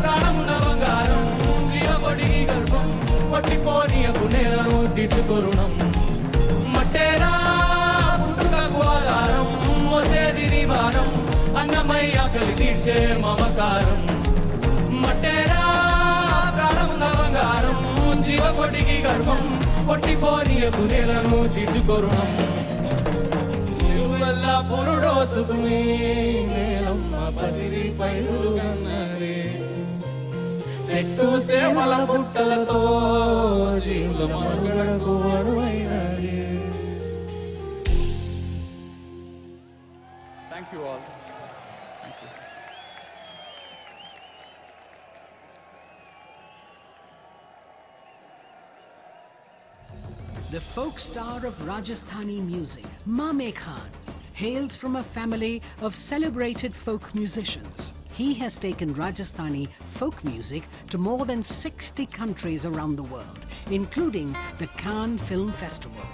ప్రాణమున బంగారం జీవకొడి గర్భం పట్టిపోనీయకు నేలను తీర్చుకొరుణం మట్టేరా పుట్టుకకు ఆధారం మోసేది నీ భారం అన్నమయ్య కలిగించే మమకారం మట్టేరా ప్రాణమున బంగారం జీవకొడికి గర్భం పట్టిపోనీయకు నేలను తీర్చుకొరుణం వల్ల పురుడో సుఖమే నేలమ్మ పసిరి పైరులు కన్నరే చెట్టు సేవల పుట్టలతో జీవుల మనుగడకు అరువైనరే. Thank you all. Thank you. The folk star of Rajasthani music, Maha Khan, hails from a family of celebrated folk musicians. He has taken Rajasthani folk music to more than 60 countries around the world, including the Cannes Film Festival.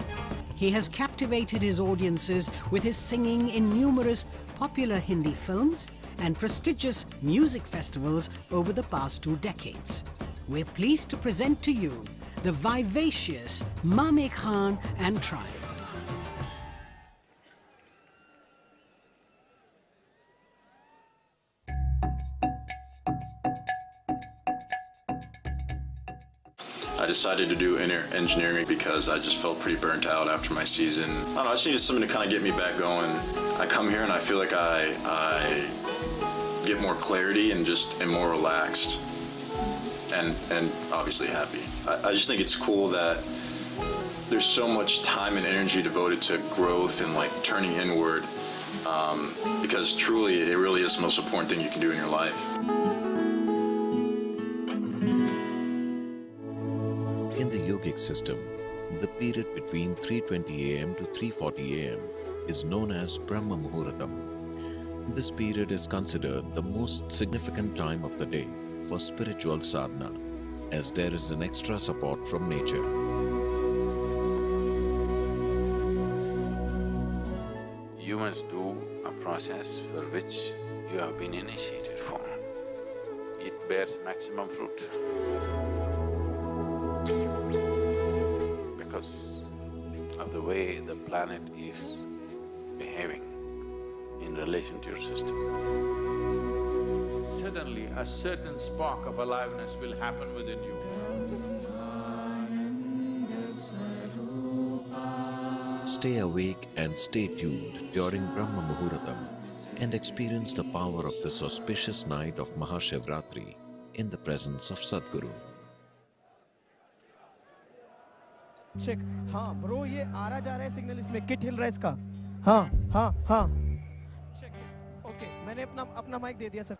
He has captivated his audiences with his singing in numerous popular Hindi films and prestigious music festivals over the past 2 decades. We're pleased to present to you the vivacious Maha Khan and tribe. I decided to do engineering because I just felt pretty burnt out after my season. I don't know, I just needed something to kind of get me back going. I come here and I feel like I get more clarity and just am more relaxed and obviously happy. I just think it's cool that there's so much time and energy devoted to growth and like turning inward because truly it really is the most important thing you can do in your life. In the yogic system, the period between 3:20 am to 3:40 am is known as Brahma Muhurtam. This period is considered the most significant time of the day for spiritual sadhana, as there is an extra support from nature. You must do a process for which you have been initiated for. It bears maximum fruit. Because of the way the planet is behaving in relation to your system. Suddenly, a certain spark of aliveness will happen within you. Stay awake and stay tuned during Brahma Muhurtam and experience the power of this auspicious night of Maha Sivaratri in the presence of Sadguru. Check हाँ bro ये आ रहा जा रहा है signal इसमें kit हिल रहा है इसका हाँ हाँ हाँ चेक ओके मैंने अपना माइक दे दिया सर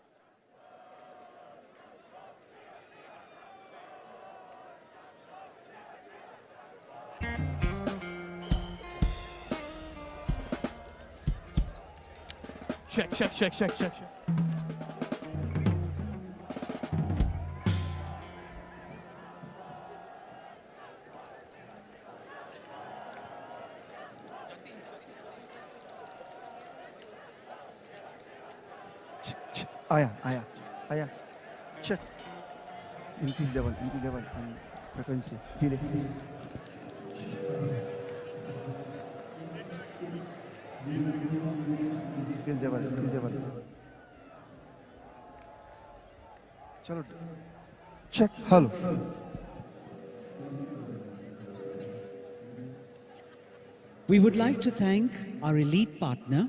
check. आया check increase level and frequency delay increase level चलो check hello We would like to thank our elite partner,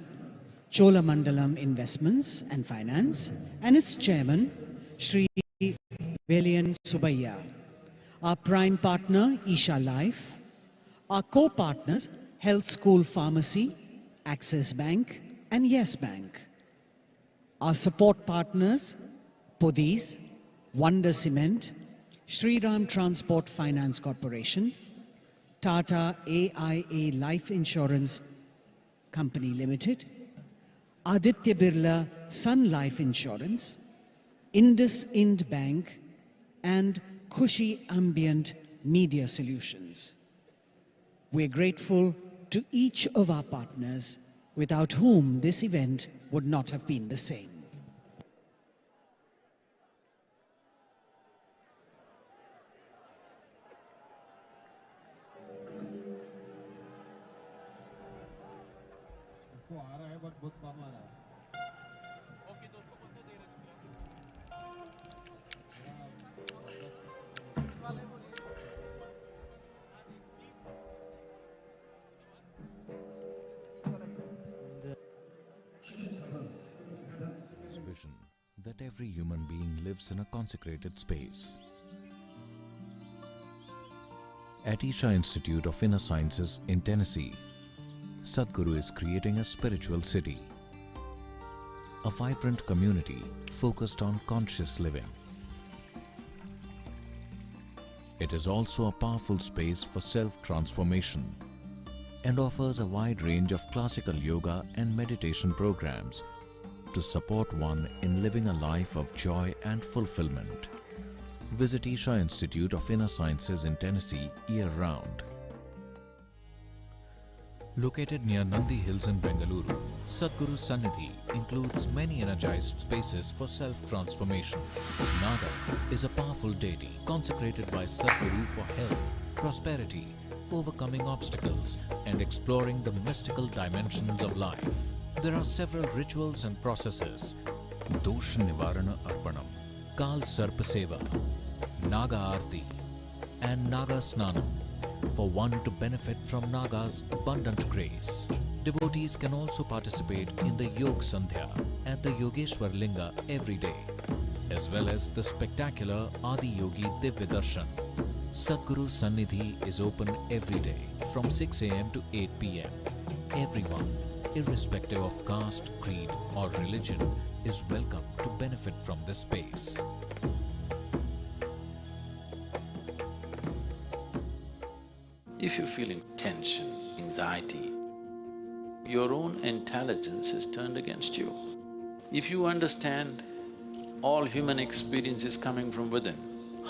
Cholamandalam Investments and Finance, and its chairman, Shri Velian Subaya, our prime partner, Isha Life, our co-partners, Health School Pharmacy, Axis Bank, and Yes Bank. Our support partners, Podis, Wonder Cement, Shri Ram Transport Finance Corporation, Tata AIA Life Insurance Company Limited, Aditya Birla Sun Life Insurance, IndusInd Bank, and Khushi Ambient Media Solutions. We're grateful to each of our partners, without whom this event would not have been the same. Vision that every human being lives in a consecrated space. At Isha Institute of Inner Sciences in Tennessee, Sadguru is creating a spiritual city, a vibrant community focused on conscious living. It is also a powerful space for self-transformation and offers a wide range of classical yoga and meditation programs to support one in living a life of joy and fulfillment. Visit Isha Institute of Inner Sciences in Tennessee year-round. Located near Nandi Hills in Bengaluru, Sadguru Sannidhi includes many energized spaces for self-transformation. Naga is a powerful deity consecrated by Sadguru for health, prosperity, overcoming obstacles, and exploring the mystical dimensions of life. There are several rituals and processes: Dosha Nivarana Arpanam, Kal Sarpa Seva, Naga Aarti, and Naga Snanam, for one to benefit from Naga's abundant grace. Devotees can also participate in the Yog Sandhya at the Yogeshwar Linga every day, as well as the spectacular Adiyogi Divya Darshan. Sadguru Sannidhi is open every day from 6 a.m. to 8 p.m. Everyone, irrespective of caste, creed, or religion, is welcome to benefit from this space. If you're feeling tension, anxiety, your own intelligence is turned against you. If you understand all human experience is coming from within,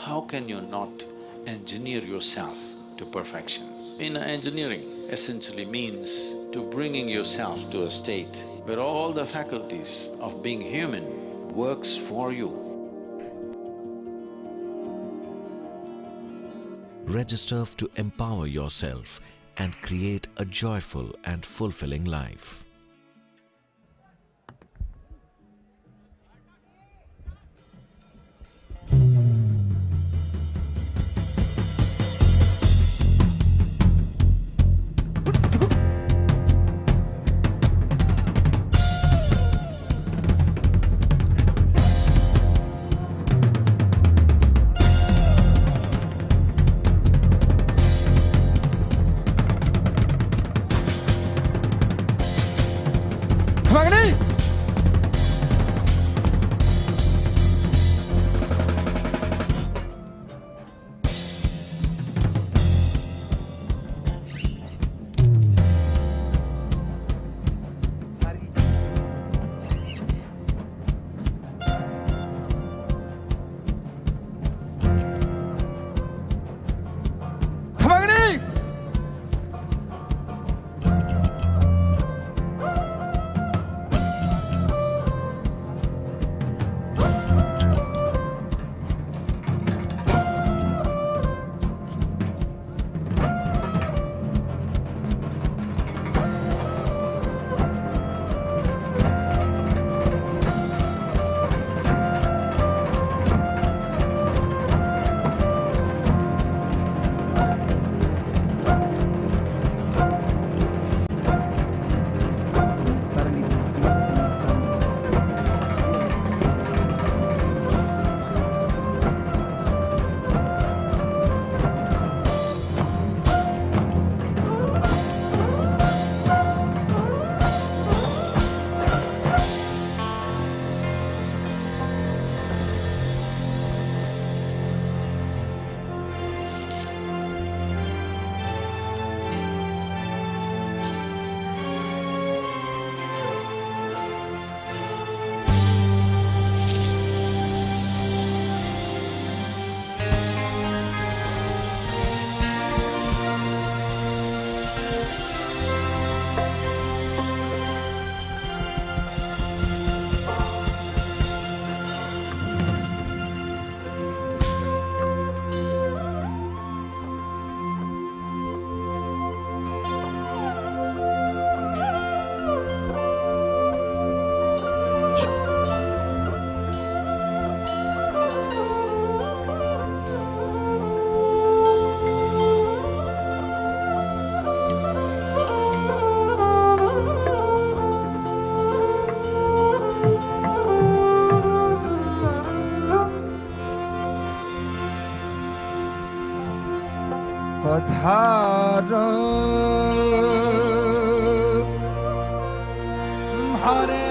how can you not engineer yourself to perfection? Inner engineering essentially means to bringing yourself to a state where all the faculties of being human works for you. Register to empower yourself and create a joyful and fulfilling life. पधारो हरे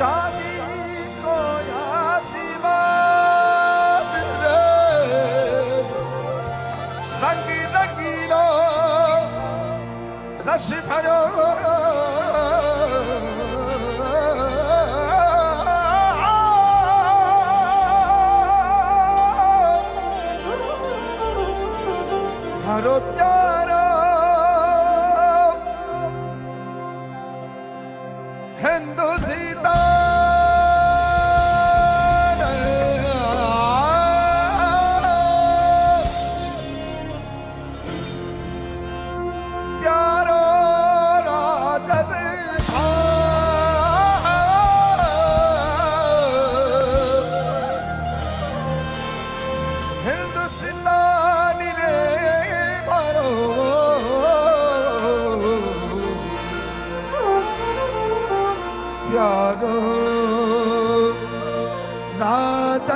शादी को आशीर्वाद रंगी रंगीलो रस भरो हरो प्यारो हिंदुस्तान प्यारो राजस्थान हिंदुस्तानी रे मारो प्यारो राजस्थान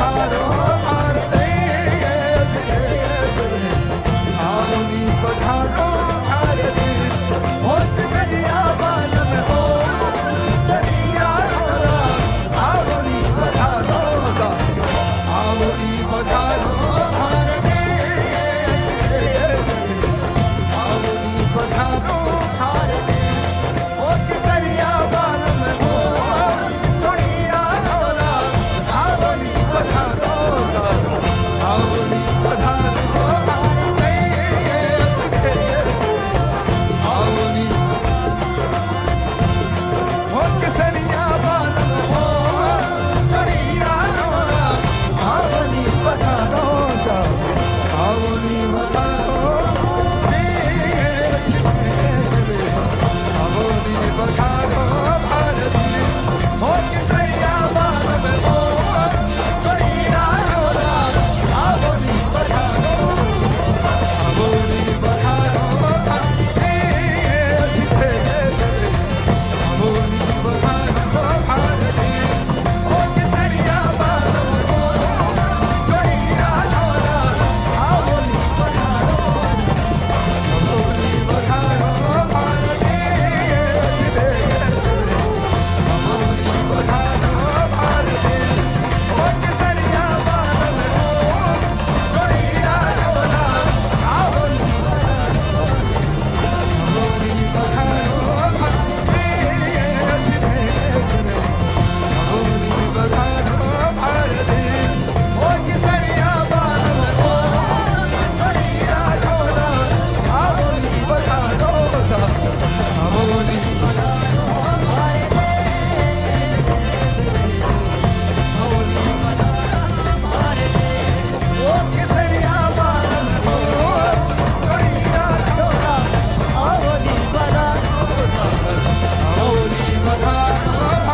पधारो भारत देश आवनी पधारो भारत होत दरिया बाल में हो दरिया होला आवनी पधारो आवनी पधारो भारत देश आवनी पधारो भारत होत दरिया बाल में हो दरिया होला आवनी पधारो आवनी पधारो भारत देश आवनी होत दरिया बाल में हो दरिया होला आवनी पधारो आवनी पधारो देश आवनी पधारो भारत होत दरिया बाल में हो दरिया होला आवनी पधारो आवनी पधारो देश आवनी पधारो भारत होत दरिया बाल में हो दरिया होला आवनी पधारो आवनी पधारो भारत आवनी पधारो भारत होत दरिया बाल में हो दरिया होला आवनी आवनी पधारो भारत आवनी पधारो भारत होत दरिया बाल में हो दरिया होला आवनी पधारो आवनी पधारो भारत आवनी पधारो भारत होत दरिया बाल में हो दरिया होला आवनी पधारो आवनी पधारो भारत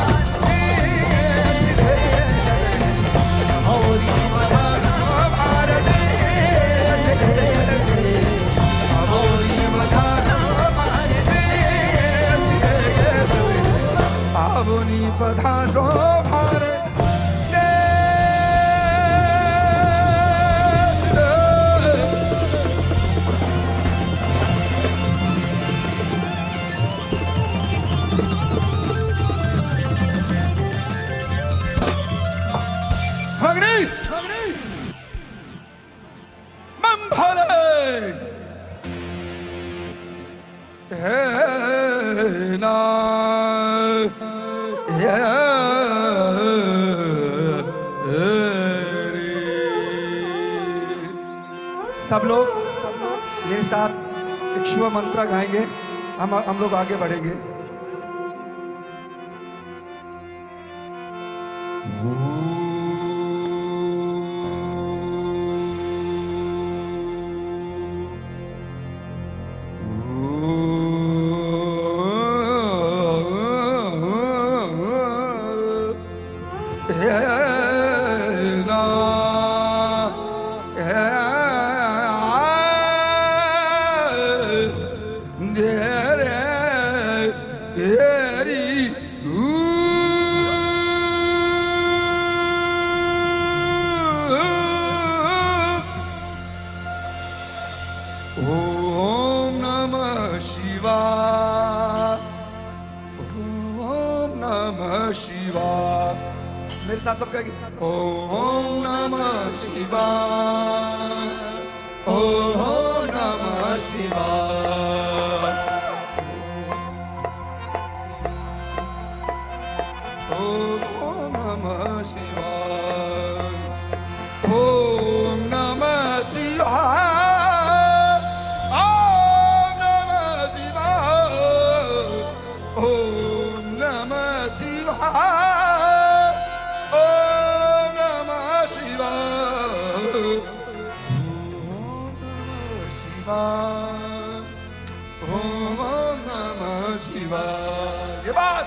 आवनी पधारो भारत आवनी पधारो भारत आवनी पधारो भारत अग्नि बम भोले हे ना हे रे। सब लोग मेरे साथ एक शिव मंत्र गाएंगे। हम लोग आगे बढ़ेंगे। ओम नमः शिवाय ओम नमः शिवाय। मेरे साथ सबका ओम नमः शिवाय ओम नमः शिवाय ओम नमः शिवाय ओम नमः शिवाय ओम नमः शिवाय। ये बात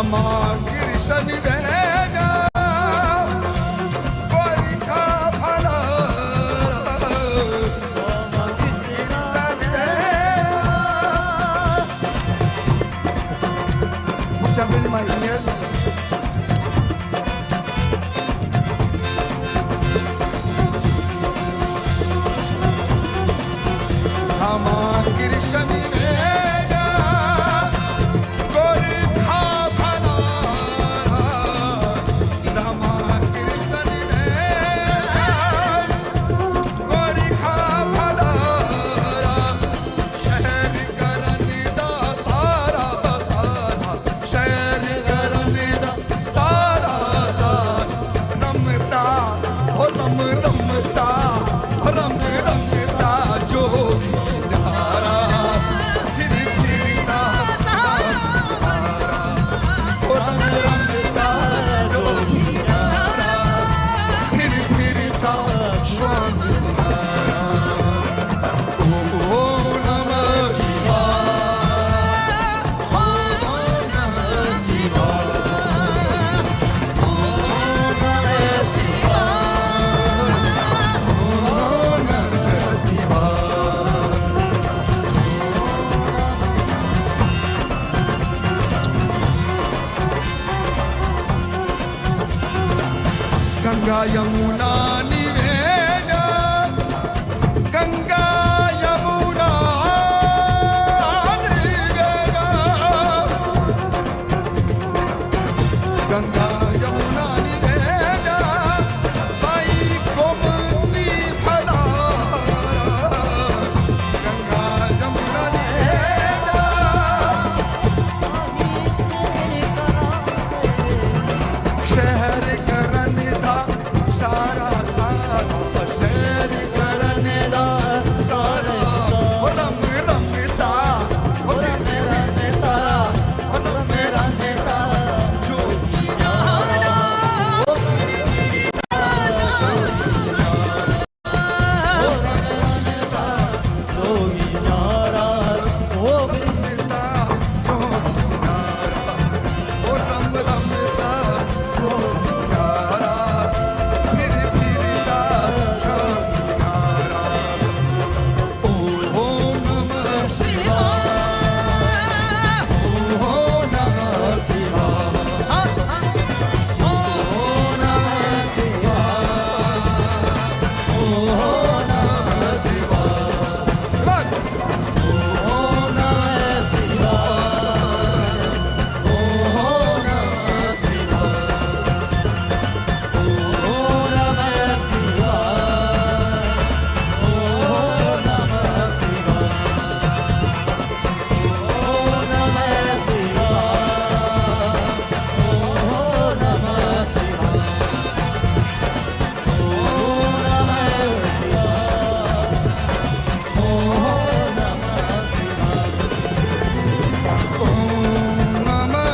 Rama Krishna Vena Varika Phala Rama Krishna Vena. Which have been my ears. Rama Krishna Vena Gorkha Bhala Rama Krishna Vena Gorkha Bhala Shair karne da sara sara Shair karne da sara sara Namta ho namta ram ramta jogi Ganga Yamuna Nivena Ganga Yamuna Nivena Ganga Yamuna Nivena Sai Gomti Phala Ganga Yamuna Nivena Sheher Karne da Sara Sara Sheher Karne da Sara Ram Ramta Ram Ramta Ram Ramta Jogi Nara Jogi Nara Govinda Jogi Nara Ram Ramta Jogi Nara Phir Phirta Jogi Nara Om Namah Shivaya Om Namah Shivaya Om Namah Shivaya Om Namah Shivaya Om Namah Shivaya Om Namah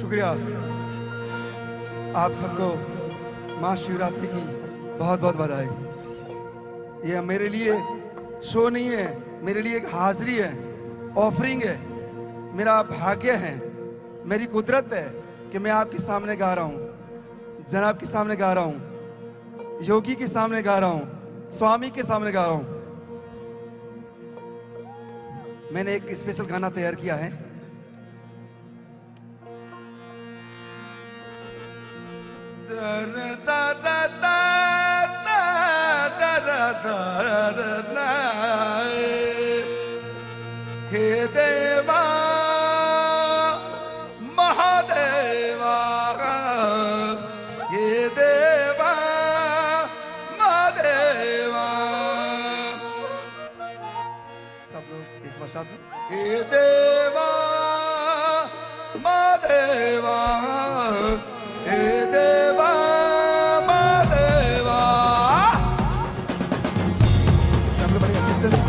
शुक्रिया आप सबको महाशिवरात्रि की बहुत बहुत बधाई। ये मेरे लिए शो नहीं है, मेरे लिए एक हाजिरी है, ऑफरिंग है, मेरा भाग्य है, मेरी कुदरत है कि मैं आपके सामने गा रहा हूँ, जनाब के सामने गा रहा हूँ, योगी के सामने गा रहा हूँ, स्वामी के सामने गा रहा हूँ। मैंने एक स्पेशल गाना तैयार किया है, हे देवा महादेवा, हे देवा महादेवा। सब लोग एक बार साथ में, हे देवा महादेवा, हे देवा महादेवा। सब लोग बड़े अच्छे से देवा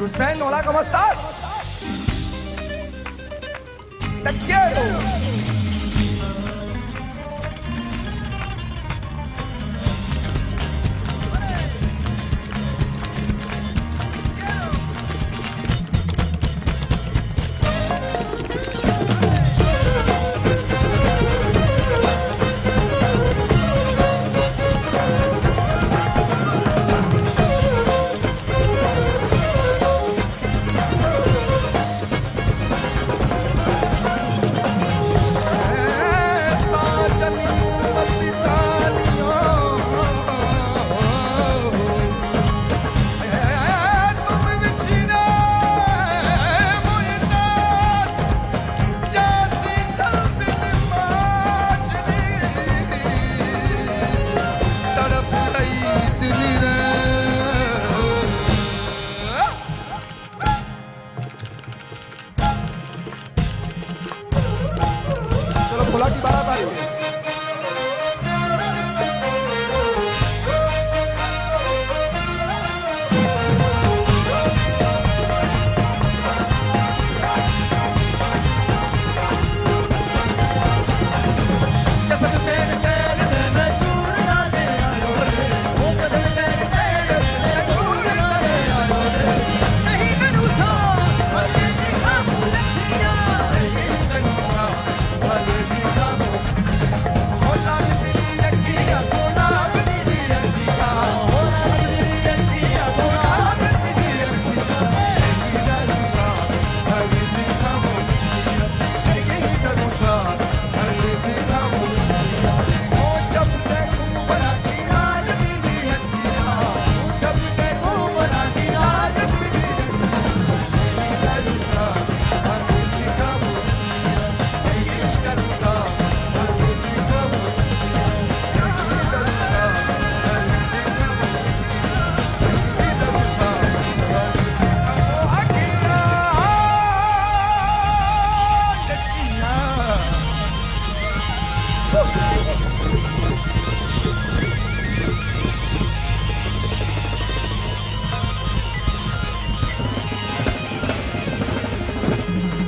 Tu Spain, hola, ¿cómo estás? Te quiero.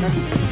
Yeah.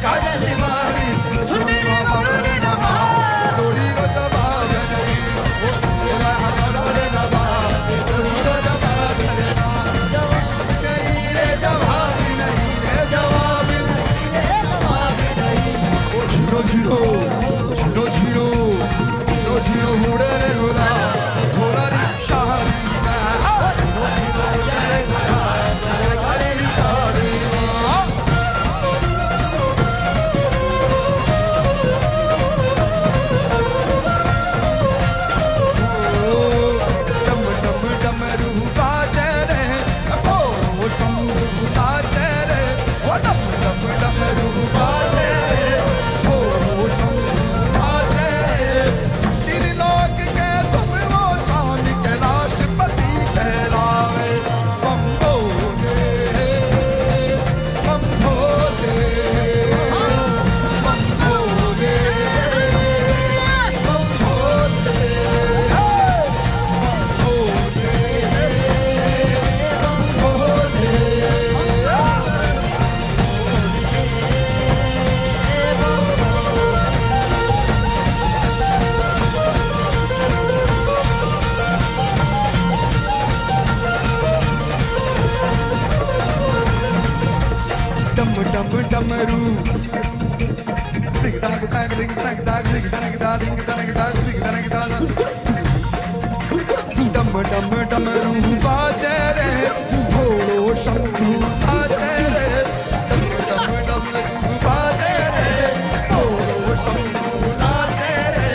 काजली मारी सुनी रे रे नवा चोरी रो जवाब नहीं वो मेरा रे नवा चोरी रो जवाब नहीं रे जवाब नहीं रे जवाब नहीं रे जवाब नहीं ओ zero zero zero zero zero zero मुड़े रे गोला गोला रे शहरी डमरू डम डम डमरू बाजे रे भोलो शंभू बाजे रे डम डम डमरू बाजे रे भोलो शंभू बाजे रे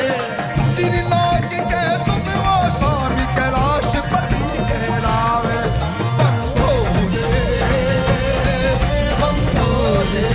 तीन लोक के तुम वो स्वामी कैलाश पति कहलावे बम भोले बम भोले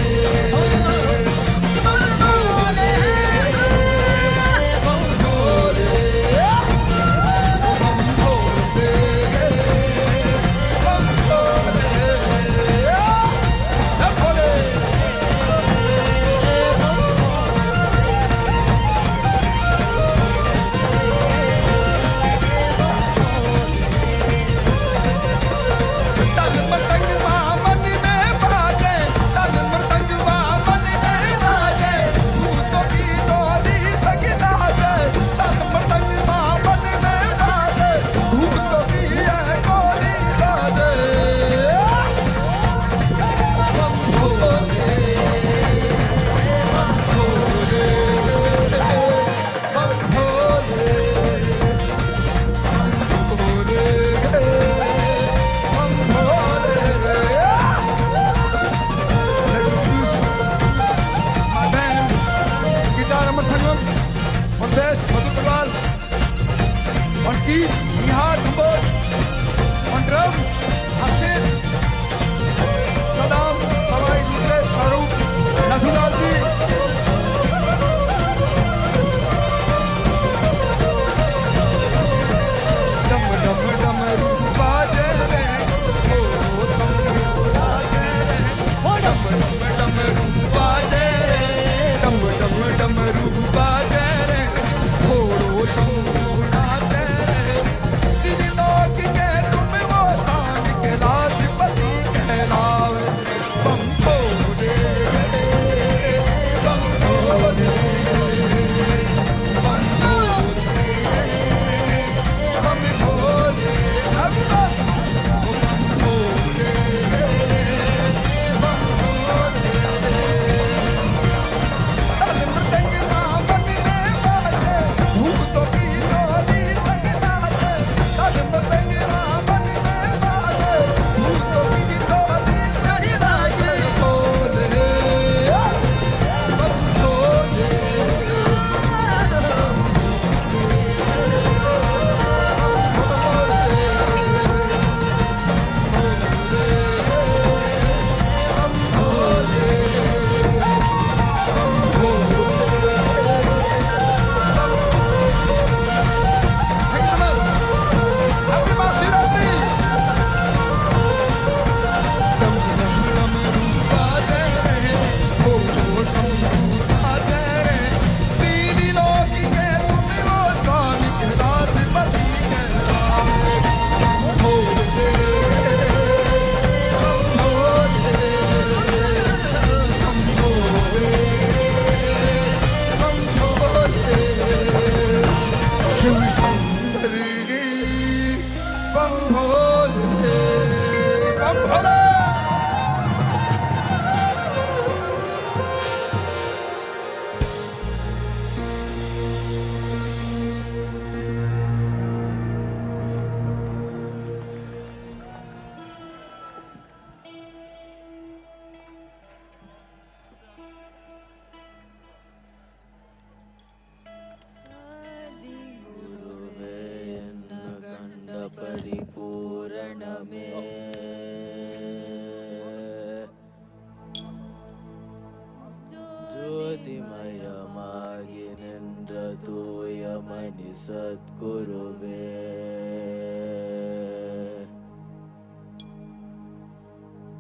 मणि सद्गुरुवे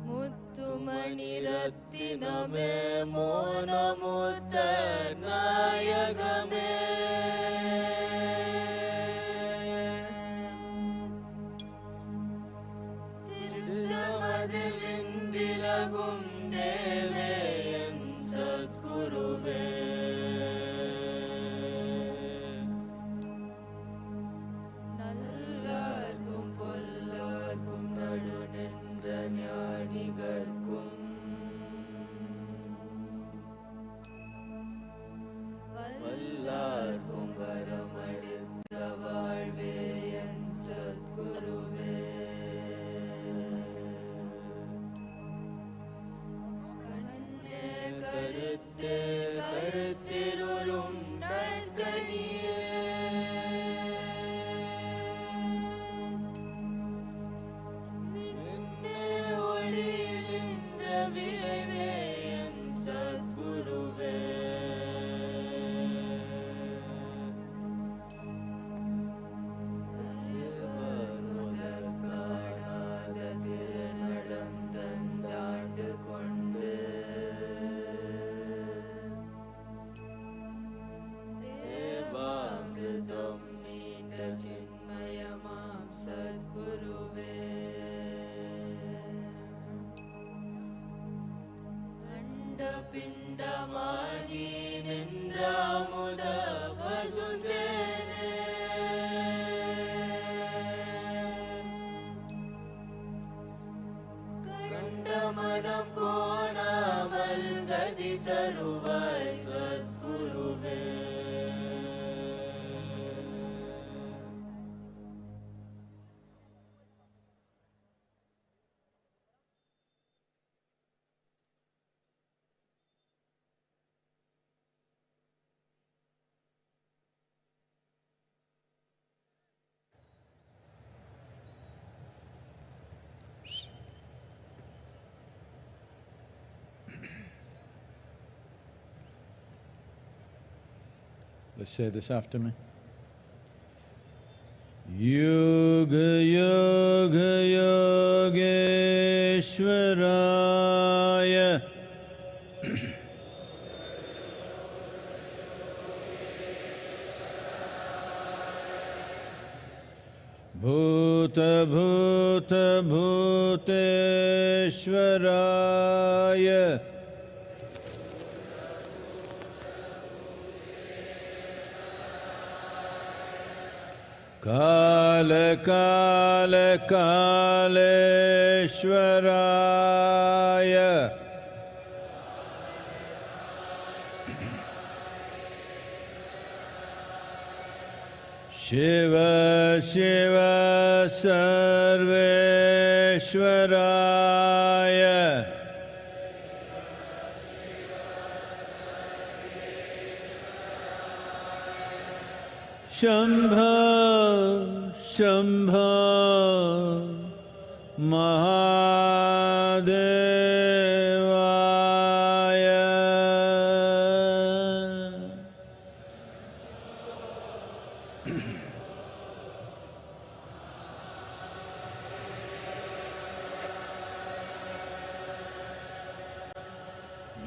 मुत्तुमणि रत्तिनमे मोनमुत्त नायकमे चित्तमदिल विलगुम देवे सद्गुरुवे நல்லார்க்கும் பொல்லார்க்கும் நடு நின்ற ஞானிகர்க்கும் வல்லார்க்கும் வரமளித்த வாழ்வே என் சத்குருவே கண்ணே கருத்தே கருத்திருளும் நற்கனியே விளைவே என் சத்குருவே முதற் காணாத திருநடந்தாண்டு கொண்டு தேவாமிருதம் நீண்ட சின்மயமாம் சத்குருவே பிண்டமாகி நின்ற அமுத வசுந்தேனே கண்ட மனம் கோணாமல் கதி தருவாய் சத்குருவே Let's say this after me. Yoga Yoga Yogeshwaraya Bhuta Bhuta Bhuteshwaraya Kala Kala Kaleshwaraya Shiva Shiva Sarveshwaraya Shambho Shambho Mahadevaya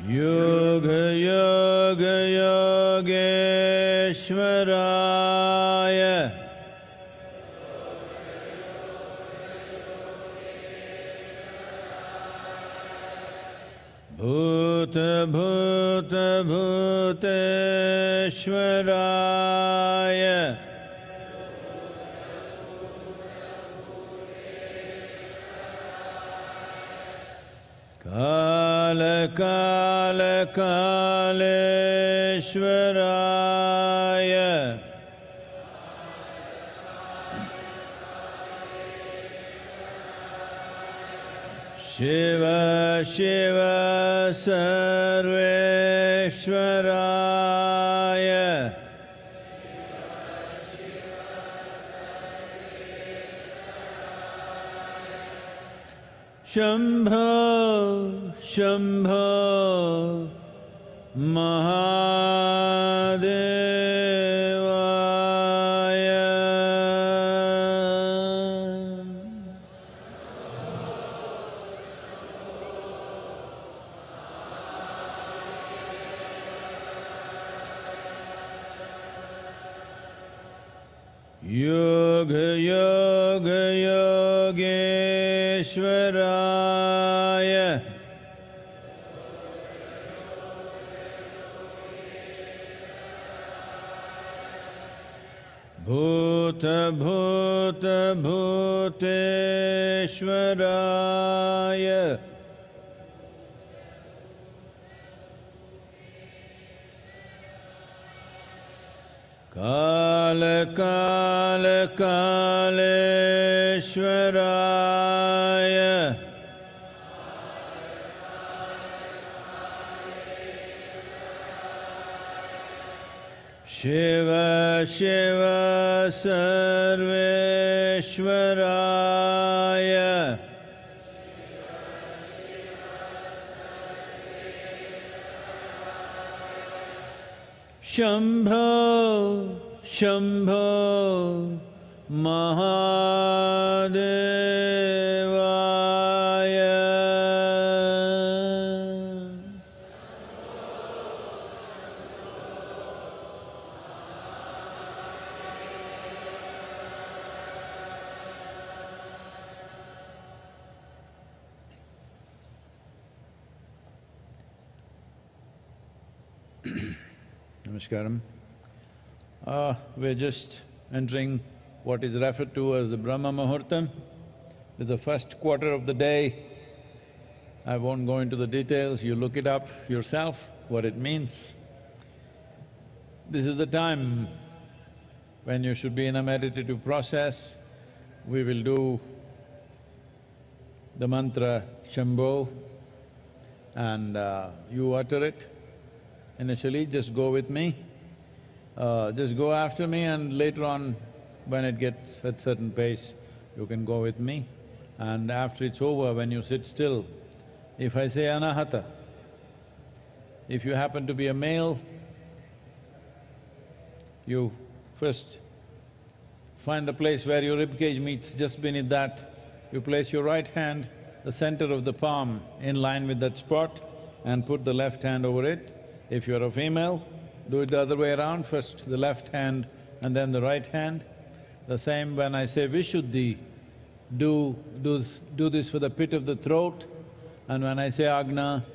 Yoga Yoga Yogeshwaraya Bhuta Bhuta Bhuteshwaraya Kala Kala Kaleshwaraya Shiva Shiva Sarveshwaraya Shambho Shambho Mahadevaya Yoga Yoga Yogeshwaraya Bhuta Bhuta Bhuteshwaraya Kala Kala Kaleshwaraya Shiva Shiva Sarveshwaraya Shambho Shambho Mahadevaya Namaskaram. We're just entering what is referred to as the Brahma Muhurtam. It's the first quarter of the day. I won't go into the details, you look it up yourself, what it means. This is the time when you should be in a meditative process. We will do the mantra Shambho and you utter it. Initially, just go with me. Just go after me and later on, when it gets at certain pace, you can go with me. And after it's over, when you sit still, if I say anahata, if you happen to be a male, you first find the place where your ribcage meets, just beneath that, you place your right hand, the center of the palm in line with that spot and put the left hand over it. If you're a female, do it the other way around, first the left hand and then the right hand. The same when I say Vishuddhi, do this for the pit of the throat, and when I say Agna,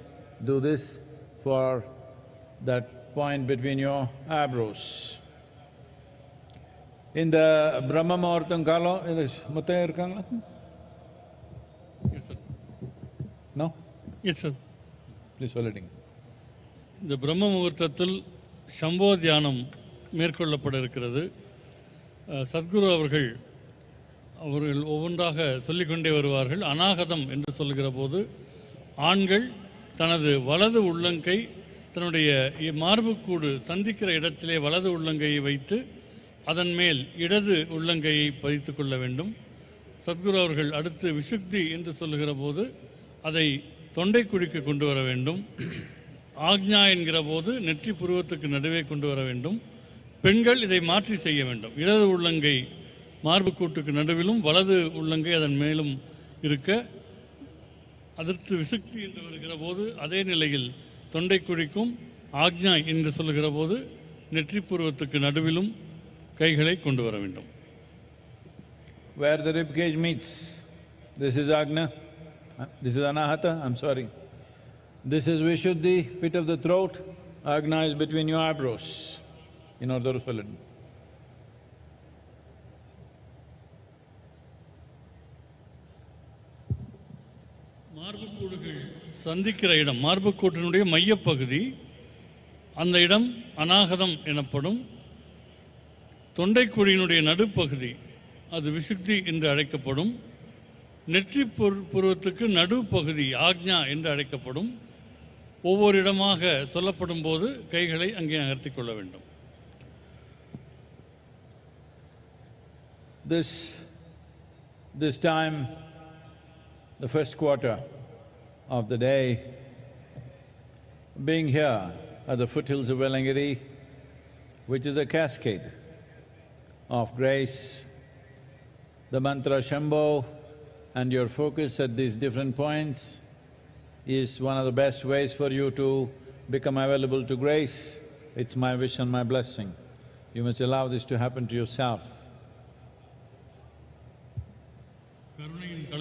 do this for that point between your eyebrows. In the Brahma Muhurtam Kala, Muttaya irukanga? Yes, sir. No? Yes, sir. Please சொல்லிடுங்க. இந்த பிரம்ம முகூர்த்தத்தில் சம்போ தியானம் மேற்கொள்ளப்பட இருக்கிறது. சத்குரு அவர்கள் ஒவ்வொன்றாக சொல்லிக்கொண்டே வருவார்கள். அநாகதம் என்று சொல்லுகிற போது ஆண்கள் தனது வலது உள்ளங்கை தன்னுடைய மார்புக்கூடு சந்திக்கிற இடத்திலே வலது உள்ளங்கையை வைத்து அதன் மேல் இடது உள்ளங்கையை பதித்து கொள்ள வேண்டும். சத்குரு அவர்கள் அடுத்து விஷுக்தி என்று சொல்லுகிற போது அதை தொண்டைக்குழிக்கு கொண்டு வர வேண்டும். ஆக்ஞா என்கிற போது நெற்றி புருவத்துக்கு நடுவே கொண்டு வர வேண்டும். பெண்கள் இதை மாற்றி செய்ய வேண்டும். இடது உள்ளங்கை மார்புக்கூட்டுக்கு நடுவிலும் வலது உள்ளங்கை அதன் மேலும் இருக்க, அதற்கு விசுக்தி என்று வருகிற போது அதே நிலையில் தொண்டைக்குழிக்கும், ஆக்ஞா என்று சொல்லுகிற போது நெற்றி புருவத்துக்கு நடுவிலும் கைகளை கொண்டு வர வேண்டும். Where the rib cage meets, this is Agna, this is Anahata, I'm sorry. This is Vishuddhi, pit of the throat, Agna is between your eyebrows, in order to solid. மார்புக்கூடுகள் சந்திக்கிற இடம், மார்புக்கூட்டினுடைய மையப்பகுதி, அந்த இடம் அநாகதம் எனப்படும். தொண்டைக்குழியினுடைய நடுப்பகுதி அது விசுக்தி என்று அழைக்கப்படும். நெற்றி புருவத்துக்கு நடுப்பகுதி ஆக்ஞா என்று அழைக்கப்படும். ஒவ்வொரு இடமாக சொல்லப்படும் போது கைகளை அங்கே நகர்த்திக் கொள்ள வேண்டும். This time, the first quarter of the day, being here at the foothills of Velangiri, which is a cascade of grace, the mantra Shambho and your focus at these different points is one of the best ways for you to become available to grace. It's my wish and my blessing. You must allow this to happen to yourself.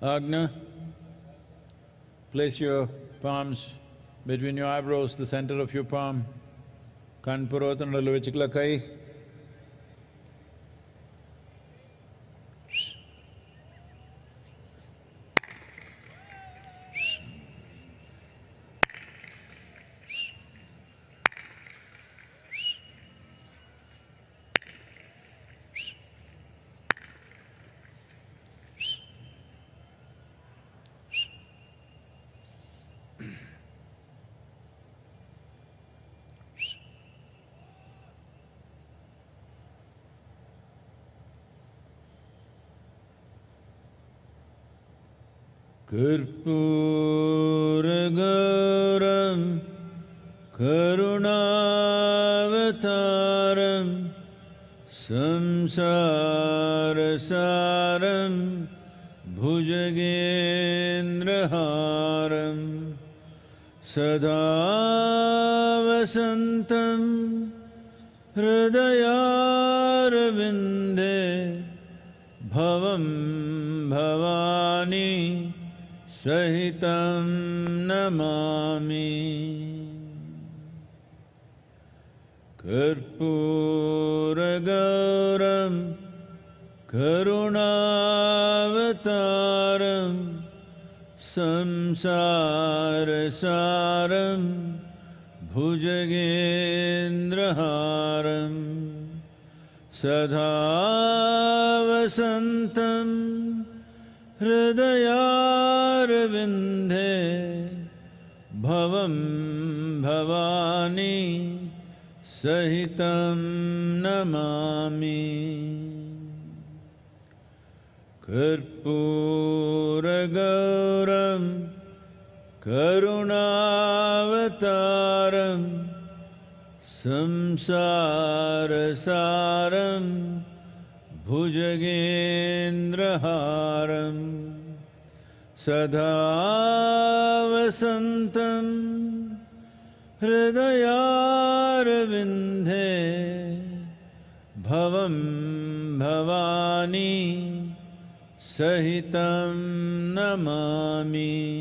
Agna, place your palms between your eyebrows, the center of your palm. Kanpurotanadalu vechikla kai. Karpuragaram Karunavataram Samsarasaram Bhujagendraharam Sada Vasantam Hridayarvinde Bhavam Bhavani Sahitam namami. Karpuragauram Karunavataram Samsarasaram Bhujagendraharam Sada Vasantam Hridayarvinde Bhavam Bhavani Sahitam namami. Karpuragauram Karunavataram Samsarasaram Bhujagendraharam Sada Vasantam Hridayarvinde Bhavam Bhavani Sahitam namami.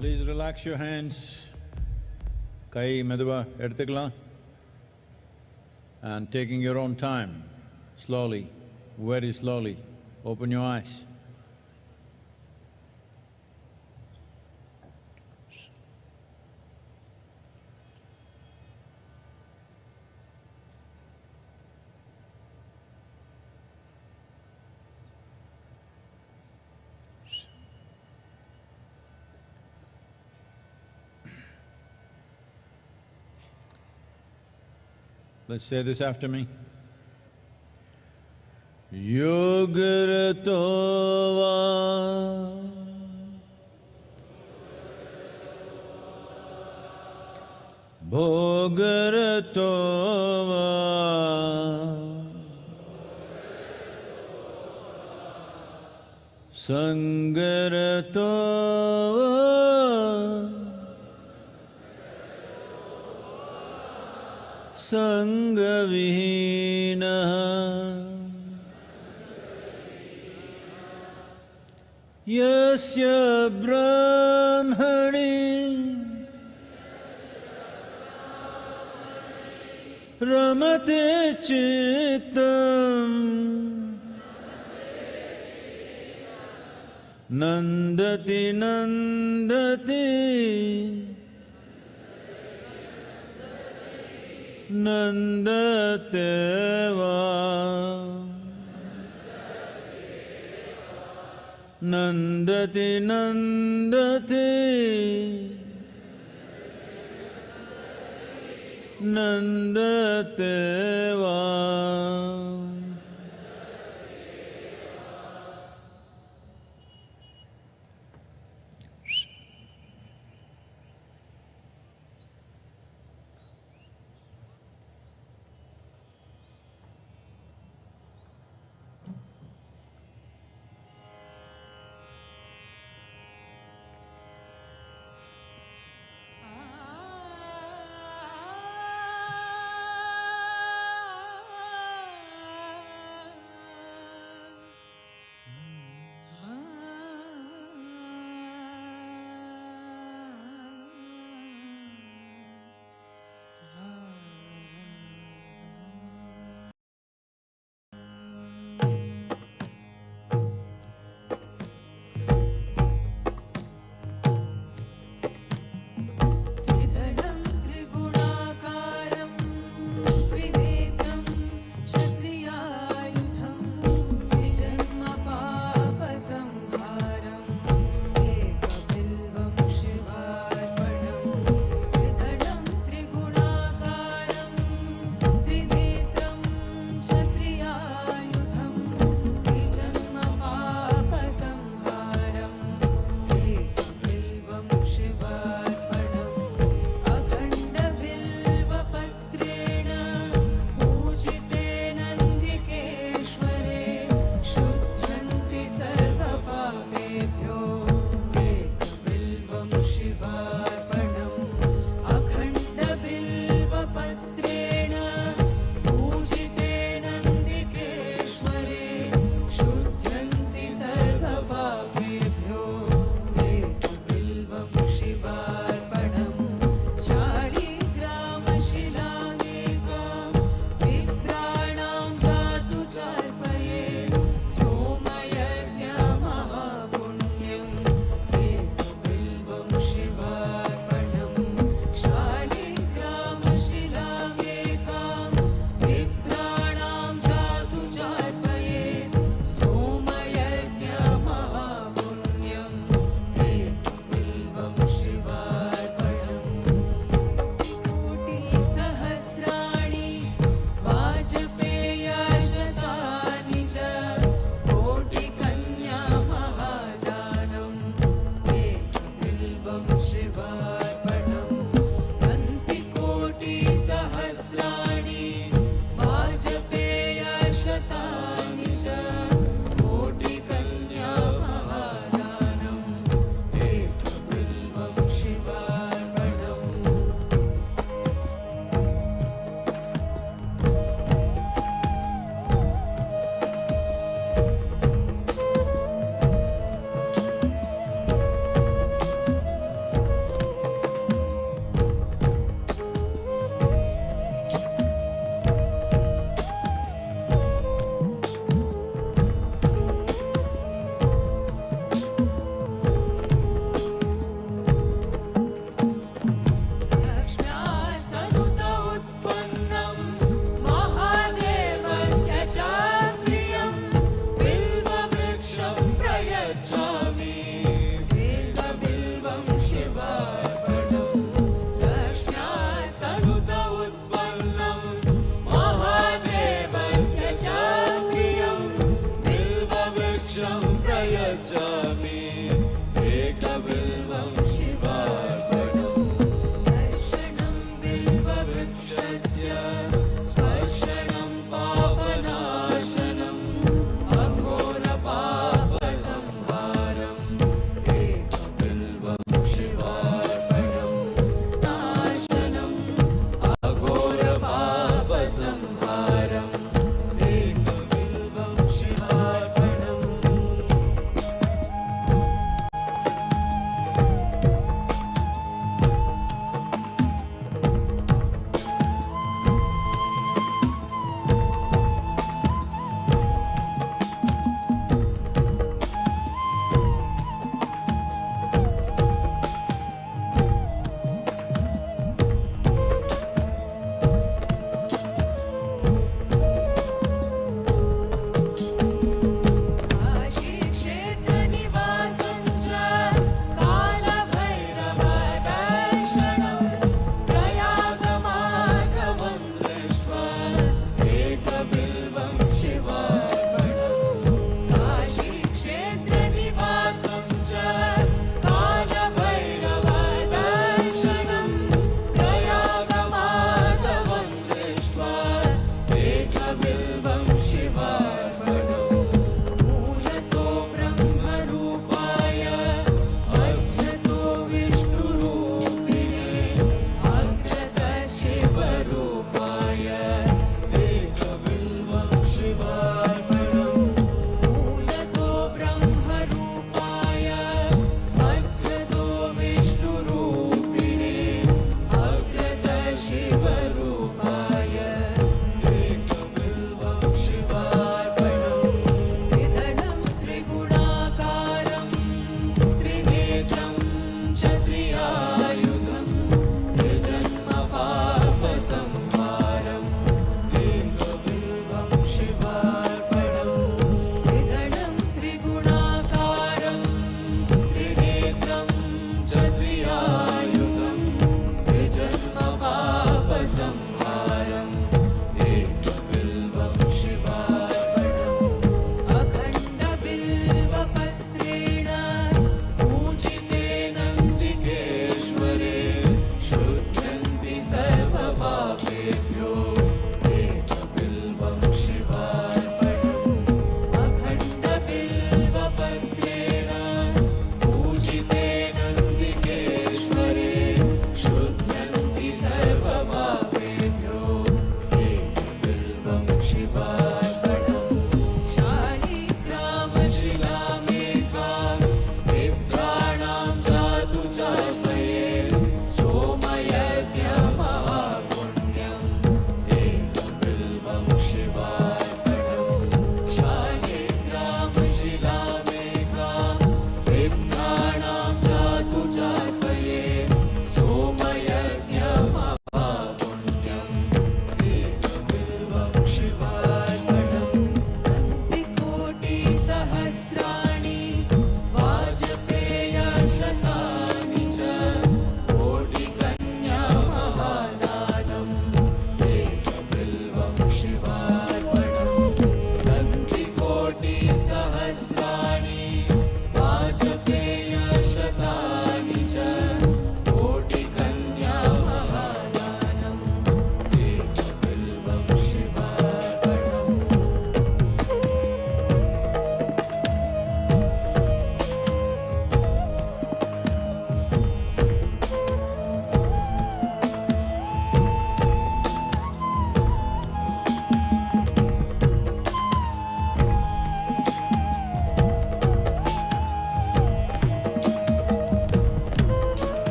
Please relax your hands. Kai meduva eduthukalam. And taking your own time, slowly, very slowly, open your eyes. Let's say this after me. Yogaratova Bhogaratova Sangaratova Sangavihinaha Yasya Brahmani Ramate Chittam Nandati Nandati Nandateva Nandati Nandati Nandateva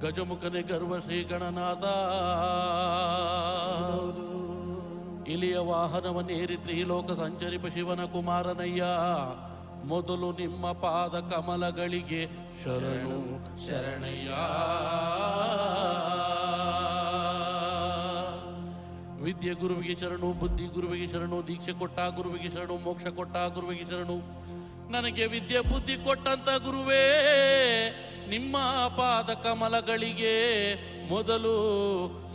ಗಜಮುಖನೆ ಗರ್ವ ಶ್ರೀ ಗಣನಾಥ. ಇಲಿಯ ವಾಹನವನ್ನೇರಿ ತ್ರಿಲೋಕ ಸಂಚರಿಪ ಶಿವನ ಕುಮಾರನಯ್ಯ. ಮೊದಲು ನಿಮ್ಮ ಪಾದ ಕಮಲಗಳಿಗೆ ಶರಣು ಶರಣಯ್ಯ. ವಿದ್ಯೆ ಗುರುವಿಗೆ ಶರಣು, ಬುದ್ಧಿ ಗುರುವಿಗೆ ಶರಣು, ದೀಕ್ಷೆ ಕೊಟ್ಟ ಗುರುವಿಗೆ ಶರಣು, ಮೋಕ್ಷ ಕೊಟ್ಟ ಗುರುವಿಗೆ ಶರಣು. ನನಗೆ ವಿದ್ಯೆ ಬುದ್ಧಿ ಕೊಟ್ಟಂತ ಗುರುವೇ, ನಿಮ್ಮ ಪಾದ ಕಮಲಗಳಿಗೆ ಮೊದಲು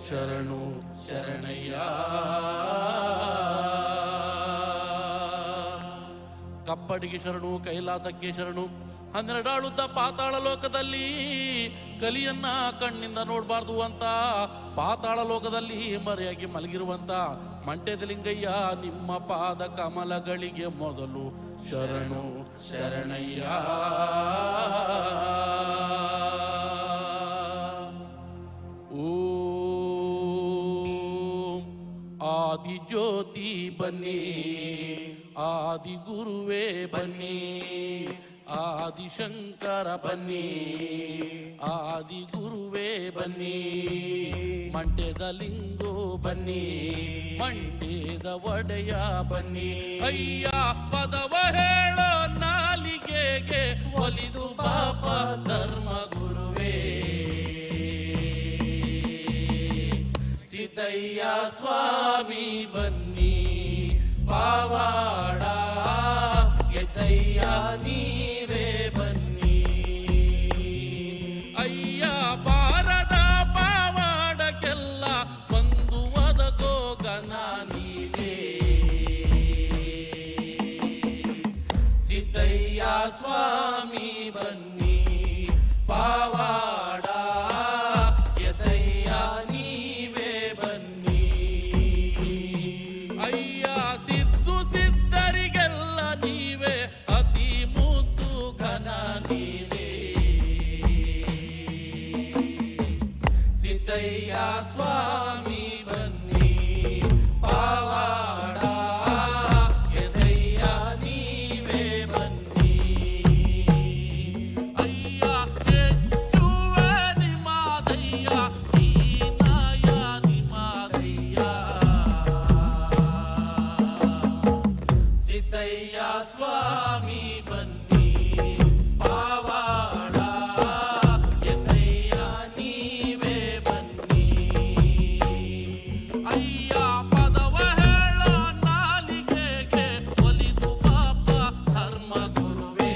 ಶರಣು ಶರಣಯ್ಯ. ಕಪ್ಪಡಿಗೆ ಶರಣು, ಕೈಲಾಸಕ್ಕೆ ಶರಣು. 12 ಆಳುದ್ದ ಪಾತಾಳ ಲೋಕದಲ್ಲಿ ಕಲಿಯನ್ನ ಕಣ್ಣಿಂದ ನೋಡಬಾರ್ದು ಅಂತ ಪಾತಾಳ ಲೋಕದಲ್ಲಿ ಮರೆಯಾಗಿ ಮಲಗಿರುವಂತ ಮಂಟೆದ ಲಿಂಗಯ್ಯ, ನಿಮ್ಮ ಪಾದ ಕಮಲಗಳಿಗೆ ಮೊದಲು ಶರಣು ಶರಣಯ್ಯ. ಓಂ ಆದಿ ಜ್ಯೋತಿ ಬನ್ನಿ, ಆದಿ ಗುರುವೇ ಬನ್ನಿ, ಆದಿಶಂಕರ ಬನ್ನಿ, ಆದಿ ಗುರುವೇ ಬನ್ನಿ. ಮಂಟೆದ ಲಿಂಗೋ ಬನ್ನಿ, ಮಂಟೆದ ಒಡೆಯ ಬನ್ನಿ. ಅಯ್ಯ ಪದವ ಹೇಳೋ ನಾಲಿಗೆಗೆ ಒಲಿದು ಪಾಪ ಧರ್ಮ ಗುರುವೇ. ಸಿದ್ದಯ್ಯ ಸ್ವಾಮಿ ಬನ್ನಿ, ಪಾವಾಡ ಎತ್ತಯ್ಯ ನೀವೇ ಬನ್ನಿ. ಅಯ್ಯ ಪಾರದ ಪಾವಾಡಕ್ಕೆಲ್ಲ ಒಂದು ಒದಗೋ ಗಣ ನೀವೇ. ಸಿದ್ದಯ್ಯ ಸ್ವಾಮಿ ಬನ್ನಿ, ಪಾವಾಡ ಎತ್ತಯ್ಯ ನೀವೇ ಬನ್ನಿ. ಅಯ್ಯ ಸಿದ್ದು ಸಿದ್ಧರಿಗೆಲ್ಲ ನೀವೇ, ಅತಿ ಮುದ್ದು ಘನ ನೀವೇ. ಸಿದ್ದಯ್ಯ ಸ್ವಾಮಿ ಬನ್ನಿ, ಪಾವಾಡ ಎದಯ್ಯ ನೀವೇ ಬನ್ನಿ. ಅಯ್ಯ ಹೆಚ್ಚುವ ನಿಮಾದಯ್ಯ, ಹೀನಾಯ ನಿಮಾದಯ್ಯ. ಸಿದ್ದಯ್ಯ ಸ್ವಾಮಿ ಬನ್ನಿ, ಪಾವಾಡ ಎತ್ತಯ್ಯ ನೀವೇ ಬನ್ನಿ. ಅಯ್ಯ ಪದವ ಹೇಳೋ ನಾಲಿಗೆಗೆ ಒಲಿದು ಪಾಪ ಧರ್ಮ ಗುರುವೇ.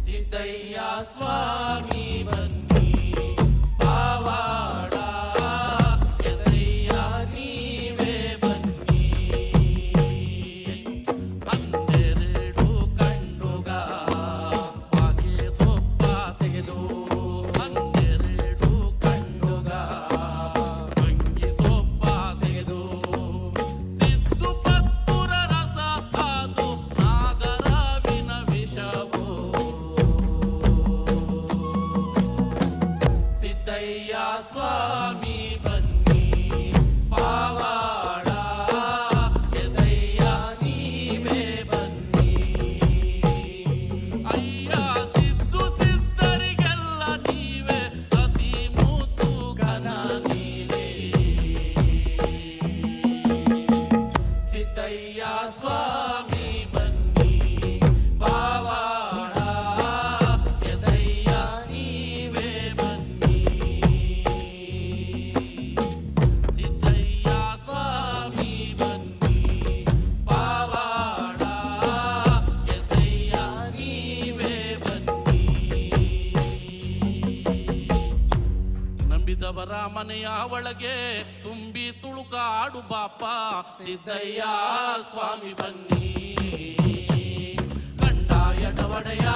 ಸಿದ್ದಯ್ಯ ಸ್ವಾಮಿ ಬನ್ನಿ, ಪಾವಾಡ ಎತ್ತಯ್ಯ ನೀವೇ ಬನ್ನಿ. 12 ಕಂಡುಗ ಹಾಗೆ ಸೊಪ್ಪ ತೆಗೆದು, 12 ಕಂಡುಗ ಅಂಗಿ ಸೊಪ್ಪ ತೆಗೆದು, ಸಿದ್ದು ಪತ್ತುರ ರಸ ಅದು ನಾಗರವಿನ ವಿಷವು. ಸಿದ್ದಯ್ಯ ಸ್ವಾಮಿ ಬನ್ನಿ, ಪಾವಾಡ ಎದಯ್ಯ ನೀವೇ ಬನ್ನಿ. ಅಯ್ಯ ಸಿದ್ದು ಸಿದ್ಧರಿಗೆಲ್ಲ ನೀವೇ, ಅತಿ ಮುದ್ದು ಘನ ನೀವೇ. ಸಿದ್ದಯ್ಯ ಸ್ವಾಮಿ ಬನ್ನಿ, ಪಾವಾಡ ಎದಯ್ಯ ನೀವೇ ಬನ್ನಿ. ಸಿದ್ದಯ್ಯ ಸ್ವಾಮಿ ಬನ್ನಿ, ಪಾವಾಡ ಎದಯ್ಯ ನೀವೇ ಬನ್ನಿ. ನಂಬಿದವರ ಮನೆಯ ಒಳಗೆ ತುಂಬಿ ತುಳುಕಾಡು ಬಾಪ. ಸಿದ್ದಯ್ಯ ಸ್ವಾಮಿ ಬನ್ನಿ, ಕಂಡಾಯದ ಒಡೆಯ.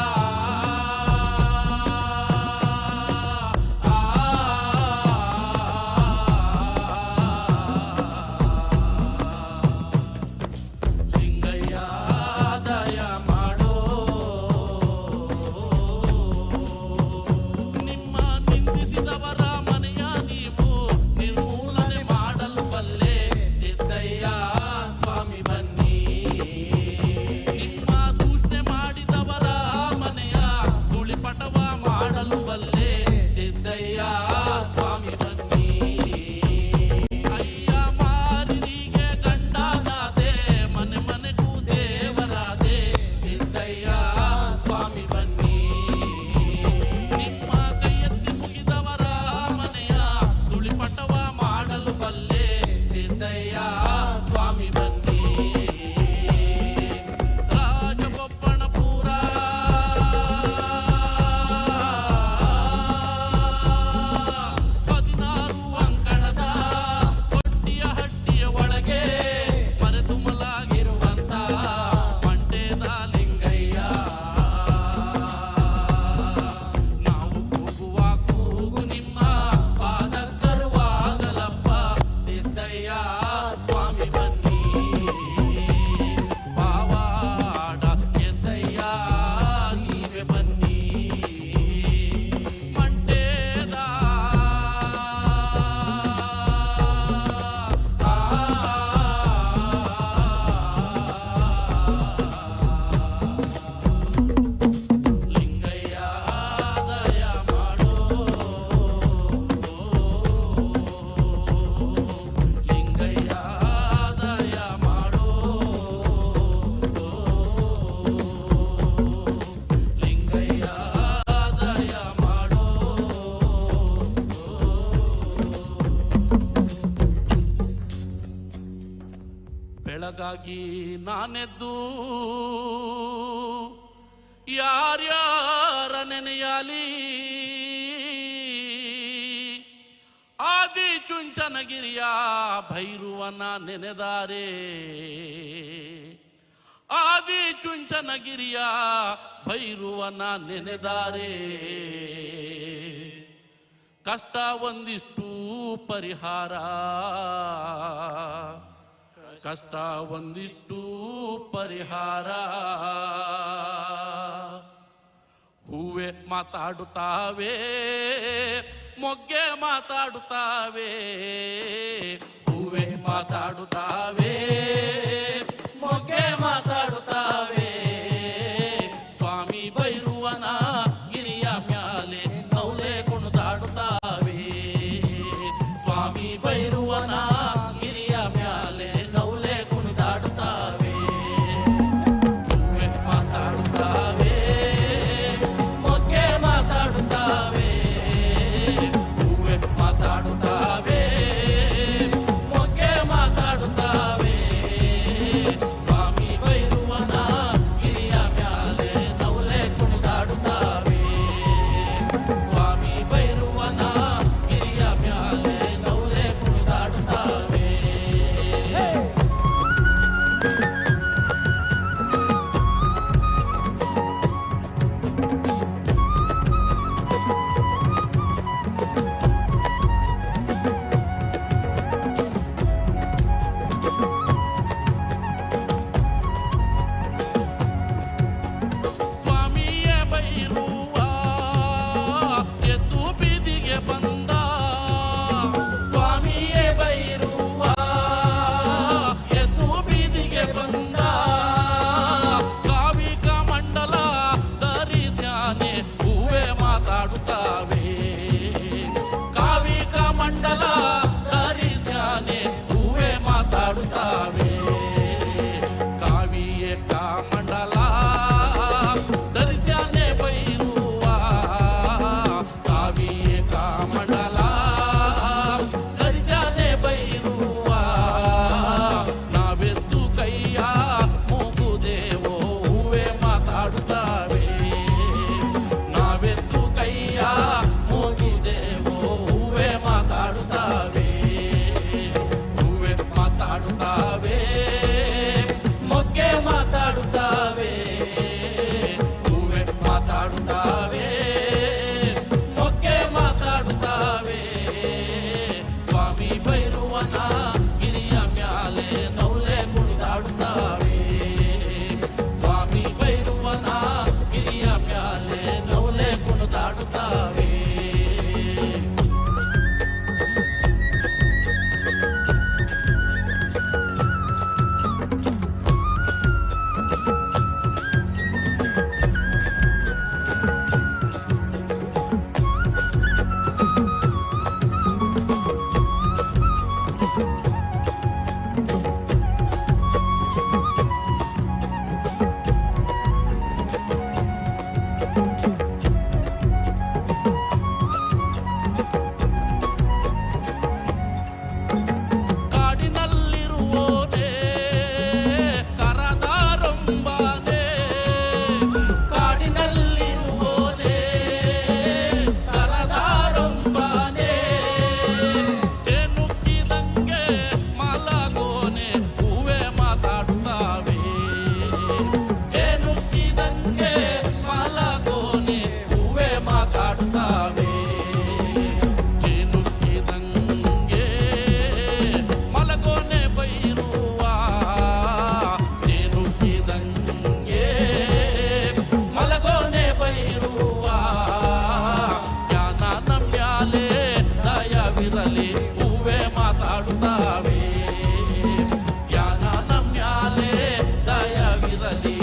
ಲಿಂಗಯ್ಯ ದಯ ಮಾಡೋ, ನಿಮ್ಮ ನಿಂದಿಸಿದವರ ಮನೆಯ ನೀವು ನಿರ್ಮೂಲನೆ ಮಾಡಲು ಬಲ್ಲೆ. ಸಿದ್ದಯ್ಯ ಸ್ವಾಮಿ ಬನ್ನಿ, ಬೆಳಗಾಗಿ ನಾನೆದ್ದು ಯಾರ್ಯಾರ ನೆನೆಯಲಿ ಆದಿ ಚುಂಚನಗಿರಿಯ ಭೈರುವನ ನೆನೆದಾರೆ ಆದಿ ಚುಂಚನಗಿರಿಯ ಭೈರುವನ ನೆನೆದಾರೆ ಕಷ್ಟ ಒಂದಿಷ್ಟು ಪರಿಹಾರ ಕಷ್ಟ ಒಂದಿಷ್ಟು ಪರಿಹಾರ ಹೂವೆ ಮಾತಾಡುತ್ತಾವೆ ಮೊಗ್ಗೆ ಮಾತಾಡುತ್ತಾವೆ ಹೂವೆ ಮಾತಾಡುತ್ತಾವೆ ಮೊಗ್ಗೆ ಮಾತಾಡುತ್ತಾವೆ ಸ್ವಾಮಿ ಭೈರುವನ ಗಿರಿಯ ಮ್ಯಾಲೆ ನೌಲೆ ಕುಣಿದಾಡುತ್ತಾವೆ ಸ್ವಾಮಿ ಭೈರುವನ ಗಿರಿಯ ಮ್ಯಾಲೆ ನೌಲೆ ಕುಣಿದಾಡುತ್ತಾವೆ ಹೂವೆ ಮಾತಾಡುತ್ತಾವೆ ಮೊಗ್ಗೆ ಮಾತಾಡುತ್ತಾವೆ ಹೂವೆ ಮಾತಾಡುತ್ತಾವೆ ಮೊಗ್ಗೆ ಮಾತಾಡುತ್ತಾವೆ ಸ್ವಾಮಿ ಭೈರುವನ ಗಿರಿಯ ಮ್ಯಾಲೆ ನೌಲೆ ಕುಣಿದಾಡುತ್ತಾವೆ ಸ್ವಾಮಿ ಭೈರುವನ ಗಿರಿಯ ಮ್ಯಾಲೆ ನೌಲೆ ಕುಣಿದಾಡುತ್ತಾವೆ ಸ್ವಾಮಿಯೇ ಭೈರುವ ಎದ್ದು ಬೀದಿಗೆ ಬಂದ ಸ್ವಾಮಿಯೇ ಭೈರುವ ಎದ್ದು ಬೀದಿಗೆ ಬಂದ ಕಾವಿಕ ಮಂಡಲ ಧರಿಸ್ಯಾನೆ ಹೂವೆ ಮಾತಾಡುತ್ತಾವೆ ಕಾವಿಕ ಮಂಡಲ ಧರಿಸ್ಯಾನೆ ಹೂವೆ ಮಾತಾಡುತ್ತಾವೆ ಕಾವಿಯ ಮಂಡಲ ಧರಿಸ್ಯಾನೆ ಭೈರುವ ಕಾವಿಯ ಮಂಡಲ ಧರಿಸ್ಯಾನೆ ಭೈರುವ ನಾವೆತ್ತು ಕೈಯ ಮೂಗುದೇವೋ ಹೂವೆ ಮಾತಾಡುತ್ತಾವೆ ನಾವೆತ್ತು ಕೈಯ ಮೂಗುದೇವೋ ಹೂವೆ ಮಾತಾಡುತ್ತಾವೆ ಹೂವೆ ಮಾತಾಡುತ್ತಾವೆ ಮೊಗ್ಗೆ ಮಾತಾಡುತ್ತಾವೆ ಹೂವೆ ಮಾತಾಡುತ್ತಾವೆ ಮೊಗ್ಗೆ ಮಾತಾಡುತ್ತಾವೆ ಸ್ವಾಮಿ ಭೈರುವನ ಗಿರಿಯ ಮ್ಯಾಲೆ ನೌಲೆ ಕುಣಿದಾಡುತ್ತಾವೆ ಸ್ವಾಮಿ ಭೈರುವನ ಗಿರಿಯ ಮ್ಯಾಲೆ ನೌಲೆ ಕುಣಿದಾಡುತ್ತಾವೆ ಕಾಡಿನಲ್ಲಿರುವೋನೇ ಕರದಾರಂಬಾನೆ ಕಾಡಿನಲ್ಲಿರುವೋನೇ ಕರದಾರಂಬಾನೆ ನುಗ್ಗಿದಂಗೆ ಮಲಗೋನೆ ಹೂವೆ ಮಾತಾಡುತ್ತಾವೆ ನುಗ್ಗಿದಂಗೆ ಮಲಗೋನೆ ಹೂವೆ ಮಾತಾಡುತ್ತಾವೆ ನುಗ್ಗಿದಂಗೆ ಮಲಗೋನೆ ಭೈರುವ ನುಗ್ಗಿದಂಗೆ ಮಲಗೋನೆ ಭೈರುವ ಜ್ಞಾನ ನಮ್ಯಾಲೆ ದಯವಿರಲಿ ಹೂವೆ ಮಾತಾಡುತ್ತಾವೆ ಜ್ಞಾನ ನಮ್ಯಾಲೆ ದಯವಿರಲಿ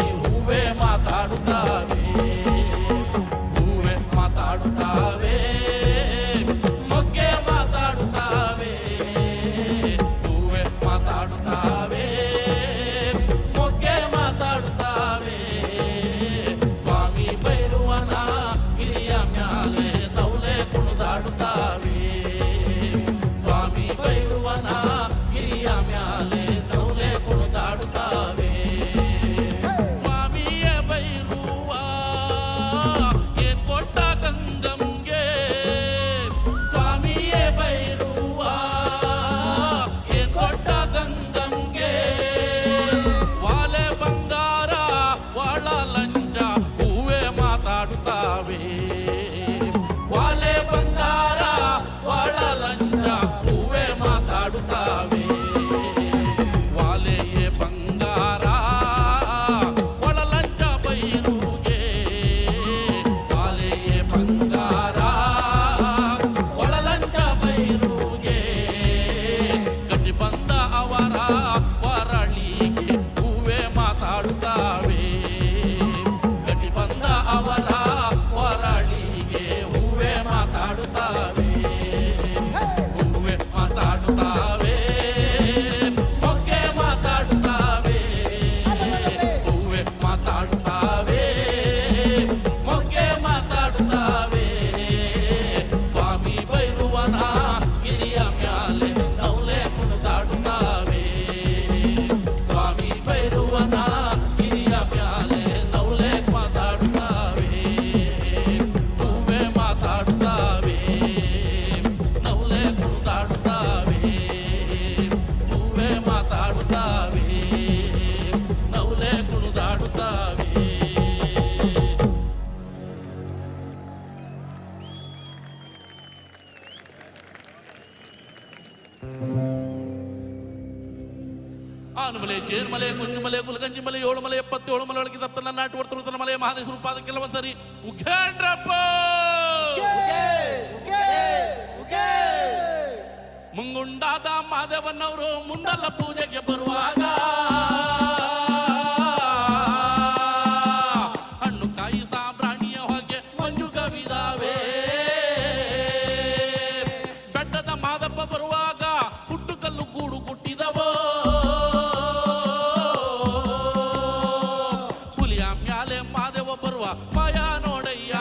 ಮಾತಾಡುತ್ತಾವೆ. ಗಟ್ಟಿ ಬಂದ ಅವರ ಹೊರಳಿಗೆ ಹೂವೆ ಮಾತಾಡುತ್ತಾವೆ. ಹೂವೆ ಮಾತಾಡುತ್ತಾವೆ, ಮೊಗ್ಗೆ ಮಾತಾಡುತ್ತಾವೆ. ಹೂವೆ ಮಾತಾಡುತ್ತಾವೆ, ಮೊಗ್ಗೆ ಮಾತಾಡುತ್ತಾವೆ. ಸ್ವಾಮಿ ಬೈರುವನ ಗಿರಿಯ ಮ್ಯಾಲೆ ನೌಲೆ ಕುಣಿದಾಡುತ್ತಾವೆ. ಸ್ವಾಮಿ ಬೈರುವನ ಗಿರಿಯ ಮ್ಯಾಲೆ ನೌಲೆ ಮಾತಾಡುತ್ತಾವೆ. ಹೂವೆ ಮಾತಾಡುತ್ತಾವೆ, ನೌಲೆ ಕುಣಿದಾಡುತ್ತಾವೆ. ಹೂವೆ ಮಾತಾಡುತ್ತಾವೆ, ನೌಲೆ ಕುಣಿದಾಡುತ್ತಾವೆ. ಆನುಮಲೆ, ಜೇನುಮಲೆ, ಕುಂಜುಮಲೆ, ಕುಲಗಂಜಿ ಮಲೆ, 7 ಮಲೆ, 77 ಮಲೆ ಒಳಗೆ ತಪ್ಪನ ನಾಟು ವರ್ತುರ್ತನ ಮಲೆ ಮಹಾದೇಶ್ವರ ಪಾದ ಕೆಲವೊಂದ್ಸರಿ ಉಘೇಂಡ್ರಪ್ಪ ಮುಂಗುಂಡಾದ ಮಾದೇವನವರು ಮುಂದಲ್ಲ ಪೂಜೆಗೆ ಬರುವಾಗ ಹಣ್ಣು ಕಾಯಿ ಸಾಂಬ್ರಾಣಿಯ ಹೊಗೆ ಮಂಜು ಕವಿದಾವೆ. ಬೆಟ್ಟದ ಮಾದಪ್ಪ ಬರುವಾಗ ಹುಟ್ಟುಕಲ್ಲು ಗೂಡು ಕುಟ್ಟಿದವೋ. ಹುಲಿಯ ಮ್ಯಾಲೆ ಮಾದೇವ ಬರುವ ಮಾಯ ನೋಡಯ್ಯ.